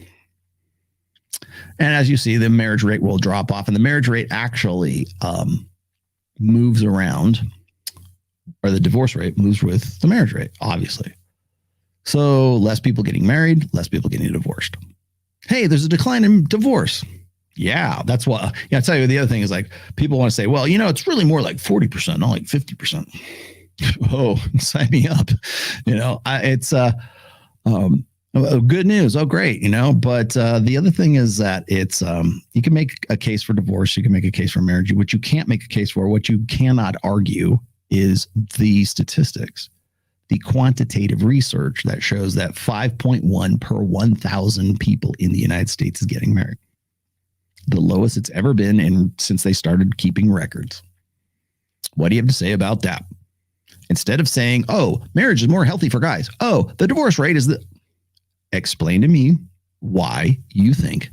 [SPEAKER 8] And as you see, the marriage rate will drop off, and the marriage rate actually moves around, or the divorce rate moves with the marriage rate, obviously. So less people getting married, less people getting divorced. Hey, there's a decline in divorce. Yeah, that's what. Yeah, I tell you, the other thing is like people want to say, well, it's really more like 40%, not like 50%. Oh, sign me up. It's good news. Oh, great. But the other thing is that it's you can make a case for divorce. You can make a case for marriage. What you can't make a case for, what you cannot argue, is the statistics, the quantitative research that shows that 5.1 per 1,000 people in the United States is getting married. The lowest it's ever been since they started keeping records. What do you have to say about that? Instead of saying, oh, marriage is more healthy for guys. Oh, the divorce rate is explain to me why you think,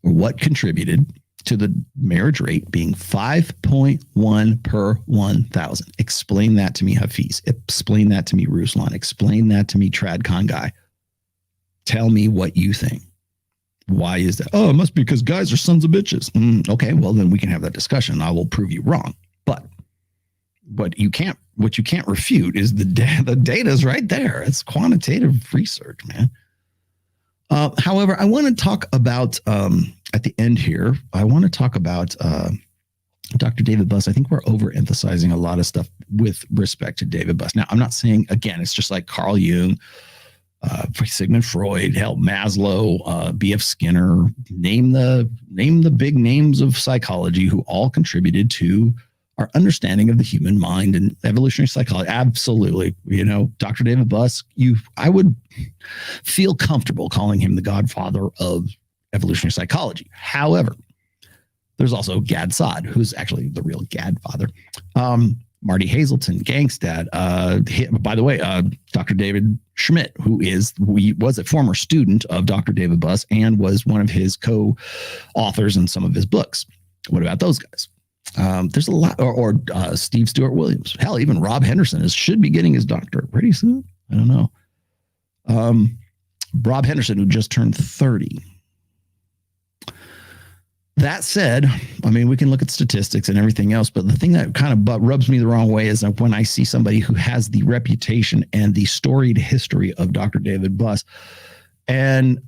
[SPEAKER 8] or what contributed to the marriage rate being 5.1 per 1,000. Explain that to me, Hafiz. Explain that to me, Ruslan. Explain that to me, TradCon guy. Tell me what you think. Why is that? Oh, it must be because guys are sons of bitches. Okay, well, then we can have that discussion. I will prove you wrong. But what you can't refute is the data is right there. It's quantitative research, man. However, I want to talk about at the end here. I want to talk about Dr. David Buss. I think we're overemphasizing a lot of stuff with respect to David Buss. Now, I'm not saying, again, it's just like Carl Jung, Sigmund Freud, Maslow, B.F. Skinner. Name the big names of psychology who all contributed to our understanding of the human mind and evolutionary psychology. Absolutely. Dr. David Buss, I would feel comfortable calling him the godfather of evolutionary psychology. However, there's also Gad Saad, who's actually the real Gadfather. Marty Hazelton, Gangstad. By the way, Dr. David Schmidt, who was a former student of Dr. David Buss and was one of his co-authors in some of his books. What about those guys? There's a lot, or Steve Stewart Williams. Hell, even Rob Henderson should be getting his doctorate pretty soon. I don't know. Rob Henderson, who just turned 30. That said, I mean, we can look at statistics and everything else, but the thing that kind of rubs me the wrong way is when I see somebody who has the reputation and the storied history of Dr. David Buss and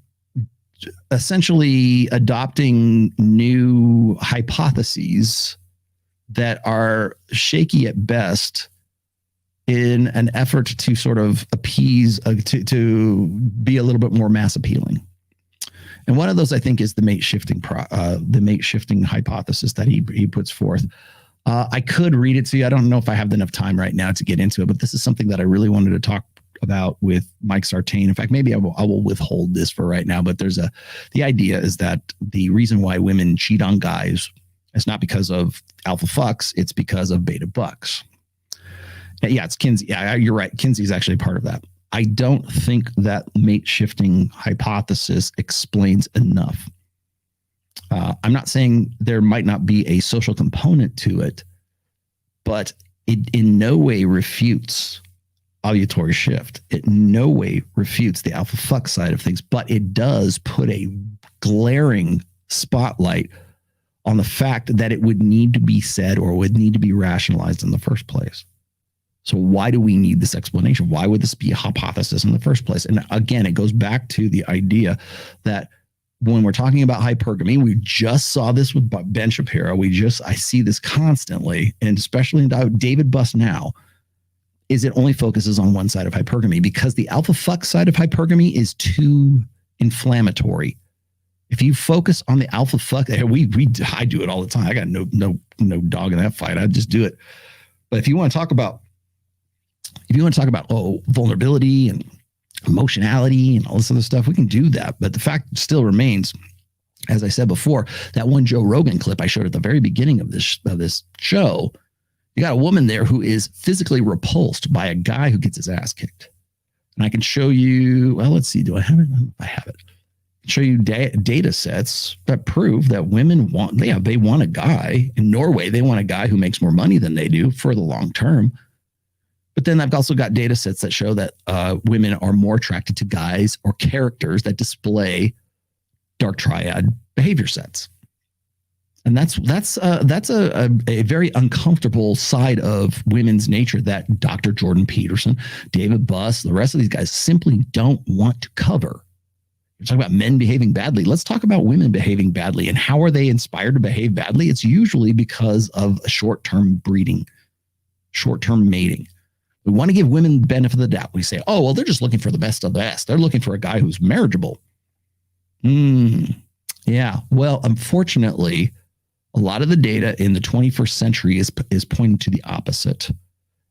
[SPEAKER 8] essentially adopting new hypotheses that are shaky at best in an effort to sort of appease, to be a little bit more mass appealing. And one of those, I think, is the mate shifting hypothesis that he puts forth. I could read it to you. I don't know if I have enough time right now to get into it, but this is something that I really wanted to talk about with Mike Sartain. In fact, maybe I will withhold this for right now, but the idea is that the reason why women cheat on guys is not because of alpha fucks, it's because of beta bucks. Yeah, it's Kinsey. Yeah, you're right. Kinsey's actually part of that. I don't think that mate shifting hypothesis explains enough. I'm not saying there might not be a social component to it, but it in no way refutes ovulatory shift. It in no way refutes the alpha fuck side of things, but it does put a glaring spotlight on the fact that it would need to be said or would need to be rationalized in the first place. So why do we need this explanation? Why would this be a hypothesis in the first place? And again, it goes back to the idea that when we're talking about hypergamy, we just saw this with Ben Shapiro. I see this constantly, and especially in David Buss now, is it only focuses on one side of hypergamy because the alpha fuck side of hypergamy is too inflammatory. If you focus on the alpha fuck, I do it all the time. I got no dog in that fight. I just do it. But if you want to talk about vulnerability and emotionality and all this other stuff, we can do that. But the fact still remains, as I said before, that one Joe Rogan clip I showed at the very beginning of this show, you got a woman there who is physically repulsed by a guy who gets his ass kicked. And I can show you, well, let's see, do I have it? I have it. Show you data sets that prove that women want a guy. In Norway, they want a guy who makes more money than they do for the long term. But then I've also got data sets that show that women are more attracted to guys or characters that display dark triad behavior sets. And that's a very uncomfortable side of women's nature that Dr. Jordan Peterson, David Buss, the rest of these guys simply don't want to cover. You're talking about men behaving badly. Let's talk about women behaving badly. And how are they inspired to behave badly? It's usually because of short-term breeding, short-term mating. We want to give women the benefit of the doubt. We say, oh, well, they're just looking for the best of the best. They're looking for a guy who's marriageable. Yeah. Well, unfortunately, a lot of the data in the 21st century is pointing to the opposite.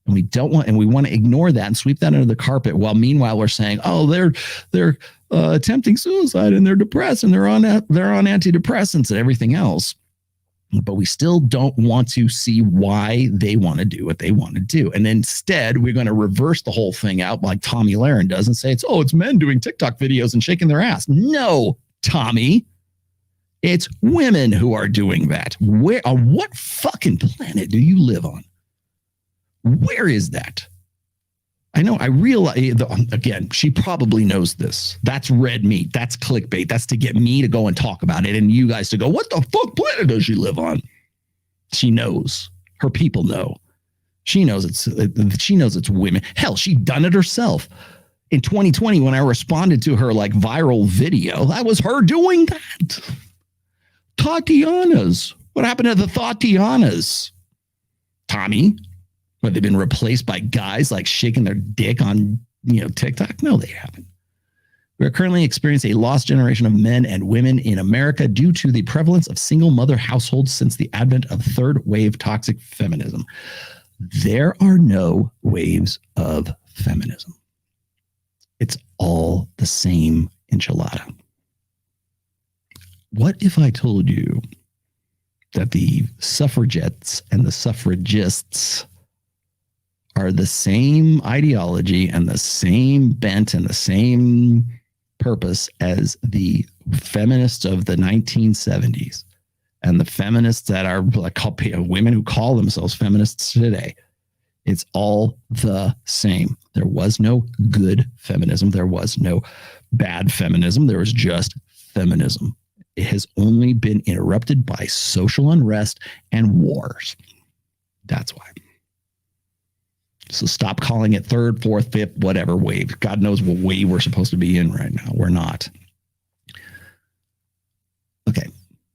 [SPEAKER 8] And we want to ignore that and sweep that under the carpet while meanwhile we're saying, oh, they're attempting suicide and they're depressed and they're on antidepressants and everything else. But we still don't want to see why they want to do what they want to do. And instead, we're going to reverse the whole thing out like Tommy Lahren does and say, it's men doing TikTok videos and shaking their ass. No, Tommy. It's women who are doing that. On what fucking planet do you live on? Where is that? I know, I realize, again, she probably knows this. That's red meat. That's clickbait. That's to get me to go and talk about it and you guys to go, what the fuck planet does she live on? She knows. Her people know. She knows it's women. Hell, she done it herself. In 2020, when I responded to her like viral video, that was her doing that. Tatiana's. What happened to the Tatianas? Tommy? Have they been replaced by guys like shaking their dick on, TikTok? No, they haven't. We are currently experiencing a lost generation of men and women in America due to the prevalence of single mother households since the advent of third wave toxic feminism. There are no waves of feminism. It's all the same enchilada. What if I told you that the suffragettes and the suffragists are the same ideology and the same bent and the same purpose as the feminists of the 1970s and the feminists that are like women who call themselves feminists today? It's all the same. There was no good feminism. There was no bad feminism. There was just feminism. It has only been interrupted by social unrest and wars. That's why. So stop calling it third, fourth, fifth, whatever wave. God knows what wave we're supposed to be in right now. We're not. Okay.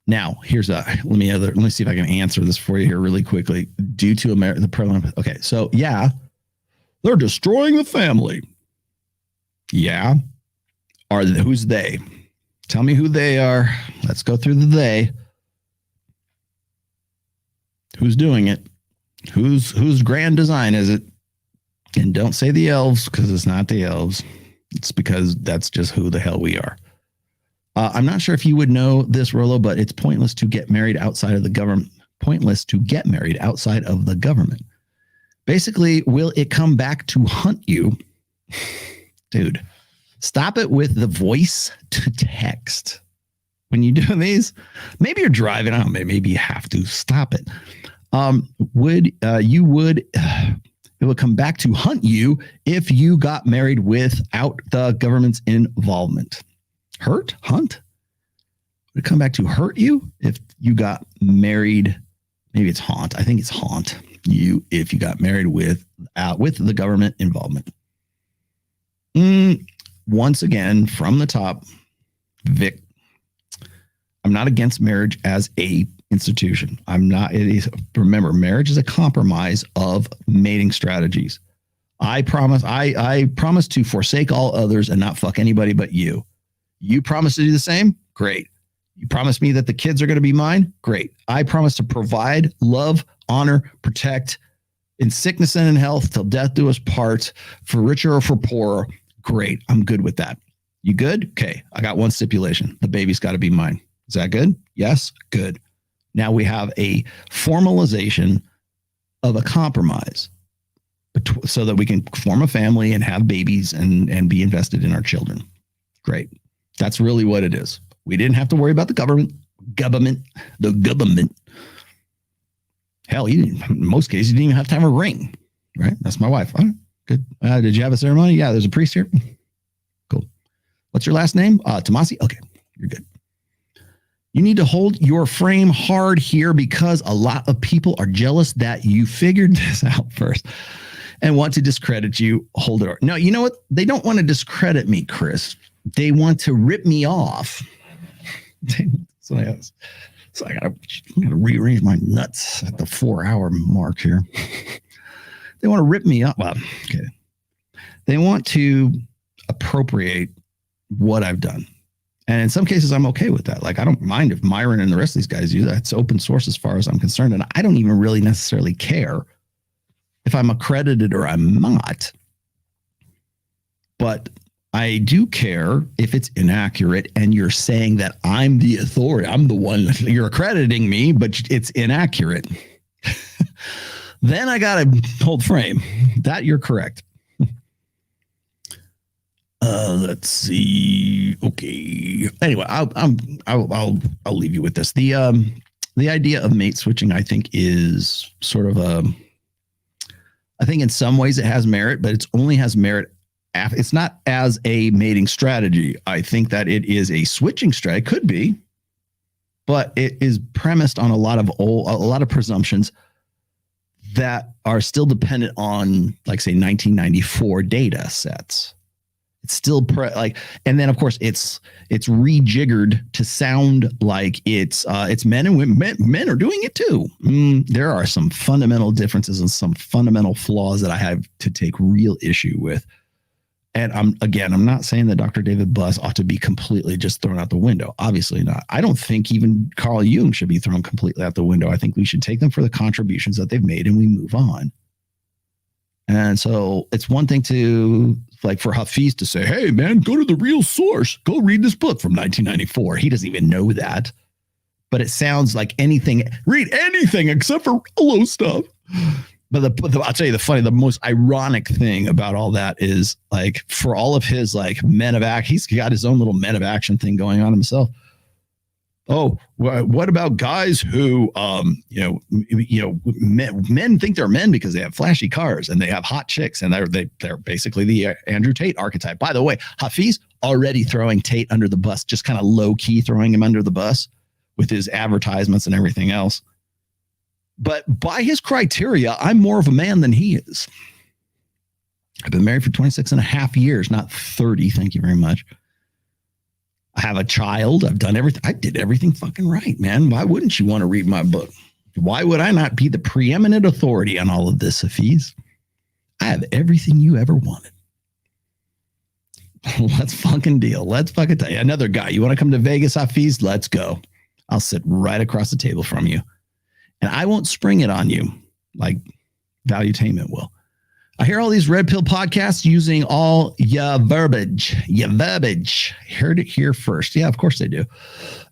[SPEAKER 8] Now, let me see if I can answer this for you here really quickly. Due to the prevalent. Okay. So yeah, they're destroying the family. Yeah. Who's they? Tell me who they are. Let's go through the they. Who's doing it? Whose grand design is it? And don't say the elves, because it's not the elves. It's because that's just who the hell we are. I'm not sure if you would know this, Rolo, but it's pointless to get married outside of the government. Pointless to get married outside of the government. Basically, will it come back to hunt you? Dude, stop it with the voice to text. When you do these, maybe you're driving out, maybe you have to stop it. It would come back to hunt you if you got married without the government's involvement. Hurt? Hunt? Would it come back to hurt you if you got married? Maybe it's haunt. I think it's haunt you if you got married with the government involvement. Once again, from the top, Vic, I'm not against marriage as a institution. I'm not. It is, remember, marriage is a compromise of mating strategies. I promise to forsake all others and not fuck anybody but you. You promise to do the same? Great. You promise me that the kids are going to be mine? Great. I promise to provide, love, honor, protect in sickness and in health till death do us part, for richer or for poorer. Great. I'm good with that. You good? Okay. I got one stipulation. The baby's got to be mine. Is that good? Yes. Good. Now we have a formalization of a compromise so that we can form a family and have babies and be invested in our children. Great. That's really what it is. We didn't have to worry about the government. Hell, in most cases, you didn't even have to have a ring, right? That's my wife. Oh, good. Did you have a ceremony? Yeah, there's a priest here. Cool. What's your last name? Tomasi? Okay, you're good. You need to hold your frame hard here because a lot of people are jealous that you figured this out first and want to discredit you. Hold it. No, you know what? They don't want to discredit me, Chris. They want to rip me off. So I gotta rearrange my nuts at the 4-hour mark here. They want to rip me up. Well, okay. They want to appropriate what I've done. And in some cases, I'm okay with that. Like, I don't mind if Myron and the rest of these guys do that. It's open source as far as I'm concerned. And I don't even really necessarily care if I'm accredited or I'm not. But I do care if it's inaccurate and you're saying that I'm the authority. I'm the one, you're accrediting me, but it's inaccurate. Then I got to hold frame. That you're correct. Let's see. Okay. Anyway, I'll leave you with this. The idea of mate switching, I think, is sort of I think in some ways it has merit, but it only has merit. It's not as a mating strategy. I think that it is a switching strategy. It could be, but it is premised on a lot of presumptions that are still dependent on, like, say, 1994 data sets. It's still and then of course it's rejiggered to sound like it's men and women. Men are doing it too. There are some fundamental differences and some fundamental flaws that I have to take real issue with. And I'm not saying that Dr. David Buss ought to be completely just thrown out the window. Obviously not. I don't think even Carl Jung should be thrown completely out the window. I think we should take them for the contributions that they've made and we move on. And so it's one thing to, like, for Hafiz to say, hey, man, go to the real source. Go read this book from 1994. He doesn't even know that. But it sounds like anything. Read anything except for Rolo stuff. But I'll tell you the most ironic thing about all that is, like, for all of his, like, men of action, he's got his own little men of action thing going on himself. Oh, what about guys who, men think they're men because they have flashy cars and they have hot chicks and they're basically the Andrew Tate archetype. By the way, Hafiz already throwing Tate under the bus, just kind of low key throwing him under the bus with his advertisements and everything else. But by his criteria, I'm more of a man than he is. I've been married for 26 and a half years, not 30. Thank you very much. I have a child. I've done everything. I did everything fucking right, man. Why wouldn't you want to read my book? Why would I not be the preeminent authority on all of this, Hafiz? I have everything you ever wanted. Let's fucking deal. Let's fucking tell you. Another guy. You want to come to Vegas, Hafiz? Let's go. I'll sit right across the table from you. And I won't spring it on you like Valuetainment will. I hear all these red pill podcasts using all ya verbiage. Heard it here first. Yeah, of course they do.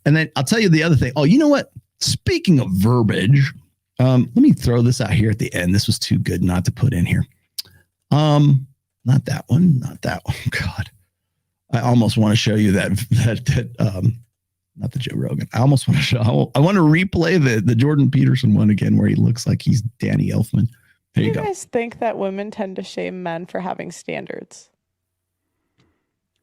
[SPEAKER 8] And then I'll tell you the other thing. Oh, you know what? Speaking of verbiage, let me throw this out here at the end. This was too good not to put in here. Not that one. God, I almost want to show you that not the Joe Rogan. I almost want to show. I want to replay the Jordan Peterson one again, where he looks like he's Danny Elfman. There you
[SPEAKER 4] Do
[SPEAKER 8] go.
[SPEAKER 4] you guys think that women tend to shame men for having standards?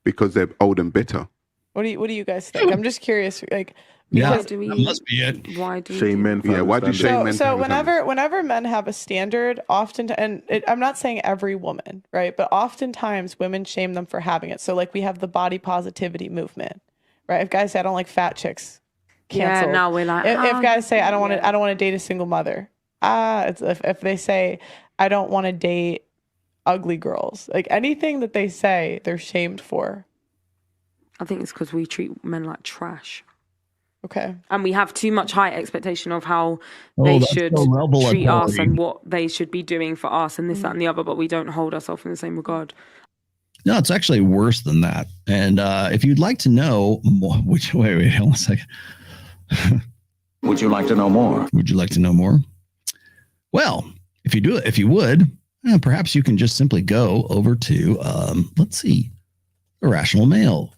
[SPEAKER 12] Because they're old and bitter.
[SPEAKER 4] What do you guys think? I'm just curious. Like,
[SPEAKER 8] Yeah,
[SPEAKER 4] because-
[SPEAKER 8] that must be it.
[SPEAKER 21] Why do
[SPEAKER 12] Shame men for why do you shame men?
[SPEAKER 4] So whenever men have a standard, often, I'm not saying every woman, right? But oftentimes women shame them for having it. So like we have the body positivity movement, right? If guys say I don't like fat chicks, canceled. Yeah,
[SPEAKER 21] now we're like,
[SPEAKER 4] if guys say I don't
[SPEAKER 21] yeah.
[SPEAKER 4] want to date a single mother, it's if they say I don't want to date ugly girls, like anything that they say, they're shamed for.
[SPEAKER 21] I think it's because we treat men like trash.
[SPEAKER 4] Okay.
[SPEAKER 21] And we have too much high expectation of how
[SPEAKER 8] Oh,
[SPEAKER 21] they
[SPEAKER 8] that's
[SPEAKER 21] should
[SPEAKER 8] the rebel
[SPEAKER 21] treat us
[SPEAKER 8] authority.
[SPEAKER 21] and what they should be doing for us and this, that, and the other, but we don't hold ourselves in the same regard.
[SPEAKER 8] No, it's actually worse than that. And if you'd like to know more, wait, hold on a second. Would you like to know more? Would you like to know more? Well, if you would, perhaps you can just simply go over to, let's see, Irrational Male,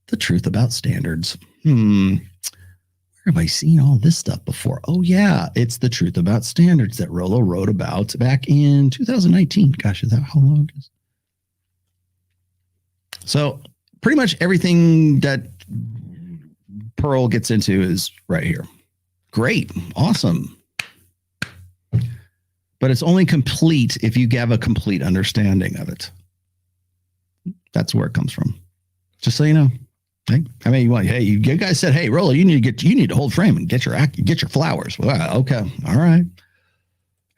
[SPEAKER 8] The Truth About Standards. Where have I seen all this stuff before? Oh, yeah, it's The Truth About Standards that Rollo wrote about back in 2019. Gosh, is that how long it is? So pretty much everything that Pearl gets into is right here. Great. Awesome. But it's only complete if you have a complete understanding of it. That's where it comes from. Just so you know. Hey, I mean, you guys said, hey, Rollo, you need to hold frame and get your flowers. Well, okay. All right.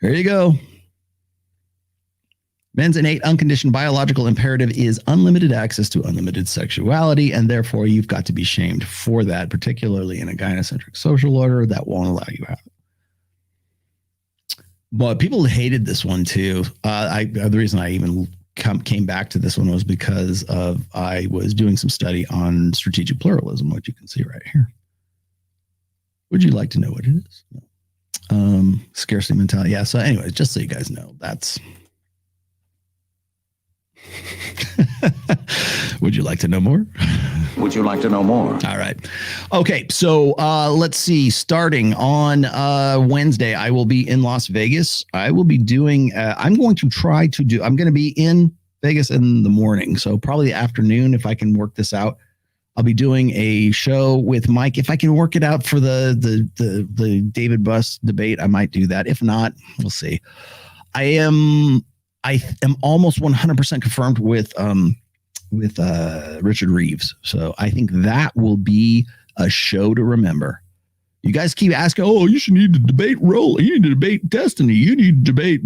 [SPEAKER 8] Here you go. Men's innate unconditioned biological imperative is unlimited access to unlimited sexuality, and therefore you've got to be shamed for that, particularly in a gynocentric social order that won't allow you out. But people hated this one too. The reason I even came back to this one was because I was doing some study on strategic pluralism, which you can see right here. Would you like to know what it is? Scarcity mentality. Yeah. So anyways, just so you guys know, that's. Would you like to know more? Would you like to know more? All right. Okay. So let's see. Starting on Wednesday, I will be in Las Vegas. I will be doing, I'm going to be in Vegas in the morning. So probably the afternoon, if I can work this out. I'll be doing a show with Mike. If I can work it out for the David Buss debate, I might do that. If not, we'll see. I am almost 100% confirmed with Richard Reeves. So I think that will be a show to remember. You guys keep asking, oh, you should need to debate Roll. You need to debate Destiny. You need to debate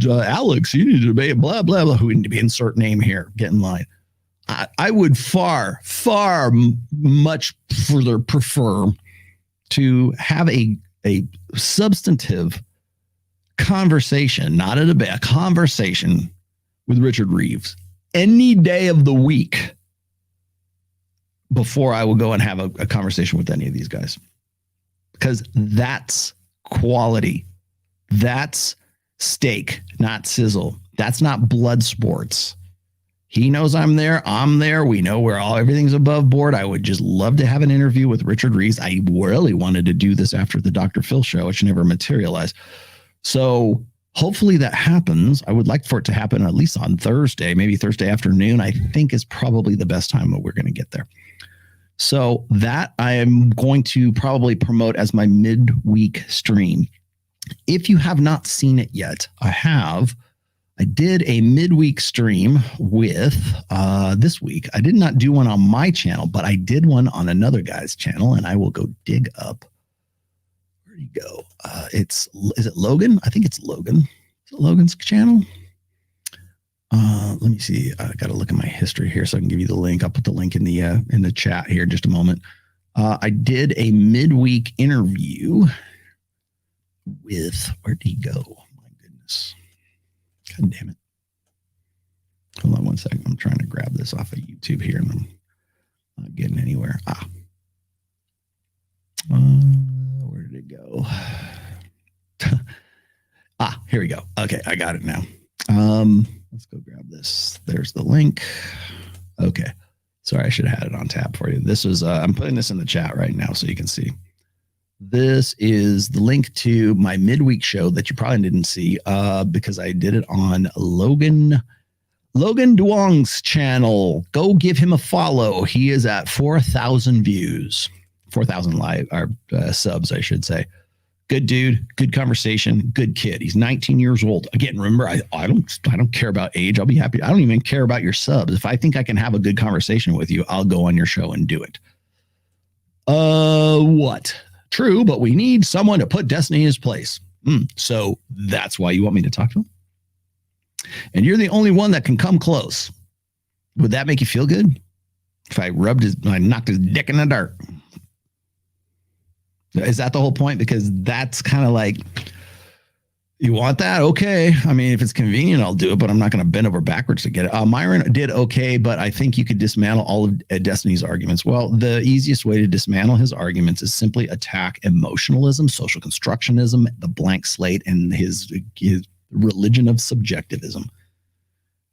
[SPEAKER 8] Alex. You need to debate blah, blah, blah. Who need to be insert name here? Get in line. I would far much further prefer to have a substantive conversation, not a debate, a conversation with Richard Reeves any day of the week before I will go and have a conversation with any of these guys. Because that's quality. That's steak, not sizzle. That's not blood sports. He knows I'm there. I'm there. We know everything's above board. I would just love to have an interview with Richard Reeves. I really wanted to do this after the Dr. Phil show, which never materialized. So hopefully that happens. I would like for it to happen at least on Thursday, maybe Thursday afternoon, I think is probably the best time that we're going to get there. So that I am going to probably promote as my midweek stream. If you have not seen it yet, I did a midweek stream with this week. I did not do one on my channel, but I did one on another guy's channel, and I will go dig up. Where'd he go? Is it Logan? I think it's Logan. Is it Logan's channel? Let me see. I got to look at my history here so I can give you the link. I'll put the link in the chat here in just a moment. I did a midweek interview with, where'd he go? My goodness. God damn it. Hold on one second. I'm trying to grab this off of YouTube here, and I'm not getting anywhere. Where did it go? Here we go. Okay, I got it now. Let's go grab this. There's the link. Okay. Sorry, I should have had it on tap for you. This is, I'm putting this in the chat right now so you can see. This is the link to my midweek show that you probably didn't see because I did it on Logan Duong's channel. Go give him a follow. He is at 4,000 views, 4,000 live or subs, I should say. Good dude, good conversation, good kid. He's 19 years old. Again, remember, I don't care about age. I'll be happy. I don't even care about your subs. If I think I can have a good conversation with you, I'll go on your show and do it. What? True, but we need someone to put Destiny in his place. So that's why you want me to talk to him? And you're the only one that can come close. Would that make you feel good? If I knocked his dick in the dirt. Is that the whole point? Because that's kind of like, you want that? Okay. I mean, if it's convenient, I'll do it, but I'm not going to bend over backwards to get it. Myron did okay, but I think you could dismantle all of Destiny's arguments. Well, the easiest way to dismantle his arguments is simply attack emotionalism, social constructionism, the blank slate, and his religion of subjectivism.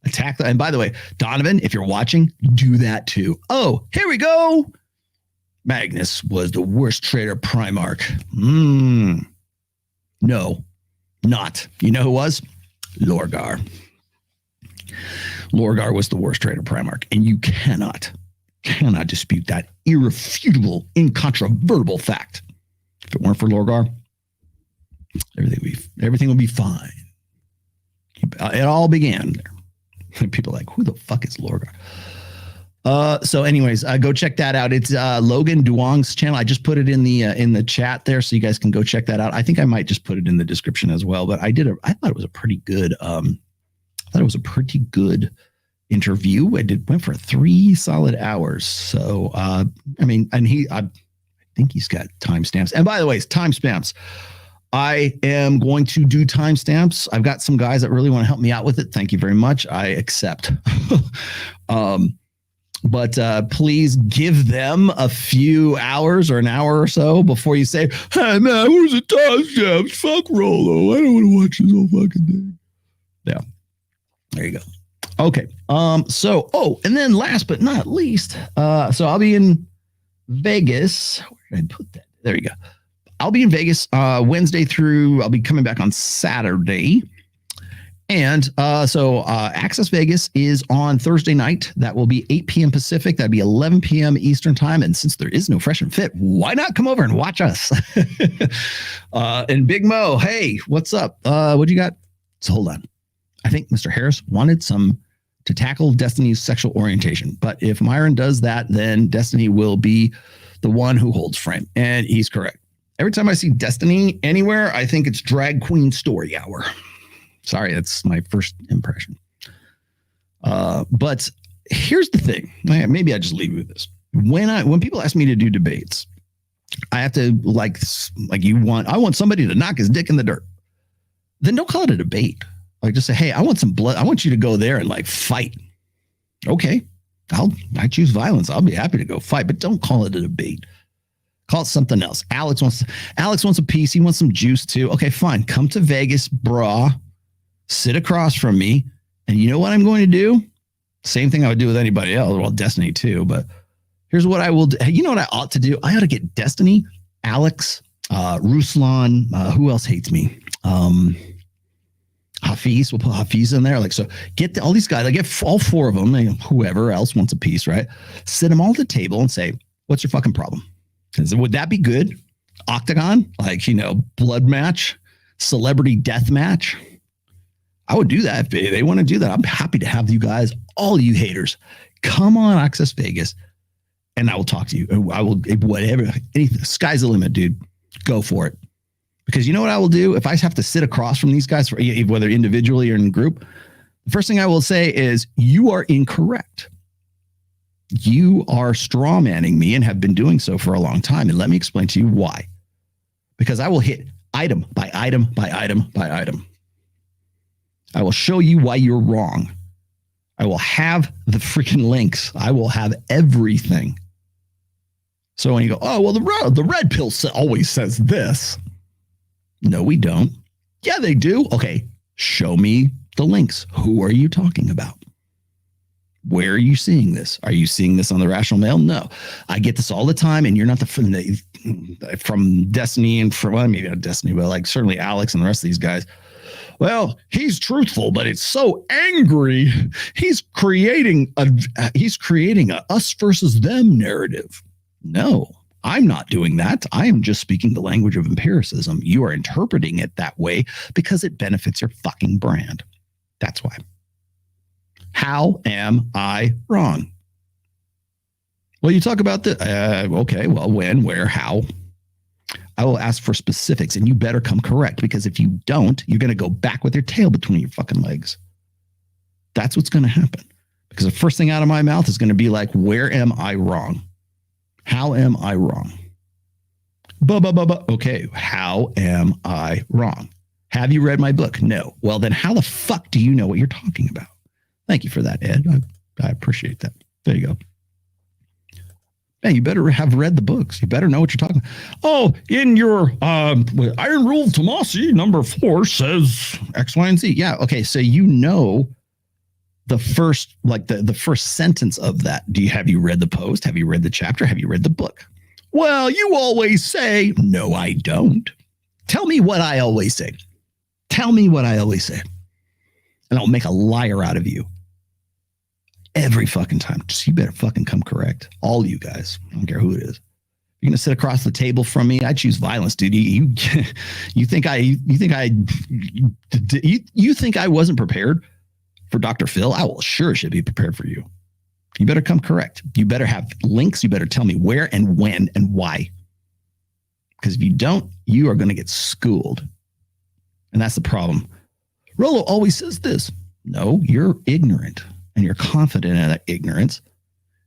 [SPEAKER 8] Attack that. And by the way, Donovan, if you're watching, do that too. Oh, here we go. Magnus was the worst traitor Primarch. No, not. You know who was? Lorgar. Lorgar was the worst traitor Primarch. And you cannot dispute that irrefutable, incontrovertible fact. If it weren't for Lorgar, everything would be fine. It all began there. People are like, who the fuck is Lorgar? So anyways, go check that out. It's Logan Duong's channel. I just put it in the chat there, so you guys can go check that out. I think I might just put it in the description as well. But I thought it was a pretty good. Interview. Went for 3 solid hours. So I think he's got timestamps. And by the way, timestamps. I am going to do timestamps. I've got some guys that really want to help me out with it. Thank you very much. I accept. But please give them a few hours or an hour or so before you say, hey, man, where's the timestamps? Fuck Rolo. I don't want to watch this whole fucking thing. Yeah. There you go. Okay. And then last but not least, so I'll be in Vegas. Where did I put that? There you go. I'll be in Vegas Wednesday through, I'll be coming back on Saturday. And so Access Vegas is on Thursday night. That will be 8 p.m. Pacific. That'd be 11 p.m. Eastern time. And since there is no Fresh and Fit, why not come over and watch us? And Big Mo, hey, what's up? What do you got? So hold on. I think Mr. Harris wanted to tackle Destiny's sexual orientation. But if Myron does that, then Destiny will be the one who holds frame. And he's correct. Every time I see Destiny anywhere, I think it's Drag Queen Story Hour. Sorry, that's my first impression. But here's the thing. Maybe I just leave you with this. When people ask me to do debates, I have to I want somebody to knock his dick in the dirt. Then don't call it a debate. Like just say, hey, I want some blood. I want you to go there and fight. Okay, I choose violence. I'll be happy to go fight, but don't call it a debate. Call it something else. Alex wants a piece. He wants some juice too. Okay, fine. Come to Vegas, brah. Sit across from me, and you know what I'm going to do? Same thing I would do with anybody else. Well, Destiny too, but here's what I will do. You know what I ought to do? I ought to get Destiny, Alex, Ruslan, who else hates me? Hafiz, we'll put Hafiz in there. So get all these guys, get all 4 of them, whoever else wants a piece, right? Sit them all at the table and say, what's your fucking problem? Would that be good? Octagon, blood match, celebrity death match. I would do that if they want to do that. I'm happy to have you guys, all you haters, come on Access Vegas, and I will talk to you. I will, whatever, anything. Sky's the limit, dude. Go for it. Because you know what I will do? If I have to sit across from these guys, whether individually or in group, the first thing I will say is, you are incorrect. You are straw manning me and have been doing so for a long time. And let me explain to you why. Because I will hit item by item by item by item. I will show you why you're wrong. I will have the freaking links. I will have everything. So when you go, oh, well, the red pill always says this. No, we don't. Yeah, they do. Okay, show me the links. Who are you talking about? Where are you seeing this? Are you seeing this on the Rational Mail? No. I get this all the time, and you're not from Destiny and from, well, maybe not Destiny, but like certainly Alex and the rest of these guys. Well, he's truthful, but it's so angry. He's creating a us versus them narrative. No, I'm not doing that. I am just speaking the language of empiricism. You are interpreting it that way because it benefits your fucking brand. That's why. How am I wrong? Well, you talk about the, okay, well, when, where, how. I will ask for specifics, and you better come correct, because if you don't, you're going to go back with your tail between your fucking legs. That's what's going to happen. Because the first thing out of my mouth is going to be like, where am I wrong? How am I wrong? Okay, how am I wrong? Have you read my book? No. Well, then how the fuck do you know what you're talking about? Thank you for that, Ed. I appreciate that. There you go. Yeah, you better have read the books. You better know what you're talking about. Oh, in your Iron Rule of Tomasi, number 4 says X, Y, and Z. Yeah, okay, so you know the first, like the first sentence of that. Have you read the post? Have you read the chapter? Have you read the book? Well, you always say, no, I don't. Tell me what I always say. Tell me what I always say. And I'll make a liar out of you. Every fucking time. Just you better fucking come correct. All you guys. I don't care who it is. You're gonna sit across the table from me. I choose violence, dude. You think I wasn't prepared for Dr. Phil? I will should be prepared for you. You better come correct. You better have links. You better tell me where and when and why. Because if you don't, you are going to get schooled. And that's the problem. Rollo always says this. No, you're ignorant. And you're confident in that ignorance.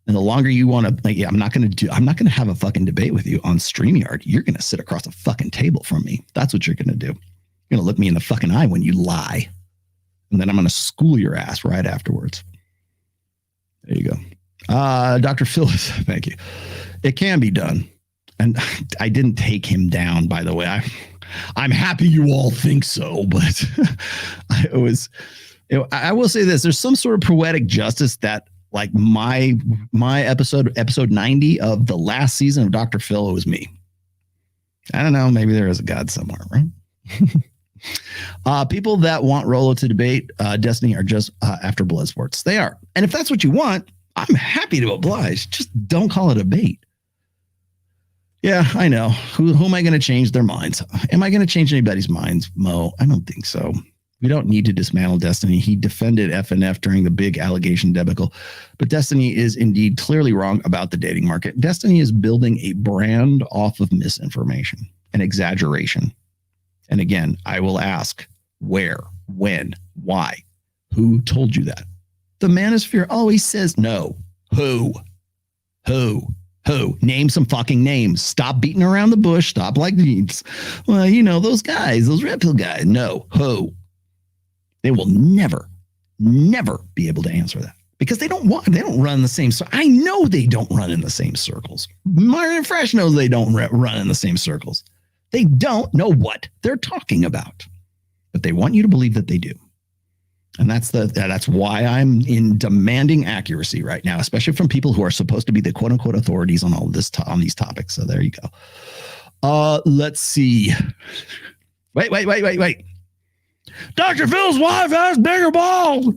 [SPEAKER 8] And the longer you want to, like, yeah, I'm not going to have a fucking debate with you on StreamYard. You're going to sit across a fucking table from me. That's what you're going to do. You're going to look me in the fucking eye when you lie. And then I'm going to school your ass right afterwards. There you go. Dr. Phyllis, thank you. It can be done. And I didn't take him down, by the way. I'm happy you all think so, but I will say this. There's some sort of poetic justice that, like, my episode 90 of the last season of Dr. Phil, it was me. I don't know. Maybe there is a God somewhere, right? People that want Rollo to debate Destiny are just after blood sports. They are. And if that's what you want, I'm happy to oblige. Just don't call it a bait. Yeah, I know. Who am I going to change their minds? Am I going to change anybody's minds, Mo? I don't think so. We don't need to dismantle Destiny. He defended FNF during the big allegation debacle. But Destiny is indeed clearly wrong about the dating market. Destiny is building a brand off of misinformation and exaggeration. And again, I will ask, where, when, why? Who told you that? The Manosphere always says no. Who? Name some fucking names. Stop beating around the bush. Stop like, well, you know, those guys, those red pill guys. No. Who? They will never be able to answer that because they don't run in the same. I know they don't run in the same circles. Martin Fresh knows they don't run in the same circles. They don't know what they're talking about, but they want you to believe that they do. And that's why I'm in demanding accuracy right now, especially from people who are supposed to be the quote unquote authorities on all of this, on these topics. So there you go. Let's see. Wait. Dr. Phil's wife has bigger balls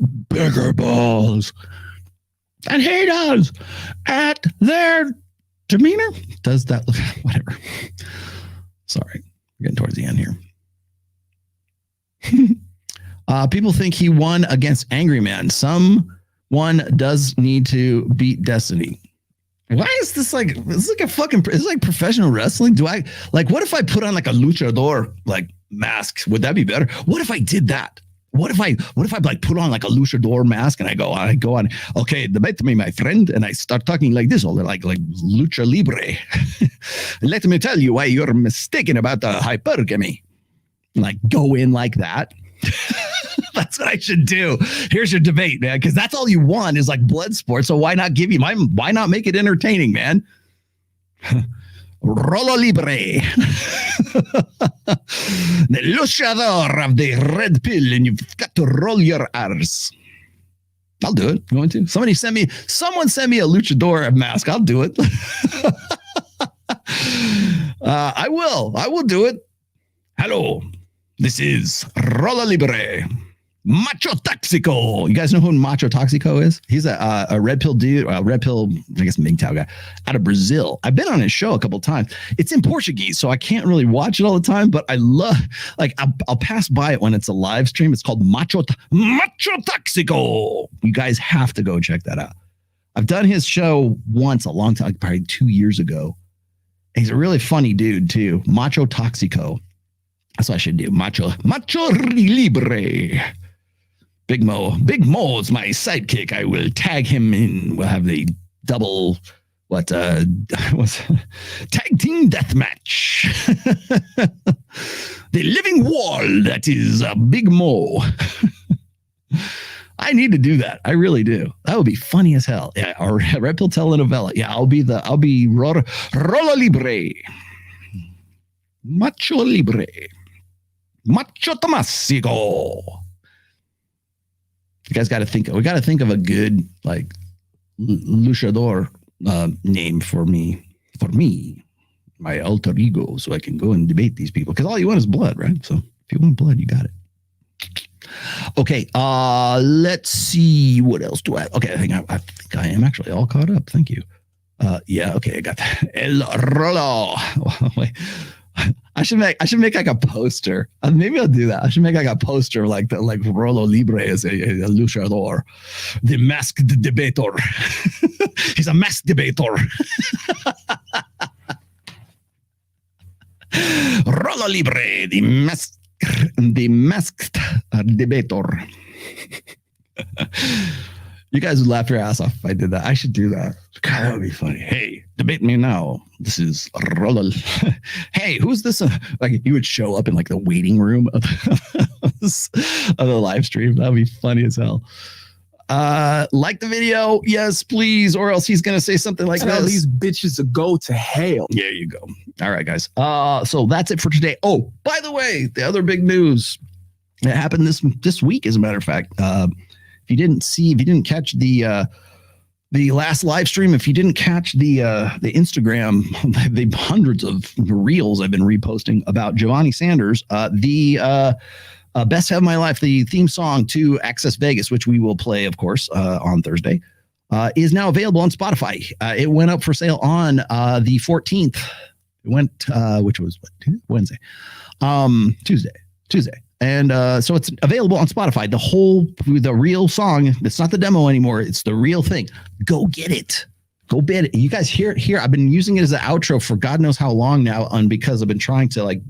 [SPEAKER 8] and he does at their demeanor. Does that look, whatever. Sorry, we're getting towards the end here. People think he won against Angry Man. Someone does need to beat Destiny. Why is this like, it's like a fucking, it's like professional wrestling. What if I put on like a luchador, like, mask? Would that be better? What if I did that? What if I like put on like a luchador mask and I go on, okay, debate me, my friend, and I start talking like this, or like lucha libre. Let me tell you why you're mistaken about the hypergamy. Like, go in like that. That's what I should do. Here's your debate, man, because that's all you want is like blood sport. So why not give you why not make it entertaining, man? Rolo Libre. The luchador of the red pill, and you've got to roll your arse. I'll do it. Going to. Someone send me a luchador mask. I'll do it. I will do it. Hello. This is Rola Libre. Macho Toxico. You guys know who Macho Toxico is? He's a red pill dude, I guess MGTOW guy out of Brazil. I've been on his show a couple of times. It's in Portuguese, so I can't really watch it all the time, but I love, like, I'll pass by it when it's a live stream. It's called Macho Toxico. You guys have to go check that out. I've done his show once, a long time, probably 2 years ago. He's a really funny dude too. Macho Toxico. That's what I should do. Macho Libre. Big Mo is my sidekick. I will tag him in. We'll have the double tag team death match. The living wall that is Big Mo. I need to do that. I really do. That would be funny as hell. Yeah, or Red Pill telenovela. Yeah, I'll be Rolo Libre. Macho Libre. Macho Tomasico. You guys got to think. We got to think of a good like luchador name for me, my alter ego, so I can go and debate these people. Because all you want is blood, right? So if you want blood, you got it. Okay. Let's see. What else do I? Okay, I think I am actually all caught up. Thank you. Yeah. Okay, I got that. El Rolo. Wait. I should make like a poster. Maybe I'll do that. I should make like a poster like Rolo Libre is a luchador, the masked debater. He's a masked debater. Rolo Libre, the masked debater. You guys would laugh your ass off if I did that. I should do that. God, that would be funny. Hey, debate me now. This is Rolo. Hey, who's this? Like, you would show up in like the waiting room of the live stream. That would be funny as hell. Like the video, yes, please, or else he's gonna say something like
[SPEAKER 11] Tell these bitches to go to hell.
[SPEAKER 8] There you go. All right, guys. So that's it for today. Oh, by the way, the other big news that happened this week, as a matter of fact. If you didn't catch the last live stream, if you didn't catch the Instagram, the hundreds of reels I've been reposting about Jevani Sanders, the Best Have My Life, the theme song to Access Vegas, which we will play, of course, on Thursday, is now available on Spotify. It went up for sale on the 14th. It went, which was what, Wednesday, Tuesday. And so it's available on Spotify. The real song. It's not the demo anymore. It's the real thing. Go get it. Go get it. You guys hear it here. I've been using it as an outro for God knows how long now, because I've been trying to like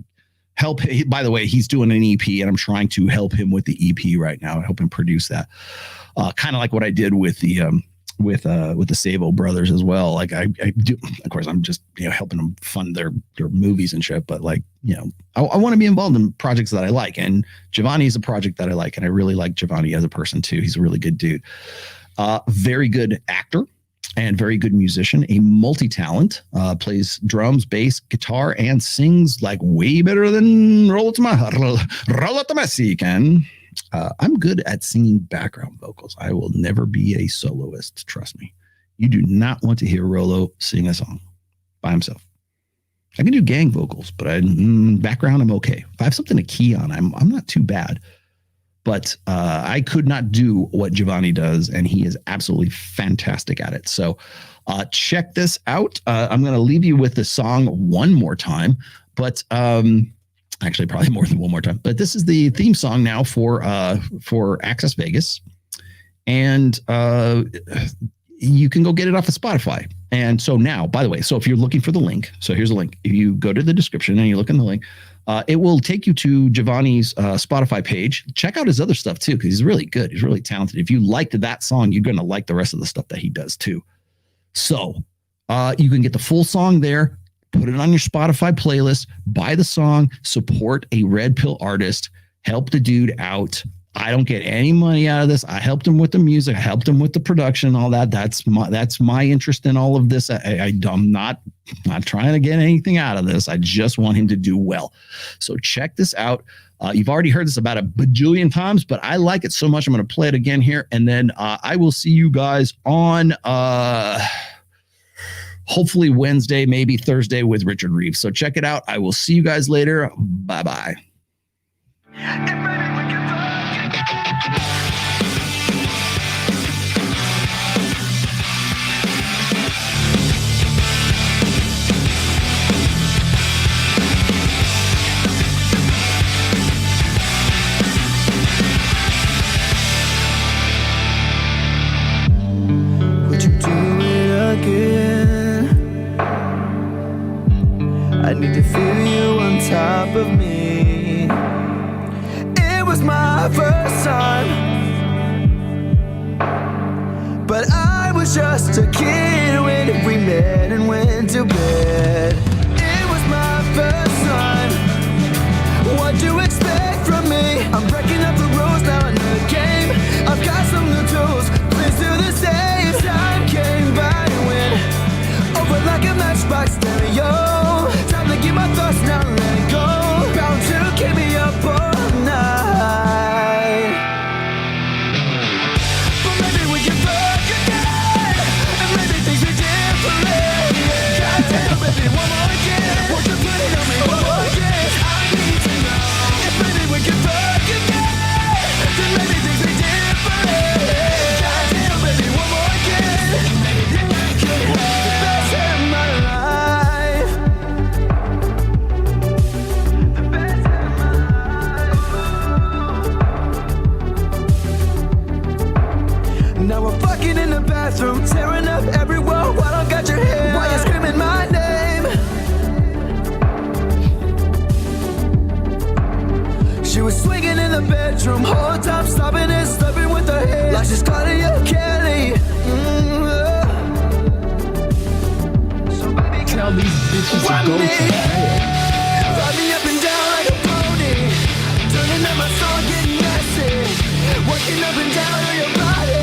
[SPEAKER 8] help. By the way, he's doing an EP, and I'm trying to help him with the EP right now. Help him produce that. Kind of like what I did with the Savo brothers as well. Like I do, of course, I'm just helping them fund their movies and shit. But like I want to be involved in projects that I like, and Jevani is a project that I like, and I really like Jevani as a person too. He's a really good dude, very good actor, and very good musician. A multi-talent, plays drums, bass, guitar, and sings like way better than Rolo Tomasi can. I'm good at singing background vocals. I will never be a soloist. Trust me. You do not want to hear Rolo sing a song by himself. I can do gang vocals, but background, I'm okay. If I have something to key on, I'm not too bad. But I could not do what Jevani does, and he is absolutely fantastic at it. So check this out. I'm going to leave you with the song one more time, but actually probably more than one more time. But this is the theme song now for Access Vegas, and you can go get it off of Spotify. And so now, by the way, so if you're looking for the link, so here's a link. If you go to the description and you look in the link, it will take you to Jevani's Spotify page. Check out his other stuff too, because he's really good. He's really talented. If you liked that song, you're going to like the rest of the stuff that he does too. So you can get the full song there, put it on your Spotify playlist, buy the song, support a Red Pill artist, help the dude out. I don't get any money out of this. I helped him with the music. I helped him with the production, all that. That's my interest in all of this. I'm not trying to get anything out of this. I just want him to do well. So check this out. You've already heard this about a bajillion times, but I like it so much. I'm going to play it again here. And then I will see you guys on hopefully Wednesday, maybe Thursday with Richard Reeves. So check it out. I will see you guys later. Bye-bye.
[SPEAKER 3] I need to feel you on top of me. It was my first time, but I was just a kid when we met and went to bed. It was my first time. What do you expect from me? I'm breaking up the rules now in the game. I've got some new tools, please do the same. Time came by and went over like a matchbox stereo. Time to get my thoughts now, let it go. Bound to keep me up all night. But maybe we can fuck again, and maybe things be different. Goddamn, baby, one more again. Won't you put it on me one more again? I need to know if maybe we can fuck again, then maybe things be different. Goddamn, baby, one more again. Maybe you could have the best in my life. Now we're fucking in the bathroom, tearing up every wall while I got your hair. While you're screaming my name. She was swinging in the bedroom, whole time stopping and slurping with her head like she's Claudia Kelly. So baby,
[SPEAKER 11] tell these bitches to go to hell.
[SPEAKER 3] Ride me up and down like a pony, turning up my song, getting messy, working up and down on your body.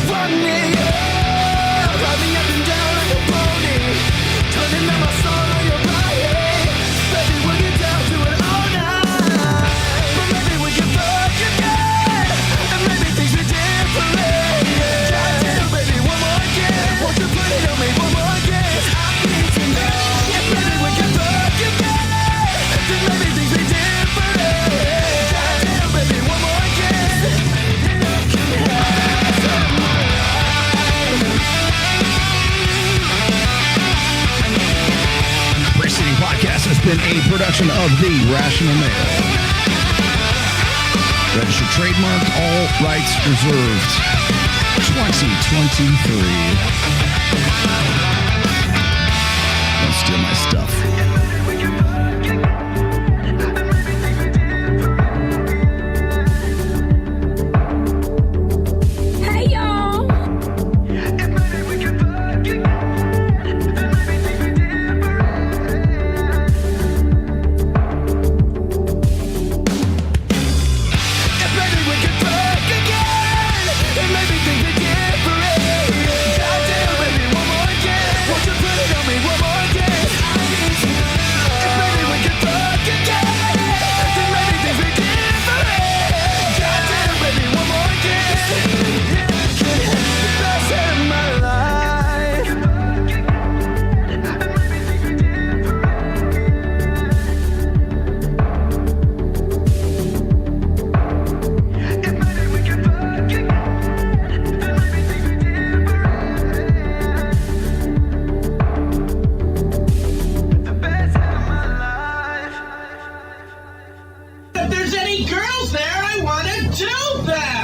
[SPEAKER 3] Run me up, ride me up and down like a pony, turning up my song on your body. Baby, we'll get down to it all night. But maybe we can fuck again, and maybe things be different. Goddamn, baby, one more again. Won't you put it on me one more again? I need to know if maybe we can fuck again, then maybe things be different. Goddamn, baby, one more again. You can have some more.
[SPEAKER 2] Brick City Podcast has been a production of The Rational Male. Registered trademark, all rights reserved. 2023. Don't steal my stuff.